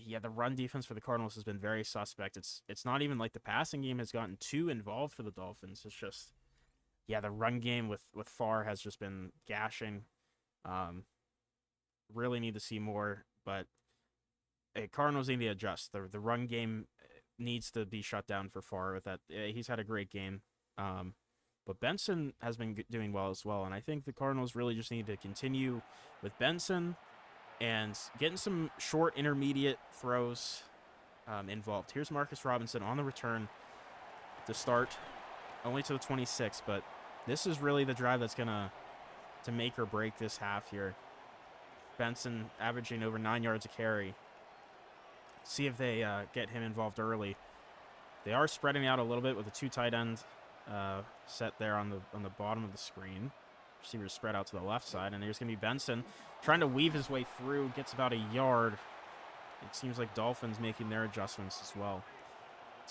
[SPEAKER 1] Yeah, the run defense for the Cardinals has been very suspect. It's not even like the passing game has gotten too involved for the Dolphins. It's just, the run game with Farr has just been gashing. Really need to see more, but Cardinals need to adjust. The run game needs to be shut down for Farr with that. He's had a great game. But Benson has been doing well as well, and I think the Cardinals really just need to continue with Benson and getting some short intermediate throws involved. Here's Marcus Robinson on the return to start, only to the 26, but this is really the drive that's gonna make or break this half here. Benson averaging over 9 yards a carry. See if they get him involved early. They are spreading out a little bit with a 2 tight end set there on the bottom of the screen. Receivers spread out to the left side, and there's going to be Benson trying to weave his way through, gets about a yard. It seems like Dolphins making their adjustments as well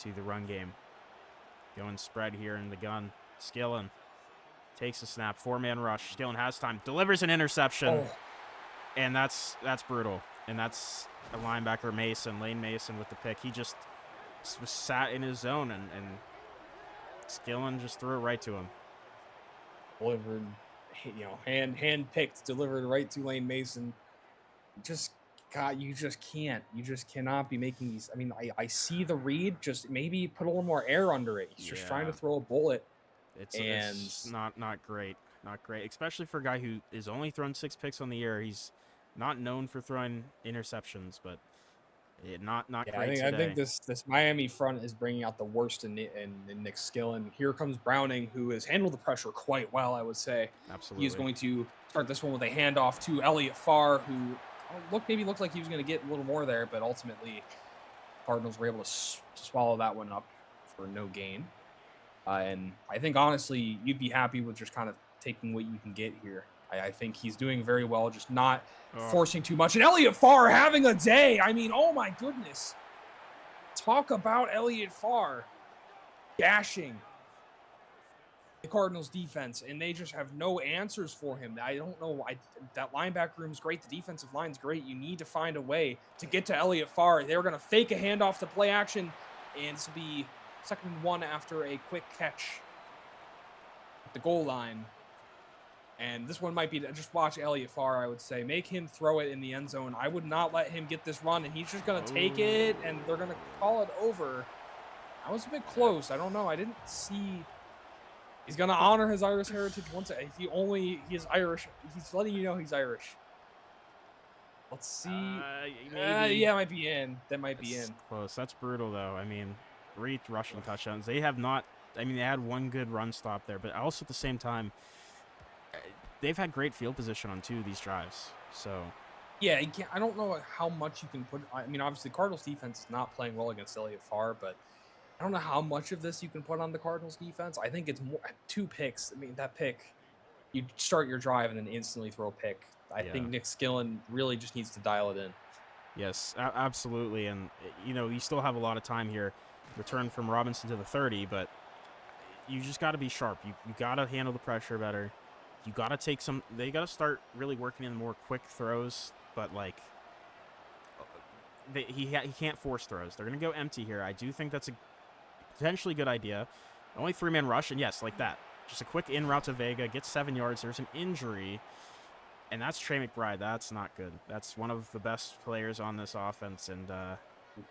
[SPEAKER 1] to the run game. Going spread here in the gun. Skillen takes a snap, 4-man rush. Skillen has time, delivers an interception, and that's brutal. And that's a linebacker, Lane Mason with the pick. He just was sat in his zone, and Skillen just threw it right to him.
[SPEAKER 2] Delivered, hand picked, delivered right to Lane Mason. You just cannot be making these. I mean, I see the read. Just maybe put a little more air under it. He's just trying to throw a bullet.
[SPEAKER 1] It's not great. Not great, especially for a guy who is only thrown 6 picks on the year. He's not known for throwing interceptions, but not great today.
[SPEAKER 2] I think this Miami front is bringing out the worst in Nick Skillen. Here comes Browning, who has handled the pressure quite well, I would say.
[SPEAKER 1] Absolutely.
[SPEAKER 2] He's going to start this one with a handoff to Elliott Farr, who maybe looked like he was going to get a little more there, but ultimately Cardinals were able to swallow that one up for no gain. And I think, honestly, you'd be happy with just kind of taking what you can get here. I think he's doing very well, just not forcing too much. And Elliott Farr having a day. I mean, oh my goodness. Talk about Elliott Farr gashing the Cardinals defense, and they just have no answers for him. I don't know. That linebacker room's great. The defensive line's great. You need to find a way to get to Elliott Farr. They're going to fake a handoff to play action, and this will be 2nd and 1 after a quick catch at the goal line. And this one might be just watch Elliott Farr, I would say. Make him throw it in the end zone. I would not let him get this run, and he's just going to take it, and they're going to call it over. I was a bit close. I don't know. I didn't see. He's going to honor his Irish heritage once. He's Irish. He's letting you know he's Irish. Let's see. Yeah, might be in. That might be in.
[SPEAKER 1] Close. That's brutal, though. I mean, 3 rushing touchdowns. They have not. I mean, they had 1 good run stop there, but also at the same time, they've had great field position on 2 of these drives. So.
[SPEAKER 2] Yeah, I don't know how much you can put. I mean, obviously, Cardinals defense is not playing well against Elliott Farr, but I don't know how much of this you can put on the Cardinals defense. I think it's more 2 picks. I mean, that pick, you start your drive and then instantly throw a pick. I think Nick Skillen really just needs to dial it in.
[SPEAKER 1] Yes, absolutely. And, you know, you still have a lot of time here. Return from Robinson to the 30, but you just got to be sharp. You got to handle the pressure better. You got to take some – they got to start really working in more quick throws, but, like, he can't force throws. They're going to go empty here. I do think that's a potentially good idea. Only 3-man rush, and yes, like that. Just a quick in route to Vega, gets 7 yards. There's an injury. And that's Trey McBride. That's not good. That's one of the best players on this offense. And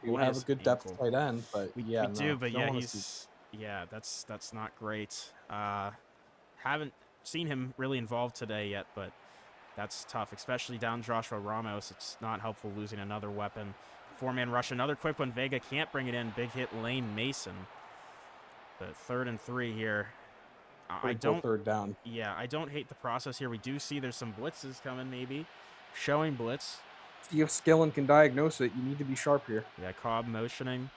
[SPEAKER 3] we have a good depth tight end, but
[SPEAKER 1] we do. But yeah, that's not great. Haven't seen him really involved today yet, but that's tough, especially down Joshua Ramos. It's not helpful losing another weapon. 4-man rush, another quick one. Vega can't bring it in. Big hit, Lane Mason. But 3rd and 3 here. I don't
[SPEAKER 3] 3rd down.
[SPEAKER 1] Yeah, I don't hate the process here. We do see there's some blitzes coming, maybe showing blitz.
[SPEAKER 3] See if Skillen can diagnose it. You need to be sharp here.
[SPEAKER 1] Yeah, Cobb motioning,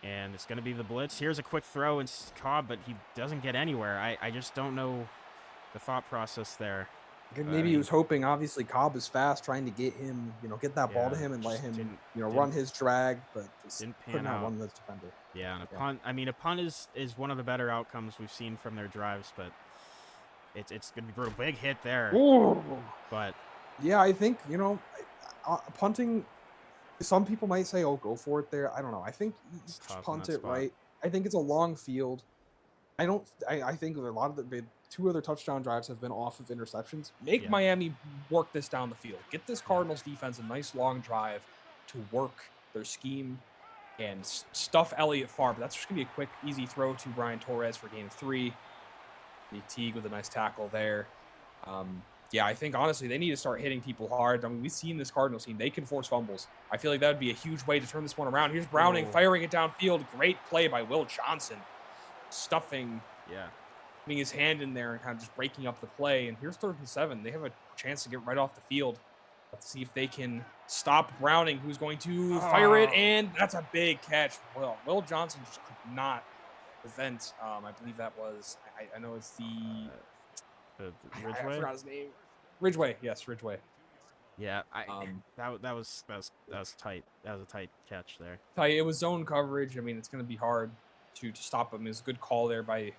[SPEAKER 1] and it's going to be the blitz. Here's a quick throw, and Cobb, but he doesn't get anywhere. I just don't know the thought process there.
[SPEAKER 3] Maybe he was hoping. Obviously, Cobb is fast, trying to get him, get that ball to him and let him, run his drag, but just
[SPEAKER 1] didn't
[SPEAKER 3] could not
[SPEAKER 1] pan out.
[SPEAKER 3] run this defender.
[SPEAKER 1] Yeah, and a punt. I mean, a punt is one of the better outcomes we've seen from their drives, but it's going to be brutal. Big hit there.
[SPEAKER 3] Ooh.
[SPEAKER 1] But
[SPEAKER 3] yeah, I think punting. Some people might say, "Oh, go for it there." I don't know. I think you just punt it right. I think it's a long field. I think a lot of the 2 other touchdown drives have been off of interceptions.
[SPEAKER 2] Make Miami work this down the field. Get this Cardinals defense a nice long drive to work their scheme and stuff Elliott Farr. But that's just going to be a quick, easy throw to Brian Torres for game 3. Teague with a nice tackle there. I think, honestly, they need to start hitting people hard. I mean, we've seen this Cardinals team. They can force fumbles. I feel like that would be a huge way to turn this one around. Here's Browning firing it downfield. Great play by Will Johnson. Stuffing.
[SPEAKER 1] Yeah.
[SPEAKER 2] Putting his hand in there and kind of just breaking up the play. And here's 3rd and 7. They have a chance to get right off the field. Let's see if they can stop Browning, who's going to fire it. And that's a big catch. Will Johnson just could not prevent. I believe that was, I know it's the
[SPEAKER 1] Ridgeway?
[SPEAKER 2] I forgot his name. Ridgeway. Yes, Ridgeway.
[SPEAKER 1] Yeah, that was tight. That was a tight catch there.
[SPEAKER 2] It was zone coverage. I mean, it's going to be hard to stop him. It's a good call there by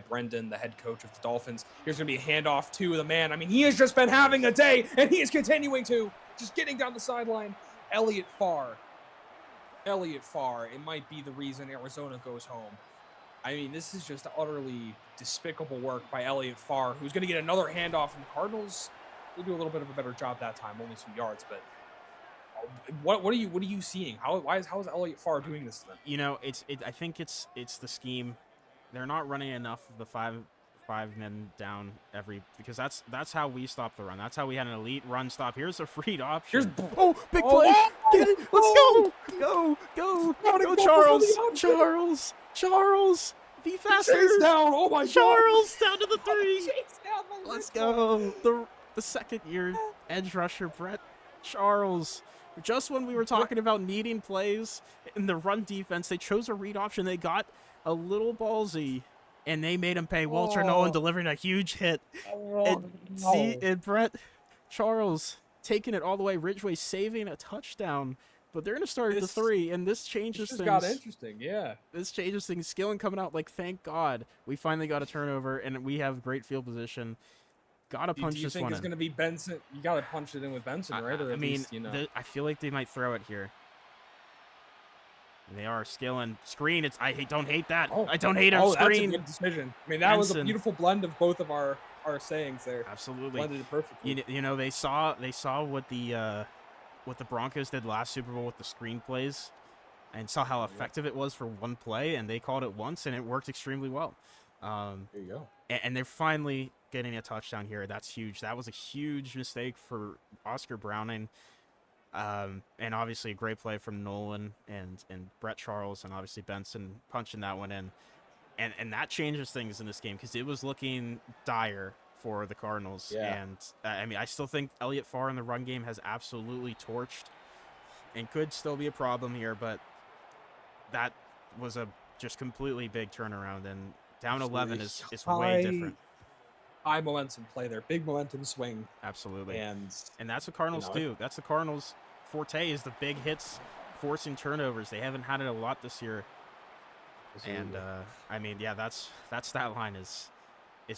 [SPEAKER 2] Brendan, the head coach of the Dolphins. Here's going to be a handoff to the man. I mean, he has just been having a day, and he is continuing to. Just getting down the sideline. Elliott Farr. It might be the reason Arizona goes home. I mean, this is just utterly despicable work by Elliott Farr, who's going to get another handoff from the Cardinals. They do a little bit of a better job that time, only 2 yards, but what are you seeing? How is Elliott Farr doing this to them?
[SPEAKER 1] I think it's the scheme. They're not running enough of the five men down because that's how we stop the run. That's how we had an elite run stop. Here's a freed option. Big play. Get it. Let's go. Go, Charles. Be faster.
[SPEAKER 3] Chase down. Oh my
[SPEAKER 1] Charles
[SPEAKER 3] God.
[SPEAKER 1] down to the 3.
[SPEAKER 3] Chase down by
[SPEAKER 1] Let's go. The 2nd-year edge rusher, Brett Charles. Just when we were talking about needing plays in the run defense, they chose a read option. They got a little ballsy, and they made him pay. Walter Nolan delivering a huge hit. And Brett Charles taking it all the way. Ridgeway saving a touchdown. But they're going to start at the 3, and this changes things.
[SPEAKER 2] Got interesting, yeah.
[SPEAKER 1] This changes things. Skillen coming out like, thank God, we finally got a turnover, and we have great field position. Got to punch this one in.
[SPEAKER 2] Do you think it's going to be Benson? You got to punch it in with Benson, right? Or
[SPEAKER 1] I feel like they might throw it here. They are Skillen. Screen, I don't hate that. I don't hate our screen.
[SPEAKER 2] That's a good decision. I mean, that was a beautiful blend of both of our
[SPEAKER 3] our sayings there.
[SPEAKER 1] Absolutely.
[SPEAKER 3] Blended it perfectly.
[SPEAKER 1] You know, they saw what the Broncos did last Super Bowl with the screenplays, and saw how effective it was for one play, and they called it once, and it worked extremely well.
[SPEAKER 3] There you go.
[SPEAKER 1] And they're finally getting a touchdown here. That's huge. That was a huge mistake for Oscar Browning. And obviously a great play from Nolan and Brett Charles, and obviously Benson punching that one in. And that changes things in this game because it was looking dire for the Cardinals.
[SPEAKER 3] Yeah.
[SPEAKER 1] And I mean, I still think Elliott Farr in the run game has absolutely torched and could still be a problem here, but that was a just completely big turnaround, and down 11 is way different.
[SPEAKER 3] High momentum play there, big momentum swing.
[SPEAKER 1] Absolutely.
[SPEAKER 3] And
[SPEAKER 1] that's what Cardinals do. That's the Cardinals' forte, is the big hits, forcing turnovers. They haven't had it a lot this year. Absolutely. And I mean, yeah, that stat line is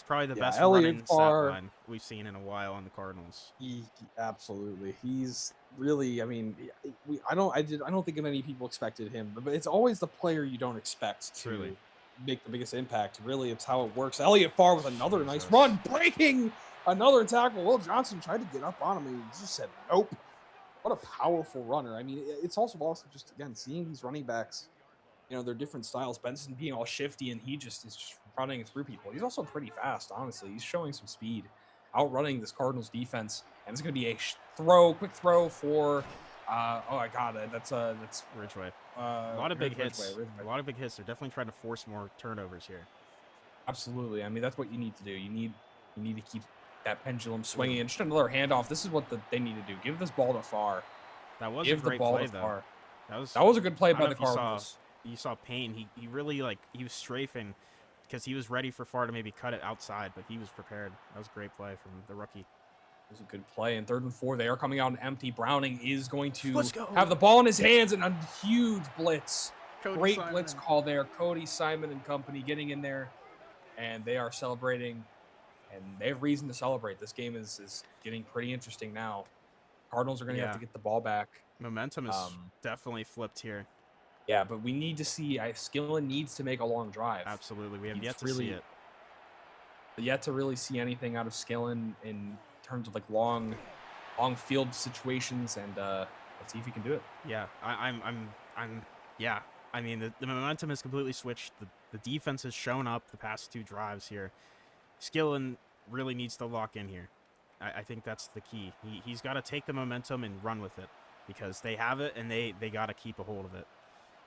[SPEAKER 1] probably the best running stat line we've seen in a while on the Cardinals.
[SPEAKER 3] Absolutely, he's really. I mean, I don't think many people expected him, but it's always the player you don't expect to make the biggest impact. Really, it's how it works. Elliott Farr with another nice run, breaking another tackle. Will Johnson tried to get up on him, and he just said nope. What a powerful runner. I mean, it's also awesome just, again, seeing these running backs, you know, their different styles. Benson being all shifty, and he just is just running through people. He's also pretty fast, honestly. He's showing some speed, outrunning this Cardinals defense. And it's going to be a quick throw for, oh my God, that's
[SPEAKER 1] Ridgeway. A lot of big hits.
[SPEAKER 3] Ridgeway.
[SPEAKER 1] A lot of big hits. They're definitely trying to force more turnovers here.
[SPEAKER 3] Absolutely. I mean, that's what you need to do. You need to keep that pendulum swinging. And just another handoff. This is what they need to do. Give this ball to Farr.
[SPEAKER 1] That was a great play, though.
[SPEAKER 3] That was a good play by the Cardinals.
[SPEAKER 1] You saw Payne. He really, he was strafing because he was ready for Farr to maybe cut it outside, but he was prepared. That was a great play from the rookie.
[SPEAKER 3] It was a good play. And 3rd and 4, they are coming out empty. Browning is going to have the ball in his hands, and a huge blitz. Great blitz call there. Cody, Simon, and company getting in there, and they are celebrating, and they have reason to celebrate. This game is getting pretty interesting now. Cardinals are going to have to get the ball back.
[SPEAKER 1] Momentum is definitely flipped here.
[SPEAKER 3] Yeah, but we need to see. Skillen needs to make a long drive.
[SPEAKER 1] Absolutely, we have yet to see it.
[SPEAKER 3] Yet to really see anything out of Skillen in terms of long field situations, and let's see if he can do it.
[SPEAKER 1] Yeah, yeah. I mean, the momentum has completely switched. The defense has shown up the past 2 drives here. Skillen really needs to lock in here. I think that's the key. He's got to take the momentum and run with it, because they have it, and they got to keep a hold of it.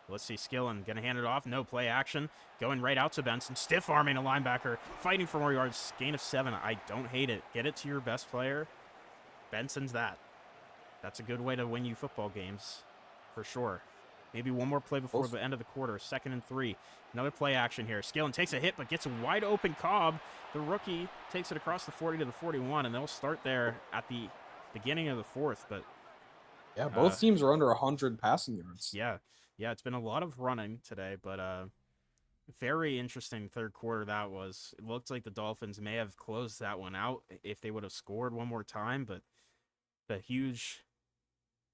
[SPEAKER 1] Let's see, Skillen going to hand it off. No play action. Going right out to Benson. Stiff arming a linebacker. Fighting for more yards. Gain of 7. I don't hate it. Get it to your best player. Benson's that. That's a good way to win you football games, for sure. Maybe one more play before the end of the quarter. 2nd and 3. Another play action here. Skillen takes a hit, but gets a wide open Cobb. The rookie takes it across the 40 to the 41, and they'll start there at the beginning of the 4th. But
[SPEAKER 3] yeah, both teams are under 100 passing yards.
[SPEAKER 1] Yeah, it's been a lot of running today, but very interesting 3rd quarter that was. It looked like the Dolphins may have closed that one out if they would have scored one more time, but the huge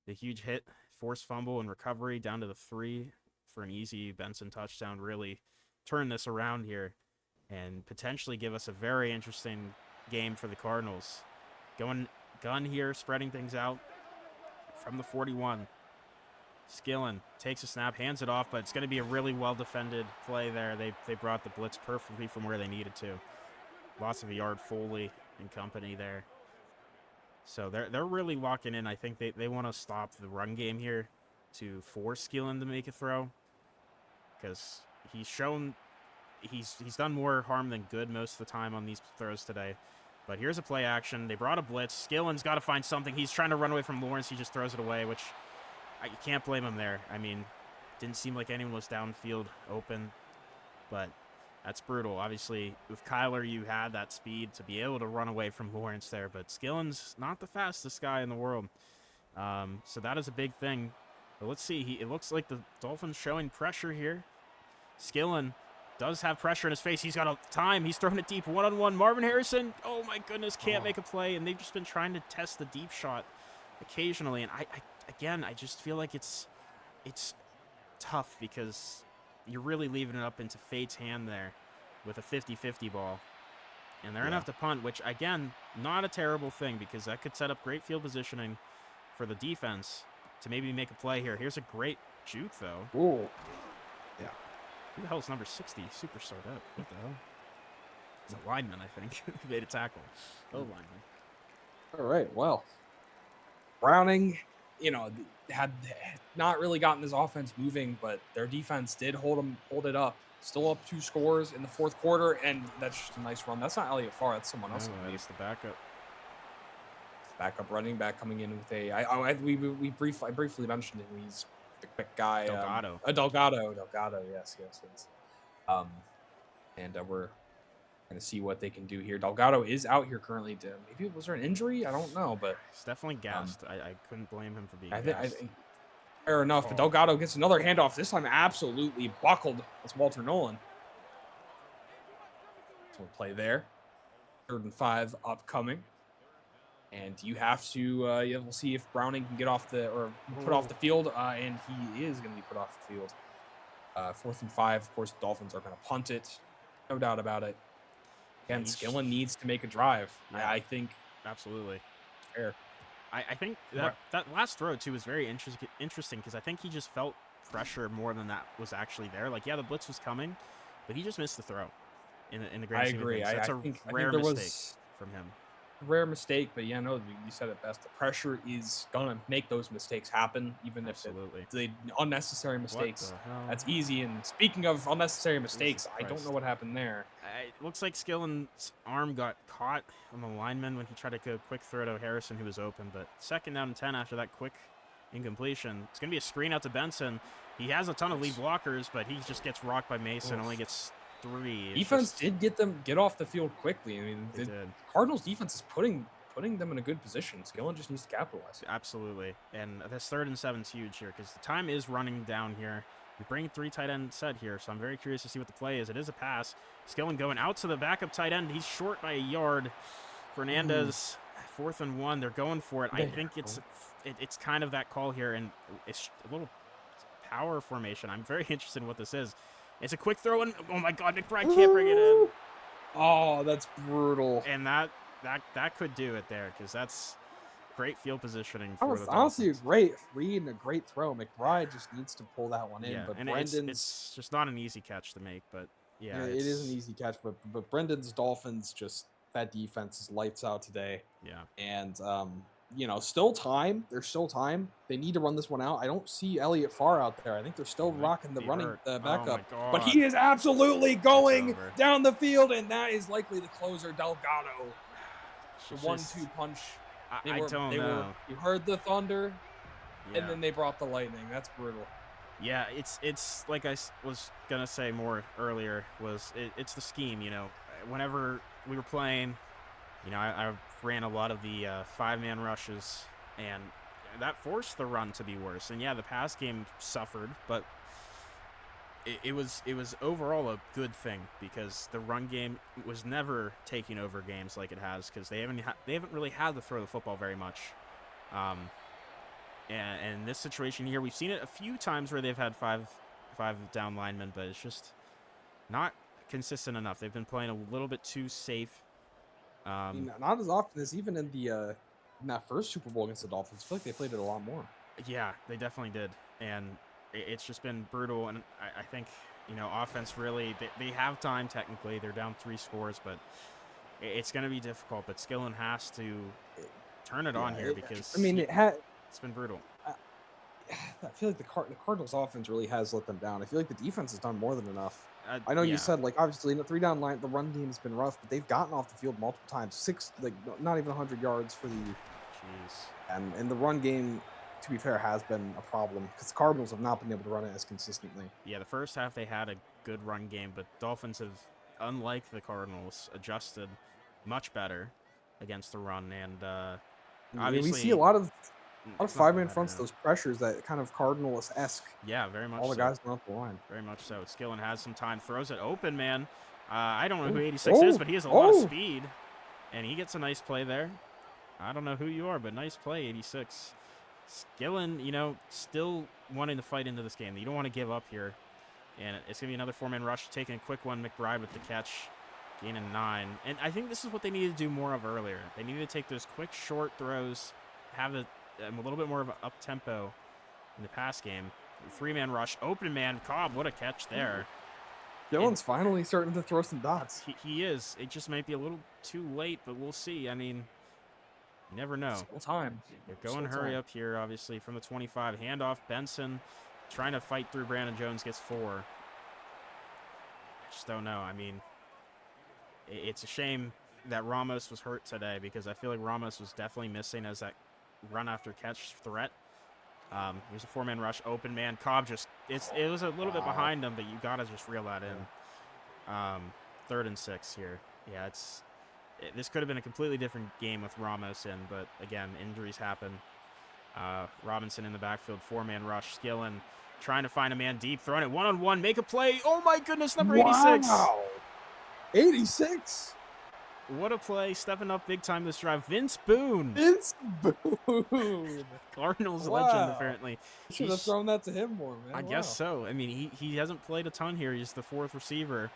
[SPEAKER 1] hit, forced fumble and recovery down to the 3 for an easy Benson touchdown really turned this around here and potentially give us a very interesting game for the Cardinals. Going gun here, spreading things out from the 41. Skillen takes a snap, hands it off, but it's going to be a really well-defended play there. They brought the blitz perfectly from where they needed to. Loss of a yard, Foley and company there. So they're really locking in. I think they want to stop the run game here to force Skillen to make a throw, because he's shown he's done more harm than good most of the time on these throws today. But here's a play action. They brought a blitz. Skillen's got to find something. He's trying to run away from Lawrence. He just throws it away, which you can't blame him there. I mean, didn't seem like anyone was downfield open, but that's brutal. Obviously, with Kyler, you had that speed to be able to run away from Lawrence there, but Skillen's not the fastest guy in the world. So that is a big thing. But let's see. It looks like the Dolphins showing pressure here. Skillen does have pressure in his face. He's got a time. He's throwing it deep. One-on-one. Marvin Harrison, oh my goodness, can't make a play. And they've just been trying to test the deep shot occasionally. And I just feel like it's tough, because you're really leaving it up into Fate's hand there with a 50-50 ball. And they're going to have to punt, which, again, not a terrible thing because that could set up great field positioning for the defense to maybe make a play here. Here's a great juke, though.
[SPEAKER 3] Ooh.
[SPEAKER 1] Who the hell is number 60? Superstar up. What the hell? It's a lineman, I think. Made a tackle. Oh, lineman.
[SPEAKER 3] All right. Well,
[SPEAKER 2] Browning, had not really gotten his offense moving, but their defense did hold it up. Still up 2 scores in the 4th quarter, and that's just a nice run. That's not Elliott Farr. That's someone else.
[SPEAKER 1] No, it's the backup.
[SPEAKER 2] Backup running back coming in with I briefly mentioned him. He's the quick guy.
[SPEAKER 1] Delgado.
[SPEAKER 2] Delgado. Yes. And we're going to see what they can do here. Delgado is out here currently. Maybe was there an injury? I don't know, but
[SPEAKER 1] He's definitely gassed. I couldn't blame him for being
[SPEAKER 2] I
[SPEAKER 1] gassed.
[SPEAKER 2] think fair enough. But Delgado gets another handoff. This time absolutely buckled. That's Walter Nolan. So we'll play there. 3rd and 5 upcoming. And you have to, we'll see if Browning can get off put off the field, and he is going to be put off the field. 4th and 5, of course, the Dolphins are going to punt it. No doubt about it. And Skillen needs to make a drive.
[SPEAKER 1] Yeah.
[SPEAKER 2] I think.
[SPEAKER 1] Absolutely.
[SPEAKER 2] Fair.
[SPEAKER 1] I think that last throw, too, was very interesting because I think he just felt pressure more than that was actually there. Like, yeah, the blitz was coming, but he just missed the throw in the grand scheme of things. That's a rare mistake from him.
[SPEAKER 2] Rare mistake, but you said it best. The pressure is gonna make those mistakes happen, even if the unnecessary mistakes. That's easy. And speaking of unnecessary mistakes, I don't know what happened there.
[SPEAKER 1] It looks like Skillen's arm got caught on the lineman when he tried to go quick throw to Harrison, who was open. But 2nd down and 10 after that quick incompletion. It's gonna be a screen out to Benson. He has a ton of lead blockers, but he just gets rocked by Mason. Only gets 3.
[SPEAKER 2] Defense did get off the field quickly. I mean, the Cardinals defense is putting them in a good position. Skillen just needs to capitalize.
[SPEAKER 1] Absolutely. And this 3rd and 7 is huge here because the time is running down here. We bring 3 tight end set here, so I'm very curious to see what the play is. It is a pass. Skillen going out to the backup tight end. He's short by a yard. Fernandez, 4th and 1. They're going for it. I think it's kind of that call here, and it's a little power formation. I'm very interested in what this is. It's a quick throw, and oh my God, McBride can't bring it in.
[SPEAKER 3] Oh, that's brutal.
[SPEAKER 1] And that could do it there because that's great field positioning.
[SPEAKER 3] Honestly, a great read and a great throw. McBride just needs to pull that one in.
[SPEAKER 1] Yeah,
[SPEAKER 3] but
[SPEAKER 1] and
[SPEAKER 3] Brendan's
[SPEAKER 1] it's just not an easy catch to make. But yeah,
[SPEAKER 3] it is an easy catch. But Brendan's Dolphins that defense is lights out today.
[SPEAKER 1] Yeah,
[SPEAKER 3] and still time. There's still time. They need to run this one out. I don't see Elliott Farr out there. I think they're still rocking the backup.
[SPEAKER 1] Oh
[SPEAKER 3] but he is absolutely going down the field, and that is likely the closer, Delgado. The 1-2 punch.
[SPEAKER 1] I don't know.
[SPEAKER 3] You heard the thunder, and then they brought the lightning. That's brutal.
[SPEAKER 1] Yeah, it's like I was gonna say more earlier. It's the scheme. Whenever we were playing, I ran a lot of the 5-man rushes, and that forced the run to be worse. And yeah, the pass game suffered, but it was overall a good thing because the run game was never taking over games like it has because they haven't really had to throw the football very much. And this situation here, we've seen it a few times where they've had five down linemen, but it's just not consistent enough. They've been playing a little bit too safe.
[SPEAKER 3] Not as often as even in that first Super Bowl against the Dolphins. I feel like they played it a lot more.
[SPEAKER 1] Yeah, they definitely did, and it's just been brutal. And I think offense really they have time technically. They're down 3 scores, but it's going to be difficult. But Skillen has to turn it on here because it's been brutal.
[SPEAKER 3] I feel like the Cardinals offense really has let them down. I feel like the defense has done more than enough. I know you said obviously in the 3-down line the run game has been rough, but they've gotten off the field multiple times. Not even 100 yards for the.
[SPEAKER 1] Jeez.
[SPEAKER 3] And the run game, to be fair, has been a problem because the Cardinals have not been able to run it as consistently.
[SPEAKER 1] Yeah, the first half they had a good run game, but Dolphins have, unlike the Cardinals, adjusted much better against the run, and obviously
[SPEAKER 3] we see a lot of 5-man fronts, those pressures that kind of Cardinals-esque.
[SPEAKER 1] Yeah, very much.
[SPEAKER 3] All the guys going up the line.
[SPEAKER 1] Very much so. Skillen has some time, throws it open, man. I don't know who 86 is, but he has a lot of speed, and he gets a nice play there. I don't know who you are, but nice play, 86. Skillen, still wanting to fight into this game. You don't want to give up here, and it's gonna be another 4-man rush, taking a quick one. McBride with the catch. gain of 9. And I think this is what they needed to do more of earlier. They needed to take those quick, short throws, have a little bit more of an up-tempo in the pass game. 3-man rush, open man, Cobb, what a catch there.
[SPEAKER 3] Dylan's finally starting to throw some dots.
[SPEAKER 1] He is. It just might be a little too late, but we'll see. I mean, you never know.
[SPEAKER 2] Still time.
[SPEAKER 1] They're going hurry up here, obviously, from the 25. Handoff, Benson trying to fight through. Brandon Jones gets 4. I just don't know. I mean, it's a shame that Ramos was hurt today because I feel like Ramos was definitely missing as that run after catch threat. Here's a 4-man rush, open man. Cobb just it was a little bit behind him, but you gotta just reel that in. 3rd and 6 here. Yeah, this could have been a completely different game with Ramos in, but again, injuries happen. Robinson in the backfield, 4-man rush. Skillen trying to find a man deep, throwing it 1-on-1, make a play. Oh my goodness, number 86.
[SPEAKER 3] Wow. 86.
[SPEAKER 1] What a play, stepping up big time this drive. Vince Boone.
[SPEAKER 3] Vince Boone.
[SPEAKER 1] Cardinals
[SPEAKER 3] Wow.
[SPEAKER 1] legend, apparently.
[SPEAKER 3] Should have thrown that to him more, man.
[SPEAKER 1] I guess so. I mean, he hasn't played a ton here. He's the 4th receiver.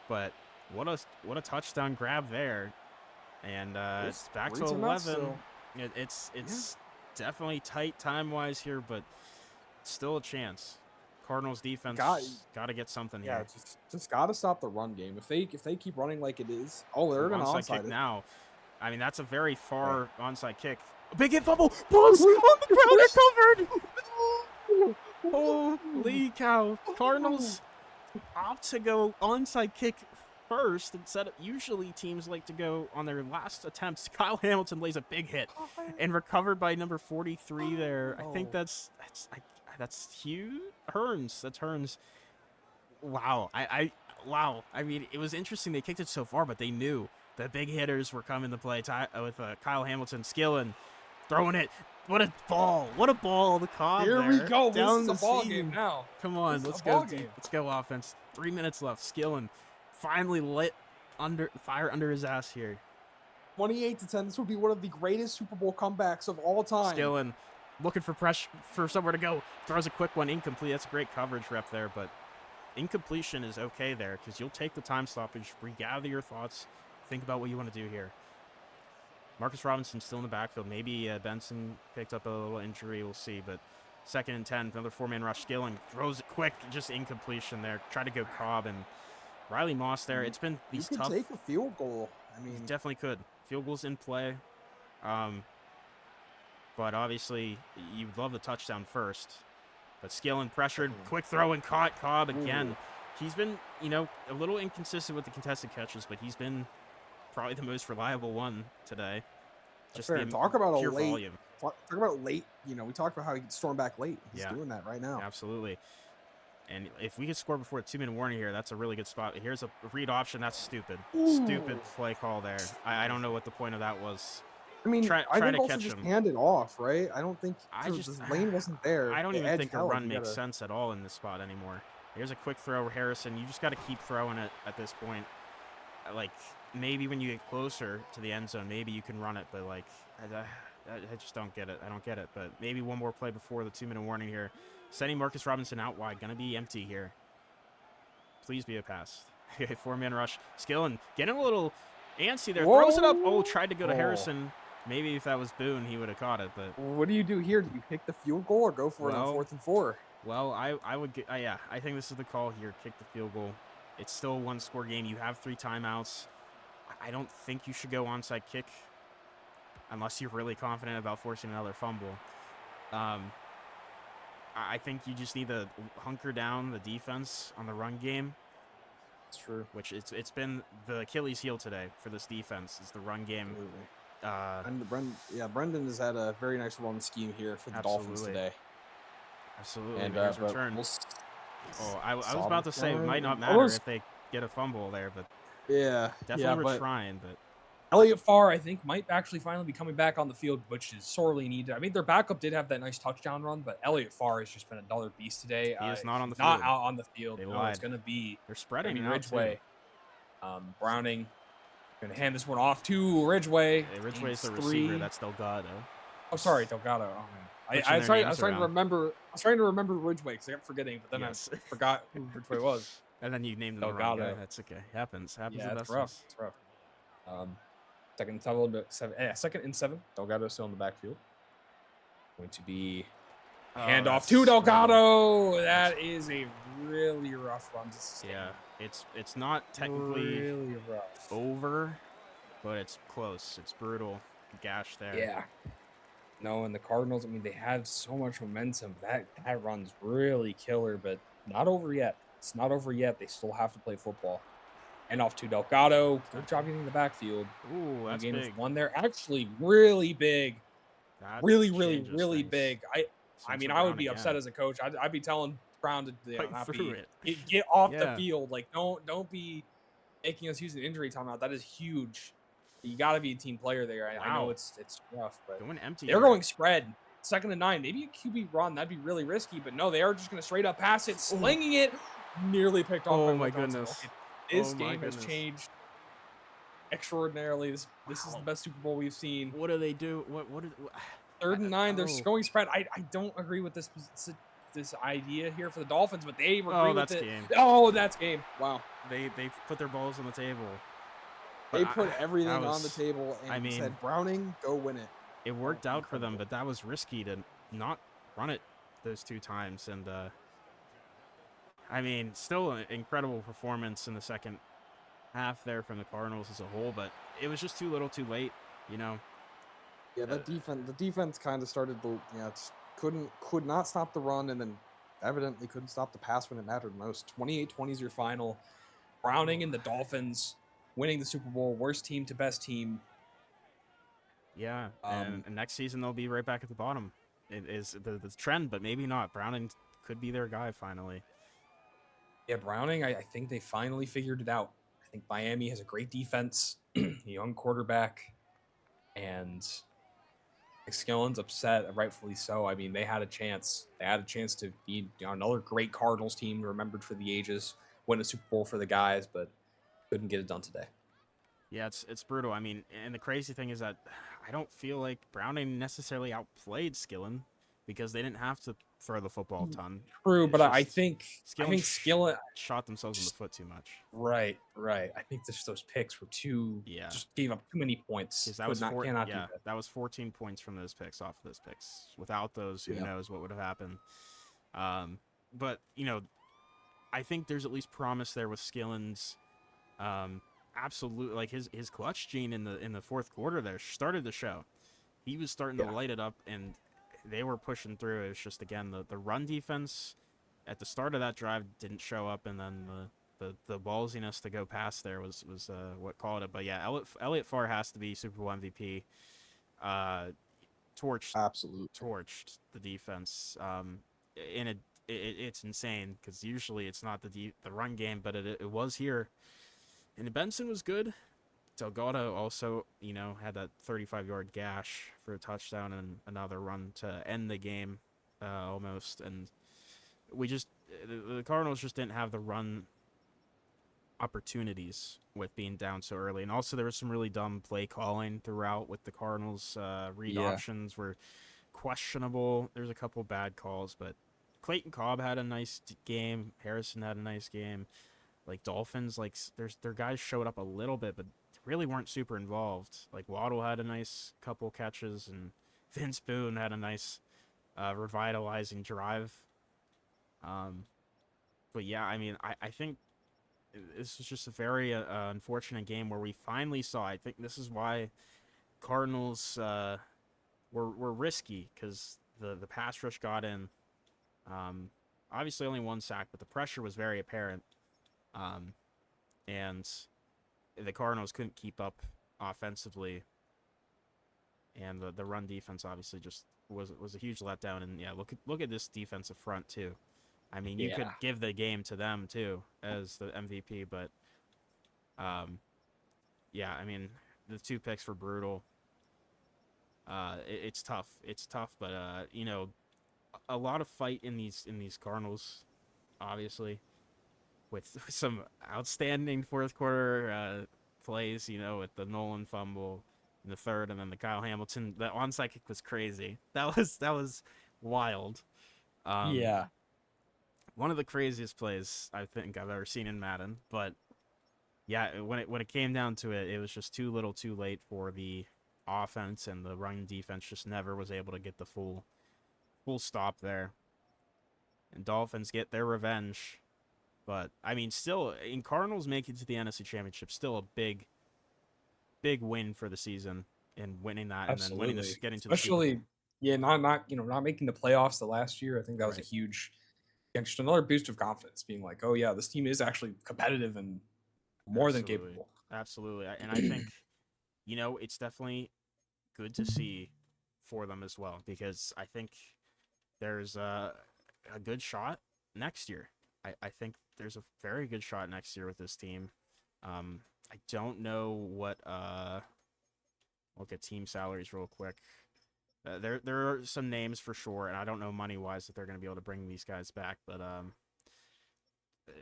[SPEAKER 1] But what a touchdown grab there. And it's back to 11. It's definitely tight time-wise here, but still a chance. Cardinals defense got to get something here.
[SPEAKER 3] Just got to stop the run game. If they keep running like it is, they're going to onside
[SPEAKER 1] kick
[SPEAKER 3] it.
[SPEAKER 1] now. I mean, that's a very far onside kick. A big hit fumble. Bulls on the ground, they're covered. Holy cow. Cardinals opt to go onside kick first instead of usually teams like to go on their last attempts. Kyle Hamilton lays a big hit and recovered by number 43 there. I think that's huge. Hearns. That's Hearns. Wow. Wow. I mean, it was interesting they kicked it so far, but they knew the big hitters were coming to play with Kyle Hamilton, Skillen, throwing it. What a ball. What a ball. The Cobb
[SPEAKER 3] Here
[SPEAKER 1] there.
[SPEAKER 3] we go.
[SPEAKER 1] Down
[SPEAKER 3] This is a ball game now.
[SPEAKER 1] Come on. Let's go. Let's go offense. 3 minutes left. Skillen finally lit fire under his ass here.
[SPEAKER 3] 28-10. This would be one of the greatest Super Bowl comebacks of all time.
[SPEAKER 1] Skillen looking for pressure for somewhere to go. Throws a quick one, incomplete. That's a great coverage rep there, but incompletion is okay there because you'll take the time stoppage, regather your thoughts, think about what you want to do here. Marcus Robinson still in the backfield. Maybe Benson picked up a little injury. We'll see, but 2nd and 10, another 4-man rush. Skillen throws it quick, just incompletion there. Try to go Cobb and Riley Moss there. It's been these tough.
[SPEAKER 3] You could take a field goal. I mean,
[SPEAKER 1] you definitely could. Field goals in play. But obviously, you'd love the touchdown first. But Skillen pressured, quick throw and caught Cobb again. Ooh. He's been, a little inconsistent with the contested catches, but he's been probably the most reliable one today. Just
[SPEAKER 3] talk about
[SPEAKER 1] pure
[SPEAKER 3] a late
[SPEAKER 1] volume.
[SPEAKER 3] Talk about late. We talked about how he stormed back late. He's doing that right now.
[SPEAKER 1] Absolutely. And if we could score before a 2-minute warning here, that's a really good spot. Here's a read option. That's stupid. Ooh. Stupid play call there. I don't know what the point of that was.
[SPEAKER 3] I mean,
[SPEAKER 1] try
[SPEAKER 3] I
[SPEAKER 1] to
[SPEAKER 3] think
[SPEAKER 1] catch
[SPEAKER 3] also just
[SPEAKER 1] him.
[SPEAKER 3] hand it off, right? I don't think the lane wasn't there.
[SPEAKER 1] I don't even think a run makes sense at all in this spot anymore. Here's a quick throw, Harrison. You just got to keep throwing it at this point. Like, maybe when you get closer to the end zone, maybe you can run it, but like, I just don't get it. I don't get it. But maybe one more play before the 2-minute warning here. Sending Marcus Robinson out wide. Going to be empty here. Please be a pass. 4-man rush. Skillen getting a little antsy there.
[SPEAKER 3] Whoa.
[SPEAKER 1] Throws it up. Oh, tried to go to Harrison. Maybe if that was Boone, he would have caught it. But
[SPEAKER 3] what do you do here? Do you pick the field goal or go for it on 4th and 4?
[SPEAKER 1] Well, I would get. I think this is the call here. Kick the field goal. It's still a 1-score game. You have 3 timeouts. I don't think you should go onside kick unless you're really confident about forcing another fumble. I think you just need to hunker down the defense on the run game.
[SPEAKER 3] It's true.
[SPEAKER 1] Which it's been the Achilles heel today for this defense is the run game.
[SPEAKER 3] Absolutely. And Brendan has had a very nice run scheme here for the Dolphins today.
[SPEAKER 1] Absolutely.
[SPEAKER 3] And
[SPEAKER 1] return. I was about to say it might not matter if they get a fumble there, but definitely we're trying. But
[SPEAKER 2] Elliott Farr, I think, might actually finally be coming back on the field, which is sorely needed. I mean, their backup did have that nice touchdown run, but Elliott Farr has just been another beast today.
[SPEAKER 1] He is not on the field.
[SPEAKER 2] Not out on the field.
[SPEAKER 1] They
[SPEAKER 2] lied. It's going to be
[SPEAKER 1] they're spreading
[SPEAKER 2] Ridgeway. Browning going to hand this one off to Ridgeway.
[SPEAKER 1] Ridgeway's the receiver. That's Delgado.
[SPEAKER 2] Oh, sorry, Delgado. Oh, man. I was trying to remember Ridgeway because I kept forgetting, but then I forgot who Ridgeway was.
[SPEAKER 1] And then you named him the wrong guy.
[SPEAKER 2] Delgado.
[SPEAKER 1] That's okay. Happens. Happens
[SPEAKER 2] Yeah,
[SPEAKER 1] the
[SPEAKER 2] it's
[SPEAKER 1] best of
[SPEAKER 2] rough.
[SPEAKER 1] us.
[SPEAKER 2] It's rough. Second and 7. Delgado still in the backfield. Going to be handoff
[SPEAKER 1] that's
[SPEAKER 2] to
[SPEAKER 1] brutal.
[SPEAKER 2] Delgado.
[SPEAKER 1] That's-
[SPEAKER 2] That is a really rough run to sustain.
[SPEAKER 1] Yeah, it's not technically
[SPEAKER 2] really rough.
[SPEAKER 1] over, but it's close. It's brutal. Gash there.
[SPEAKER 2] Yeah. No, and the Cardinals, I mean, they have so much momentum. That run's really killer, but not over yet. It's not over yet. They still have to play football. And off to Delgado. Good job getting in the backfield.
[SPEAKER 1] Ooh, that's
[SPEAKER 2] Gain of
[SPEAKER 1] big.
[SPEAKER 2] 1 there. Actually, really big.
[SPEAKER 1] That
[SPEAKER 2] Really
[SPEAKER 1] changes things.
[SPEAKER 2] big. I
[SPEAKER 1] Spencer
[SPEAKER 2] mean, I would
[SPEAKER 1] Brown
[SPEAKER 2] be
[SPEAKER 1] again.
[SPEAKER 2] upset as a coach. I'd be telling Brown to
[SPEAKER 1] Fight
[SPEAKER 2] not
[SPEAKER 1] through
[SPEAKER 2] be
[SPEAKER 1] it.
[SPEAKER 2] get off the
[SPEAKER 1] Yeah.
[SPEAKER 2] field. Like don't be making us use an injury timeout. That is huge. You got to be a team player there. I know
[SPEAKER 1] Wow.
[SPEAKER 2] it's rough, but
[SPEAKER 1] Going empty.
[SPEAKER 2] they're
[SPEAKER 1] here.
[SPEAKER 2] going spread. 2nd and 9. Maybe a QB run. That'd be really risky, but no, they are just going to straight up pass it, slinging it, nearly picked off.
[SPEAKER 1] Oh
[SPEAKER 2] by
[SPEAKER 1] my
[SPEAKER 2] Will Johnson.
[SPEAKER 1] goodness.
[SPEAKER 2] Okay, this
[SPEAKER 1] Oh my
[SPEAKER 2] game has
[SPEAKER 1] goodness.
[SPEAKER 2] changed extraordinarily. This is
[SPEAKER 1] Wow.
[SPEAKER 2] the best Super Bowl we've seen.
[SPEAKER 1] What do they do? What is?
[SPEAKER 2] 3rd and 9. They're
[SPEAKER 1] Oh.
[SPEAKER 2] going spread. I don't agree with this idea here for the Dolphins, but they agree
[SPEAKER 1] Oh,
[SPEAKER 2] with
[SPEAKER 1] that's
[SPEAKER 2] it.
[SPEAKER 1] game.
[SPEAKER 2] Oh, that's game.
[SPEAKER 3] Wow.
[SPEAKER 1] They put their balls on the table.
[SPEAKER 3] They
[SPEAKER 1] But
[SPEAKER 3] put
[SPEAKER 1] that
[SPEAKER 3] everything on the
[SPEAKER 1] was-
[SPEAKER 3] table and
[SPEAKER 1] I mean-
[SPEAKER 3] said, Browning, go win it.
[SPEAKER 1] It worked out for them,
[SPEAKER 3] incredible.
[SPEAKER 1] but that was risky to not run it those 2 times. And I mean, still an incredible performance in the second half there from the Cardinals as a whole, but it was just too little, too late. You know.
[SPEAKER 3] Yeah, the defense kind of started to, could not stop the run, and then evidently couldn't stop the pass when it mattered most.
[SPEAKER 2] 28-20 is your final. Browning and the Dolphins winning the Super Bowl. Worst team to best team.
[SPEAKER 1] Yeah, and next season they'll be right back at the bottom. It is the trend, but maybe not. Browning could be their guy finally.
[SPEAKER 2] Yeah, Browning, I think they finally figured it out. I think Miami has a great defense, a young quarterback, and Skillen's upset, rightfully so. I mean, they had a chance. They had a chance to be another great Cardinals team remembered for the ages, win a Super Bowl for the guys, but couldn't get it done today.
[SPEAKER 1] Yeah, it's brutal. I mean, and the crazy thing is that I don't feel like Browning necessarily outplayed Skillen because they didn't have to throw the football a ton.
[SPEAKER 2] True,
[SPEAKER 1] It's
[SPEAKER 2] but I
[SPEAKER 1] just
[SPEAKER 2] think Skillen
[SPEAKER 1] shot themselves in the foot too much.
[SPEAKER 2] Right. I think those picks were just gave up too many points.
[SPEAKER 1] Because that was
[SPEAKER 2] cannot do
[SPEAKER 1] that was 14 points from those picks off of those picks. Without those, who knows what would have happened. But I think there's at least promise there with Skillen's absolute, like his clutch gene in the fourth quarter there started the show. He was starting to light it up, and they were pushing through. It was just, again, the run defense at the start of that drive didn't show up, and then the ballsiness to go past there was what called it. But yeah, Elliott Farr has to be Super Bowl MVP. Torched the defense. And it's insane because usually it's not the run game, but it was here. And Benson was good. Delgado also, had that 35-yard gash for a touchdown and another run to end the game, almost. And the Cardinals just didn't have the run opportunities with being down so early. And also there was some really dumb play calling throughout with the Cardinals. Read options were questionable. There's a couple bad calls, but Clayton Cobb had a nice game. Harrison had a nice game. Like Dolphins, like their guys showed up a little bit, but really weren't super involved. Like Waddle had a nice couple catches, and Vince Boone had a nice revitalizing drive. But yeah, I mean, I think this was just a very unfortunate game where we finally saw. I think this is why Cardinals were risky, because the pass rush got in. Obviously only 1 sack, but the pressure was very apparent. And the Cardinals couldn't keep up offensively, and the run defense obviously just was a huge letdown. And yeah, look at this defensive front too. I mean, you could give the game to them too as the MVP, but yeah, I mean, the 2 picks were brutal. It's tough. It's tough, but a lot of fight in these Cardinals, obviously, with some outstanding fourth quarter plays, with the Nolan fumble in the third, and then the Kyle Hamilton. The onside kick was crazy. That was wild. one of the craziest plays I think I've ever seen in Madden. But yeah, when it came down to it, it was just too little, too late for the offense, and the run defense just never was able to get the full stop there. And Dolphins get their revenge. But I mean, still, in Cardinals making it to the NFC Championship, still a big win for the season in winning that, and then winning
[SPEAKER 2] Absolutely.
[SPEAKER 1] this, getting to the Super
[SPEAKER 2] Especially,
[SPEAKER 1] Bowl.
[SPEAKER 2] yeah, not not making the playoffs the last year. I think that was a
[SPEAKER 1] Right.
[SPEAKER 2] huge, yeah, just another boost of confidence, being like, oh yeah, this team is actually competitive and more than
[SPEAKER 1] Absolutely.
[SPEAKER 2] capable.
[SPEAKER 1] Absolutely. And I think, it's definitely good to see for them as well, because I think there's a good shot next year. I think there's a very good shot next year with this team. I don't know what look at team salaries real quick. There are some names for sure, and I don't know money wise that they're going to be able to bring these guys back, but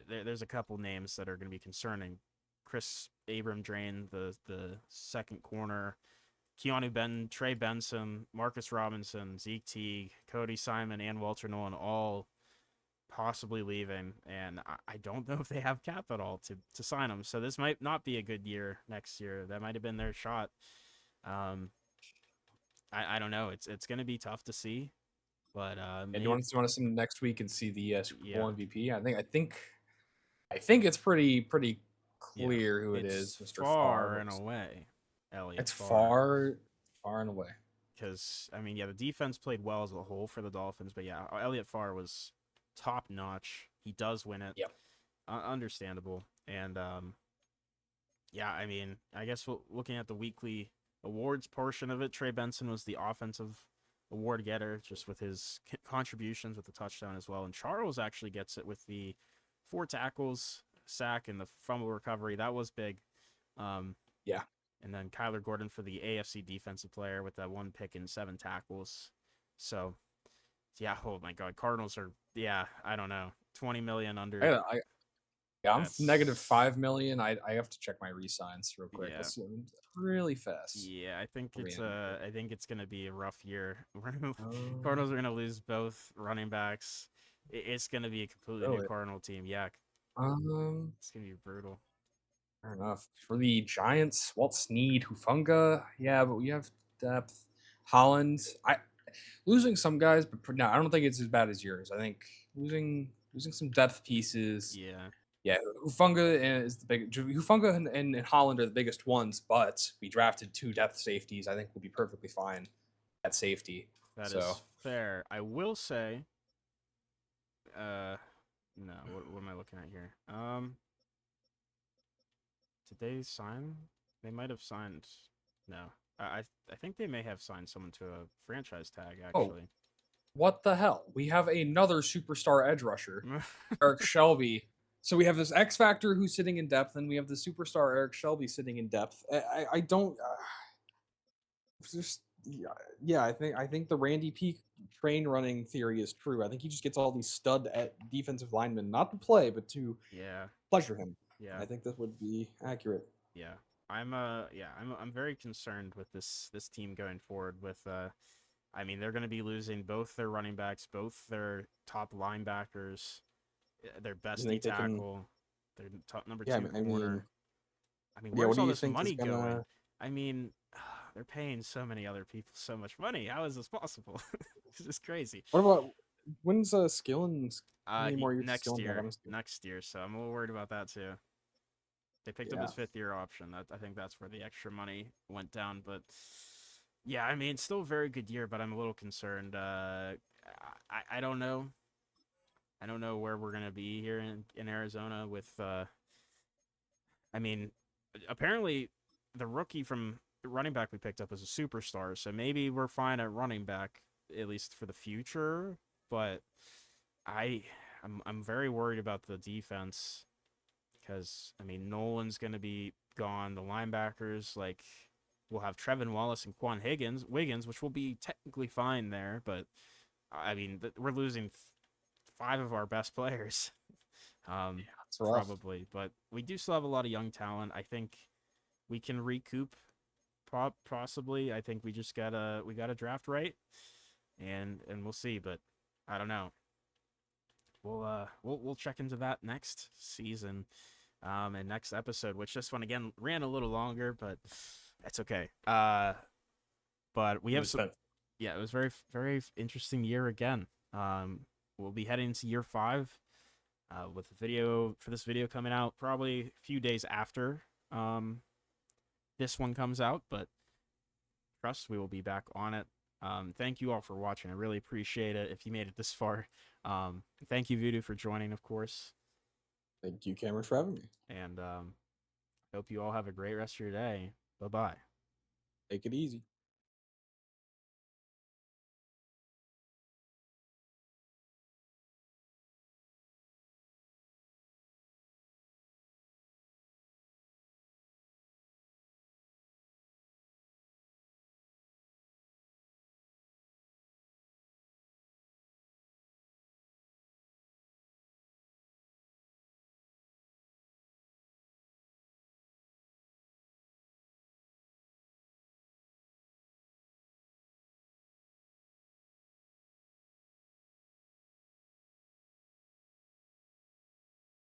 [SPEAKER 1] there's a couple names that are going to be concerning. Chris Abram Drain, the second corner, Keanu Ben, Trey Benson, Marcus Robinson, Zeke Teague, Cody Simon, and Walter Nolan all possibly leaving, and I don't know if they have cap at all to sign them. So this might not be a good year next year. That might have been their shot. Um, I don't know. It's going to be tough to see, but
[SPEAKER 2] And
[SPEAKER 1] maybe
[SPEAKER 2] you want to see them next week and see the Super Bowl
[SPEAKER 1] yeah.
[SPEAKER 2] MVP? I think it's pretty
[SPEAKER 1] Yeah,
[SPEAKER 2] clear who it
[SPEAKER 1] it's
[SPEAKER 2] is, Mr. Farr.
[SPEAKER 1] far
[SPEAKER 2] But
[SPEAKER 1] and away, Elliott
[SPEAKER 2] it's
[SPEAKER 1] Farr.
[SPEAKER 2] far and away.
[SPEAKER 1] Because I mean, yeah, the defense played well as a whole for the Dolphins, but yeah, Elliott Farr was top notch. He does win it,
[SPEAKER 2] Yep.
[SPEAKER 1] understandable, and yeah, I mean, I guess looking at the weekly awards portion of it, Trey Benson was the offensive award getter, just with his contributions with the touchdown as well, and Charles actually gets it with the 4 tackles, sack, and the fumble recovery. That was big. Um,
[SPEAKER 2] Yeah.
[SPEAKER 1] and then Kyler Gordon for the AFC defensive player with that 1 pick and 7 tackles. So, yeah, oh my God, Cardinals are, yeah, I don't know, 20 million under.
[SPEAKER 2] Yeah, I'm negative
[SPEAKER 1] That's,
[SPEAKER 2] 5 million. I have to check my resigns real quick.
[SPEAKER 1] yeah,
[SPEAKER 2] Let's really fast.
[SPEAKER 1] yeah. I think
[SPEAKER 2] I'll be in here.
[SPEAKER 1] I think it's gonna be a rough year.
[SPEAKER 2] Um,
[SPEAKER 1] Cardinals are gonna lose both running backs. It's gonna be a completely new
[SPEAKER 2] really?
[SPEAKER 1] Cardinal team. Yeah,
[SPEAKER 2] Um,
[SPEAKER 1] it's gonna be brutal.
[SPEAKER 2] Fair enough. For the Giants, Walt Sneed, Hufunga, yeah, but we have depth. Holland, I losing some guys, but no, I don't think it's as bad as yours. I think losing some depth pieces.
[SPEAKER 1] Yeah,
[SPEAKER 2] Yeah, Hufunga is the big. Hufunga and Holland are the biggest ones, but we drafted 2 depth safeties. I think we'll be perfectly fine at safety.
[SPEAKER 1] that
[SPEAKER 2] So
[SPEAKER 1] is fair. I will say, uh, no, what am I looking at here? Did they sign? They might have signed. No, I think they may have signed someone to a franchise tag
[SPEAKER 2] oh,
[SPEAKER 1] actually.
[SPEAKER 2] what the hell? We have another superstar edge rusher, Eric Shelby. So we have this X Factor who's sitting in depth, and we have the superstar Eric Shelby sitting in depth. I don't just yeah. I think the Randy Peak train running theory is true. I think he just gets all these stud at defensive linemen not to play, but to
[SPEAKER 1] Yeah,
[SPEAKER 2] pleasure him.
[SPEAKER 1] yeah,
[SPEAKER 2] I think that would be accurate.
[SPEAKER 1] yeah. I'm very concerned with this team going forward. With I mean, they're going to be losing both their running backs, both their top linebackers, their
[SPEAKER 2] You
[SPEAKER 1] best D
[SPEAKER 2] think they can?
[SPEAKER 1] tackle, their top number
[SPEAKER 2] Yeah,
[SPEAKER 1] 2
[SPEAKER 2] I mean,
[SPEAKER 1] corner. I mean,
[SPEAKER 2] yeah. What
[SPEAKER 1] where's
[SPEAKER 2] do
[SPEAKER 1] all
[SPEAKER 2] you
[SPEAKER 1] this
[SPEAKER 2] think is
[SPEAKER 1] money going?
[SPEAKER 2] gonna?
[SPEAKER 1] I mean, they're paying so many other people so much money. How is this possible? This is crazy.
[SPEAKER 2] What about when's Skillins? How many
[SPEAKER 1] He
[SPEAKER 2] more years does
[SPEAKER 1] next
[SPEAKER 2] Skillins have on
[SPEAKER 1] year,
[SPEAKER 2] his deal?
[SPEAKER 1] next year. So I'm a little worried about that too. They picked up
[SPEAKER 2] Yeah.
[SPEAKER 1] his 5th-year option. I think that's where the extra money went down. But yeah, I mean, still a very good year. But I'm a little concerned. I don't know. I don't know where we're gonna be here in Arizona with. I mean, apparently the rookie from running back we picked up is a superstar. So maybe we're fine at running back at least for the future. But I I'm very worried about the defense because I mean Nolan's gonna be gone. The linebackers like we'll have Trevin Wallace and Quan Wiggins, which will be technically fine there, but I mean we're losing 5 of our best players,
[SPEAKER 2] It's rough.
[SPEAKER 1] probably. But we do still have a lot of young talent. I think we can recoup, possibly. I think we gotta draft right, and we'll see. But I don't know. we'll check into that next season, and next episode, which this one again ran a little longer, but that's okay. But we
[SPEAKER 2] It
[SPEAKER 1] have
[SPEAKER 2] was
[SPEAKER 1] some.
[SPEAKER 2] fun.
[SPEAKER 1] Yeah, it was very interesting year again. We'll be heading into year 5, with the video for this video coming out probably a few days after this one comes out, but trust we will be back on it. Thank you all for watching. I really appreciate it if you made it this far. Thank you, Voodoo, for joining, of course.
[SPEAKER 3] Thank you, Cameron, for having me.
[SPEAKER 1] And hope you all have a great rest of your day. Bye-bye.
[SPEAKER 3] Take it easy.